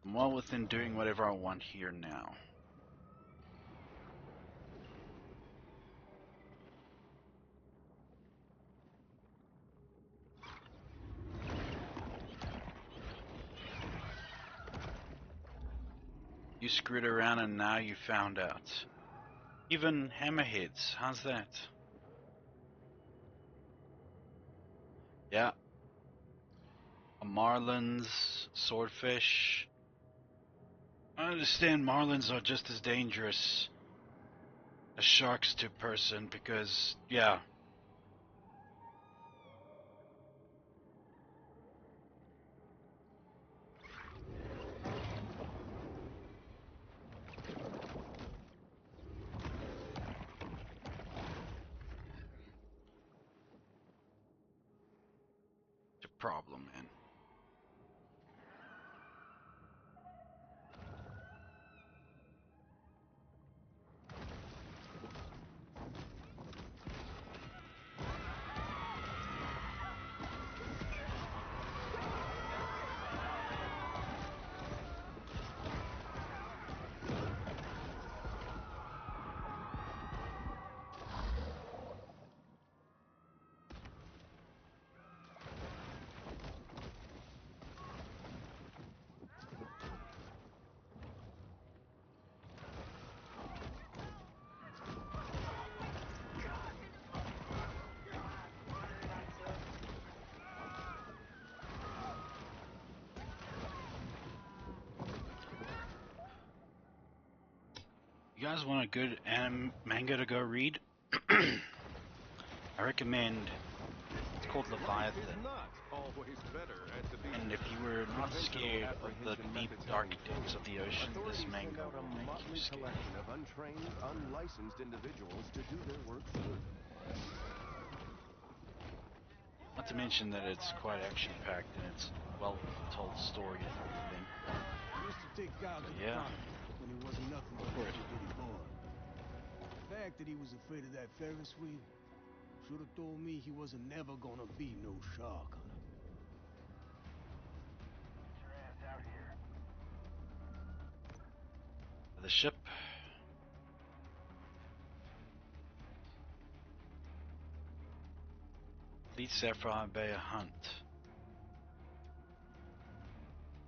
I'm well within doing whatever I want here now. You screwed around and now you found out. Even hammerheads, how's that? Yeah. Marlins, swordfish. I understand marlins are just as dangerous as sharks to person because, yeah. problem, man. You guys want a good manga to go read? I recommend. It's called Leviathan. And if you were not scared of the deep, dark depths of the ocean, this manga will make you scared. Collection of untrained, unlicensed individuals to do their work for them. Not to mention that it's quite action-packed and it's a well-told story and everything. Used to take out the Yeah. when he wasn't nothing but For a it. little boy. The fact that he was afraid of that Ferris wheel should have told me he wasn't never gonna be no shark hunter. The ship. Lead Sapphire Bay hunt.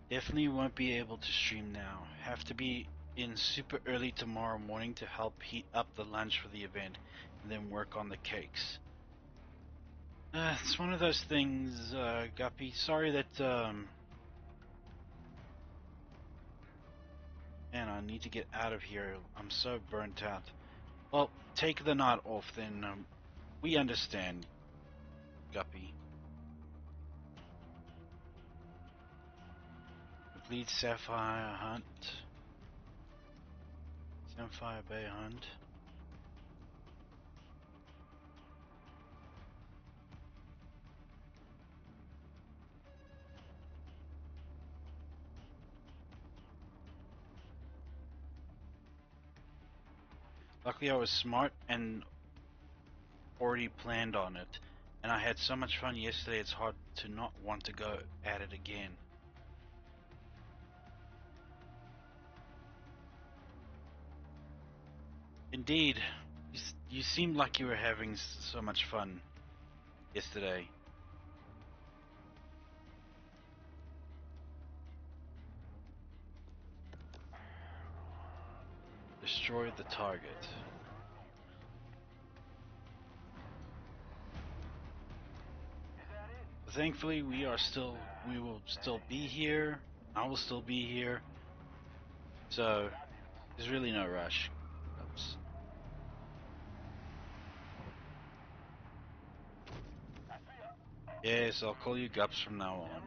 Definitely won't be able to stream now. Have to be in super early tomorrow morning to help heat up the lunch for the event and then work on the cakes. It's one of those things, Guppy. Sorry that, man, I need to get out of here. I'm so burnt out. Well, take the night off then. We understand, Guppy. Complete Sapphire Hunt. Sapphire Bay Hunt. Luckily I was smart and already planned on it, and I had so much fun yesterday it's hard to not want to go at it again. Indeed, you seemed like you were having so much fun yesterday. Destroy the target. Thankfully, we will still be here. I will still be here. So, there's really no rush. Oops. Yes, I'll call you Gups from now on.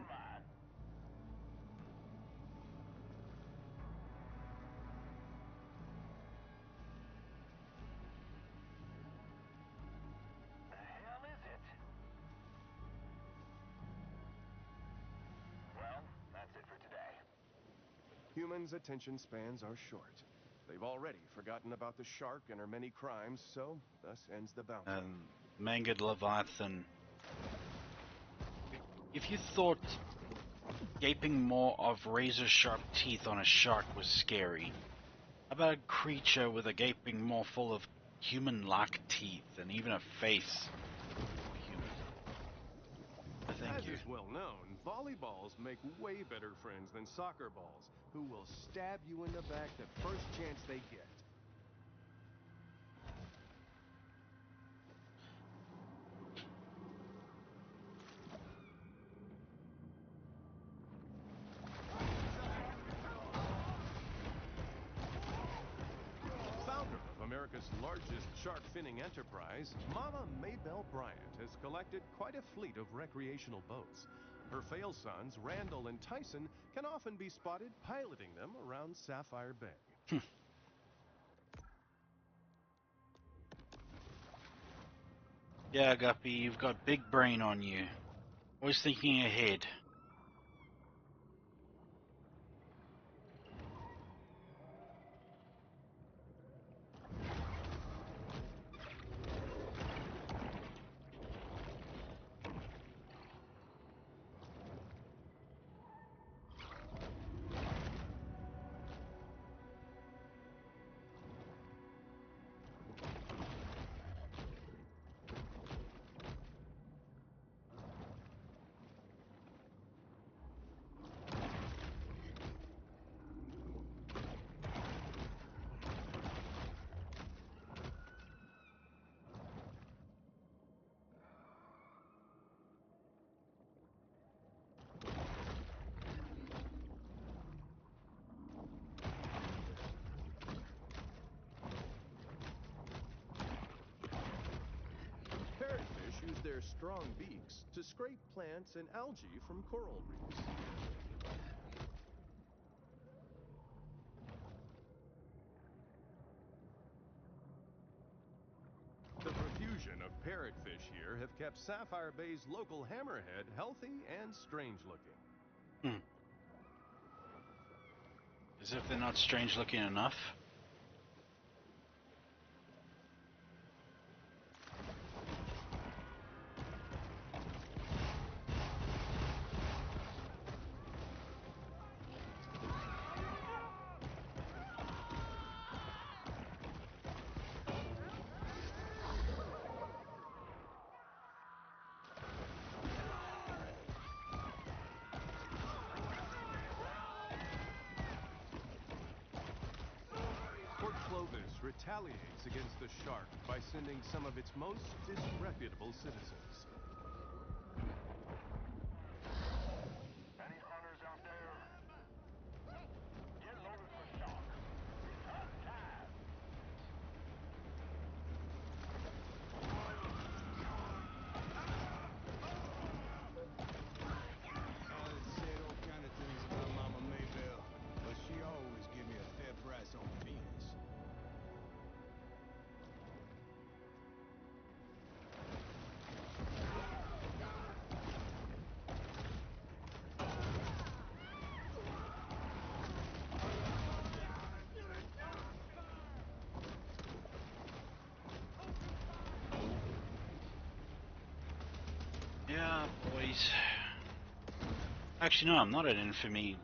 Humans' attention spans are short. They've already forgotten about the shark and her many crimes, so thus ends the bounty. Manged Leviathan. If you thought gaping maw of razor-sharp teeth on a shark was scary, how about a creature with a gaping maw full of human-like teeth and even a face? Thank As you. is well known, volleyballs make way better friends than soccer balls, who will stab you in the back the first chance they get. Founder of America's largest shark finning enterprise, Mama Maybelle Bryant has collected quite a fleet of recreational boats. Her fail sons, Randall and Tyson, can often be spotted piloting them around Sapphire Bay. Yeah, Guppy, you've got big brain on you. Always thinking ahead. Parrotfish use their strong beaks to scrape plants and algae from coral reefs. The profusion of parrotfish here have kept Sapphire Bay's local hammerhead healthy and strange looking. As if they're not strange looking enough. Port Clovis retaliates against the shark by sending some of its most disreputable citizens. Any hunters out there? Get loaded for shark. It's hunt time. I said all kind of things about Mama Maybell, but she always give me a fair price on Venus. Yeah, boys. Actually, no, I'm not an infamy.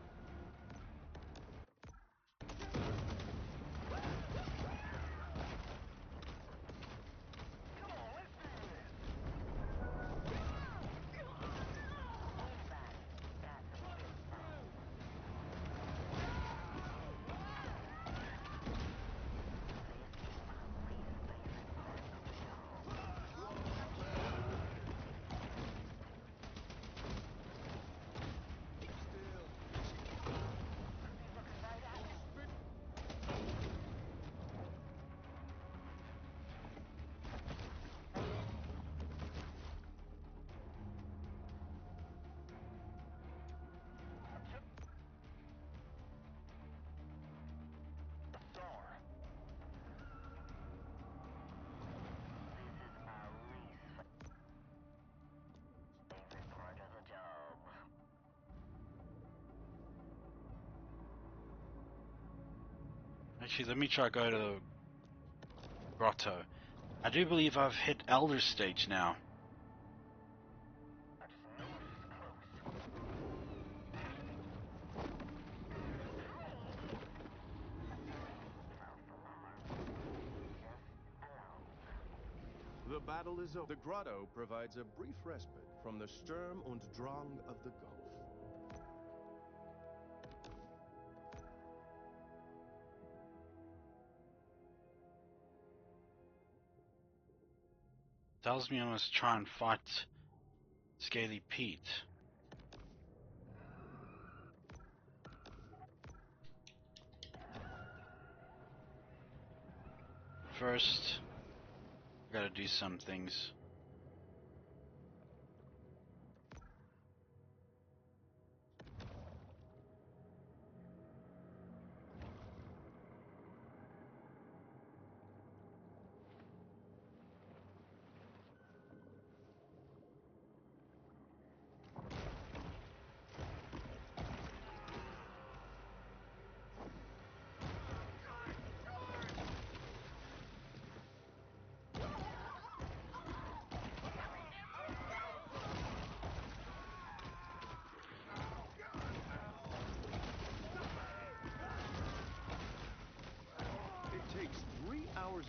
Actually, let me try go to the grotto. I do believe I've hit Elder Stage now. The battle is over. The grotto provides a brief respite from the Sturm und Drang of the Gulf. Tells me I must try and fight Scaly Pete. First, I gotta do some things.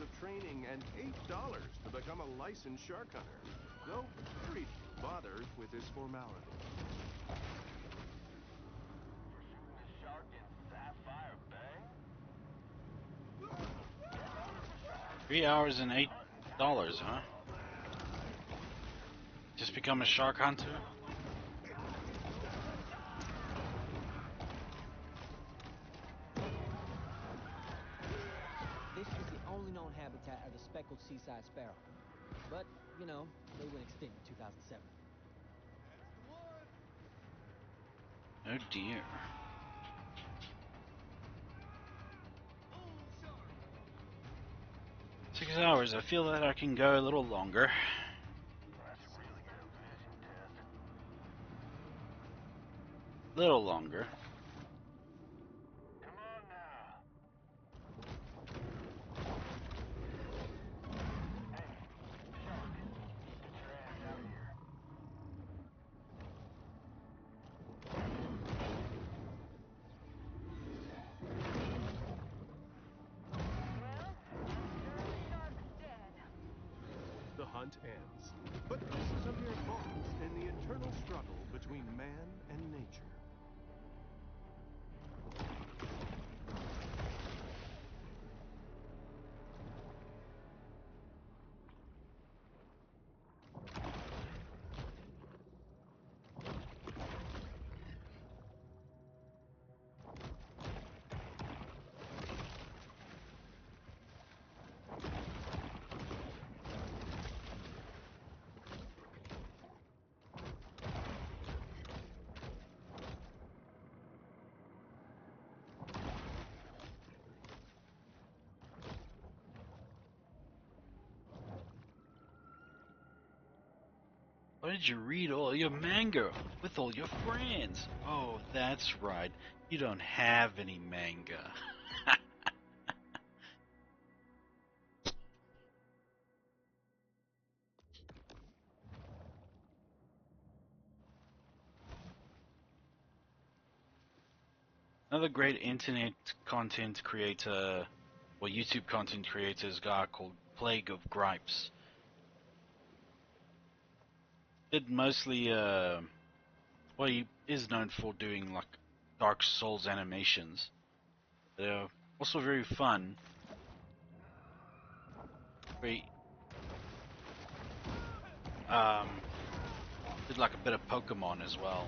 of training and $8 to become a licensed shark hunter. Though very bothered with this formality. 3 hours and $8, huh? Just become a shark hunter? This is the only known habitat of the speckled seaside sparrow. But, you know, they went extinct in 2007. Oh dear. 6 hours. I feel that I can go a little longer. Little longer. The hunt ends. But this is a mere pause in the eternal struggle between man and nature. Why did you read all your manga with all your friends? Oh, that's right. You don't have any manga. Another great internet content creator, or YouTube content creator, is a guy called Plague of Gripes. Did mostly, well, he is known for doing like Dark Souls animations. They're also very fun. Very, did like a bit of Pokemon as well.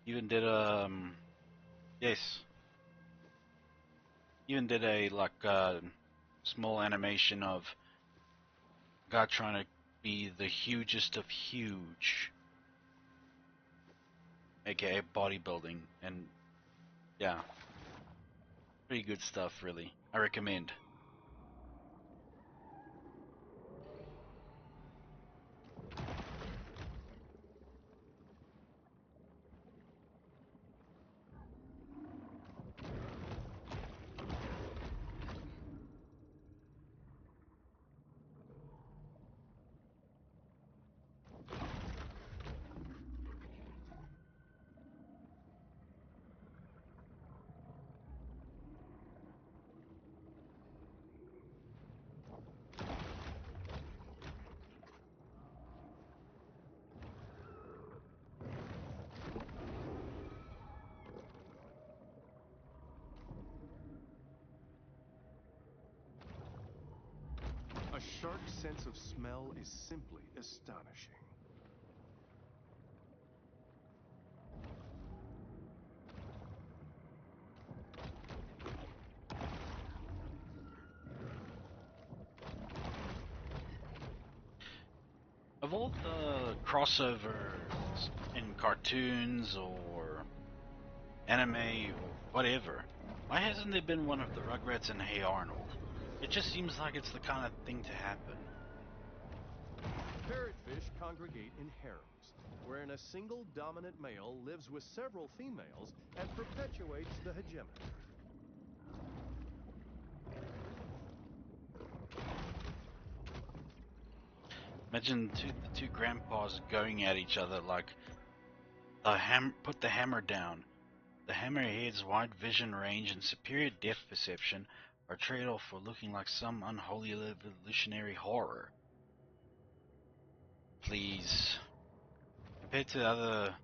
Even did yes. Even did a like small animation of a guy trying to be the hugest of huge, aka bodybuilding, and yeah, pretty good stuff really. I recommend. A shark's sense of smell is simply astonishing. Of all the crossovers in cartoons or anime or whatever, why hasn't there been one of the Rugrats and Hey Arnold? It just seems like it's the kind of thing to happen. Parrotfish congregate in harems, wherein a single dominant male lives with several females and perpetuates the hegemony. Imagine the two grandpas going at each other like, put the hammer down. The hammerhead's wide vision range and superior depth perception are trade-off for looking like some unholy evolutionary horror. Please. Compared to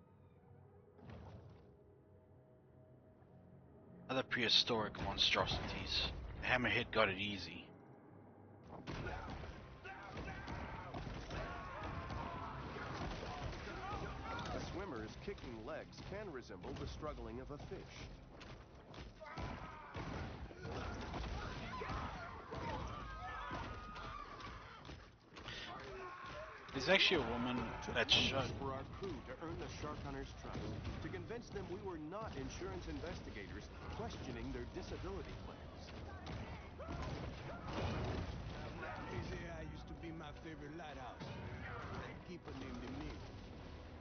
other prehistoric monstrosities, the hammerhead got it easy. A swimmer's kicking legs can resemble the struggling of a fish. There's actually a woman that shot for our crew to earn the shark hunters' trust, to convince them we were not insurance investigators questioning their disability claims. Easy Eye used to be my favorite lighthouse. That keeper named him Neil.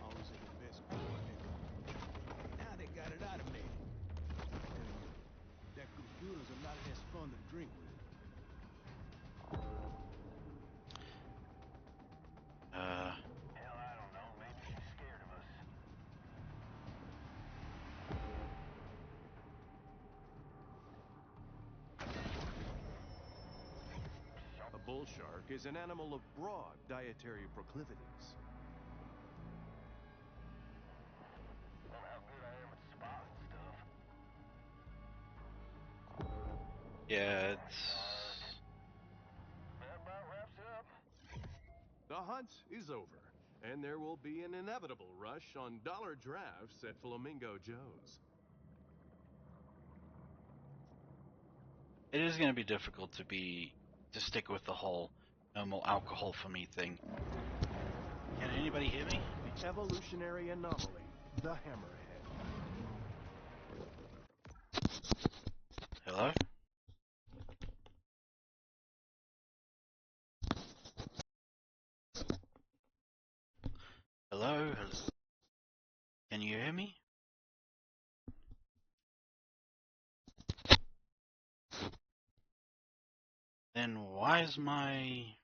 Always had the best crew, nigga. Now they got it automated. That computer's a lot less fun to drink with. Hell, I don't know. Maybe she's scared of us. A bull shark is an animal of broad dietary proclivities. Don't know how good I am at spotting stuff. yeah, it's That about wraps it up. The hunt is over, and there will be an inevitable rush on dollar drafts at Flamingo Joe's. it is going to be difficult to stick with the whole no more alcohol for me thing. Can anybody hear me? The evolutionary anomaly, the hammerhead. Hello? Hello? Can you hear me? Then why is my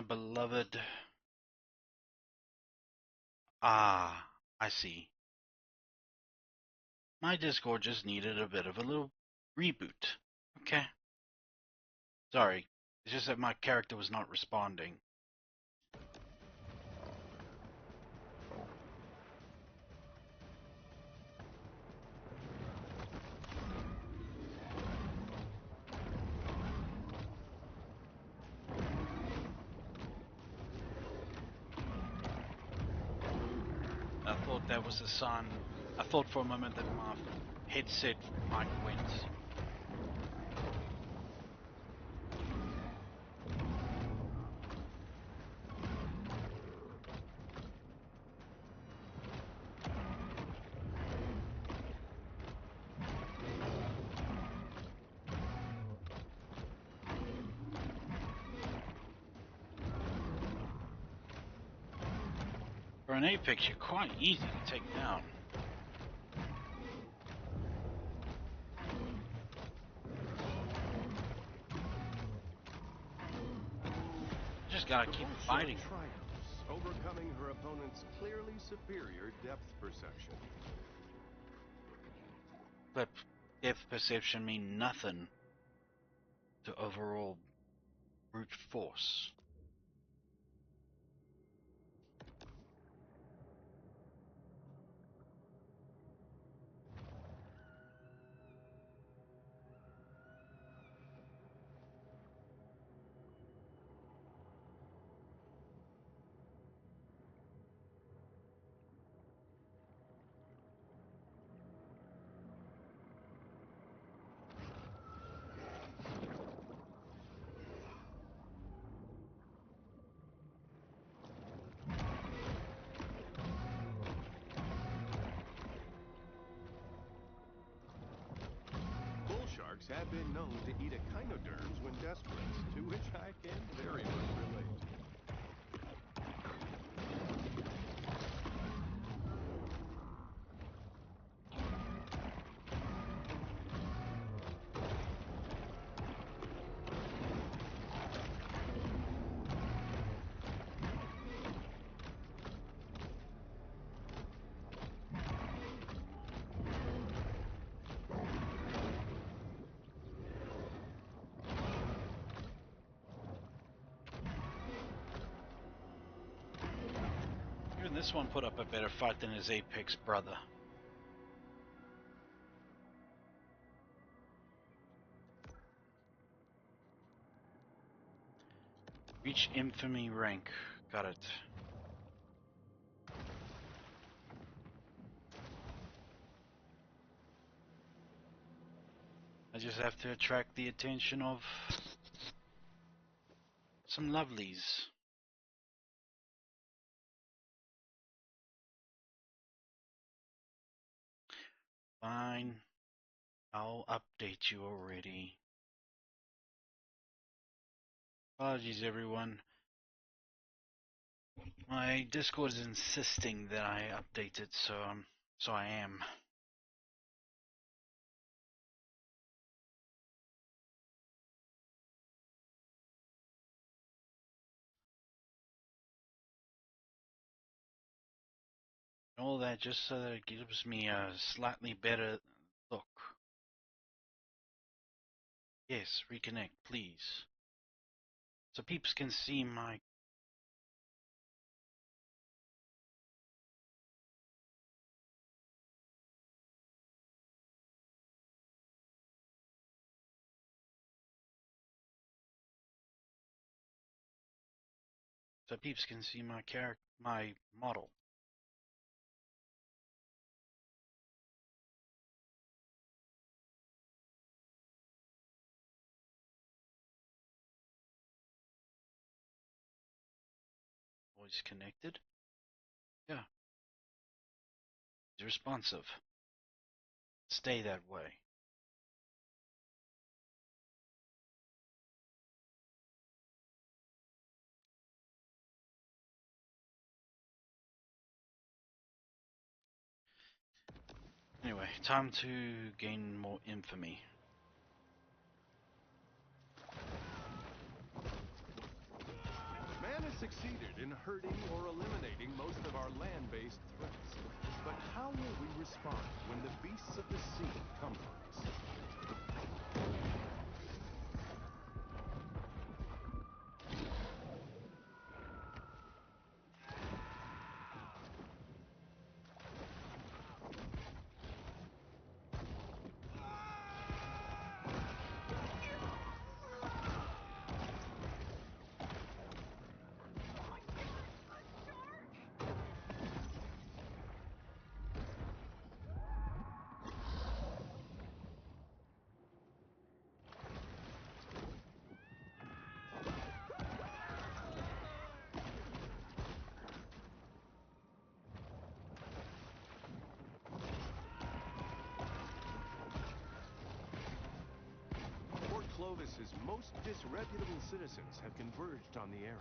beloved... Ah, I see. My Discord just needed a bit of a little reboot. Okay. Sorry. It's just that my character was not responding. I thought that was the sun. I thought for a moment that my headset might went. For an Apex, you're quite easy to take down. Just gotta keep fighting. Triumphs, overcoming her opponent's clearly superior depth perception. But depth perception mean nothing to overall brute force. sharks have been known to eat echinoderms when desperate, to which I can very much relate. Even this one put up a better fight than his apex brother. Reach infamy rank. Got it. I just have to attract the attention of some lovelies. Fine. I'll update you already. Apologies, everyone. My Discord is insisting that I update it, so I am. All that just so that it gives me a slightly better look. Yes, reconnect, please. So peeps can see my... So peeps can see my character, my model. Voice connected. Yeah. He's responsive. Stay that way. Anyway, time to gain more infamy. Man has succeeded in hurting or eliminating most of our land-based threats. But how will we respond when the beasts of the sea come for us? Clovis's most disreputable citizens have converged on the area.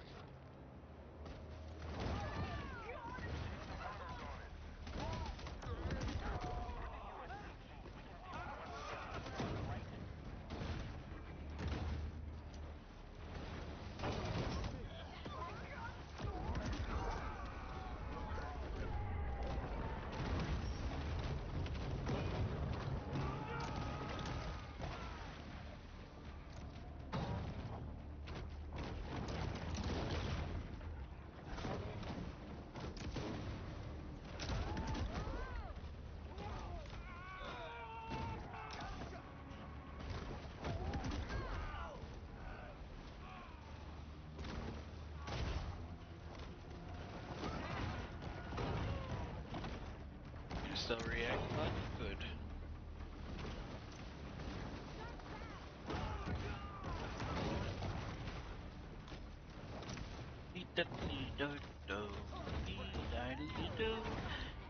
Still react, but good.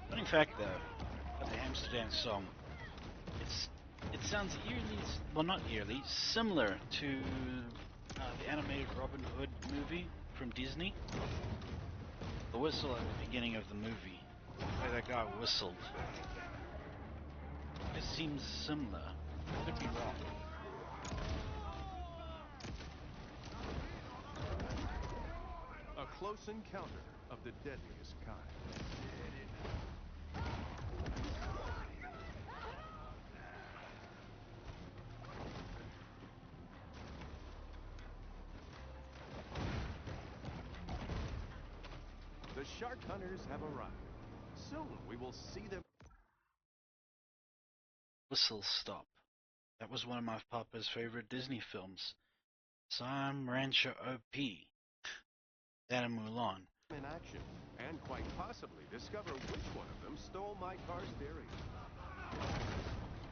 Funny fact though, about the Amsterdam song, it's It sounds eerily, well, not eerily, similar to the animated Robin Hood movie from Disney. The whistle at the beginning of the movie, the way that guy whistled. It seems similar. Could be wrong. A close encounter of the deadliest kind. The shark hunters have arrived. Soon we will see them. Whistle Stop. That was one of my papa's favorite Disney films. Sam Rancher O.P. That and Mulan. In action, and quite possibly discover which one of them stole my car's dairy.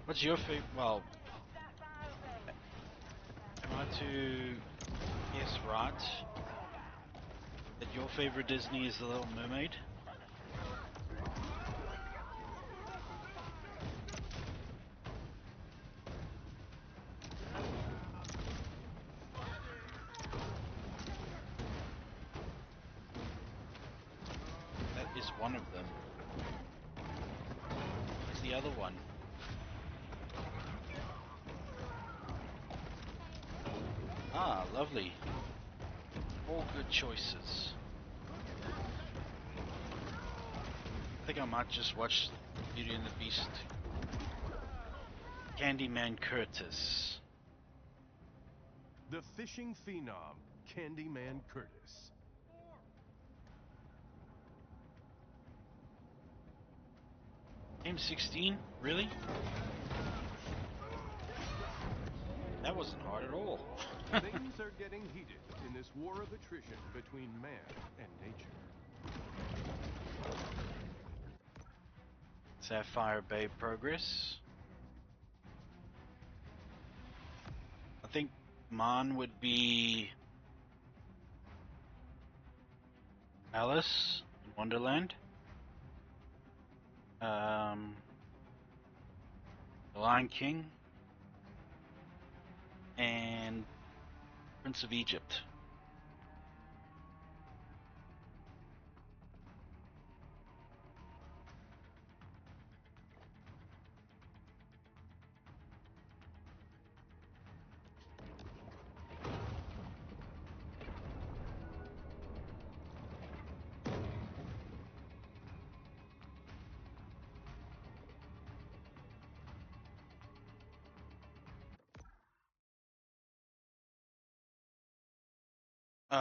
What's your favorite? Well, am I to guess right that your favorite Disney is The Little Mermaid? That is one of them. What's the other one? Ah, lovely. All good choices. I think I might just watch Beauty and the Beast. Candyman Curtis. The fishing phenom, Candyman Curtis. Game 16? Really? That wasn't hard at all. Things are getting heated in this war of attrition between man and nature. Sapphire Bay progress. I think mine would be Alice in Wonderland. The Lion King. And Prince of Egypt.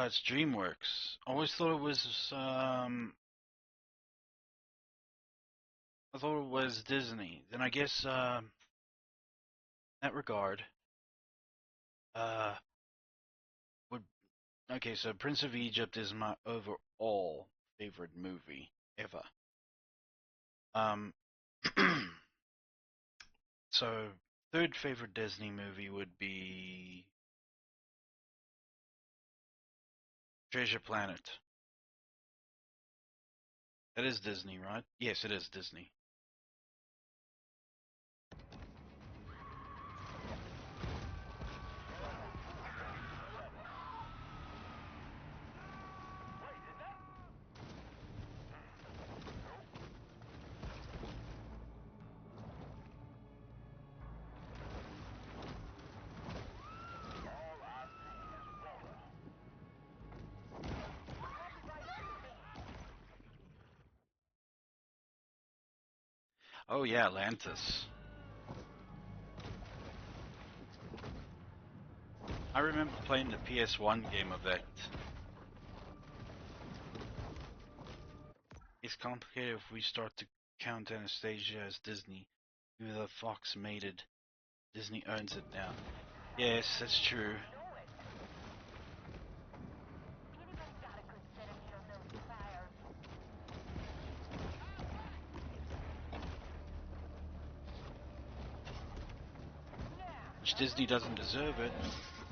It's DreamWorks. Always thought it was I thought it was Disney. Then I guess in that regard would okay, so Prince of Egypt is my overall favorite movie ever. Um so third favorite Disney movie would be Treasure Planet. That is Disney, right? Yes, it is Disney. Oh yeah, Atlantis. I remember playing the PS1 game of that. It's complicated if we start to count Anastasia as Disney. Even though Fox made it, Disney owns it now. Yes, that's true. Which Disney doesn't deserve it,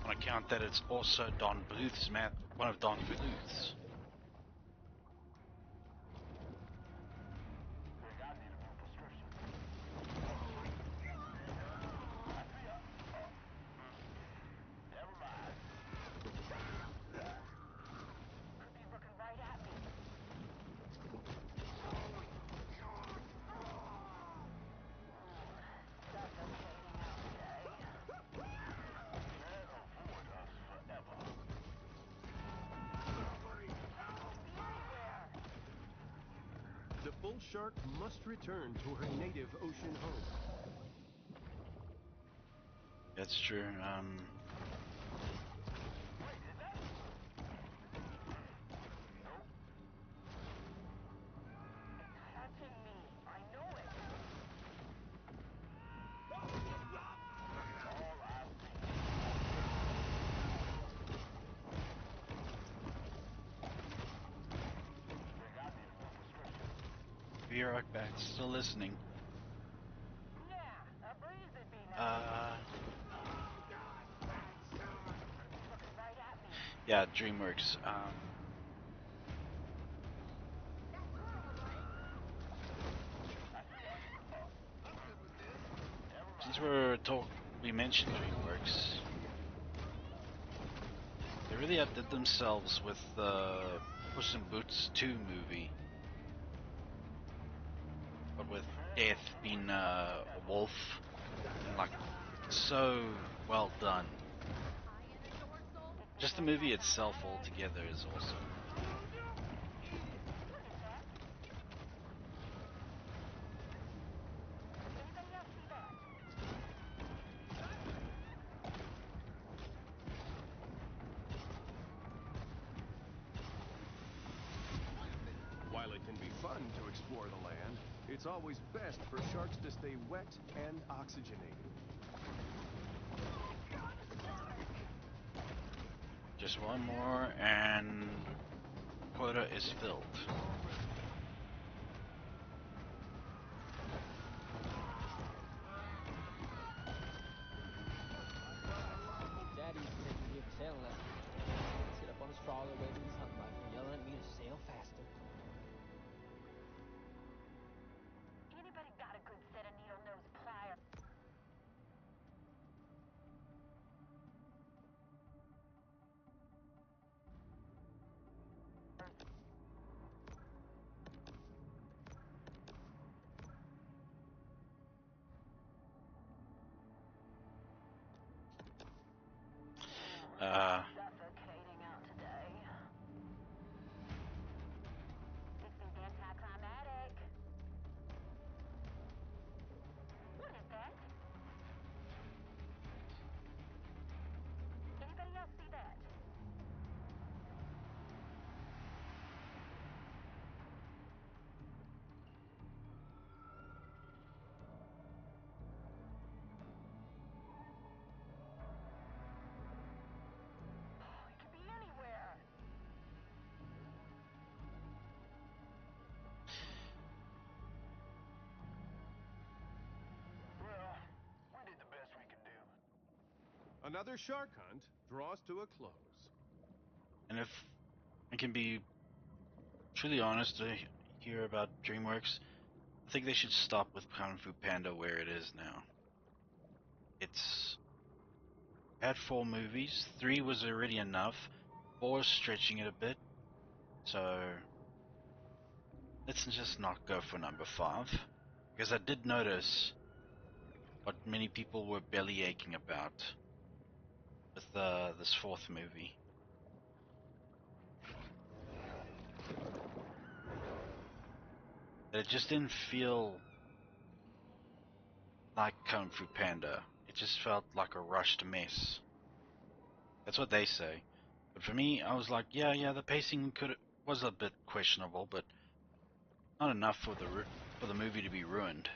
on account that it's also Don Bluth's one of Don Bluth's. bull shark must return to her native ocean home. That's true. Touching me. I know it. Be right back. Still listening. Yeah, a breeze would be nice. Looking right at me. Yeah, DreamWorks. Since we mentioned DreamWorks, they really outdid themselves with the Puss in Boots 2 movie. But with Death being a wolf, and like, so well done. Just the movie itself altogether is awesome. Anybody else see that? While it can be fun to explore the land, it's always best for sharks to stay wet and oxygenated. Just one more and quota is filled. Daddy used to take me here for sailing lessons. He'd sit up on his trawler waving his hunt rifle, yelling at me to sail faster. Anybody got a good set of needle nose pliers? Suffocating out today. This is anticlimactic. What is that? Anybody else see that? It could be anywhere. Well, we did the best we could do. Another shark hunt draws to a close. And if I can be truly honest here about DreamWorks, I think they should stop with Kung Fu Panda where it is now. It's had 4 movies, 3 was already enough, 4 is stretching it a bit, so let's just not go for number 5, because I did notice what many people were belly aching about with this 4th movie. It just didn't feel like Kung Fu Panda. It just felt like a rushed mess. That's what they say. But for me, I was like, yeah, the pacing was a bit questionable, but not enough for the movie to be ruined.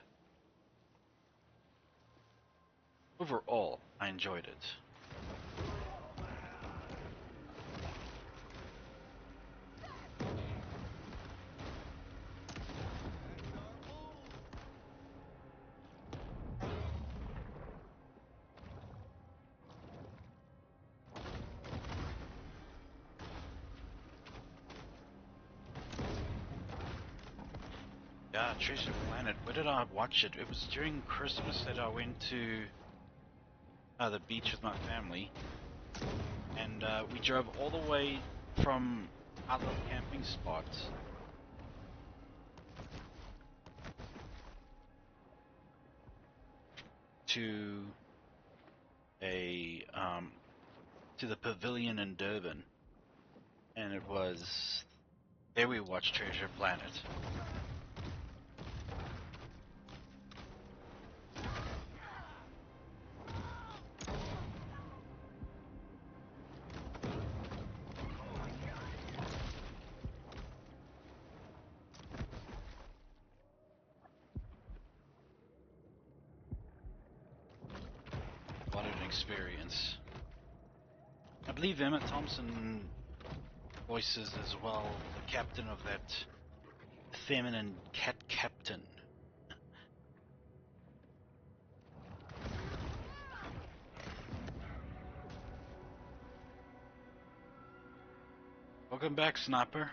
Overall, I enjoyed it. Yeah, Treasure Planet. Where did I watch it? It was during Christmas that I went to the beach with my family, and we drove all the way from our little camping spot to to the pavilion in Durban, and it was there we watched Treasure Planet. experience. I believe Emma Thompson voices as well the captain of that feminine cat captain. Welcome back, Sniper.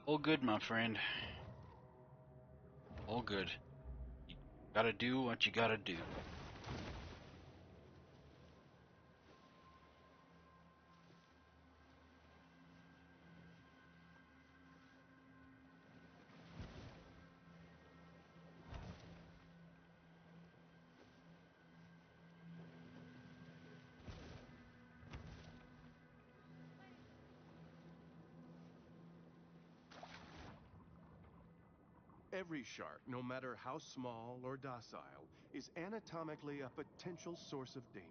All good, my friend. All good. You gotta do what you gotta do. Every shark, no matter how small or docile, is anatomically a potential source of danger.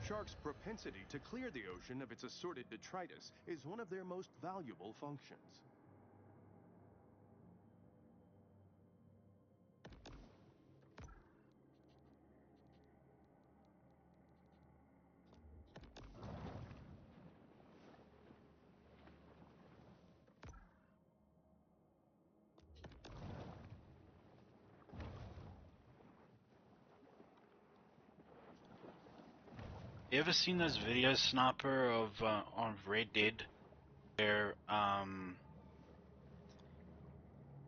Sharks' propensity to clear the ocean of its assorted detritus is one of their most valuable functions. You ever seen those videos, Sniper, of on Red Dead, where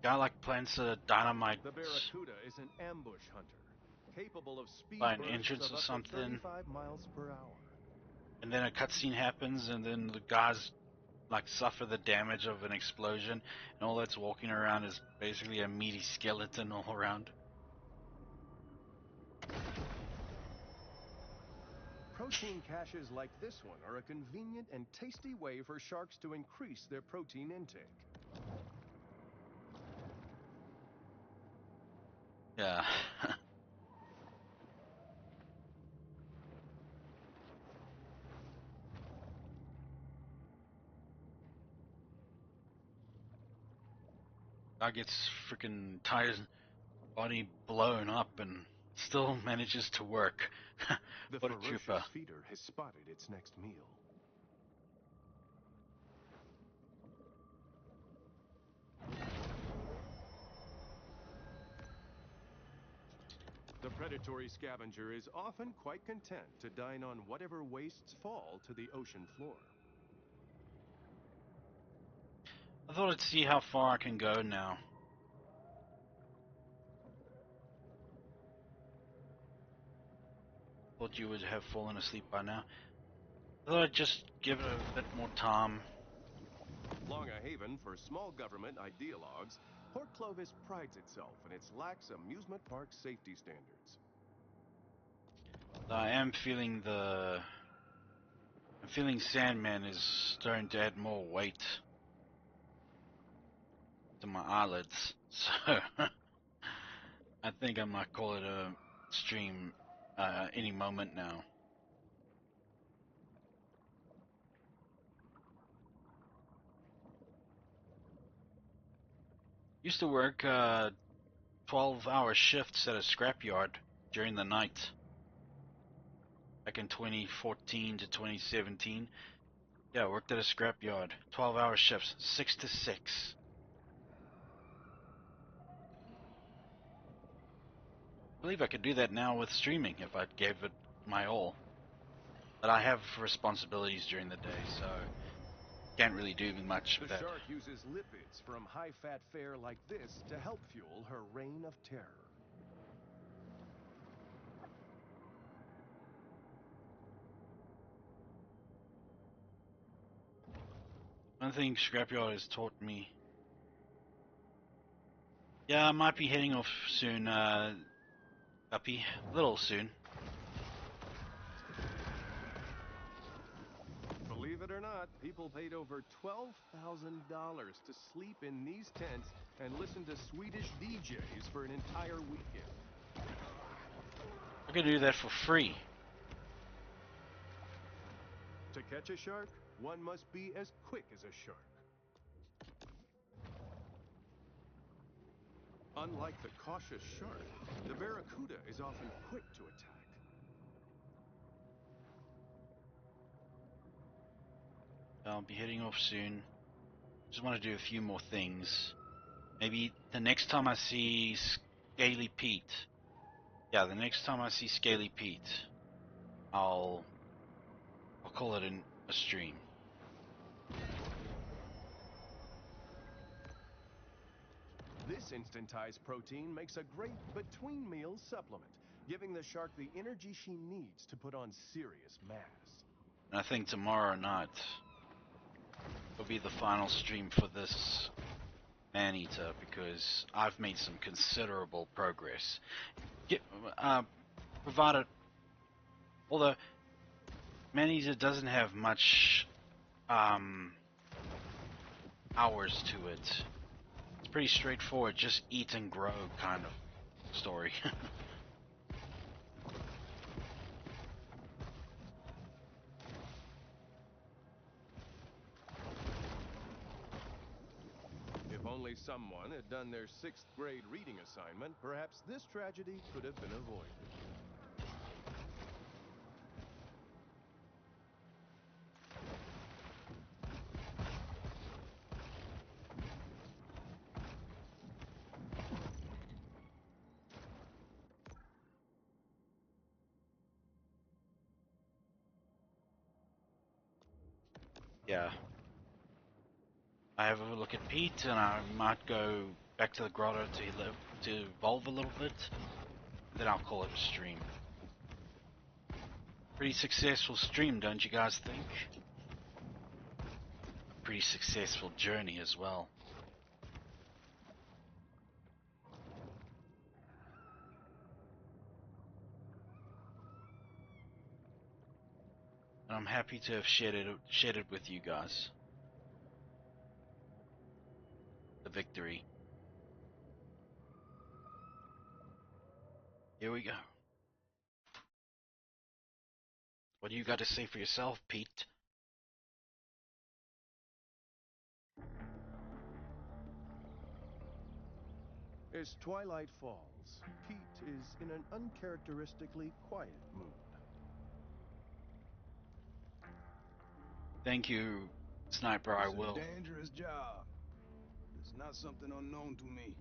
guy like plants a dynamite The Barracuda is an ambush hunter, capable of speed by an bursts entrance of or up to something, 35 miles per hour. and then a cutscene happens, and then the guys like suffer the damage of an explosion, and all that's walking around is basically a meaty skeleton all around. Protein caches like this one are a convenient and tasty way for sharks to increase their protein intake. Yeah. Guy gets freaking entire body blown up and still manages to work. The What a ferocious trooper. feeder has spotted its next meal. The predatory scavenger is often quite content to dine on whatever wastes fall to the ocean floor. I thought I'd see how far I can go now. Thought you would have fallen asleep by now. I thought I'd just give it a bit more time. Long a haven for small government ideologues, Port Clovis prides itself in its lax amusement park safety standards. I am feeling I'm feeling Sandman is starting to add more weight to my eyelids, so I think I might call it a stream any moment now. Used to work 12-hour shifts at a scrapyard during the night. back in 2014 to 2017. Yeah, I worked at a scrapyard. 12-hour shifts, 6 to 6. I believe I could do that now with streaming if I gave it my all. But I have responsibilities during the day, so can't really do much The of that. shark uses lipids from high-fat fare like this to help fuel her reign of terror. One thing Scrapyard has taught me. Yeah, I might be heading off soon, Guppy. A little soon. Believe it or not, people paid over $12,000 to sleep in these tents and listen to Swedish DJs for an entire weekend. I could do that for free. To catch a shark, one must be as quick as a shark. Unlike the cautious shark, the barracuda is often quick to attack. I'll be heading off soon. Just want to do a few more things. Maybe the next time I see Scaly Pete. Yeah, the next time I see Scaly Pete, I'll call it a stream. This instantized protein makes a great between meals supplement, giving the shark the energy she needs to put on serious mass. And I think tomorrow night will be the final stream for this Maneater because I've made some considerable progress. Provided, although Maneater doesn't have much hours to it, it's pretty straightforward, just eat and grow kind of story. If only someone had done their 6th grade reading assignment, perhaps this tragedy could have been avoided. Yeah. I have a look at Pete, and I might go back to the grotto to evolve a little bit. Then I'll call it a stream. Pretty successful stream, don't you guys think? A pretty successful journey as well. And I'm happy to have shared it with you guys. The victory. Here we go. What do you got to say for yourself, Pete? As twilight falls, Pete is in an uncharacteristically quiet mood. Thank you, Sniper. I will. It's a dangerous job. It's not something unknown to me.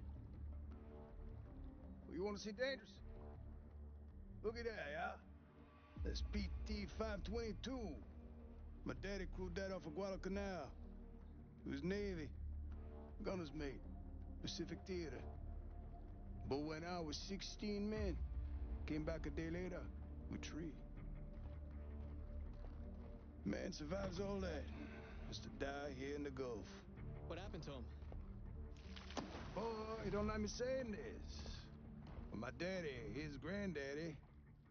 Well, you want to see dangerous? Look at that, yeah? That's PT 522. My daddy crewed that off of Guadalcanal. He was Navy. Gunner's mate. Pacific Theater. But went out with 16 men. Came back a day later with 3. Man survives all that. Has to die here in the Gulf. What happened to him? Boy, don't let me saying this. But my daddy, his granddaddy,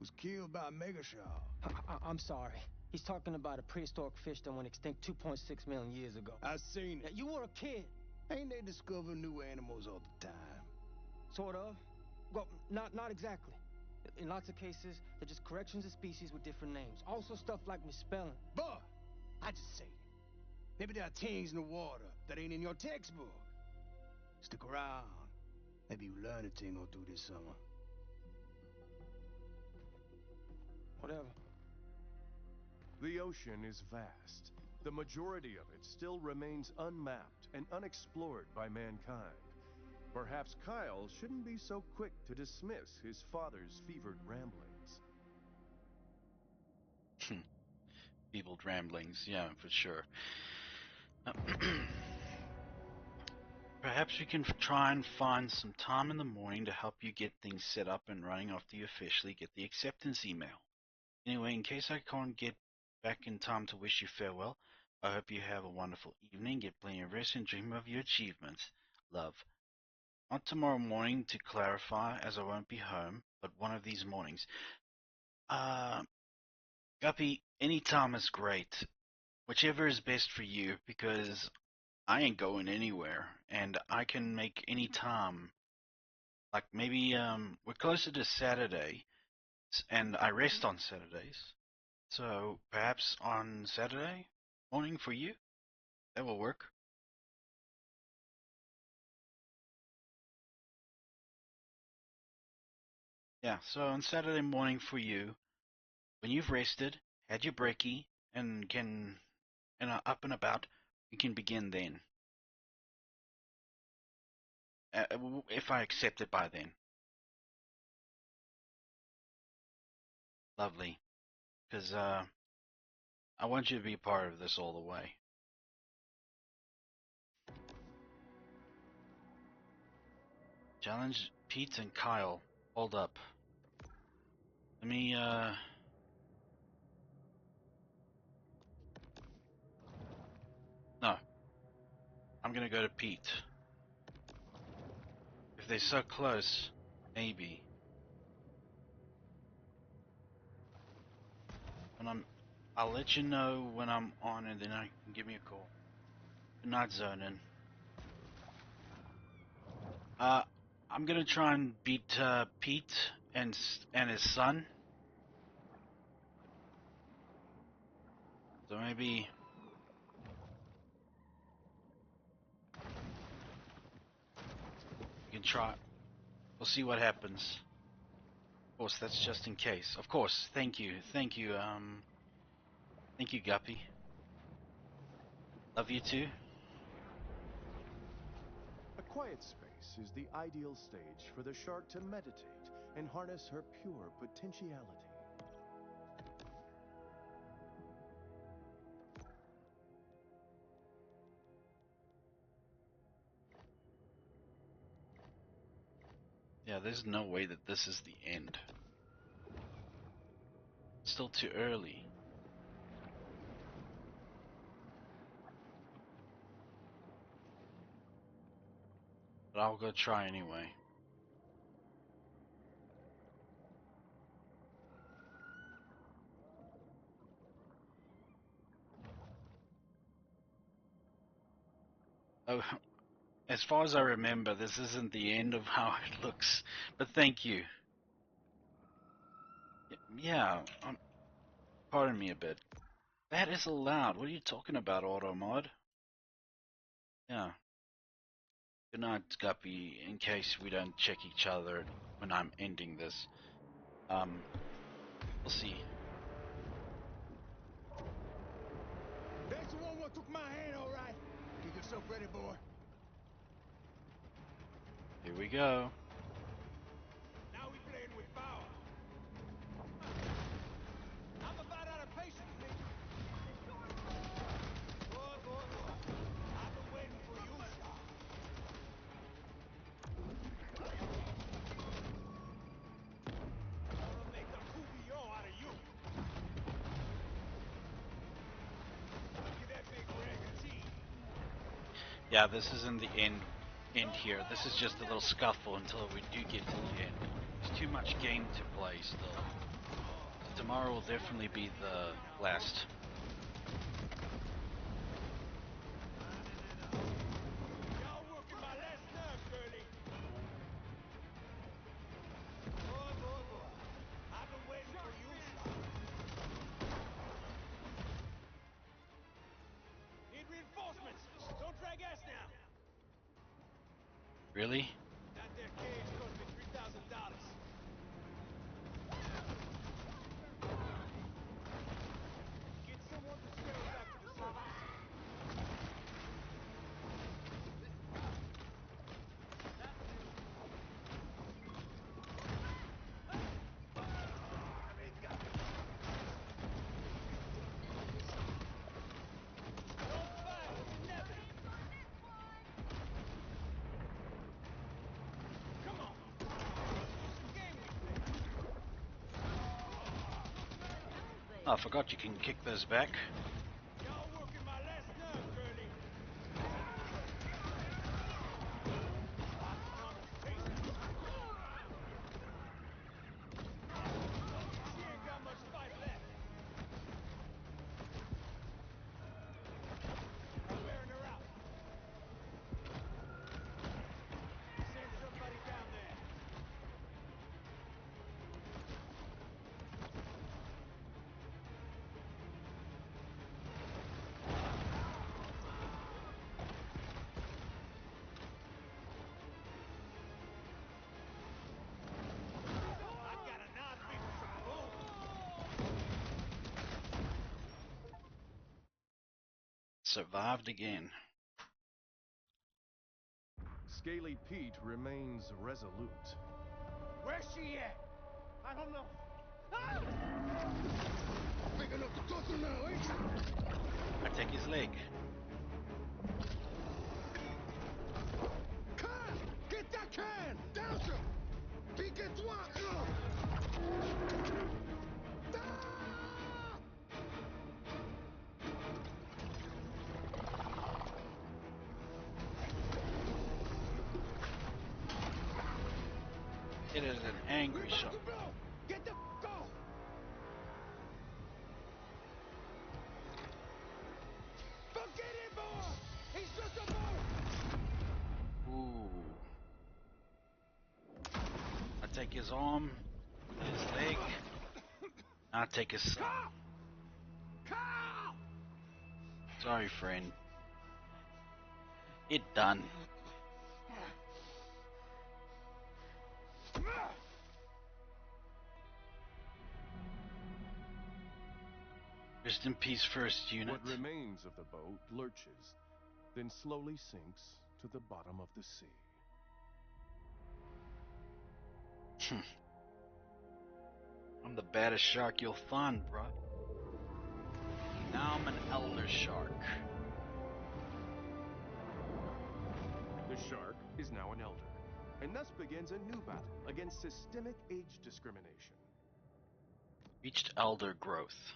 was killed by a mega shark. I'm sorry. He's talking about a prehistoric fish that went extinct 2.6 million years ago. I seen Yeah, it. you were a kid. Ain't they discover new animals all the time? Sort of. Well, not exactly. In lots of cases, they're just corrections of species with different names. Also stuff like misspelling. But I just say, maybe there are things in the water that ain't in your textbook. Stick around. Maybe you learn a thing or two this summer. Whatever. The ocean is vast. The majority of it still remains unmapped and unexplored by mankind. Perhaps Kyle shouldn't be so quick to dismiss his father's fevered ramblings. Feebled ramblings, yeah, for sure. Perhaps we can try and find some time in the morning to help you get things set up and running after you officially get the acceptance email. Anyway, in case I can't get back in time to wish you farewell, I hope you have a wonderful evening, get plenty of rest, and dream of your achievements. Love. Not tomorrow morning, to clarify, as I won't be home, but one of these mornings. Guppy, any time is great. Whichever is best for you, because I ain't going anywhere, and I can make any time. Like maybe we're closer to Saturday, and I rest on Saturdays. So perhaps on Saturday morning for you, that will work. Yeah, so on Saturday morning for you, when you've rested, had your brekkie, and are up and about, we can begin then. If I accept it by then. Lovely. Because I want you to be a part of this all the way. Challenge Pete and Kyle. Hold up. Let me, No. I'm gonna go to Pete. If they're so close, maybe. I'll let you know when I'm on, and then I can give me a call. Good night, Zonin. I'm gonna try and beat Pete and his son. So maybe we can try. We'll see what happens. Of course, that's just in case. Of course, thank you, thank you, Guppy. Love you too. A quiet space is the ideal stage for the shark to meditate and harness her pure potentiality. Yeah, there's no way that this is the end. Still too early. But I'll go try anyway. Oh, as far as I remember, this isn't the end of how it looks. But thank you. Yeah, pardon me a bit. That is allowed. What are you talking about, Automod? Yeah. Good night, Guppy, in case we don't check each other when I'm ending this. We'll see. That's the one what took my hand, all right. Get yourself ready, boy. Here we go. Now we playing with power. I'm about out of patience, nigga. Boy. I've been waiting for you, Shaw. I'm gonna make a coupillon out of you. Look at that big rag of cheese. Yeah, this isn't the end here. This is just a little scuffle until we do get to the end. There's too much game to play still. So tomorrow will definitely be the last. Y'all working my last nerve, girlie. Boy. I've been waiting for you, Shaw. Need reinforcements. Don't drag ass now. Really? That there cage cost me $3,000. Get Oh, I forgot you can kick those back. Y'all working my last nerve, Curly. She ain't got much fight left. I'm wearing her out. Send somebody down there. I got a non-beat with some boom. Survived again. Scaly Pete remains resolute. Where's she at? I don't know. Big enough to tussle now, ain't you? I take his leg. Kyle, get that can! Down to Pique-toi! It is an angry shot. Get the f off! Forget it, boy! He's just a boy! Ooh. I take his arm, his leg. I take his son. Kyle! Sorry, friend. It done. Rest in peace, first unit. What remains of the boat lurches, then slowly sinks to the bottom of the sea. I'm the baddest shark you'll find, bro. Now I'm an elder shark. The shark is now an elder, and thus begins a new battle against systemic age discrimination. Reached elder growth.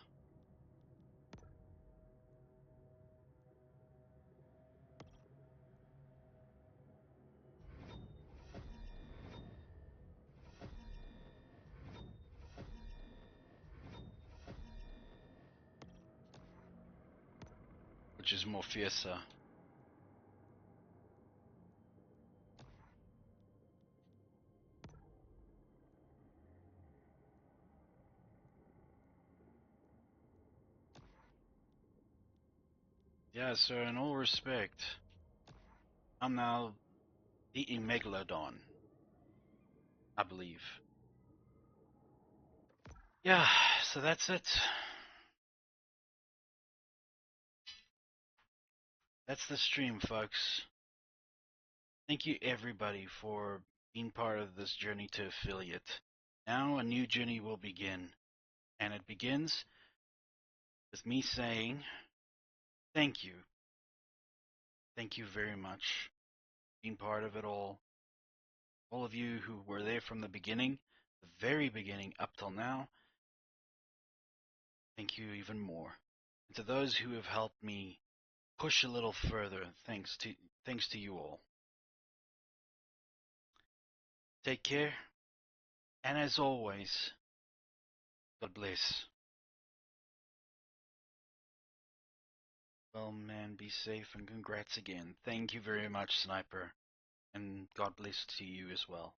Which is more fiercer. Yeah, so in all respect, I'm now eating Megalodon, I believe. Yeah, so that's it. That's the stream, folks. Thank you everybody for being part of this journey to affiliate. Now a new journey will begin, and it begins with me saying thank you. Thank you very much for being part of it all. All of you who were there from the beginning, the very beginning up till now, thank you even more. And to those who have helped me push a little further, thanks to you all. Take care, and as always, God bless. Well, man, be safe and congrats again. Thank you very much, Sniper, and God bless to you as well.